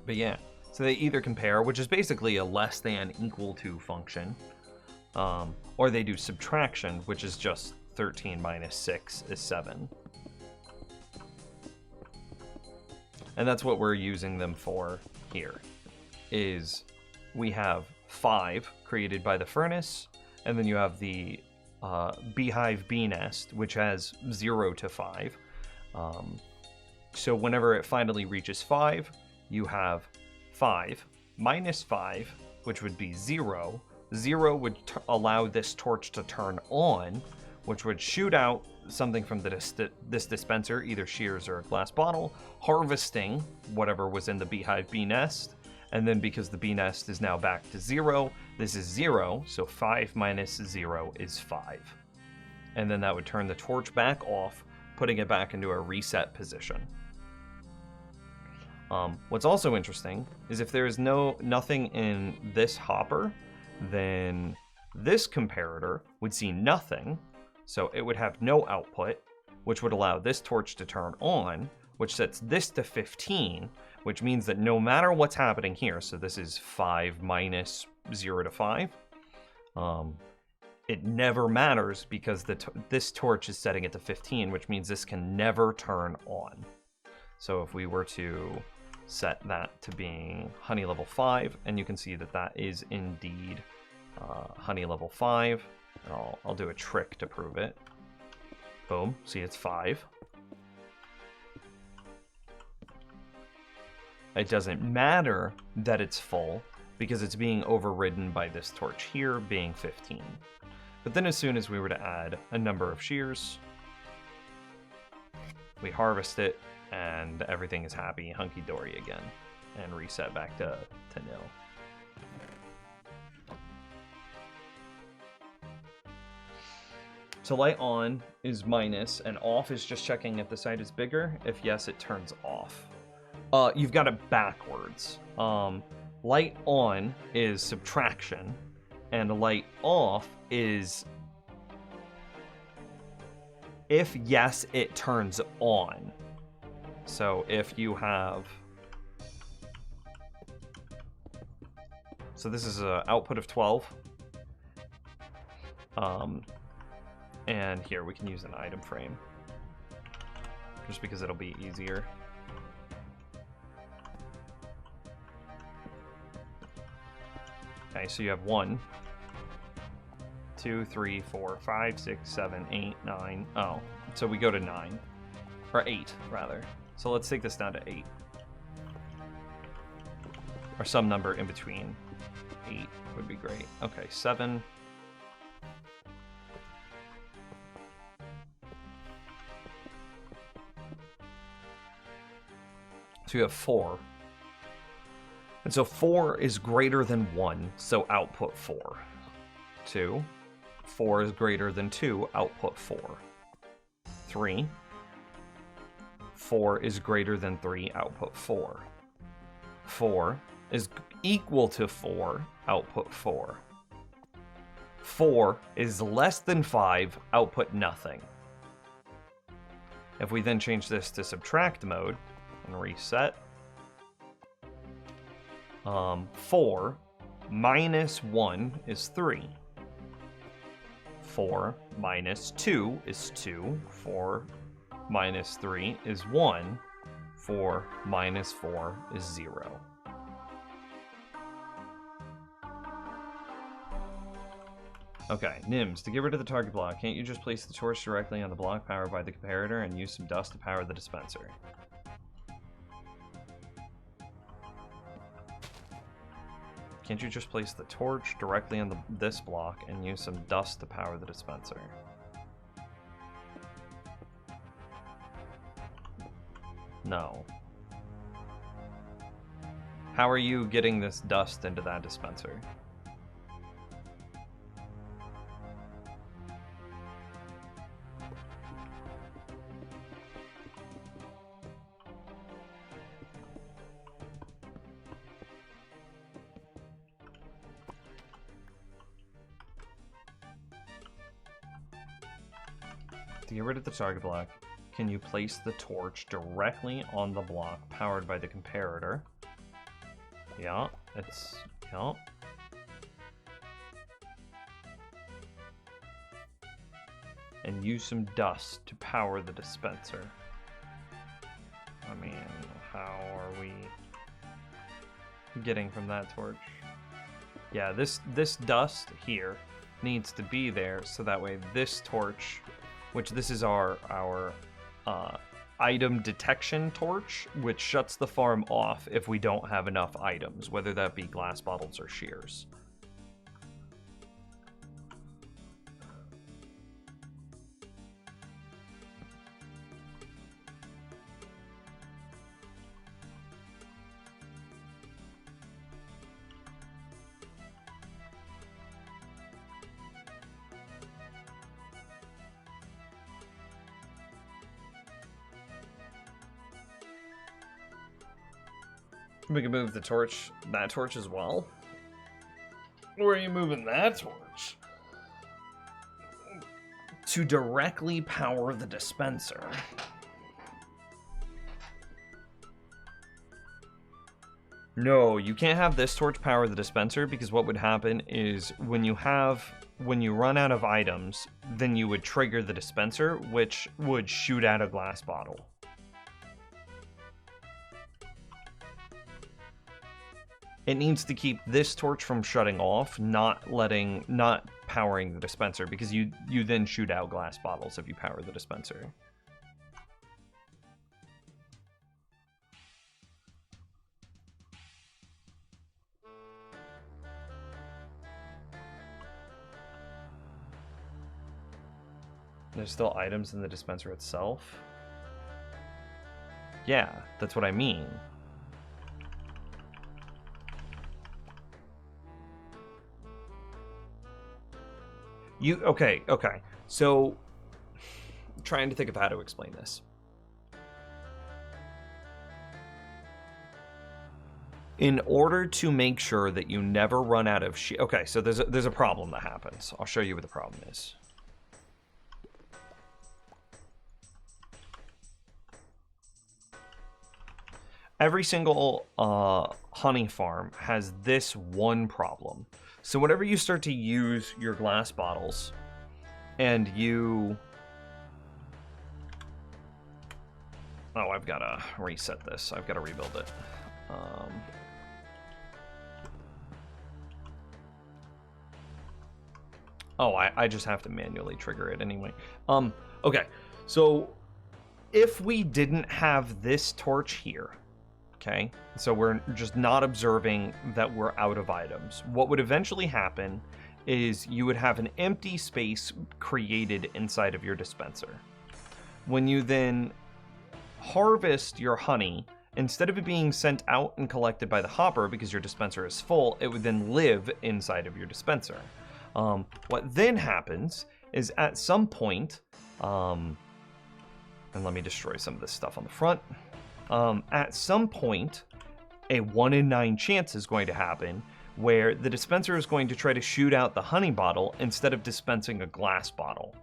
Speaker 1: But yeah, so they either compare, which is basically a less than equal to function, or they do subtraction, which is just 13 minus 6 is 7. And that's what we're using them for here, is we have 5 created by the furnace, and then you have the beehive bee nest, which has 0 to 5. So whenever it finally reaches 5, you have 5 minus 5, which would be 0. 0 would allow this torch to turn on, which would shoot out something from this dispenser, either shears or a glass bottle, harvesting whatever was in the beehive bee nest. And then because the bee nest is now back to 0, this is 0, so 5 minus 0 is 5. And then that would turn the torch back off, putting it back into a reset position. What's also interesting is if there is nothing in this hopper, then this comparator would see nothing, so it would have no output, which would allow this torch to turn on, which sets this to 15, which means that no matter what's happening here, so this is 5 minus 0 to 5, it never matters because this torch is setting it to 15, which means this can never turn on. So if we were to set that to being honey level 5, and you can see that that is indeed honey level 5, and I'll do a trick to prove it. Boom, see it's 5. it doesn't matter that it's full because it's being overridden by this torch here being 15. But then as soon as we were to add a number of shears, we harvest it and everything is happy, hunky-dory again, and reset back to nil. So light on is minus, and off is just checking if the site is bigger. If yes, it turns off. You've got it backwards. Light on is subtraction, and light off is if yes, it turns on. So if you have... So this is an output of 12. And here we can use an item frame, just because it'll be easier. Okay, so you have 1, 2, 3, 4, 5, 6, 7, 8, 9. Oh, so we go to 9. Or 8, rather. So let's take this down to 8. Or some number in between 8 would be great. Okay, 7. So you have 4. And so 4 is greater than 1, so output 4. 2. 4 is greater than 2, output 4. 3. 4 is greater than 3, output 4. 4 is equal to 4, output 4. 4 is less than 5, output nothing. If we then change this to subtract mode and reset, 4 minus 1 is 3. 4 minus 2 is 2. 4 minus 3 is 1. 4 minus 4 is 0. Okay, Nims, to get rid of the target block, can't you just place the torch directly on the block powered by the comparator and use some dust to power the dispenser? Can't you just place the torch directly on this block and use some dust to power the dispenser? No. How are you getting this dust into that dispenser? To get rid of the target block, can you place the torch directly on the block powered by the comparator? Yeah, yeah. And use some dust to power the dispenser. I mean, how are we getting from that torch? Yeah, this dust here needs to be there so that way this torch, which this is our item detection torch, which shuts the farm off if we don't have enough items, whether that be glass bottles or shears. We can move the torch, that torch as well. Where are you moving that torch? To directly power the dispenser. No, you can't have this torch power the dispenser, because what would happen is when you run out of items, then you would trigger the dispenser, which would shoot out a glass bottle. It needs to keep this torch from shutting off, not powering the dispenser, because you then shoot out glass bottles if you power the dispenser. There's still items in the dispenser itself? Yeah, that's what I mean. Okay. So, trying to think of how to explain this. In order to make sure that you never run out of shit. Okay, so there's a problem that happens. I'll show you what the problem is. Every single honey farm has this one problem. So whenever you start to use your glass bottles and you... Oh, I've got to reset this. I've got to rebuild it. Oh, I just have to manually trigger it anyway. Okay, so if we didn't have this torch here, okay, so we're just not observing that we're out of items, what would eventually happen is you would have an empty space created inside of your dispenser. When you then harvest your honey, instead of it being sent out and collected by the hopper because your dispenser is full, it would then live inside of your dispenser. What then happens is at some point, and let me destroy some of this stuff on the front. At some point, a 1 in 9 chance is going to happen where the dispenser is going to try to shoot out the honey bottle instead of dispensing a glass bottle.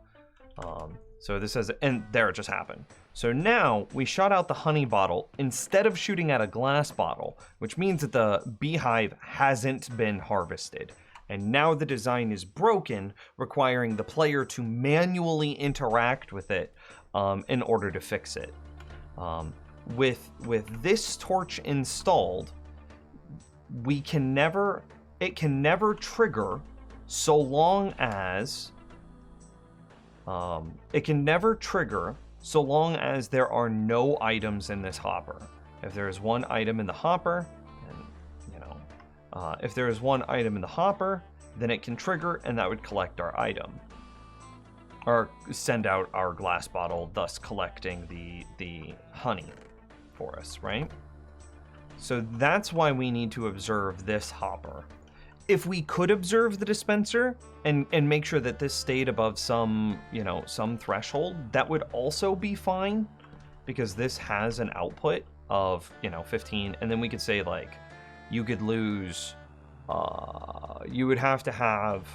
Speaker 1: So this says, and there it just happened. So now we shot out the honey bottle instead of shooting at a glass bottle, which means that the beehive hasn't been harvested. And now the design is broken, requiring the player to manually interact with it in order to fix it. With this torch installed, it can never trigger so long as there are no items in this hopper. If there is one item in the hopper, if there is one item in the hopper, then it can trigger, and that would collect our item. Or send out our glass bottle, thus collecting the honey for us, right? So that's why we need to observe this hopper. If we could observe the dispenser and make sure that this stayed above some threshold, that would also be fine, because this has an output of 15, and then we could say like you could lose, you would have to have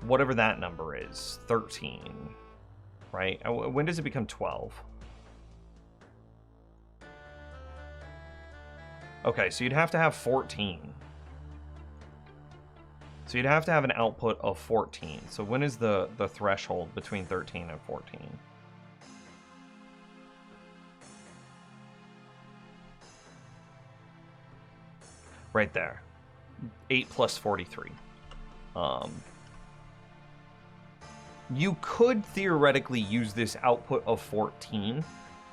Speaker 1: whatever that number is, 13, right? When does it become 12? Okay, so you'd have to have 14. So you'd have to have an output of 14. So when is the threshold between 13 and 14? Right there. 8 plus 43. You could theoretically use this output of 14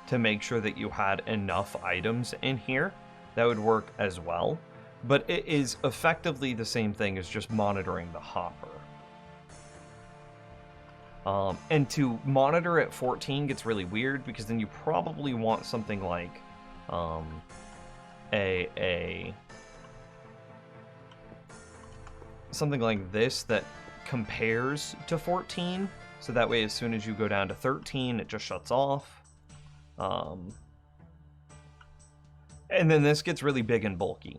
Speaker 1: to make sure that you had enough items in here. That would work as well. But it is effectively the same thing as just monitoring the hopper. And to monitor at 14 gets really weird, because then you probably want something like something like this that compares to 14, so that way as soon as you go down to 13 it just shuts off. And then this gets really big and bulky.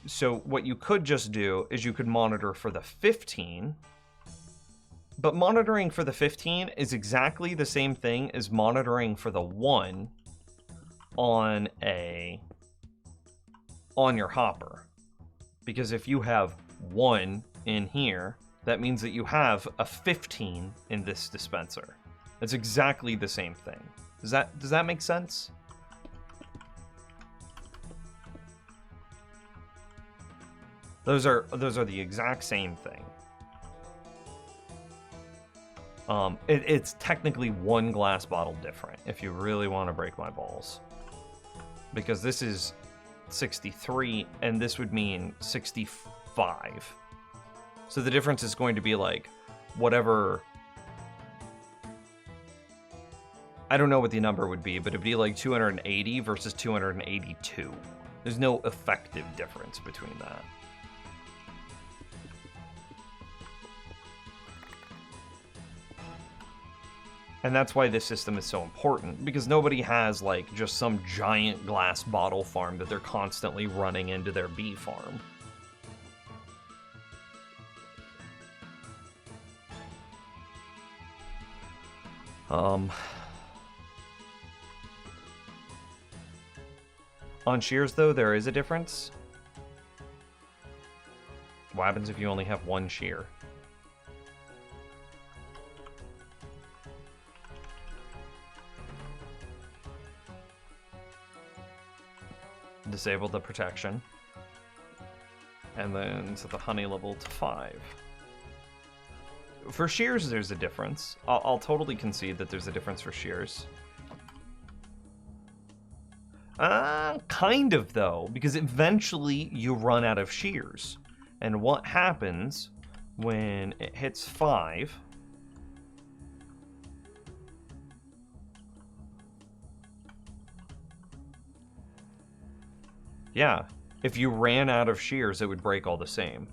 Speaker 1: So what you could just do is you could monitor for the 15, but monitoring for the 15 is exactly the same thing as monitoring for the 1 on your hopper. Because if you have 1 in here, that means that you have a 15 in this dispenser. It's exactly the same thing. Does that make sense? Those are the exact same thing. It's technically 1 glass bottle different, if you really want to break my balls. Because this is 63, and this would mean 65. So the difference is going to be like whatever. I don't know what the number would be, but it'd be like 280 versus 282. There's no effective difference between that. And that's why this system is so important, because nobody has like just some giant glass bottle farm that they're constantly running into their bee farm. On shears, though, there is a difference. What happens if you only have one shear? Disable the protection. And then set the honey level to 5. For shears, there's a difference. I'll totally concede that there's a difference for shears. Kind of, though, because eventually you run out of shears. And what happens when it hits 5... Yeah, if you ran out of shears, it would break all the same.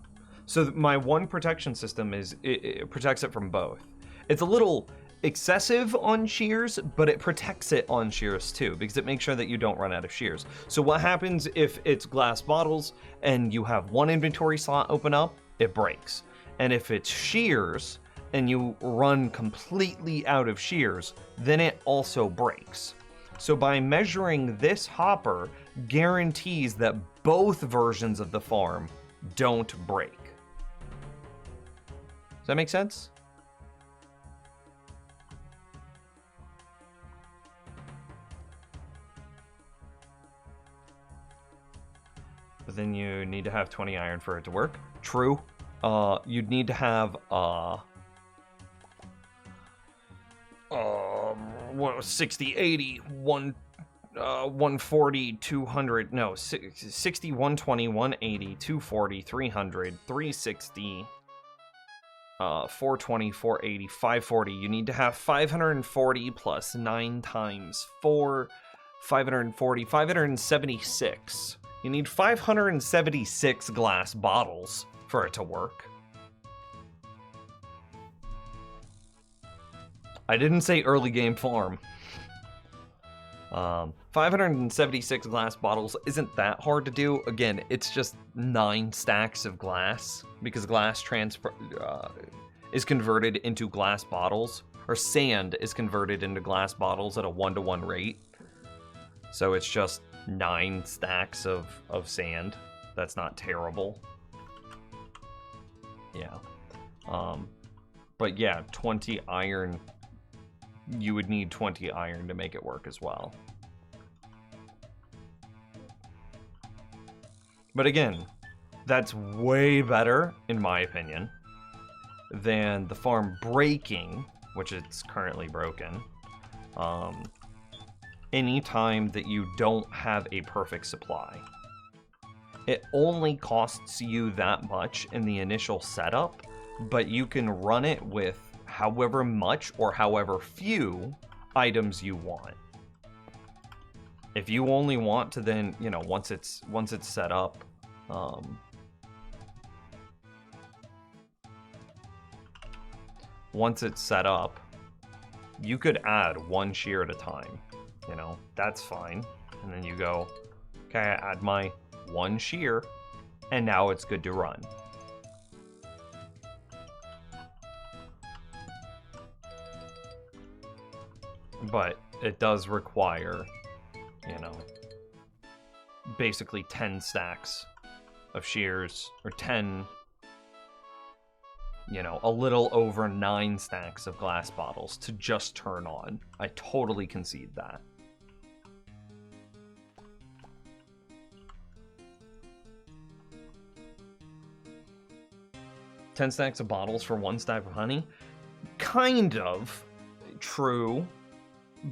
Speaker 1: So my one protection system is, it protects it from both. It's a little excessive on shears, but it protects it on shears too, because it makes sure that you don't run out of shears. So what happens if it's glass bottles and you have one inventory slot open up? It breaks. And if it's shears and you run completely out of shears, then it also breaks. So by measuring this hopper guarantees that both versions of the farm don't break. Does that make sense? But then you need to have 20 iron for it to work. True. You'd need to have 60, 80, 140, 200, no, 60, 120, 180, 240, 300, 360, 420, 480, 540. You need to have 540 plus 9 times 4, 540, 576. You need 576 glass bottles for it to work. I didn't say early game farm. 576 glass bottles isn't that hard to do. Again, it's just 9 stacks of glass, because glass is converted into glass bottles, or sand is converted into glass bottles at a 1-to-1 rate. So it's just 9 stacks of sand. That's not terrible. Yeah. But yeah, 20 iron. You would need 20 iron to make it work as well. But again, that's way better, in my opinion, than the farm breaking, which it's currently broken, anytime that you don't have a perfect supply. It only costs you that much in the initial setup, but you can run it with however much or however few items you want. If you only want to then, you know, once it's set up, you could add 1 shear at a time. You know, that's fine. And then you go, okay, I add my 1 shear, and now it's good to run. But it does require, you know, basically 10 stacks of shears, or 10, you know, a little over 9 stacks of glass bottles to just turn on. I totally concede that. "10 stacks of bottles for 1 stack of honey?" Kind of true,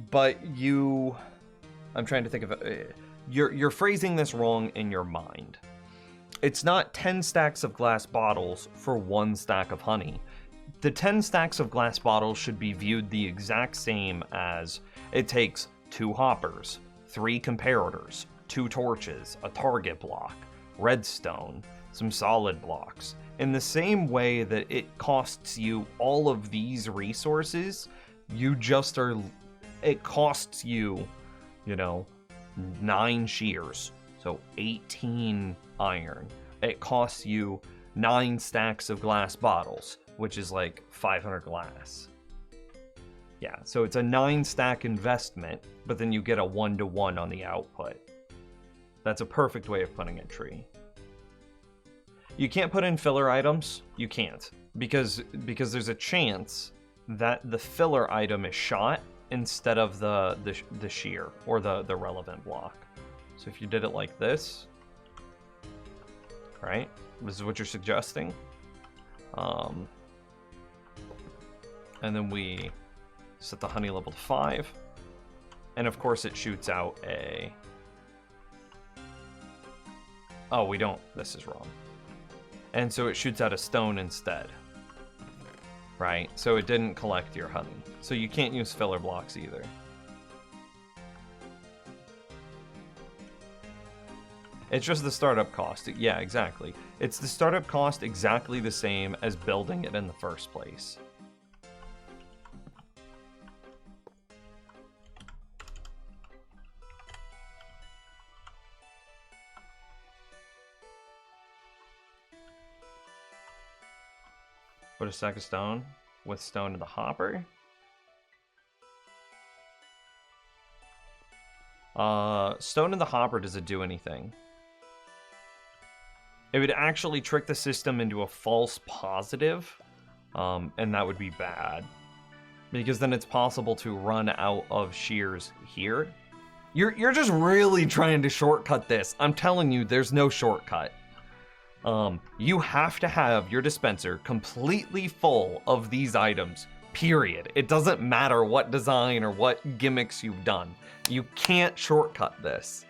Speaker 1: but I'm trying to think of it. You're phrasing this wrong in your mind. It's not 10 stacks of glass bottles for 1 stack of honey. the 10 stacks of glass bottles should be viewed the exact same as it takes 2 hoppers, 3 comparators, 2 torches, a target block, redstone, some solid blocks. In the same way that it costs you all of these resources, it costs you, 9 shears, so 18 iron. It costs you 9 stacks of glass bottles, which is like 500 glass. Yeah, so it's a 9 stack investment, but then you get a 1-to-1 on the output. That's a perfect way of putting it, Tree. You can't put in filler items. You can't, because there's a chance that the filler item is shot instead of the shear or the relevant block. So if you did it like this, right? This is what you're suggesting. And then we set the honey level to 5. And of course it shoots out a... Oh, we don't. This is wrong. And so it shoots out a stone instead. Right? So it didn't collect your honey. So you can't use filler blocks either. It's just the startup cost. Yeah, exactly. It's the startup cost exactly the same as building it in the first place. Put a stack of stone with stone in the hopper. Stone in the hopper, does it do anything? It would actually trick the system into a false positive, and that would be bad. Because then it's possible to run out of shears here. You're just really trying to shortcut this. I'm telling you, there's no shortcut. You have to have your dispenser completely full of these items, period. It doesn't matter what design or what gimmicks you've done. You can't shortcut this.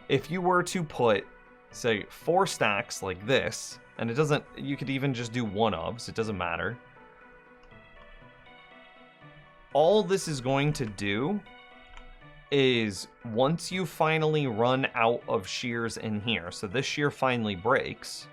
Speaker 1: If you were to put, say, 4 stacks like this, and it doesn't, you could even just do one-ofs, it doesn't matter. All this is going to do is once you finally run out of shears in here, so this shear finally breaks,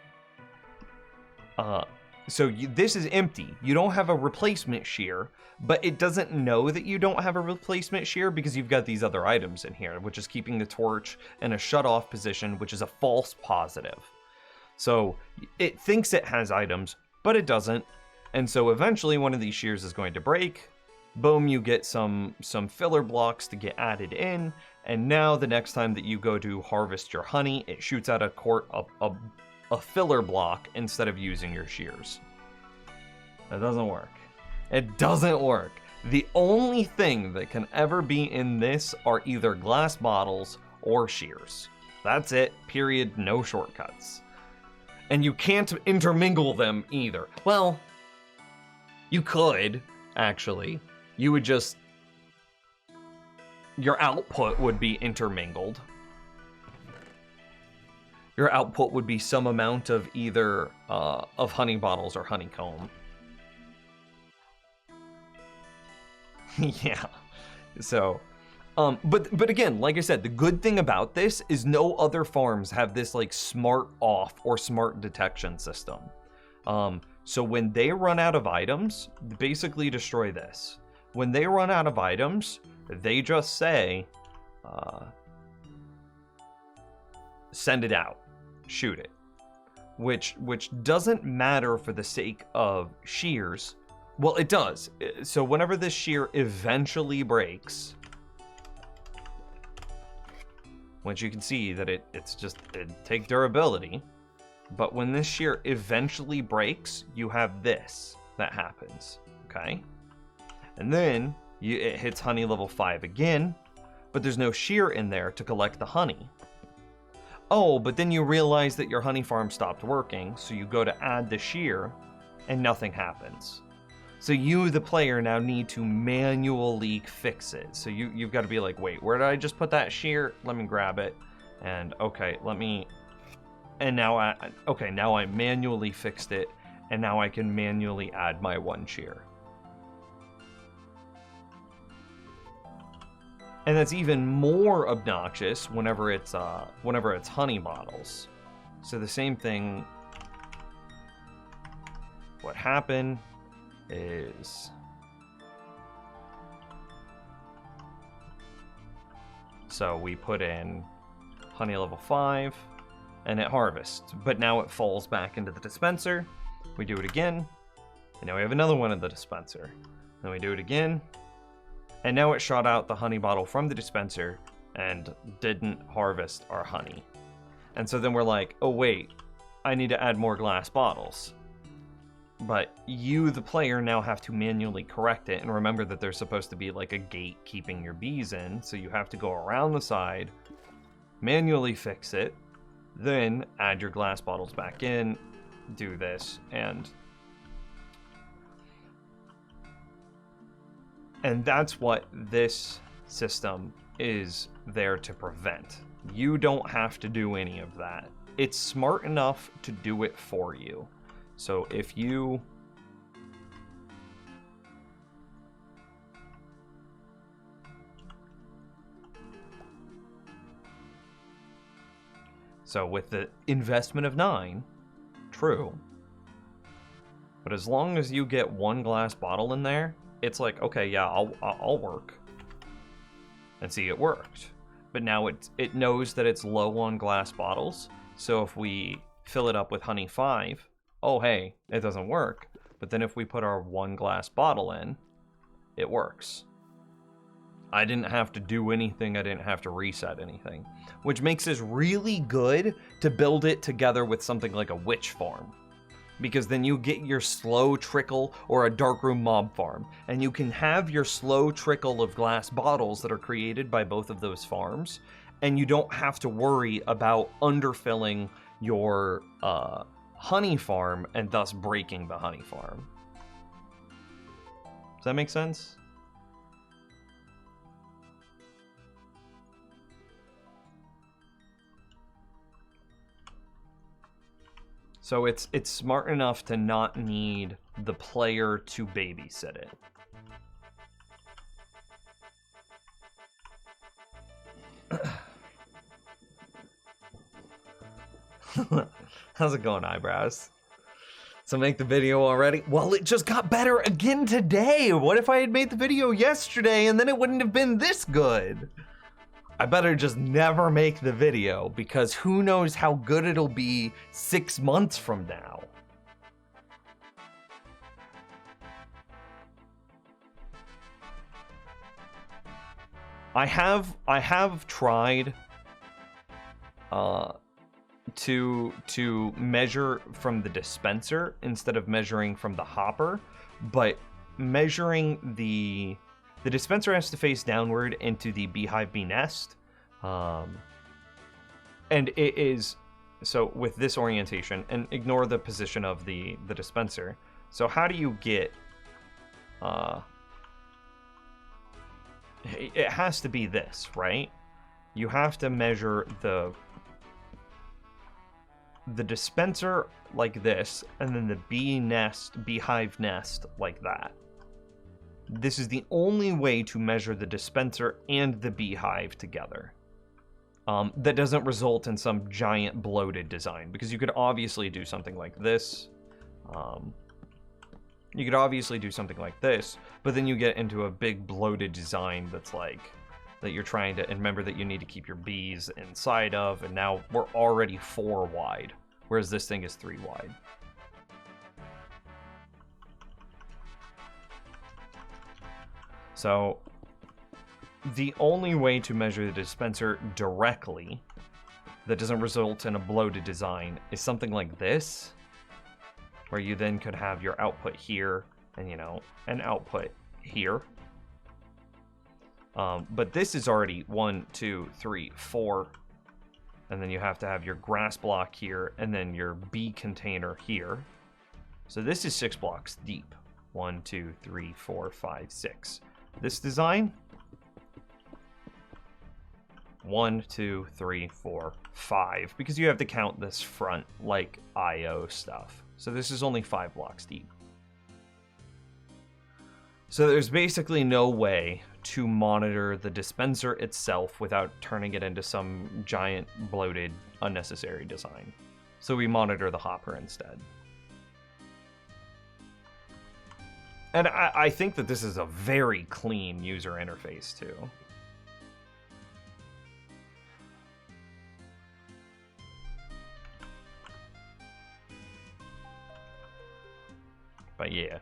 Speaker 1: this is empty. You don't have a replacement shear, but it doesn't know that you don't have a replacement shear because you've got these other items in here, which is keeping the torch in a shut-off position, which is a false positive. So it thinks it has items, but it doesn't. And so eventually one of these shears is going to break. Boom, you get some filler blocks to get added in, and now the next time that you go to harvest your honey, it shoots out a filler block instead of using your shears. That doesn't work. It doesn't work. The only thing that can ever be in this are either glass bottles or shears. That's it, period, no shortcuts. And you can't intermingle them either. Well, you could, actually. You would just... Your output would be intermingled. Your output would be some amount of either of honey bottles or honeycomb. Yeah. So, but again, like I said, the good thing about this is no other farms have this like smart off or smart detection system. So when they run out of items, basically destroy this. When they run out of items, they just say, send it out, shoot it, which doesn't matter for the sake of shears. Well, it does. So whenever this shear eventually breaks, which you can see that it take durability, but when this shear eventually breaks, you have this that happens, okay? And then it hits honey level 5 again, but there's no shear in there to collect the honey. Oh, but then you realize that your honey farm stopped working, so you go to add the shear, and nothing happens. So you, the player, now need to manually fix it. So you've got to be like, wait, where did I just put that shear? Let me grab it. And okay, now I manually fixed it. and now I can manually add my 1 shear. And that's even more obnoxious whenever it's honey bottles. So the same thing. What happened is, so we put in honey level 5 and it harvests, but now it falls back into the dispenser. We do it again, and now we have another one in the dispenser. Then we do it again, and now it shot out the honey bottle from the dispenser and didn't harvest our honey. And so then we're like, oh wait, I need to add more glass bottles. But you, the player, now have to manually correct it, and remember that there's supposed to be like a gate keeping your bees in, so you have to go around the side, manually fix it, then add your glass bottles back in, do this, and that's what this system is there to prevent. You don't have to do any of that. It's smart enough to do it for you. So if you with the investment of 9, true. But as long as you get 1 glass bottle in there, it's like, okay, yeah, I'll work. And see, it worked. But now it knows that it's low on glass bottles. So if we fill it up with honey 5, oh hey, it doesn't work. But then if we put our 1 glass bottle in, it works. I didn't have to do anything, I didn't have to reset anything. Which makes this really good to build it together with something like a witch farm. Because then you get your slow trickle or a darkroom mob farm. And you can have your slow trickle of glass bottles that are created by both of those farms. And you don't have to worry about underfilling your honey farm and thus breaking the honey farm. Does that make sense? So it's smart enough to not need the player to babysit it. How's it going, eyebrows? So make the video already? Well, it just got better again today. What if I had made the video yesterday and then it wouldn't have been this good? I better just never make the video because who knows how good it'll be 6 months from now. I have tried to measure from the dispenser instead of measuring from the hopper, but measuring the dispenser has to face downward into the beehive bee nest, and it is so with this orientation, and ignore the position of the dispenser. So how do you get it has to be this, right? You have to measure the dispenser like this, and then the beehive nest like that. This is the only way to measure the dispenser and the beehive together. That doesn't result in some giant bloated design, because you could obviously do something like this. You could obviously do something like this, but then you get into a big bloated design that's like, that you're trying to, and remember that you need to keep your bees inside of, and now we're already 4 wide, whereas this thing is 3 wide. So the only way to measure the dispenser directly that doesn't result in a bloated design is something like this, where you then could have your output here and, you know, an output here. But this is already 1, 2, 3, 4, and then you have to have your grass block here and then your bee container here. So this is 6 blocks deep. 1, 2, 3, 4, 5, 6. This design, 1, 2, 3, 4, 5, because you have to count this front like IO stuff. So this is only 5 blocks deep. So there's basically no way to monitor the dispenser itself without turning it into some giant, bloated, unnecessary design. So we monitor the hopper instead. And I think that this is a very clean user interface too. But yeah.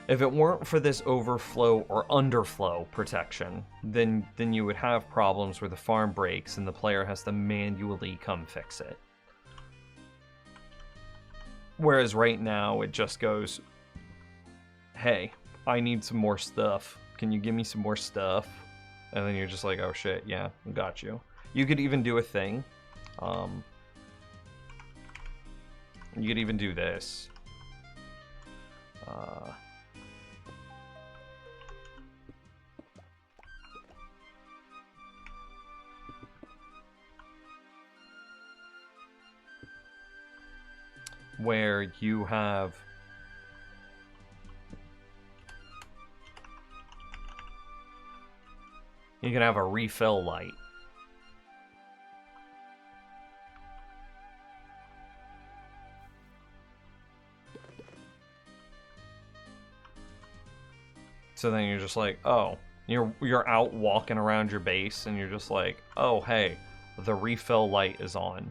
Speaker 1: If it weren't for this overflow or underflow protection, then you would have problems where the farm breaks and the player has to manually come fix it. Whereas right now it just goes, hey, I need some more stuff. Can you give me some more stuff? And then you're just like, oh shit, yeah, got you. You could even do a thing. You could even do this. Where you have you can have a refill light. So then you're just like, oh, you're out walking around your base and you're just like, oh, hey, the refill light is on.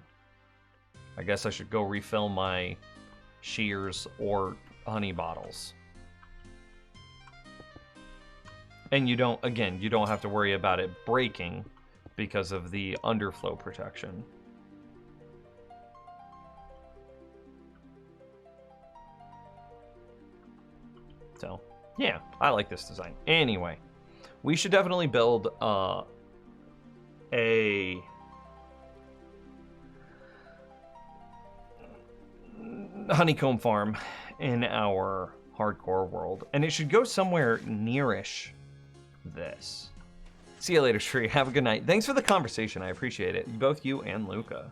Speaker 1: I guess I should go refill my shears or honey bottles. And you don't have to worry about it breaking because of the underflow protection. So, yeah, I like this design. Anyway, we should definitely build a honeycomb farm in our hardcore world, and it should go somewhere nearish this. See you later, Shree. Have a good night. Thanks for the conversation. I appreciate it. Both you and Luca.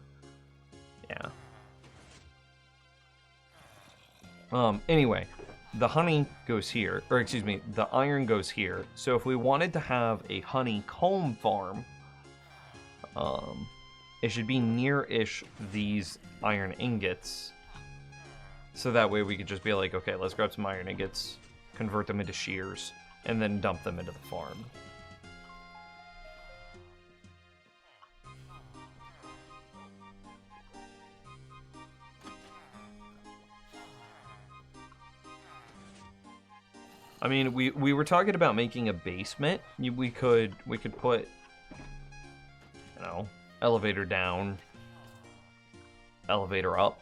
Speaker 1: Yeah. Anyway, the honey goes here, or excuse me, the iron goes here. So if we wanted to have a honeycomb farm, it should be near-ish these iron ingots. So that way we could just be like, okay, let's grab some iron ingots, convert them into shears, and then dump them into the farm. I mean, we were talking about making a basement. We could put, you know, elevator down, elevator up.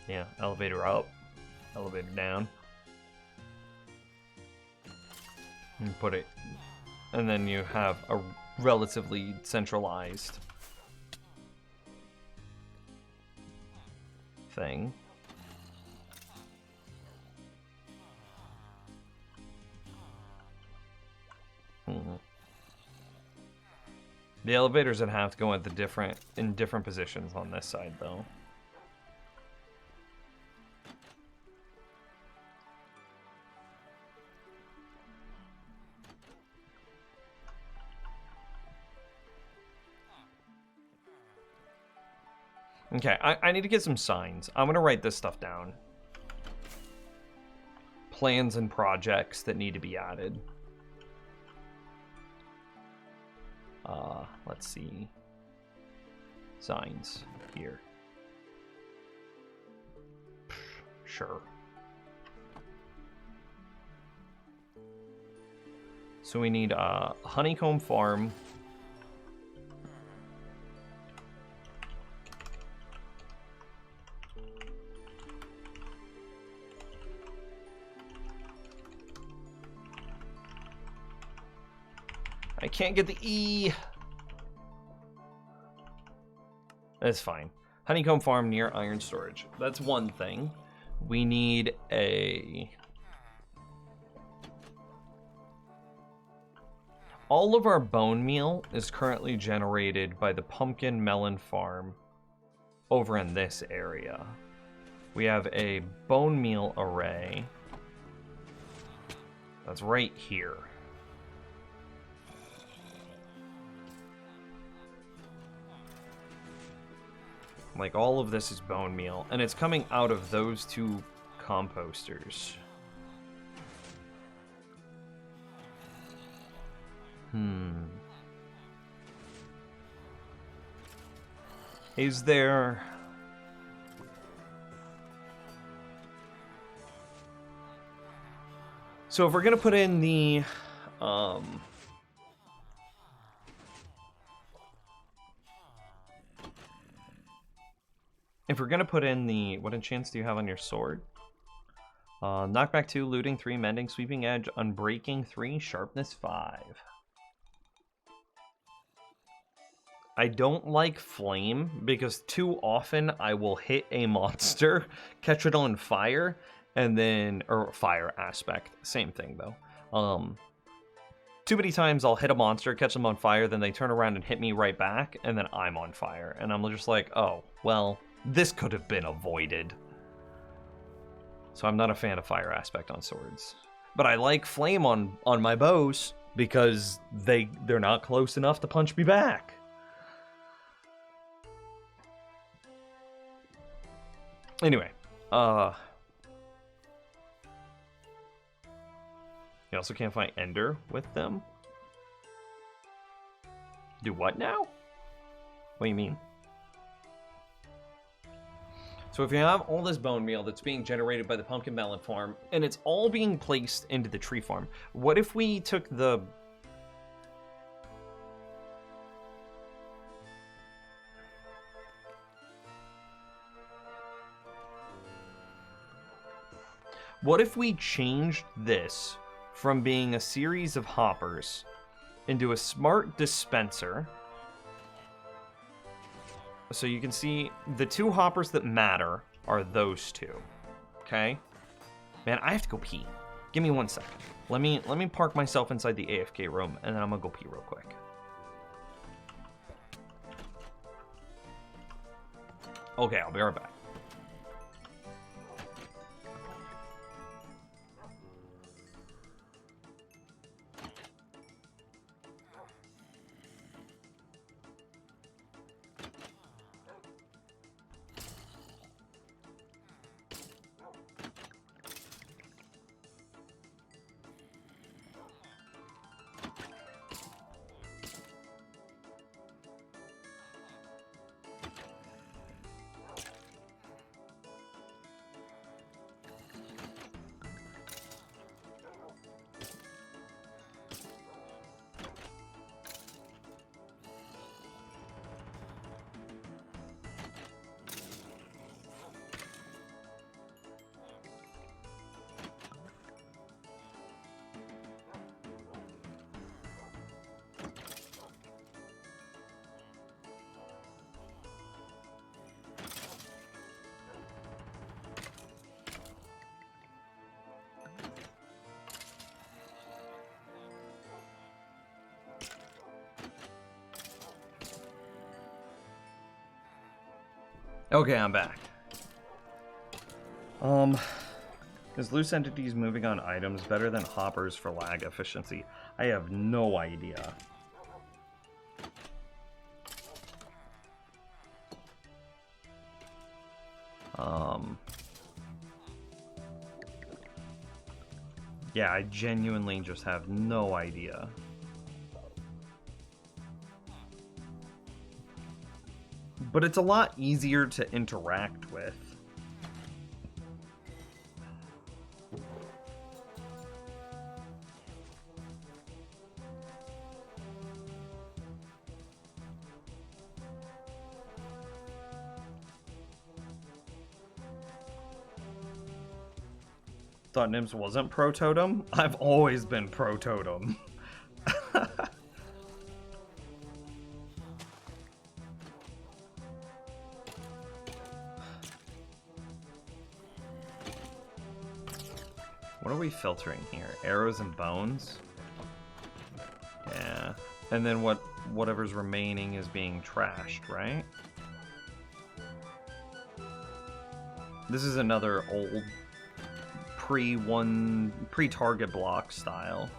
Speaker 1: Yeah, elevator up, elevator down. And put it, and then you have a relatively centralized thing. The elevators would have to go at in different positions on this side, though. Okay, I need to get some signs. I'm going to write this stuff down. Plans and projects that need to be added. Let's see. Signs here. Sure. So we need a honeycomb farm. I can't get the E. That's fine. Honeycomb farm near iron storage. That's one thing. We need a... all of our bone meal is currently generated by the pumpkin melon farm over in this area. We have a bone meal array that's right here. Like, all of this is bone meal, and it's coming out of those two composters. Is there... So if we're gonna put in the, if we're gonna put in the, what enchants do you have on your sword? Knockback 2, looting 3, mending, sweeping edge, unbreaking 3, sharpness 5. I don't like flame because too often I will hit a monster, catch it on fire, and then, or fire aspect, same thing though. Too many times I'll hit a monster, catch them on fire, then they turn around and hit me right back, and then I'm on fire. And I'm just like, oh, well, this could have been avoided. So I'm not a fan of fire aspect on swords. But I like flame on my bows because they're not close enough to punch me back. Anyway, you also can't find Ender with them. Do what now? What do you mean? So if you have all this bone meal that's being generated by the pumpkin melon farm, and it's all being placed into the tree farm, what if we took the... What if we changed this from being a series of hoppers into a smart dispenser? So you can see the two hoppers that matter are those two. Okay? Man, I have to go pee. Give me 1 second. Let me park myself inside the AFK room, and then I'm gonna go pee real quick. Okay, I'll be right back. Okay, I'm back. Is loose entities moving on items better than hoppers for lag efficiency? I have no idea. Yeah, I genuinely just have no idea. But it's a lot easier to interact with. Thought Nims wasn't pro-totem? I've always been pro-totem. What are we filtering here? Arrows and bones? Yeah. And then whatever's remaining is being trashed, right? This is another old pre-target block style.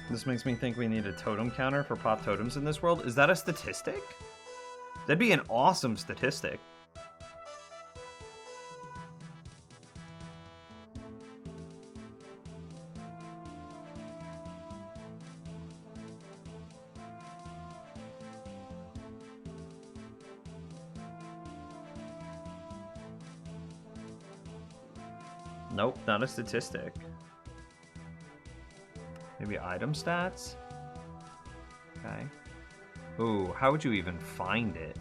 Speaker 1: This makes me think we need a totem counter for pop totems in this world. Is that a statistic? That'd be an awesome statistic. Nope, not a statistic. Maybe item stats? Okay. Ooh, how would you even find it?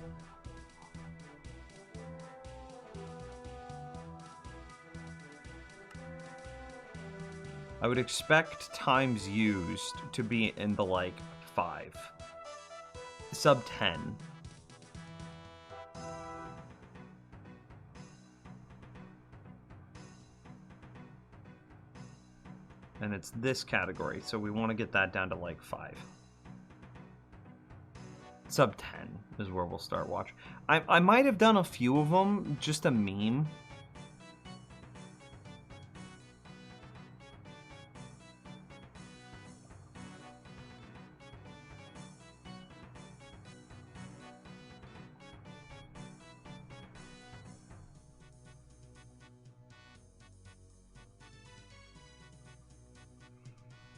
Speaker 1: I would expect times used to be in the, like, 5. Sub 10. And it's this category, so we want to get that down to like 5. Sub 10 is where we'll start watching. I might have done a few of them, just a meme.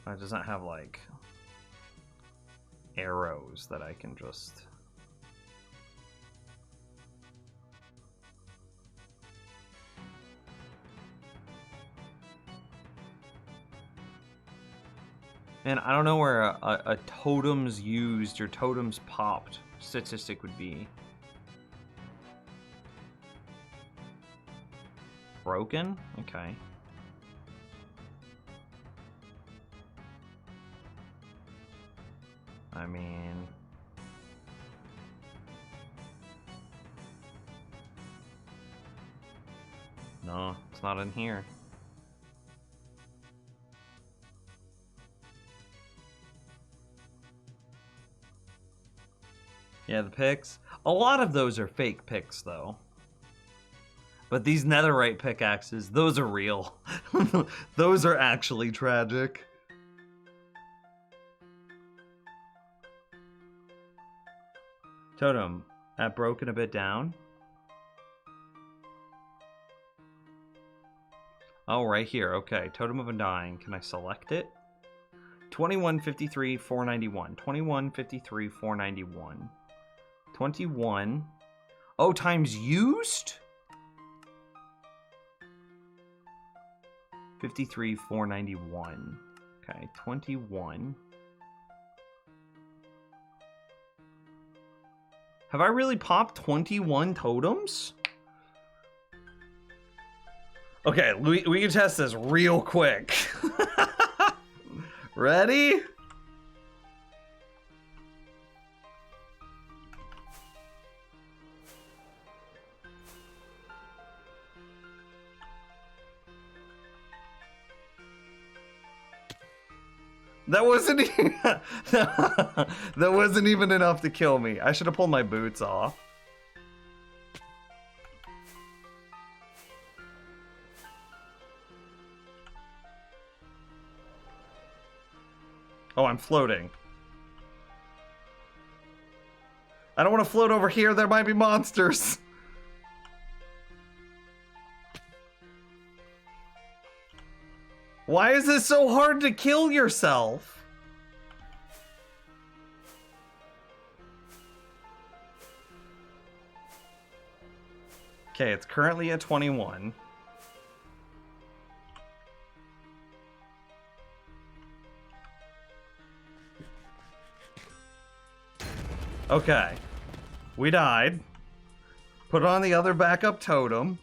Speaker 1: It doesn't have, like, arrows that I can just... Man, I don't know where a totems used or totems popped statistic would be. Broken? Okay. I mean... No, it's not in here. Yeah, the picks. A lot of those are fake picks, though. But these netherite pickaxes, those are real. Those are actually tragic. Totem, at broken a bit down. Oh, right here. Okay, Totem of Undying. Can I select it? 2153 491. 2153 491. 21. Oh, times used? 53 491. Okay, 21. Have I really popped 21 totems? Okay, we can test this real quick. Ready? That wasn't even, that wasn't even enough to kill me. I should have pulled my boots off. Oh, I'm floating. I don't want to float over here. There might be monsters. Why is it so hard to kill yourself? Okay, it's currently at 21. Okay. We died. Put on the other backup totem.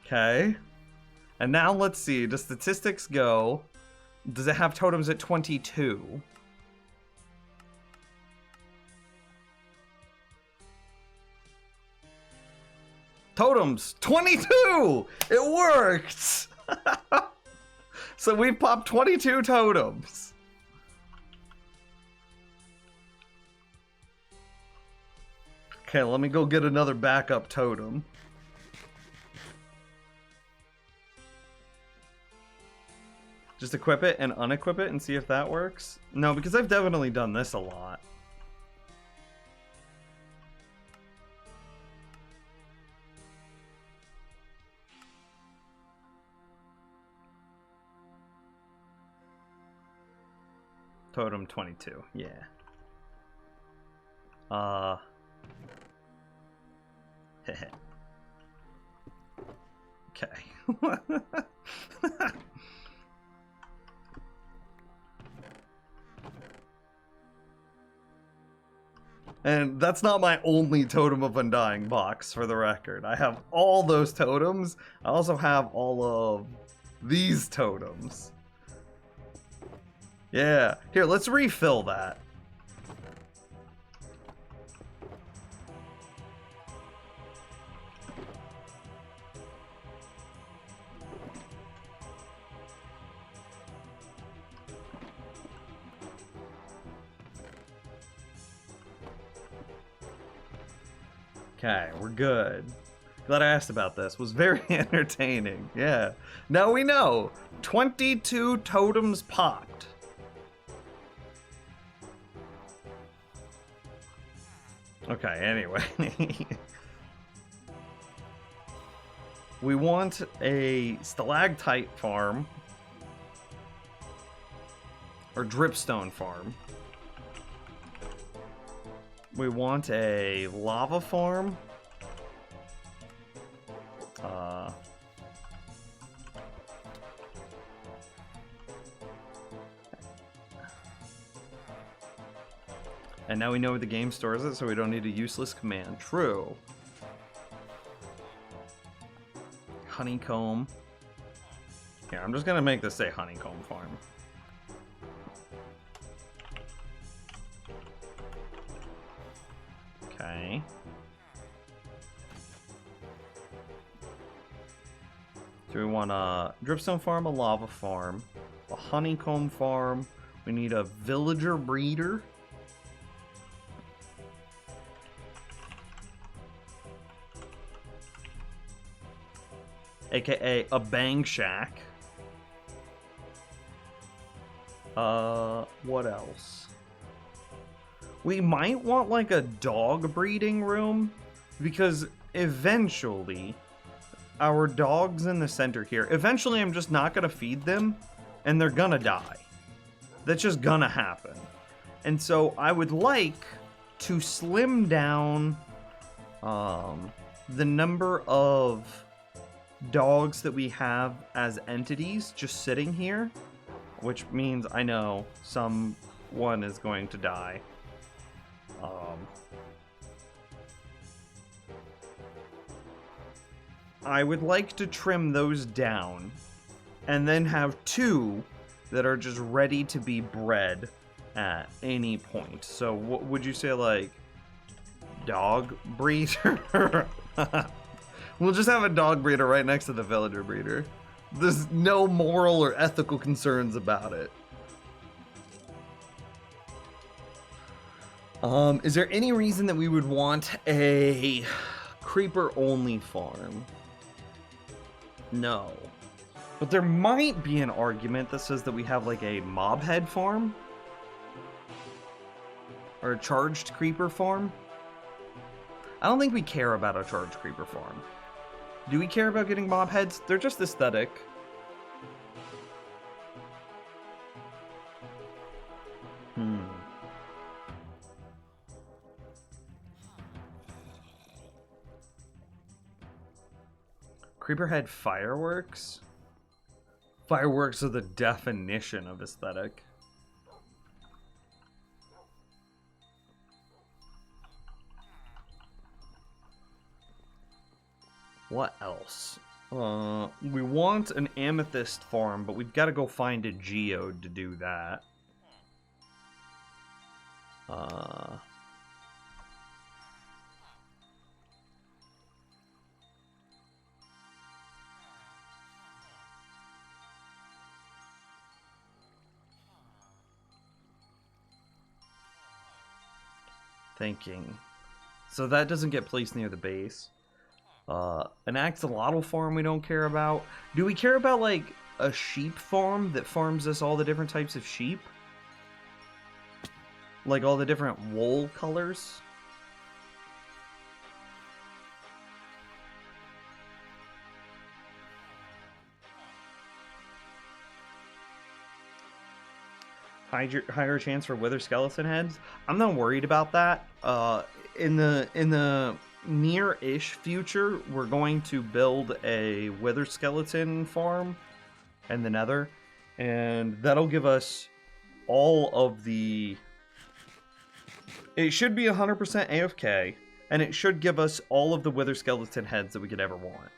Speaker 1: Okay. And now let's see, does statistics go? Does it have totems at 22? Totems, 22! It worked! So we've popped 22 totems. Okay, let me go get another backup totem. Just equip it and unequip it and see if that works. No, because I've definitely done this a lot. Totem 22, yeah. Okay. And that's not my only Totem of Undying box, for the record. I have all those totems. I also have all of these totems. Yeah. Here, let's refill that. Okay, we're good. Glad I asked about this. Was very entertaining. Yeah. Now we know. 22 totems popped. Okay, anyway. We want a stalactite farm. Or dripstone farm. We want a lava farm. And now we know where the game stores it, so we don't need a useless command. True. Honeycomb. Here, I'm just gonna make this say honeycomb farm. Okay. So we want a dripstone farm, a lava farm, a honeycomb farm. We need a villager breeder. AKA a bang shack. What else? We might want like a dog breeding room, because eventually our dogs in the center here, eventually I'm just not gonna feed them and they're gonna die. That's just gonna happen. And so I would like to slim down the number of dogs that we have as entities just sitting here, which means I know someone is going to die. I would like to trim those down and then have 2 that are just ready to be bred at any point. So what would you say, like dog breeder? We'll just have a dog breeder right next to the villager breeder. There's no moral or ethical concerns about it. Is there any reason that we would want a creeper-only farm? No. But there might be an argument that says that we have like a mob head farm? Or a charged creeper farm? I don't think we care about a charged creeper farm. Do we care about getting mob heads? They're just aesthetic. Creeper head fireworks? Fireworks are the definition of aesthetic. What else? We want an amethyst farm, but we've got to go find a geode to do that. Thinking. So that doesn't get placed near the base. An axolotl farm we don't care about. Do we care about, like, a sheep farm that farms us all the different types of sheep? Like all the different wool colors? Higher chance for wither skeleton heads. I'm not worried about that. In the near-ish future, we're going to build a wither skeleton farm in the Nether, and that'll give us all of the. It should be 100% AFK, and it should give us all of the wither skeleton heads that we could ever want.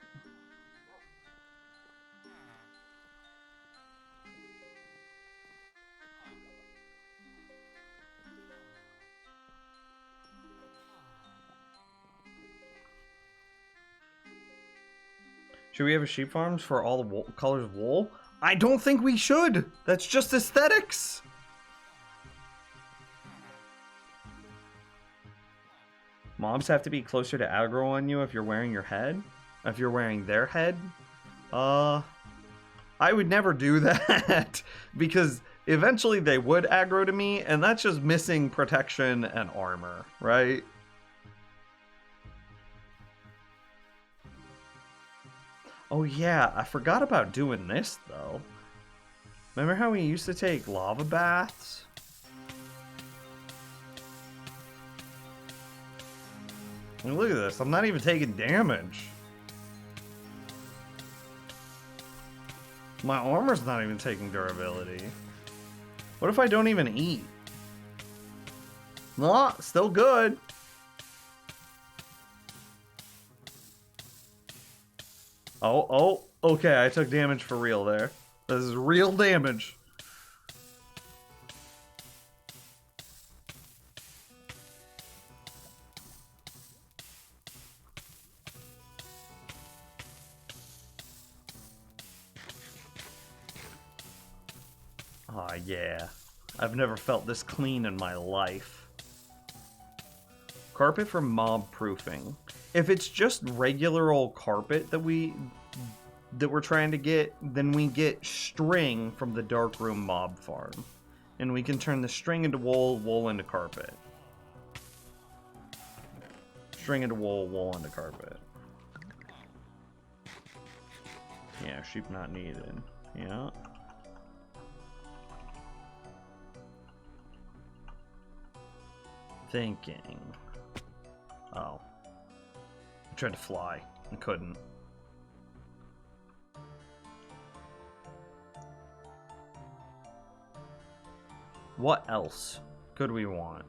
Speaker 1: Should we have a sheep farms for all the colors of wool? I don't think we should! That's just aesthetics! Mobs have to be closer to aggro on you if you're wearing your head? If you're wearing their head? I would never do that, because eventually they would aggro to me, and that's just missing protection and armor, right? Oh yeah, I forgot about doing this, though. Remember how we used to take lava baths? I mean, look at this, I'm not even taking damage. My armor's not even taking durability. What if I don't even eat? Nah, still good. Oh, okay, I took damage for real there. This is real damage. Aw, yeah. I've never felt this clean in my life. Carpet for mob proofing. If it's just regular old carpet that we're trying to get, then we get string from the Darkroom mob farm. And we can turn the string into wool, wool into carpet. String into wool, wool into carpet. Yeah, sheep not needed. Yeah. Thinking. Oh. I tried to fly. I couldn't. What else could we want?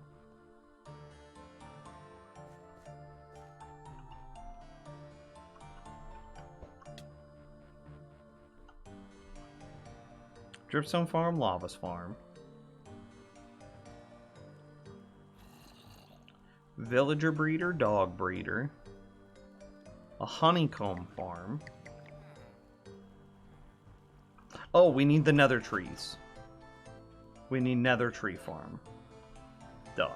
Speaker 1: Dripstone farm, Lavas farm. Villager breeder, dog breeder. A honeycomb farm. Oh, we need the nether trees. We need nether tree farm. Duh.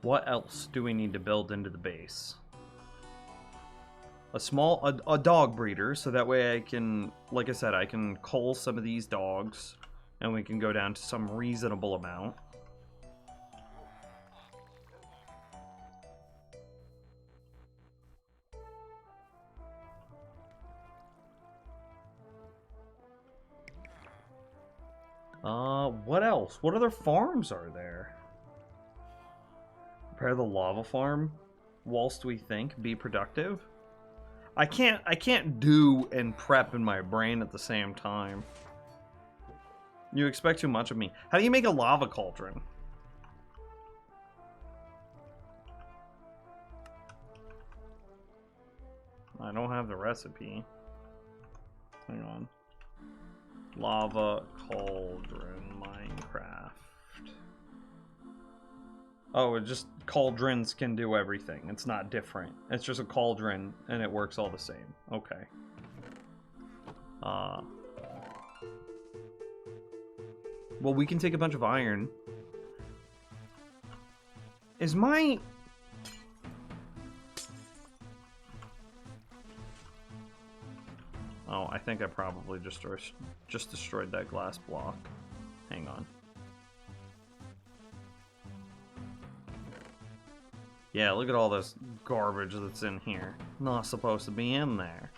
Speaker 1: What else do we need to build into the base? A dog breeder, so that way I can, like I said, I can cull some of these dogs And we can go down to some reasonable amount. What else? What other farms are there? Prepare the lava farm whilst we think. Be productive. I can't do and prep in my brain at the same time. You expect too much of me. How do you make a lava cauldron? I don't have the recipe. Hang on. Lava cauldron Minecraft. Oh, it just cauldrons can do everything. It's not different. It's just a cauldron and it works all the same. Okay. Well, we can take a bunch of iron. Is my... Oh, I think I probably just destroyed that glass block. Hang on. Yeah, look at all this garbage that's in here. Not supposed to be in there.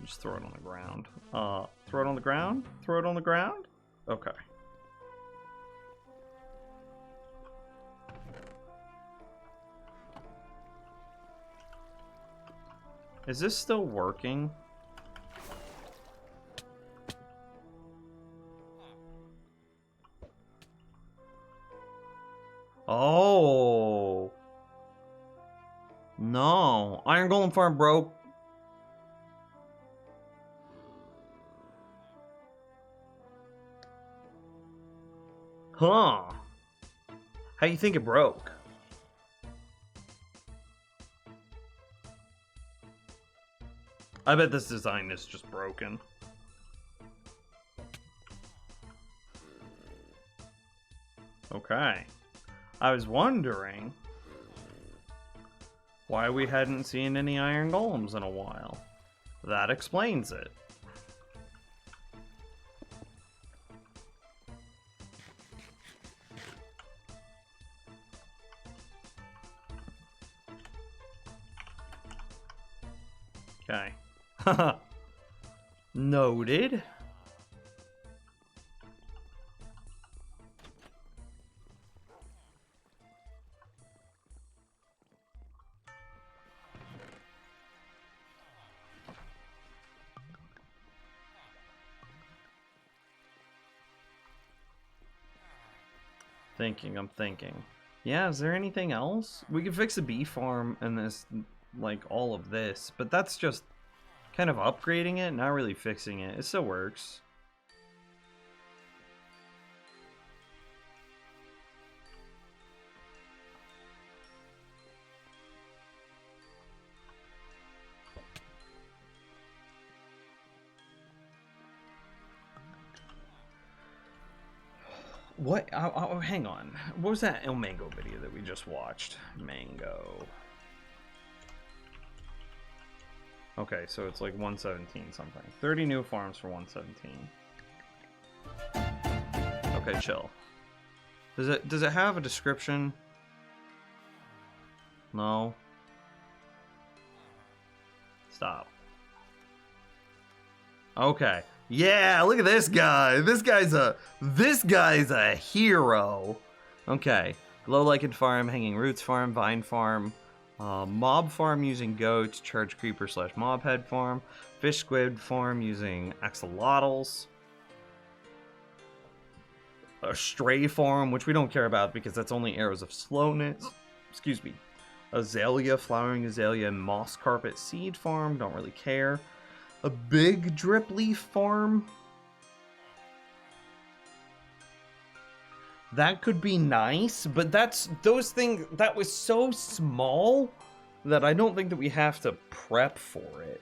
Speaker 1: Just throw it on the ground. Throw it on the ground? Throw it on the ground? Okay. Is this still working? Oh. No. Iron Golem Farm broke. Huh. How you think it broke? I bet this design is just broken. Okay. I was wondering why we hadn't seen any iron golems in a while. That explains it. Okay. Noted. I'm thinking. Yeah, is there anything else? We could fix the bee farm and this, like, all of this, but that's just kind of upgrading it, not really fixing it. It still works. What? Oh, hang on. What was that El Mango video that we just watched? Mango. Okay, so it's like 117 something. 30 new farms for 117. Okay, chill. Does it have a description? No. Stop. Okay. Yeah, look at this guy. This guy's a hero. Okay. Low lichen farm, hanging roots farm, vine farm, mob farm using goats, charge creeper / mob head farm, fish squid farm using axolotls, a stray farm, which we don't care about because that's only arrows of slowness. Excuse me. Azalea, flowering azalea, moss carpet seed farm, don't really care. A big drip leaf farm. That could be nice, but that was so small that I don't think that we have to prep for it.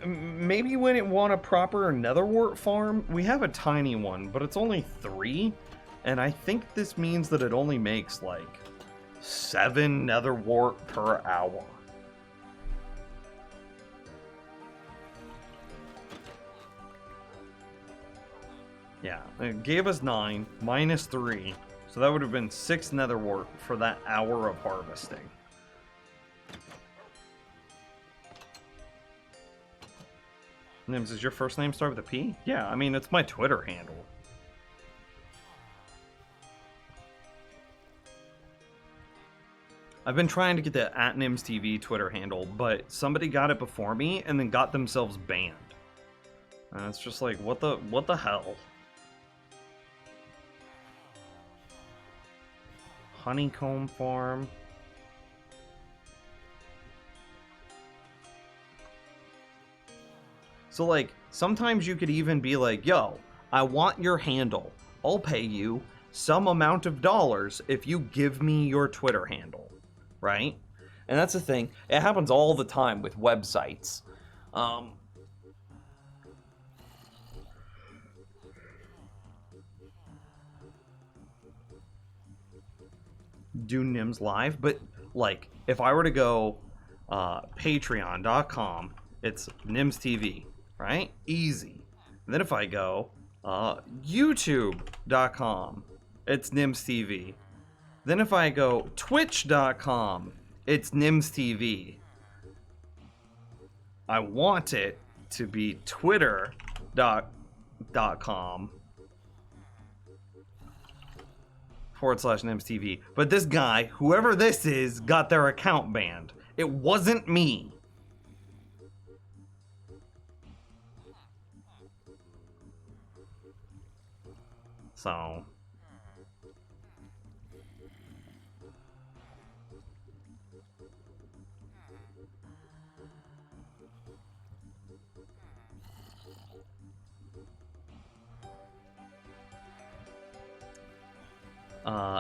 Speaker 1: Maybe when it want a proper netherwort farm. We have a tiny one, but it's only 3. And I think this means that it only makes like 7 netherwort per hour. Yeah, it gave us 9 minus 3. So that would have been 6 netherwort for that hour of harvesting. Nims, does your first name start with a P? Yeah, I mean, it's my Twitter handle. I've been trying to get the @NimsTV Twitter handle, but somebody got it before me and then got themselves banned. And it's just like, what the hell? Honeycomb farm. So like, sometimes you could even be like, yo, I want your handle. I'll pay you some amount of dollars if you give me your Twitter handle, right? And that's the thing. It happens all the time with websites. Do Nims live, but like, if I were to go patreon.com, it's Nims TV, right? Easy. And then if I go youtube.com, it's Nims TV. Then if I go twitch.com, it's Nims TV. I want it to be twitter.com /Nims TV. But this guy, whoever this is, got their account banned. It wasn't me. So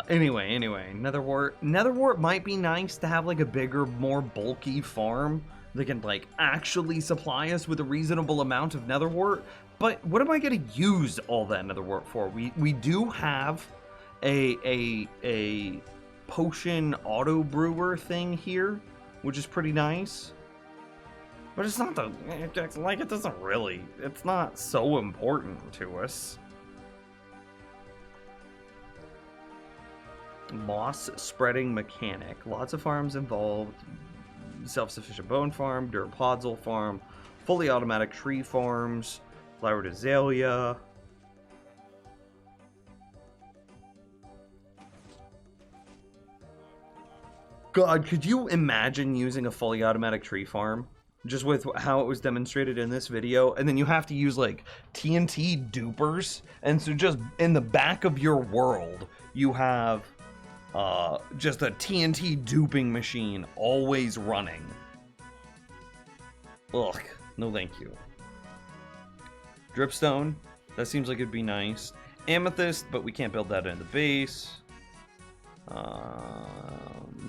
Speaker 1: anyway, Netherwort might be nice to have like a bigger, more bulky farm that can like actually supply us with a reasonable amount of Netherwort. But what am I gonna use all that Netherwort for? We do have a potion auto brewer thing here, which is pretty nice. But it's not it doesn't really, it's not so important to us. Moss spreading mechanic. Lots of farms involved. Self-sufficient bone farm, Durapodzel farm, fully automatic tree farms, flowered azalea. God, could you imagine using a fully automatic tree farm? Just with how it was demonstrated in this video, and then you have to use like TNT dupers, and so just in the back of your world, you have just a TNT duping machine always running. Ugh, no thank you. Dripstone, that seems like it'd be nice. Amethyst, but we can't build that in the base.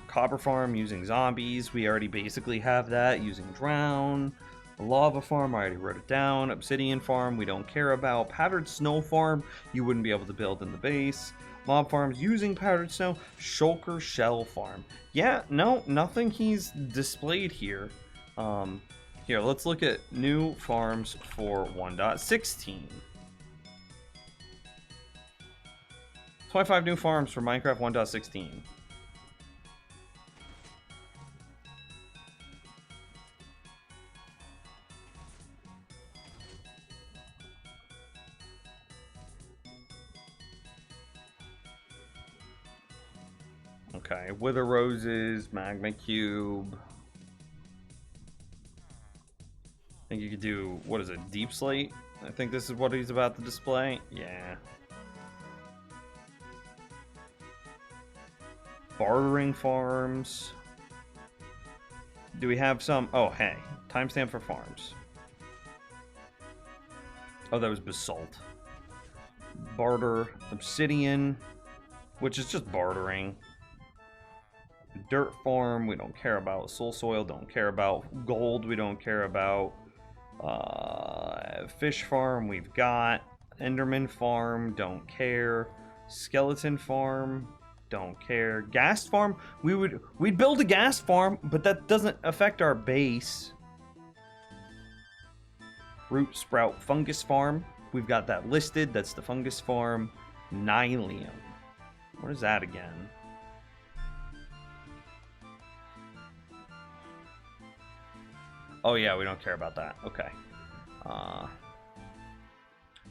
Speaker 1: Copper farm using zombies, we already basically have that using drown. A lava farm, I already wrote it down. Obsidian farm, we don't care about. Powdered snow farm, you wouldn't be able to build in the base. Mob farms using powdered snow. Shulker shell farm. Yeah, no, nothing he's displayed here. Here, let's look at new farms for 1.16. 25 new farms for Minecraft 1.16. Okay, Wither Roses, Magma Cube. I think you could do, what is it, Deep Slate? I think this is what he's about to display. Yeah. Bartering farms. Do we have some? Oh, hey. Timestamp for farms. Oh, that was basalt. Barter. Obsidian. Which is just bartering. Dirt farm, we don't care about. Soul soil, don't care about. Gold, we don't care about. Fish farm we've got. Enderman farm, don't care. Skeleton farm, don't care. Gas farm, we'd build a gas farm, but that doesn't affect our base. Root sprout fungus farm, we've got that listed. That's the fungus farm. Nylium, what is that again? Oh yeah, we don't care about that. Okay.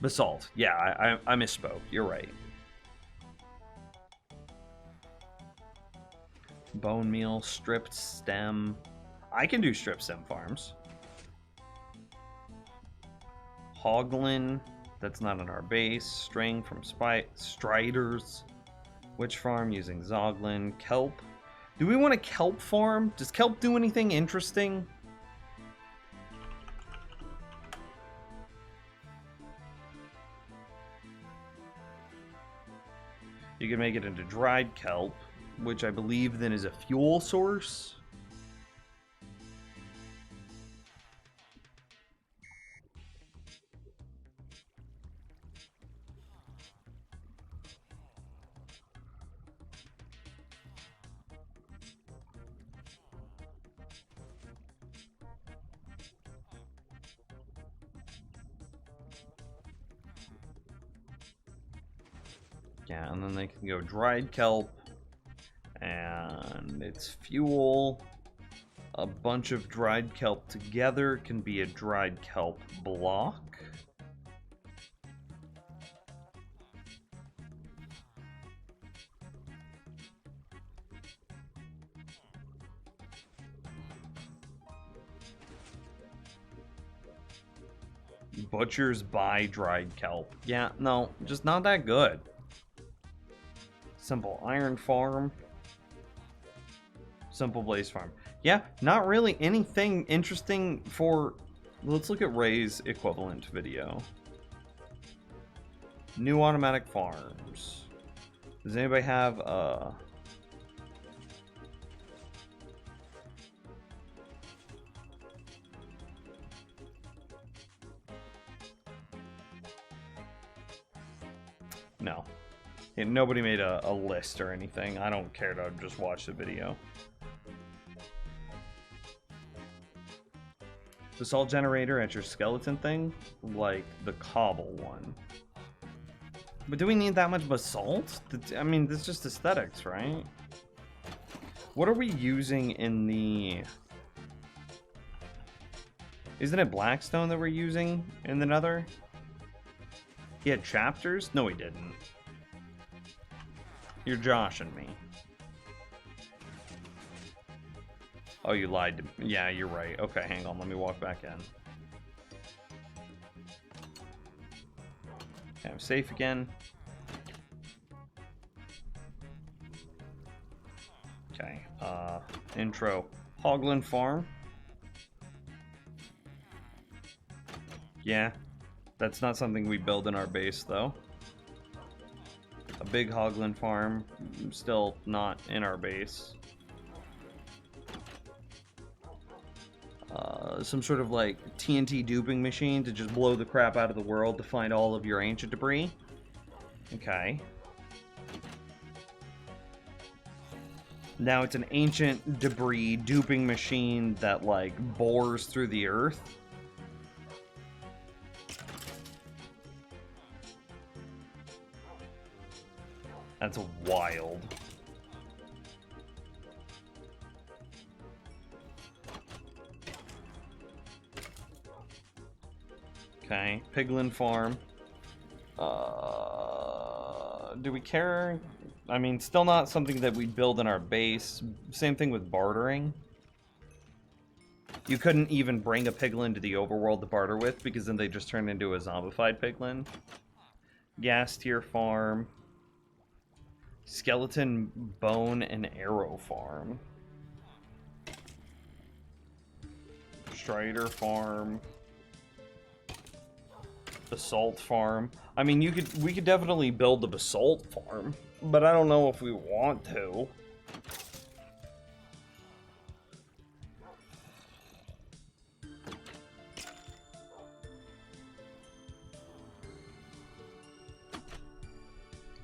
Speaker 1: Basalt. Yeah, I misspoke. You're right. Bone meal, stripped stem. I can do stripped stem farms. Hoglin. That's not on our base. String from Striders. Witch farm using Zoglin. Kelp. Do we want a kelp farm? Does kelp do anything interesting? You can make it into dried kelp, which I believe then is a fuel source. Yeah, and then they can go dried kelp, and it's fuel. A bunch of dried kelp together can be a dried kelp block. Butchers buy dried kelp. Yeah, no, just not that good. Simple iron farm. Simple blaze farm. Yeah, not really anything interesting for... Let's look at Ray's equivalent video. New automatic farms. Does anybody have No. Yeah, nobody made a list or anything. I don't care to just watch the video. Basalt generator at your skeleton thing? Like the cobble one. But do we need that much basalt? I mean, this is just aesthetics, right? What are we using in the... Isn't it Blackstone that we're using in the Nether? He had chapters? No, he didn't. You're joshing me. Oh, you lied to me. Yeah, you're right. Okay, hang on. Let me walk back in. Okay, I'm safe again. Okay, intro. Hoglin Farm. Yeah, that's not something we build in our base, though. A big Hoglin farm, still not in our base. Some sort of like TNT duping machine to just blow the crap out of the world to find all of your ancient debris. Okay. Now it's an ancient debris duping machine that like bores through the earth. That's wild. Okay, Piglin Farm. Do we care? I mean, still not something that we'd build in our base. Same thing with bartering. You couldn't even bring a piglin to the overworld to barter with, because then they just turn into a zombified piglin. Gas tier farm. Skeleton, bone, and arrow farm. Strider farm. Basalt farm. I mean, we could definitely build the basalt farm, but I don't know if we want to.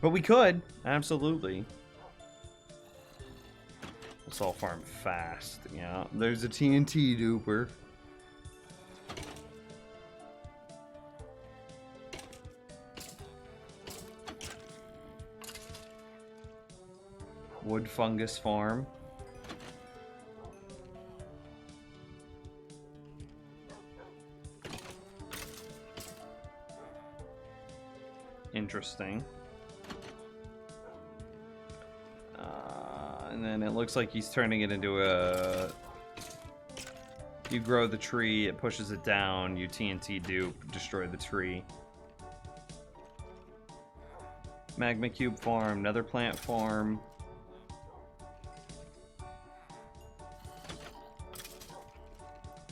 Speaker 1: But we could, absolutely. Let's all farm fast. Yeah, there's a TNT duper. Wood fungus farm. Interesting. And then it looks like he's turning it into a... You grow the tree, it pushes it down, you TNT dupe, destroy the tree. Magma cube farm, nether plant farm.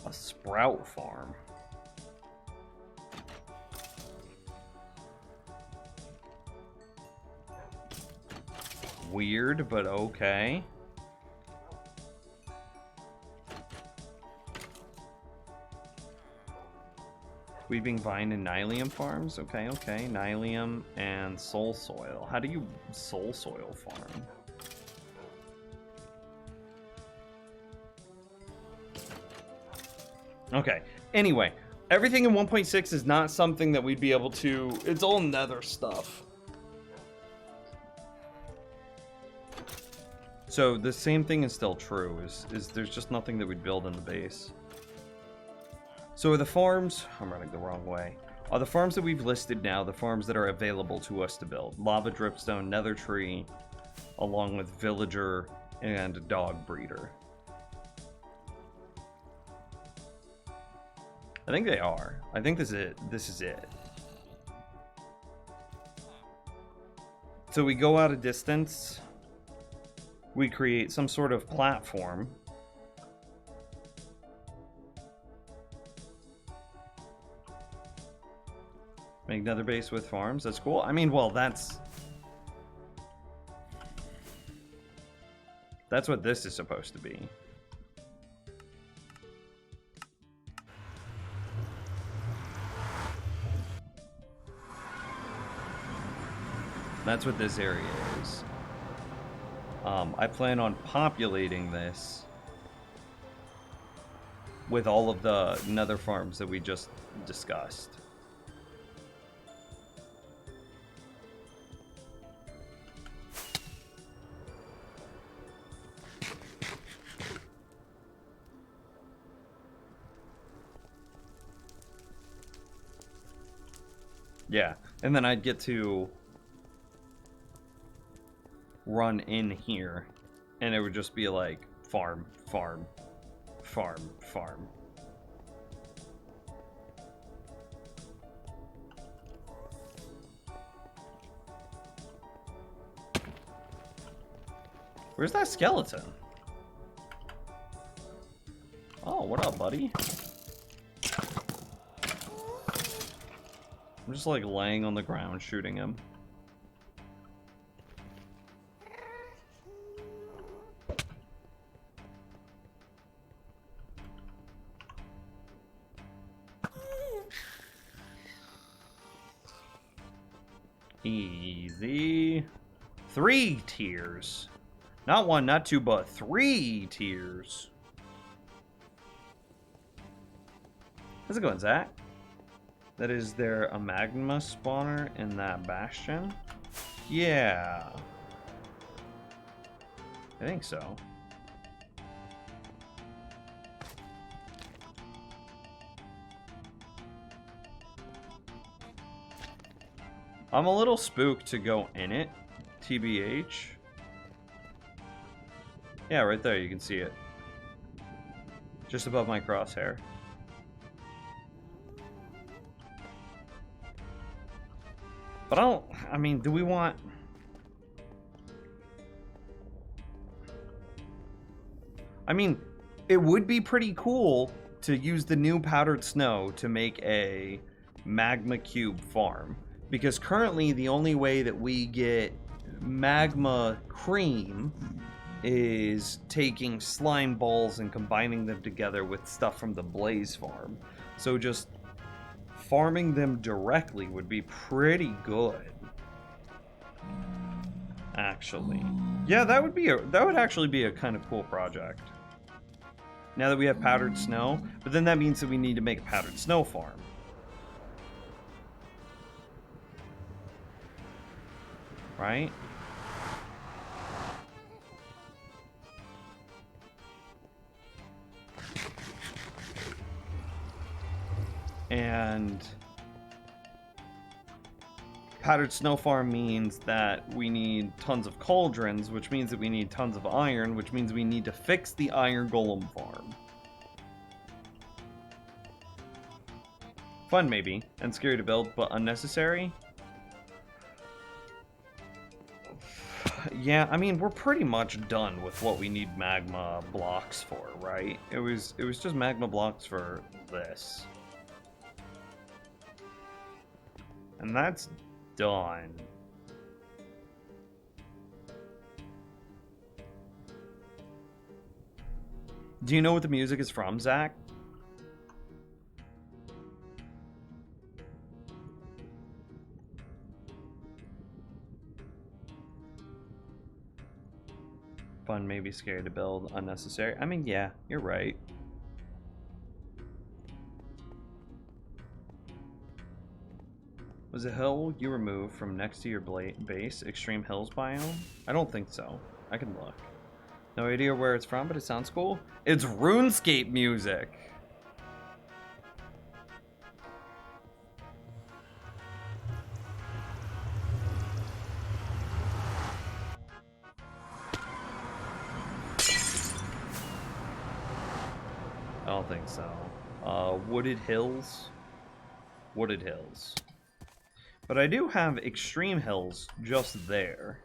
Speaker 1: A sprout farm. Weird, but okay. Weaving vine and Nylium farms? Okay, okay. Nylium and soul soil. How do you soul soil farm? Okay. Anyway, everything in 1.6 is not something that we'd be able to... It's all nether stuff. So the same thing is still true, is there's just nothing that we'd build in the base. So are the farms... I'm running the wrong way. Are the farms that we've listed now the farms that are available to us to build? Lava dripstone, nether tree, along with villager and dog breeder. I think they are. I think this is it. This is it. So we go out a distance. We create some sort of platform. Make another base with farms. That's cool. I mean, well, that's what this is supposed to be. That's what this area is. I plan on populating this with all of the nether farms that we just discussed. Yeah, and then I'd get to run in here, and it would just be like farm, farm, farm, farm. Where's that skeleton? Oh, what up, buddy? I'm just like laying on the ground shooting him. Easy. 3 tiers. Not 1, not 2, but 3 tiers. How's it going, Zach? That is there a magma spawner in that bastion? Yeah. I think so. I'm a little spooked to go in it, TBH. Yeah, right there, you can see it. Just above my crosshair. But I mean, do we want... I mean, it would be pretty cool to use the new powdered snow to make a magma cube farm. Because currently the only way that we get magma cream is taking slime balls and combining them together with stuff from the Blaze farm. So just farming them directly would be pretty good.
Speaker 5: Actually. Yeah, that would actually be a kind of cool project. Now that we have powdered snow, but then that means that we need to make a powdered snow farm. Right? And powdered snow farm means that we need tons of cauldrons, which means that we need tons of iron, which means we need to fix the iron golem farm. Fun, maybe, and scary to build, but unnecessary. Yeah, I mean, we're pretty much done with what we need magma blocks for, right? It was just magma blocks for this. And that's done. Do you know what the music is from, Zach? Fun, maybe scary to build, unnecessary. I mean, yeah, you're right. Was a hill you removed from next to your base Extreme Hills biome? I don't think so. I can look. No idea where it's from, but it sounds cool. It's RuneScape music! I don't think so. Wooded Hills? Wooded Hills. But I do have Extreme Hills just there.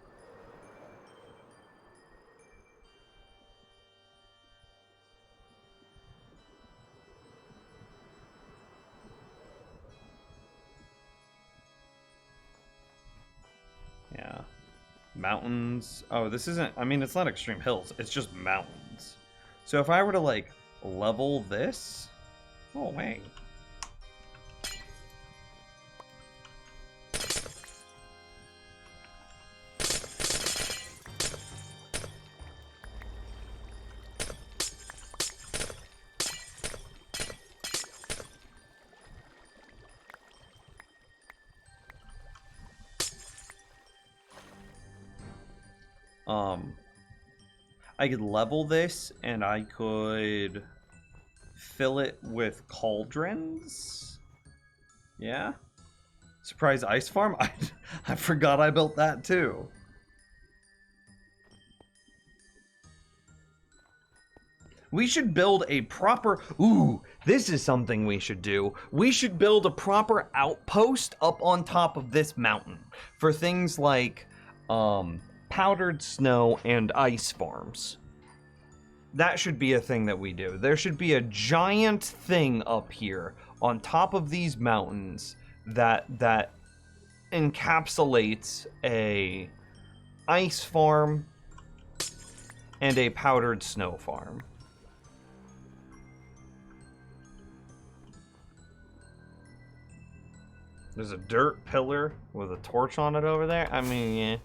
Speaker 5: Yeah. Mountains. Oh, this isn't... I mean, it's not Extreme Hills. It's just mountains. So if I were to, like, level this... Oh, wait. I could level this, and I could fill it with cauldrons. Yeah. Surprise ice farm? I forgot I built that too. We should build a proper... Ooh, this is something we should do. We should build a proper outpost up on top of this mountain for things like powdered snow and ice farms. That should be a thing that we do. There should be a giant thing up here on top of these mountains that encapsulates a ice farm and a powdered snow farm. There's a dirt pillar with a torch on it over there. I mean, yeah.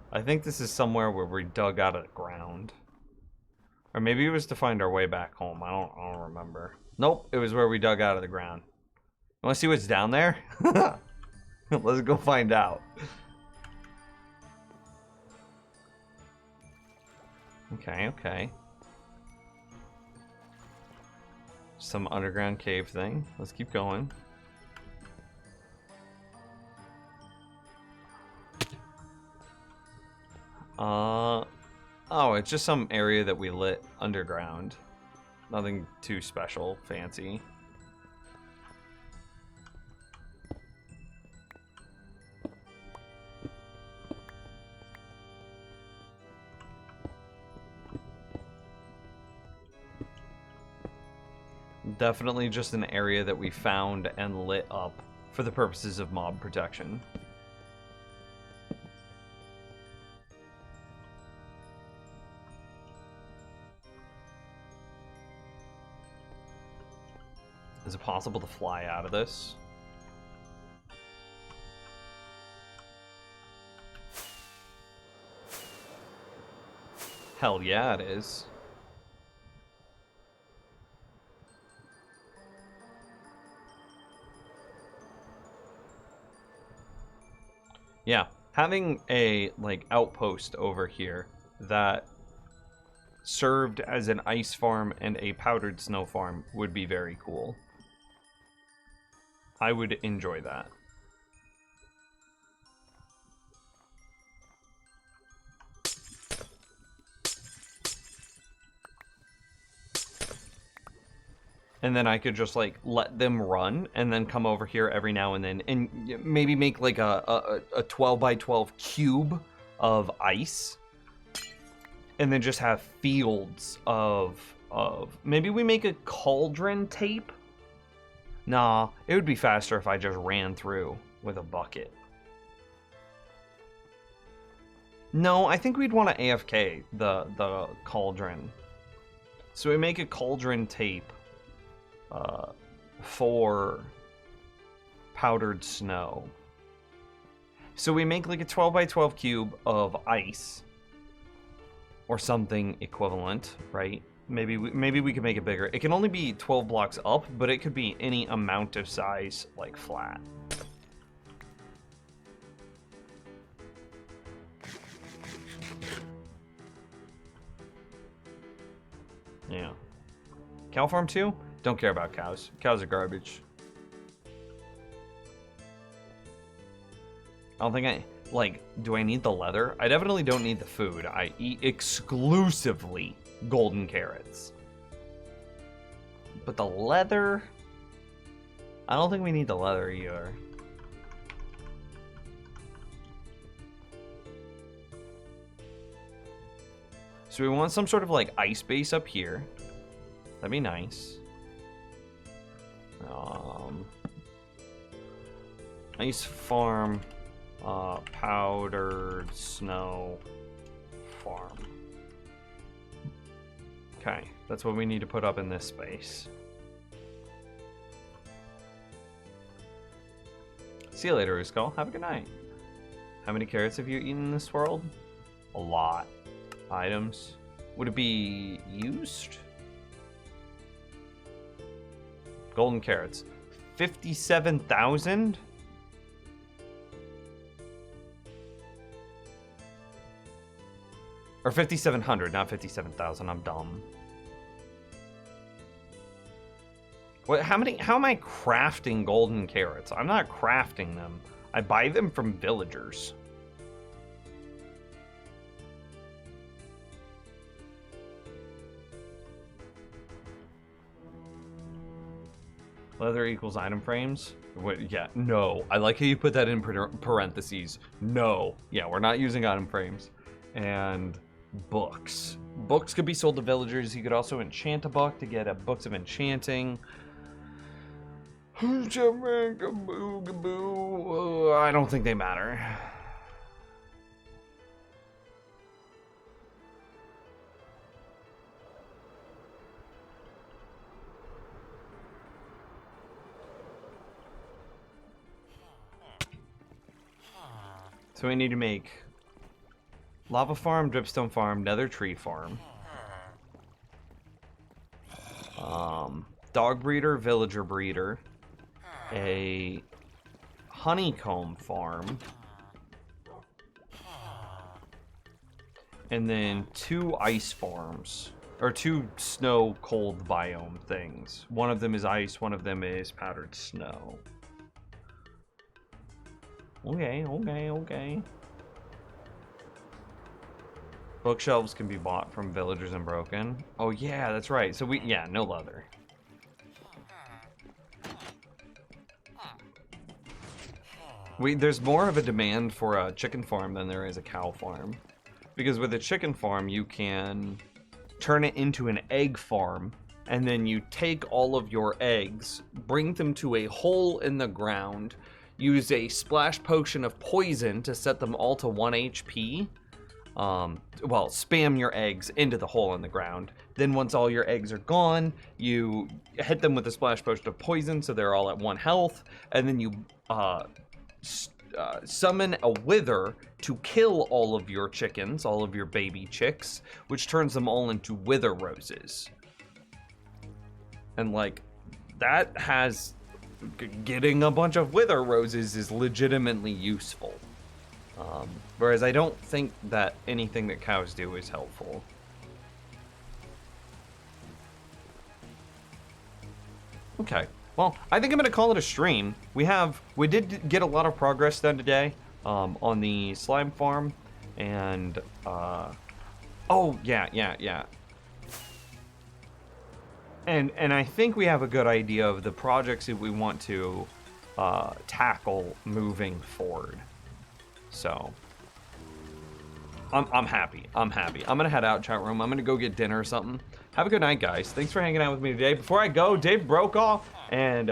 Speaker 5: I think this is somewhere where we dug out of the ground. Or maybe it was to find our way back home. I don't remember. Nope, it was where we dug out of the ground. You wanna see what's down there? Let's go find out. Okay, okay. Some underground cave thing. Let's keep going. Oh, it's just some area that we lit underground. Nothing too special, fancy. Definitely just an area that we found and lit up for the purposes of mob protection. Is it possible to fly out of this? Hell yeah, it is. Yeah, having a, like, outpost over here that served as an ice farm and a powdered snow farm would be very cool. I would enjoy that. And then I could just, like, let them run and then come over here every now and then and maybe make, like, a 12 by 12 cube of ice. And then just have fields of... Maybe we make a cauldron tape? Nah, it would be faster if I just ran through with a bucket. No, I think we'd want to AFK the cauldron. So we make a cauldron tape for powdered snow. So we make like a 12 by 12 cube of ice or something equivalent, right? Maybe we could make it bigger. It can only be 12 blocks up, but it could be any amount of size, like flat. Yeah. Cow farm too? Don't care about cows. Cows are garbage. I don't think do I need the leather? I definitely don't need the food. I eat exclusively golden carrots. But the leather... I don't think we need the leather either. So we want some sort of like ice base up here. That'd be nice. Ice farm, powdered snow farm. Okay, that's what we need to put up in this space. See you later, Uskal. Have a good night. How many carrots have you eaten in this world? A lot. Items. Would it be used? Golden carrots. 57,000? Or 5,700, not 57,000. I'm dumb. What? How am I crafting golden carrots? I'm not crafting them. I buy them from villagers. Leather equals item frames? What, yeah, no. I like how you put that in parentheses. No. Yeah, we're not using item frames. And books. Books could be sold to villagers. You could also enchant a book to get a books of enchanting. I don't think they matter. So we need to make lava farm, dripstone farm, nether tree farm, dog breeder, villager breeder, a honeycomb farm, and then 2 ice farms, or 2 snow cold biome things. One of them is ice, one of them is powdered snow. Okay. Bookshelves can be bought from villagers and broken. Oh yeah, that's right. So no leather. There's more of a demand for a chicken farm than there is a cow farm. Because with a chicken farm, you can turn it into an egg farm, and then you take all of your eggs, bring them to a hole in the ground, use a splash potion of poison to set them all to 1 HP. Spam your eggs into the hole in the ground. Then once all your eggs are gone, you hit them with a splash potion of poison so they're all at 1 health, and then you summon a wither to kill all of your chickens, all of your baby chicks, which turns them all into wither roses. And like, that has, getting a bunch of wither roses is legitimately useful. Whereas I don't think that anything that cows do is helpful. Okay, well, I think I'm gonna call it a stream. We did get a lot of progress done today on the slime farm, and oh yeah. And I think we have a good idea of the projects that we want to tackle moving forward. So I'm happy. I'm gonna head out, chat room. I'm gonna go get dinner or something. Have a good night, guys. Thanks for hanging out with me today. Before I go, Dave Brokaw and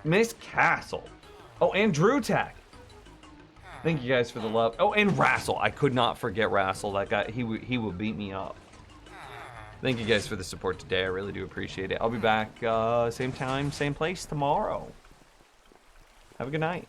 Speaker 5: Miss Castle. Oh, and Drew Tech. Thank you guys for the love. Oh, and Rassel. I could not forget Rassel. That guy, he will beat me up. Thank you guys for the support today. I really do appreciate it. I'll be back same time, same place tomorrow. Have a good night.